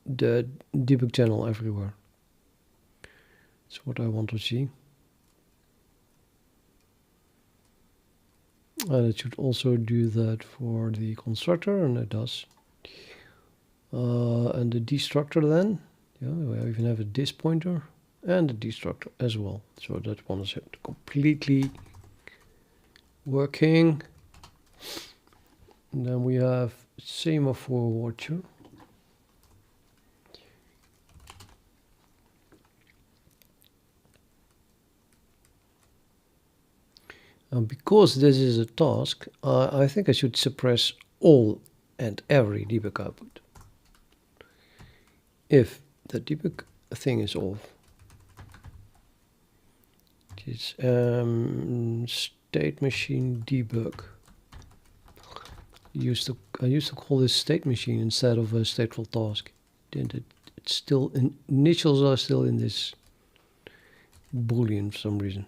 the debug channel everywhere. That's what I want to see. And it should also do that for the constructor, and it does. And the destructor then, yeah, we even have a dis pointer and a destructor as well. So that one is completely working. And then we have same for watcher. And because this is a task, I think I should suppress all and every debug output. If the debug thing is off, it's state machine debug. I used to call this state machine instead of a stateful task. Then it's still initials are still in this boolean for some reason.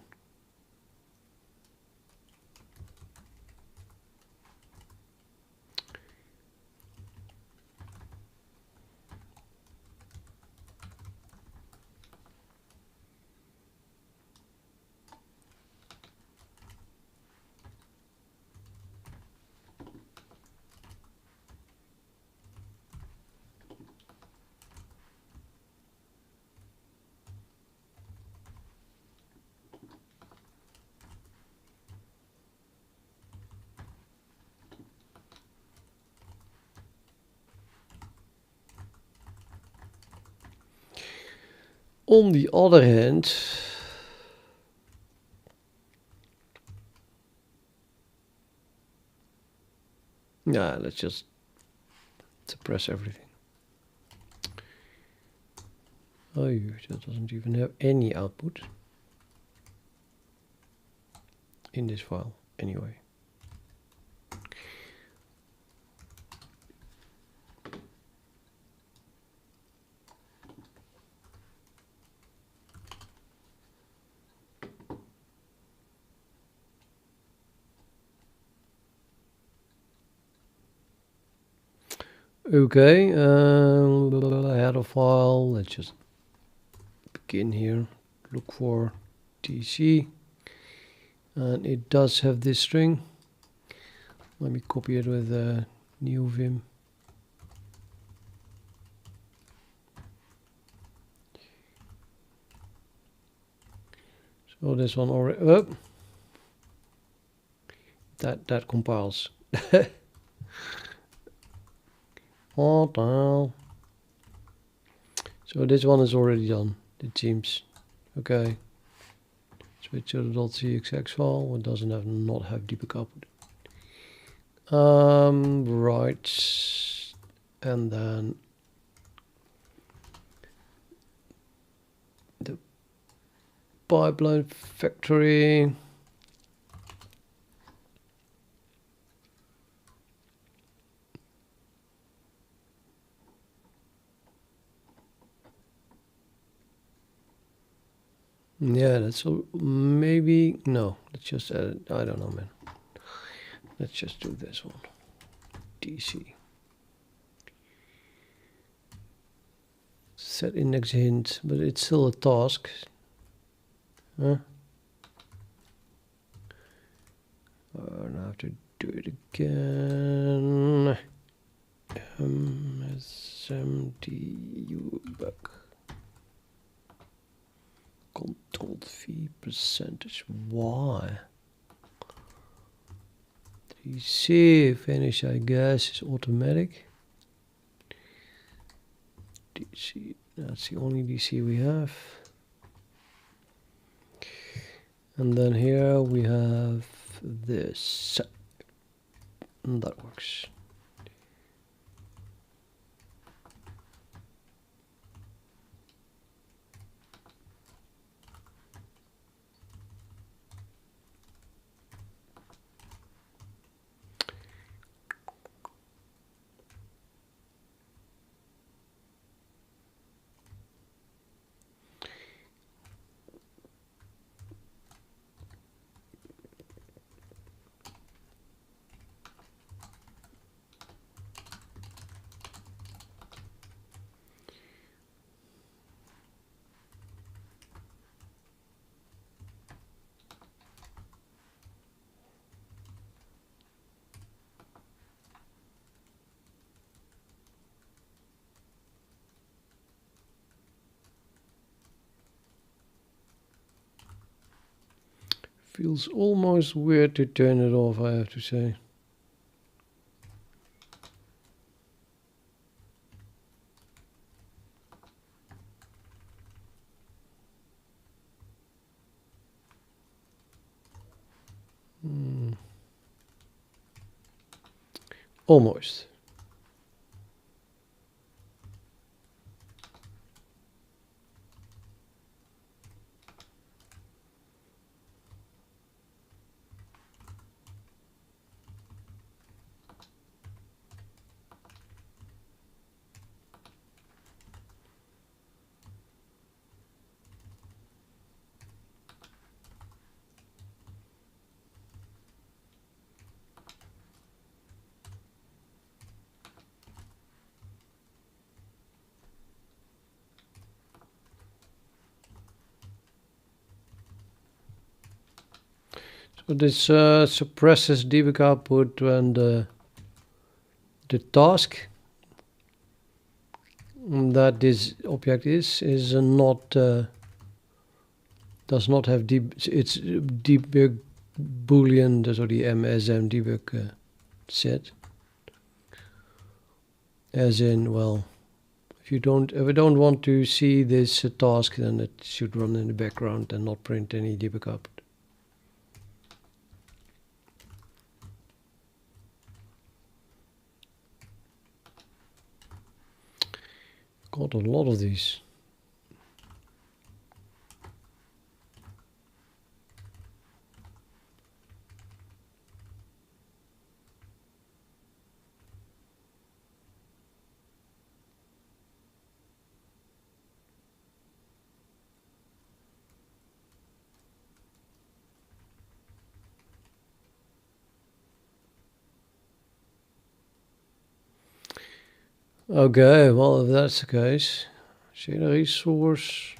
On the other hand, yeah, let's just suppress everything. Oh, that doesn't even have any output in this file anyway. Okay, header file, let's just begin here, look for TC, and it does have this string. Let me copy it with neovim. So this one already, oh, that compiles. Oh, so this one is already done, it seems. Okay. Switch to the .cxx file. It doesn't have not have debug output. Right. And then the pipeline factory. Yeah, that's all. Maybe no. Let's just add it. I don't know, man. Let's just do this one. DC. Set index hint, but it's still a task. Huh? Now I have to do it again. SMTU bug. Control V percentage. Why? DC finish, I guess, is automatic. DC, that's the only DC we have. And then here we have this. And that works. Feels almost weird to turn it off, I have to say. Almost. So this suppresses debug output when the task that this object is not does not have its debug boolean, so the MSM debug set. As in, well, if we don't want to see this task, then it should run in the background and not print any debug output. Got a lot of these. Okay, well, if that's the case, shader resource.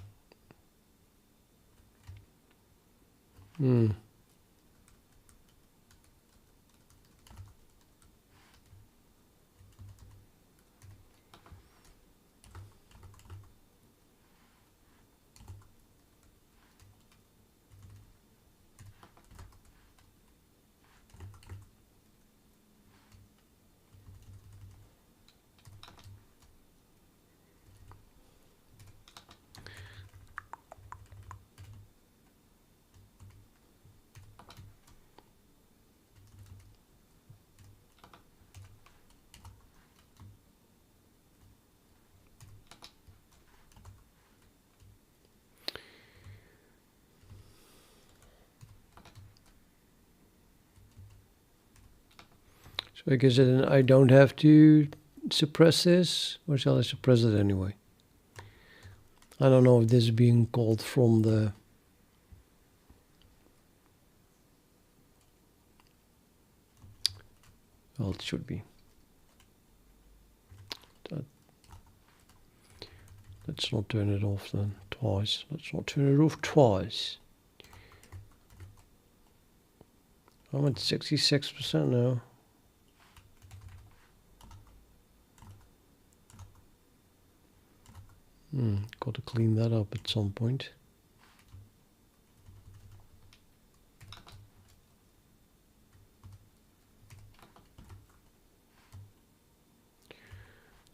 So I guess then I don't have to suppress this, or shall I suppress it anyway? I don't know if this is being called from the... Well, it should be. Let's not turn it off then twice. Let's not turn it off twice. I'm at 66% now. Got to clean that up at some point.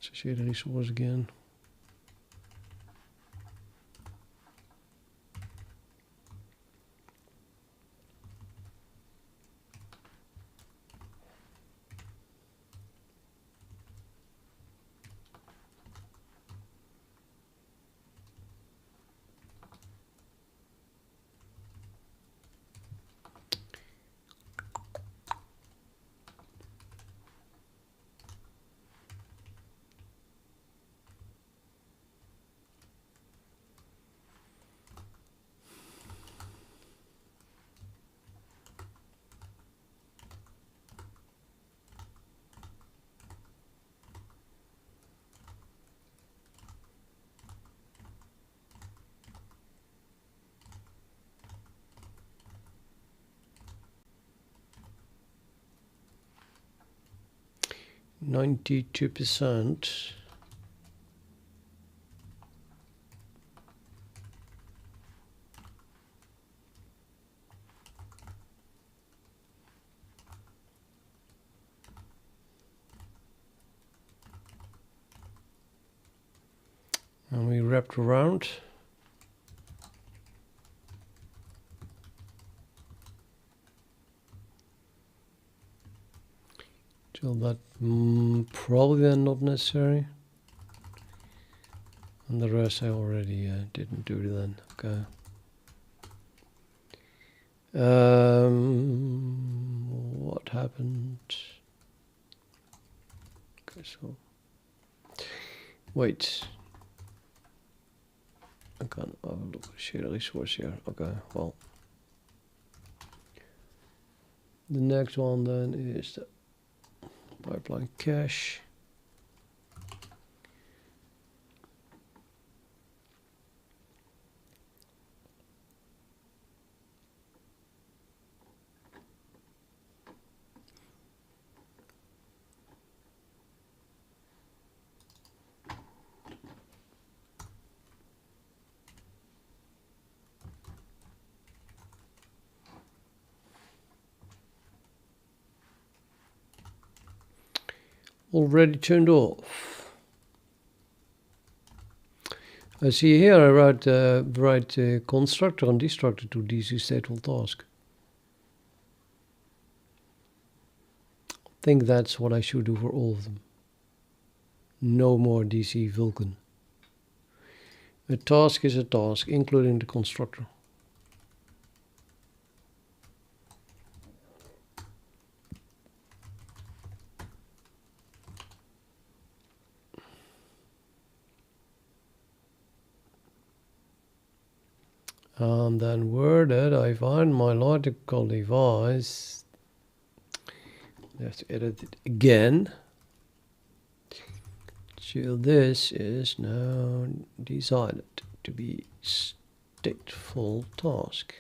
Associate resource again. %. And we wrapped around. Till that probably then not necessary. And the rest I already didn't do then. Okay. What happened? Okay, so wait. I can't overlook share resource here. Okay, well. The next one then is the pipeline cache. Already turned off. I see here I write constructor and destructor to DC stateful task. I think that's what I should do for all of them. No more DC Vulcan. A task is a task, including the constructor. And then where did I find my logical device? I have to edit it again. So this is now decided to be stateful task.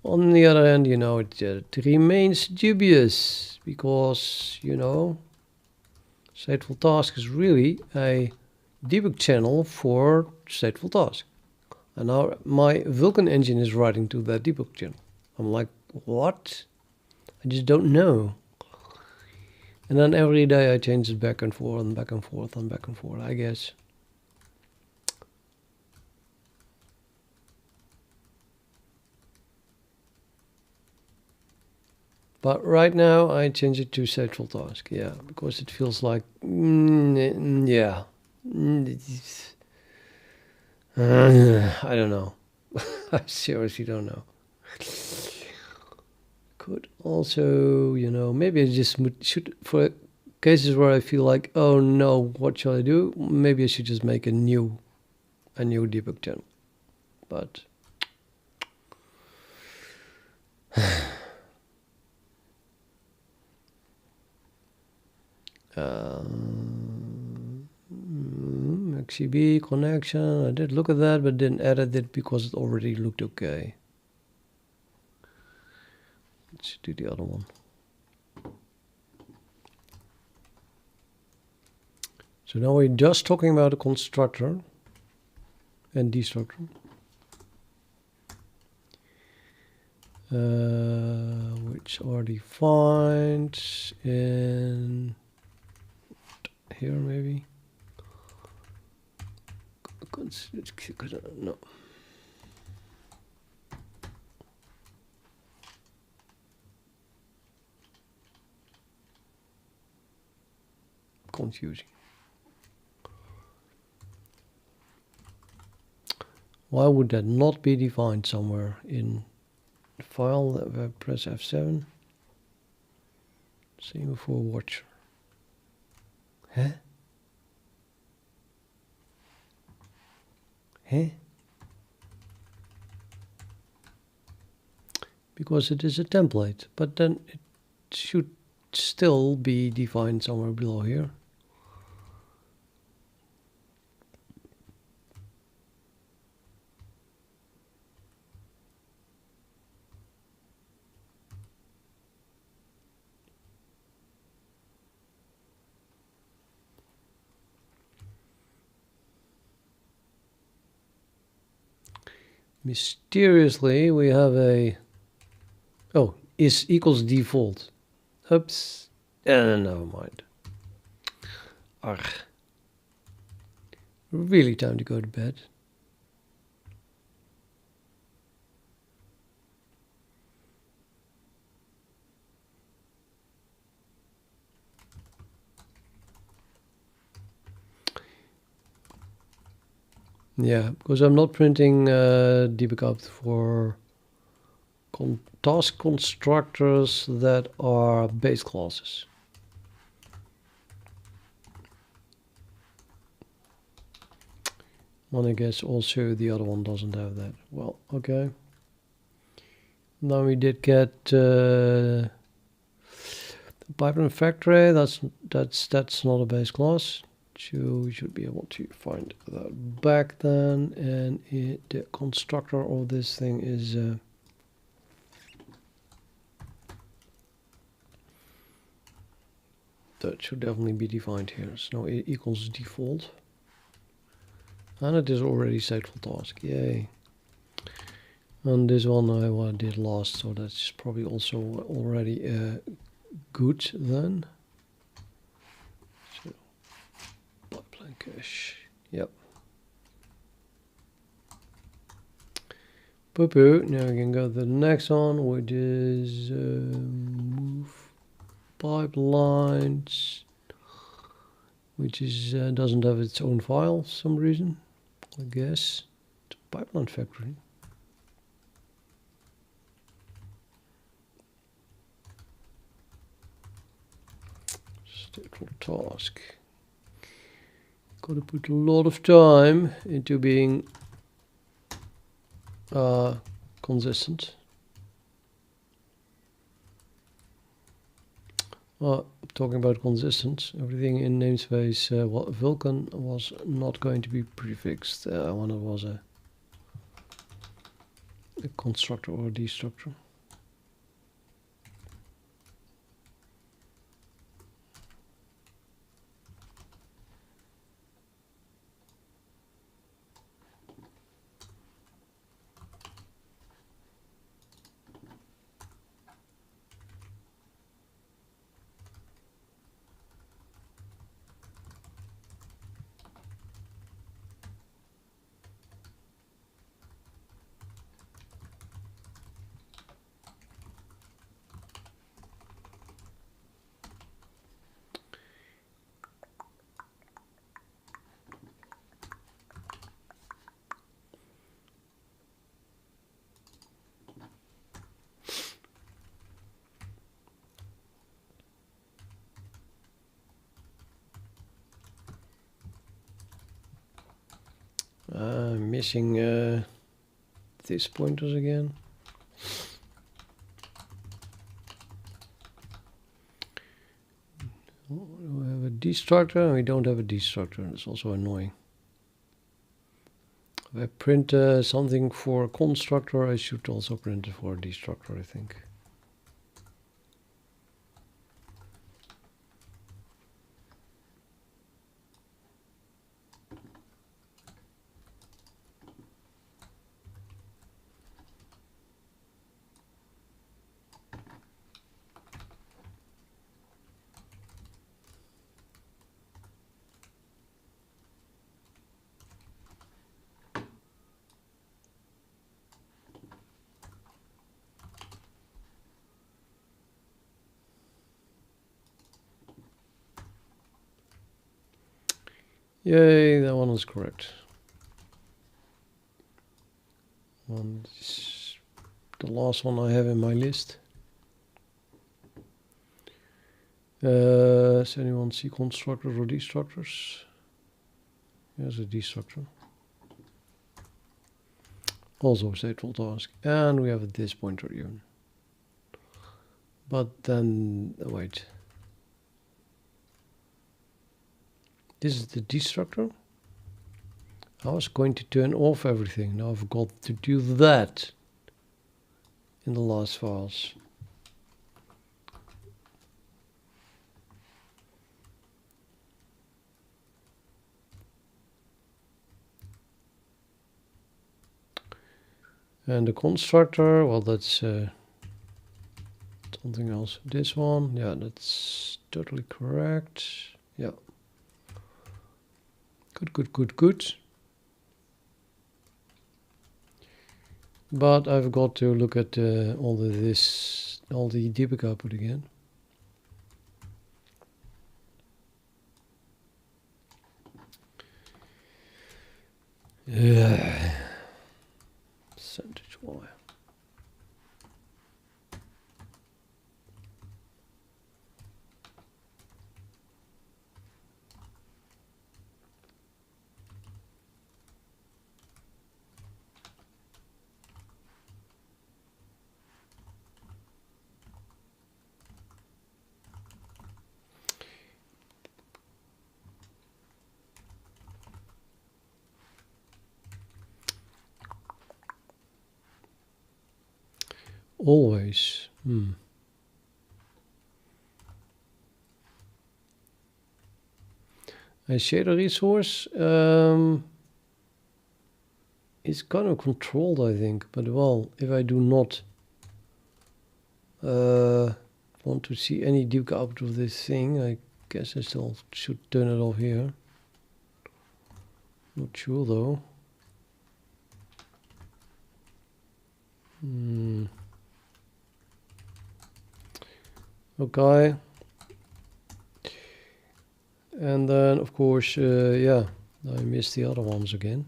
On the other hand, you know, it remains dubious because, you know, stateful task is really a debug channel for stateful task. And now my Vulkan engine is writing to that debug channel. I'm like, what? I just don't know. And then every day I change it back and forth and back and forth and back and forth, I guess. But right now I change it to stateful task, yeah, because it feels like, yeah. I don't know. I seriously don't know. could also, you know, maybe I just should, for cases where I feel like, oh no, what shall I do? Maybe I should just make a new debug channel. But XCB connection, I did look at that, but didn't edit it because it already looked okay. Let's do the other one. So now we're just talking about a constructor and destructor. Which are defined in here maybe. No. Confusing. Why would that not be defined somewhere in the file that I press F7? Same for watcher. Huh? Huh? Because it is a template, but then it should still be defined somewhere below here. Mysteriously, we have a is equals default. Oops. Never mind. Arg. Really time to go to bed. Yeah, because I'm not printing debug up for task constructors that are base classes. And I guess also the other one doesn't have that. Well, okay. Now we did get the pipeline factory. That's not a base class. So we should be able to find that back then. And the constructor of this thing is that should definitely be defined here. So now it equals default. And it is already set for task. Yay. And this one I did last, so that's probably also already good then. So pipeline cache. Yep. Poo-poo. Now we can go to the next one, which is move pipelines, which is doesn't have its own file for some reason. I guess it's a pipeline factory. Stateful task. Gotta put a lot of time into being consistent. Talking about consistent, everything in namespace Vulkan was not going to be prefixed when it was a constructor or a destructor. missing these pointers again. We have a destructor and we don't have a destructor. That's also annoying. If I print something for a constructor, I should also print it for a destructor, I think. Yay, that one is correct. One is the last one I have in my list. Does anyone see constructors or destructors? Here's a destructor. Also a stateful task. And we have a this pointer even. But then, wait. This is the destructor. I was going to turn off everything. Now I forgot to do that in the last files. And the constructor, well, that's something else. This one, yeah, that's totally correct. Yeah. Good. But I've got to look at all the debug output again. Yeah. Percentage Y. Always. A shader resource is kind of controlled, I think. But well, if I do not want to see any debug output of this thing, I guess I still should turn it off here. Not sure though. Okay. And then, of course, yeah, I missed the other ones again.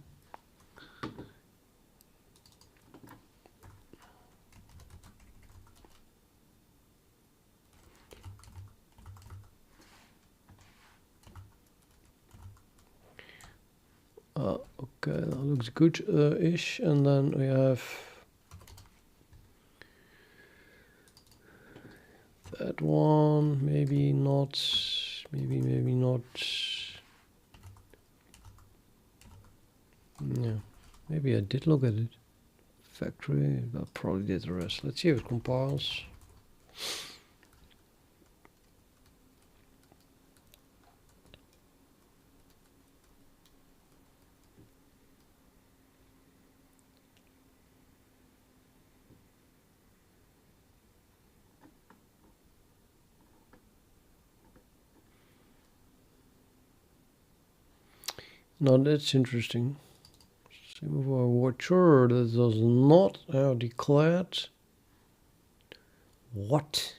Okay, that looks good-ish. And then we have that one, maybe not, maybe not. Yeah, maybe I did look at it. Factory, I probably did the rest. Let's see if it compiles. Now that's interesting. Same for a watcher that does not have declared. What?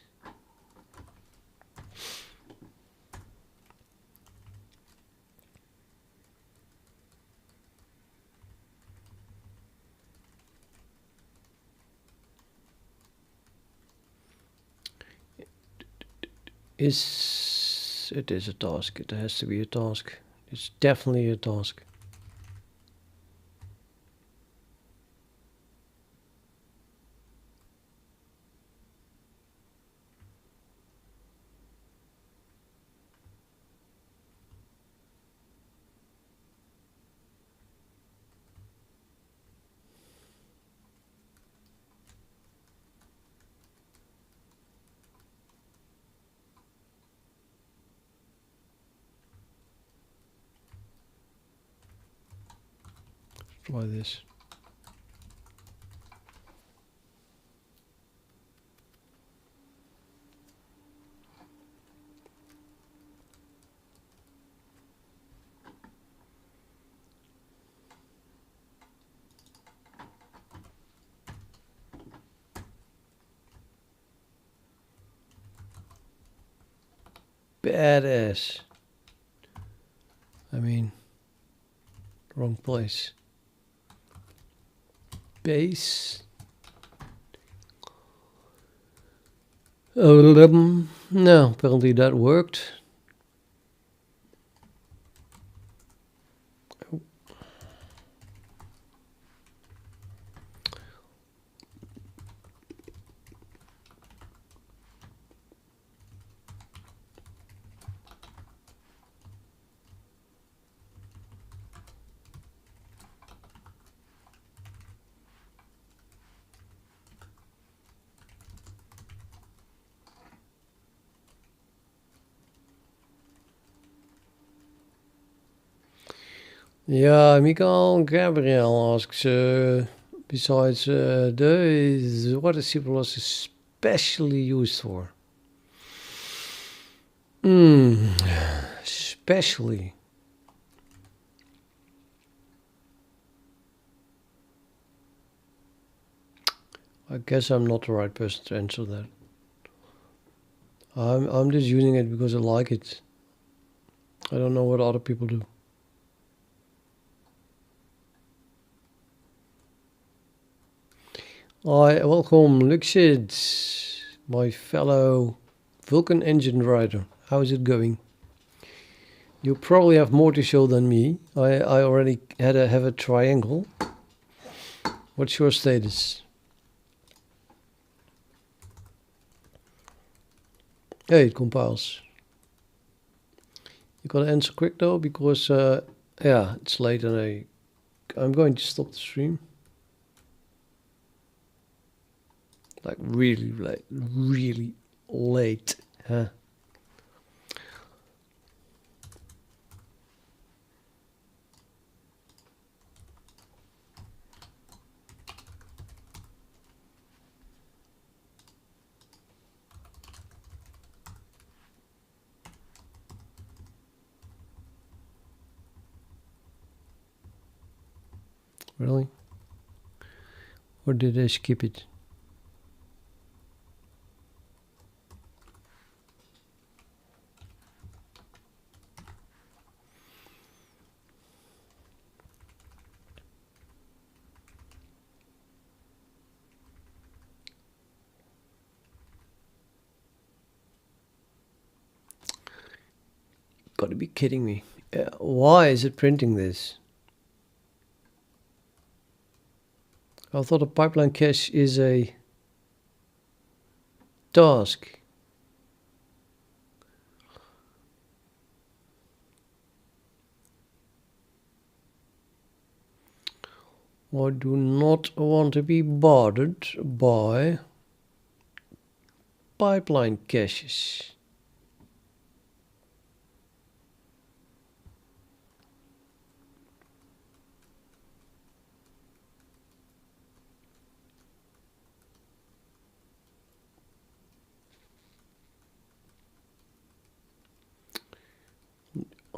It is a task. It has to be a task. It's definitely a task. Try this. Badass. I mean, wrong place. Base. No, apparently that worked. Yeah, Mikael Gabriel asks, besides what is C++ especially used for? Especially. I guess I'm not the right person to answer that. I'm just using it because I like it. I don't know what other people do. Hi, welcome Luxid, my fellow Vulkan engine writer. How is it going? You probably have more to show than me. I already have a triangle. What's your status? Hey, it compiles. You gotta answer quick though, because yeah, it's late and I'm going to stop the stream. Like really late, huh? Really? Or did I skip it? Gotta be kidding me. Why is it printing this? I thought a pipeline cache is a task. I do not want to be bothered by pipeline caches.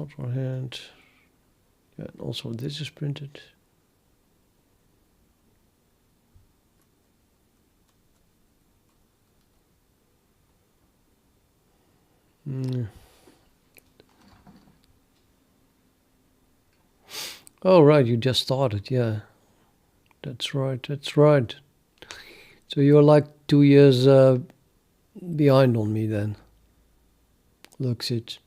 On the other hand, yeah, and also this is printed. Oh, right, you just started, yeah. That's right. So you're like 2 years behind on me then. Looks it.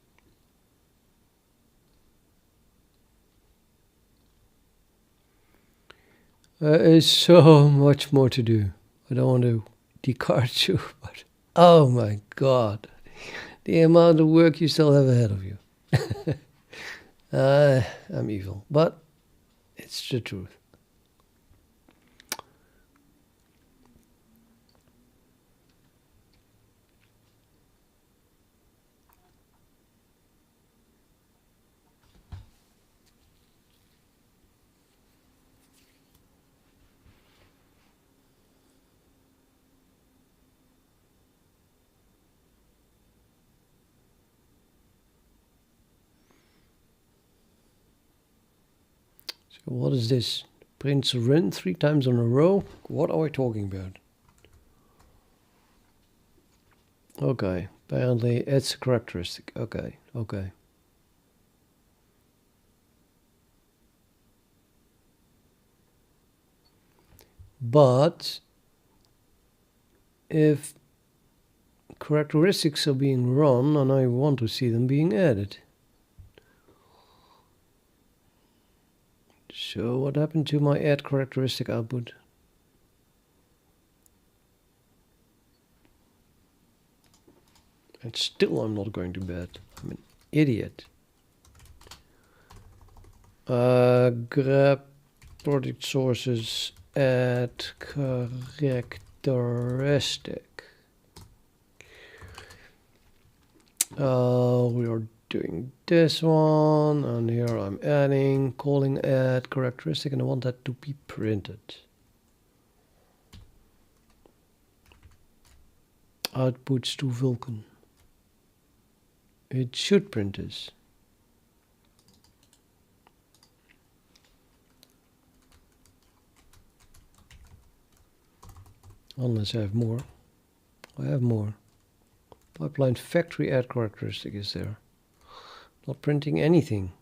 There's so much more to do. I don't want to discard you, but oh my God. The amount of work you still have ahead of you. I'm evil, but it's the truth. What is this? Prints run 3 times in a row? What are we talking about? Okay, apparently it's a characteristic. Okay, okay. But if characteristics are being run and I want to see them being added. So what happened to my add characteristic output? And still I'm not going to bed. I'm an idiot. Grab project sources, add characteristic. We are doing this one, and here I'm adding, calling add characteristic, and I want that to be printed. Outputs to Vulkan. It should print this. Unless I have more. I have more. Pipeline factory add characteristic is there. Not printing anything.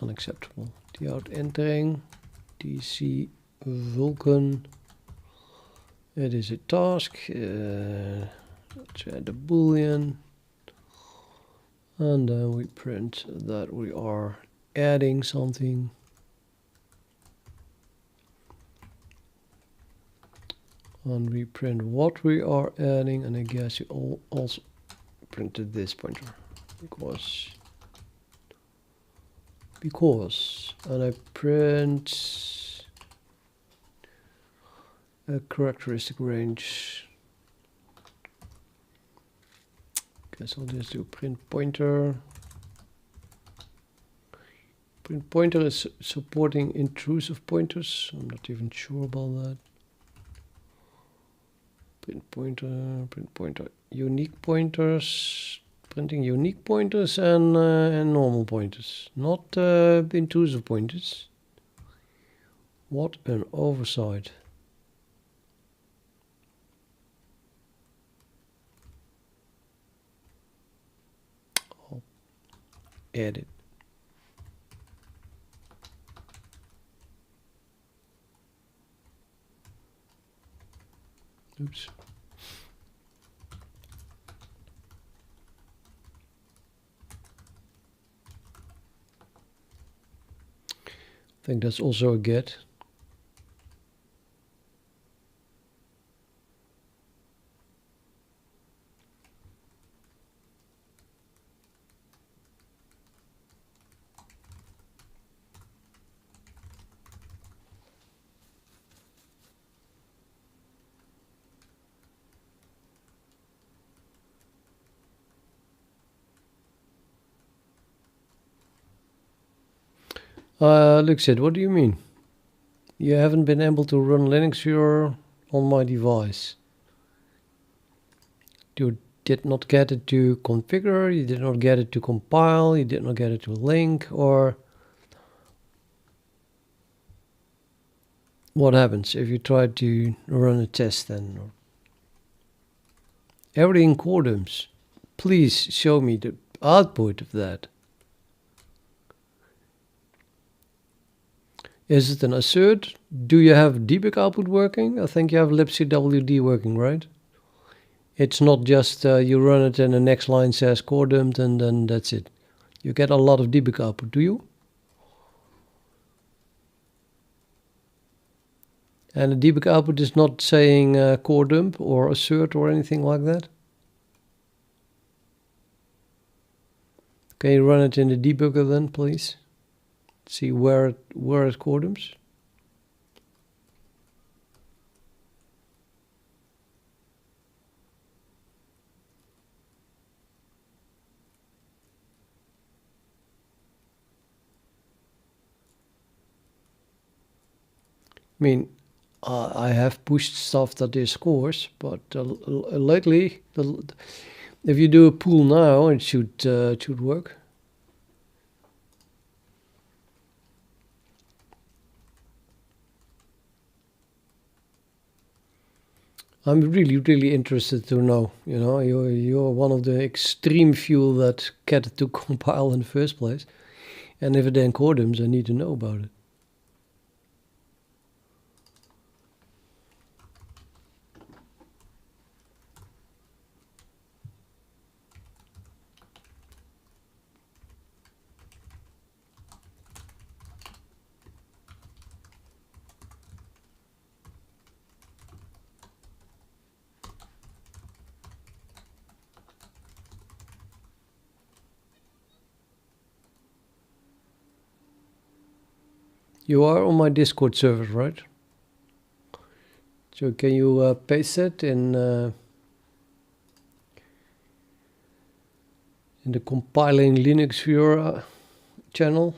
Unacceptable. Out entering DC Vulkan. It is a task. Let's add a boolean. And then we print that we are adding something. And we print what we are adding. And I guess you also printed this pointer. Because. And I print a characteristic range. Guess I'll just do print pointer. Print pointer is supporting intrusive pointers. I'm not even sure about that. Print pointer, unique pointers. Printing unique pointers and normal pointers, not intrusive pointers. What an oversight. I'll add it. Oops. I think that's also a get. Luxit, what do you mean? You haven't been able to run Linux here on my device. You did not get it to configure, you did not get it to compile, you did not get it to link, or what happens if you try to run a test then? Everything coordinates. Please show me the output of that. Is it an assert? Do you have debug output working? I think you have libcwd working, right? It's not just you run it and the next line says core dumped and then that's it. You get a lot of debug output, do you? And the debug output is not saying core dump or assert or anything like that? Can you run it in the debugger then, please? See where it core dumps. I mean, I have pushed stuff that is coarse, but lately, if you do a pull now, it should work. I'm really interested to know. You know, you're one of the extreme few that get to compile in the first place, and if it encodums, I need to know about it. You are on my Discord server, right? So can you paste it in the compiling Linux viewer channel,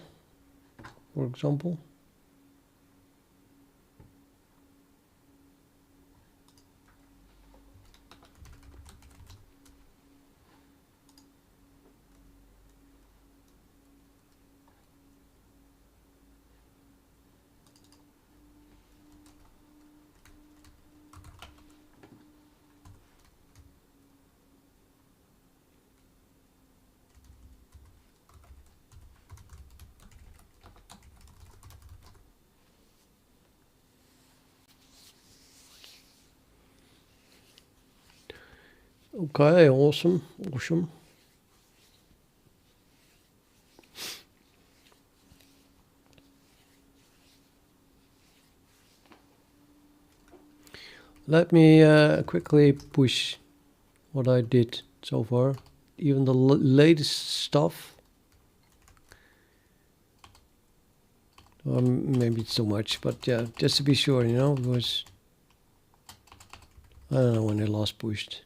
for example? Okay, awesome. Let me quickly push what I did so far, even the latest stuff. Maybe it's too much, but yeah, just to be sure, you know, because I don't know when I last pushed.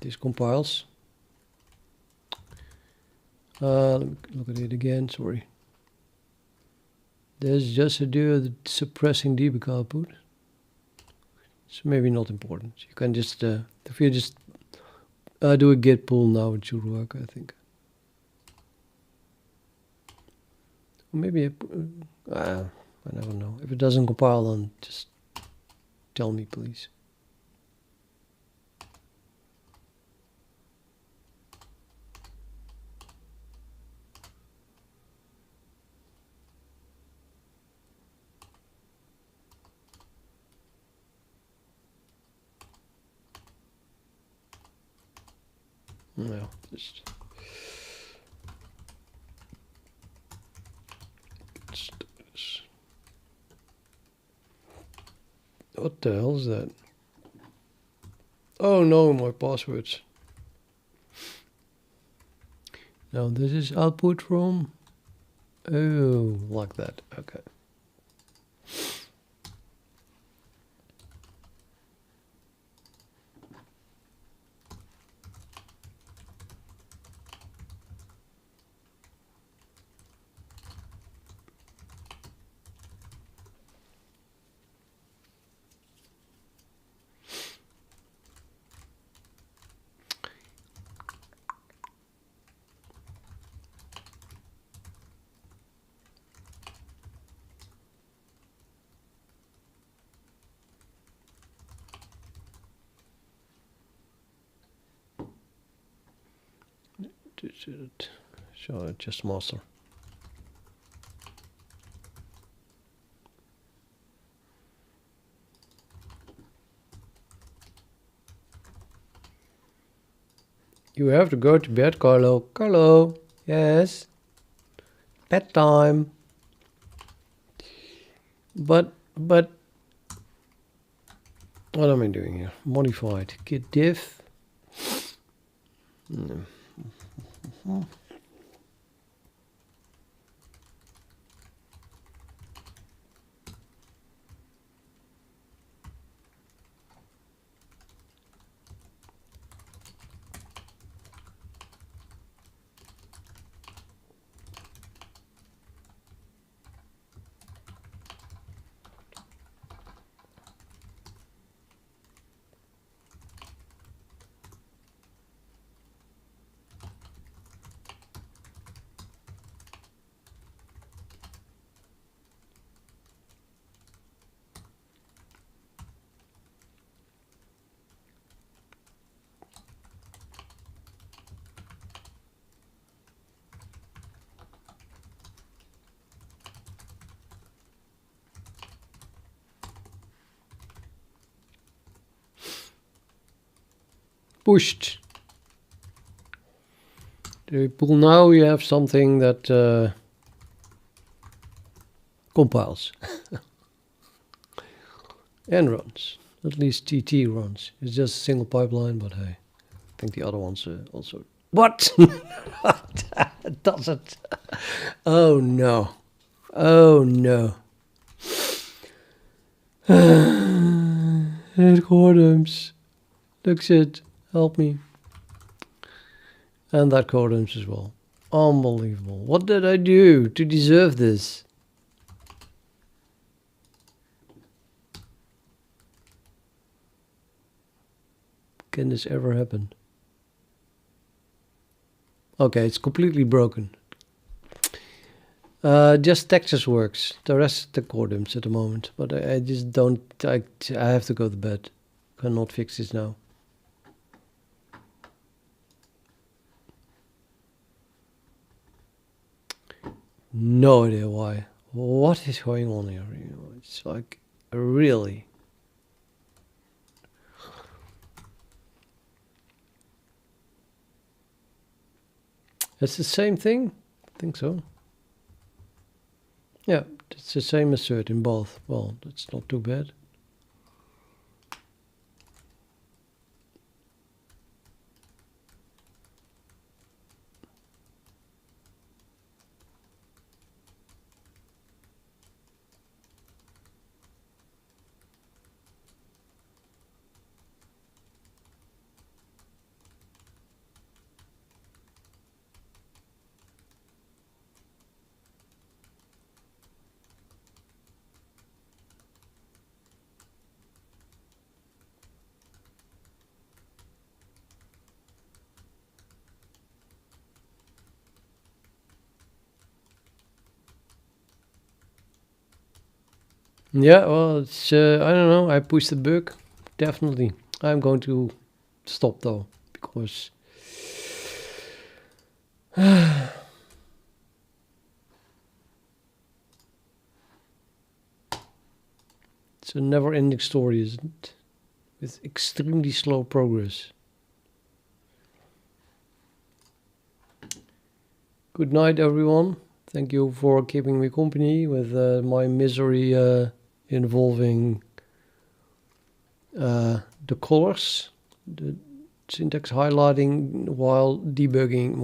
This compiles. Let me look at it again, sorry. There's just to do the suppressing debug output. It's maybe not important. You can just, if you just do a git pull now, it should work, I think. Maybe, I never know. If it doesn't compile, then just tell me, please. No, just what the hell is that? Oh no, my passwords. Now this is output from, oh, like that, okay. So just master. You have to go to bed, Carlo. Carlo, yes. Bedtime. But what am I doing here? Modified git diff. pushed. Now you have something that compiles and runs. At least TT runs. It's just a single pipeline, but hey, I think the other ones also. What? It doesn't. Oh no. Oh no. Coordums. Looks it. Help me. And that coordums as well. Unbelievable. What did I do to deserve this? Can this ever happen? Okay, it's completely broken. Just Texas works. The rest the coordums at the moment. But I just don't... I have to go to bed. Cannot fix this now. No idea why. What is going on here? You know, it's like, really... It's the same thing? I think so. Yeah, it's the same assert in both. Well, that's not too bad. Yeah, well, it's, I don't know, I pushed the bug, definitely. I'm going to stop though, because... It's a never-ending story, isn't it? With extremely slow progress. Good night, everyone. Thank you for keeping me company with my misery involving the colors, the syntax highlighting while debugging my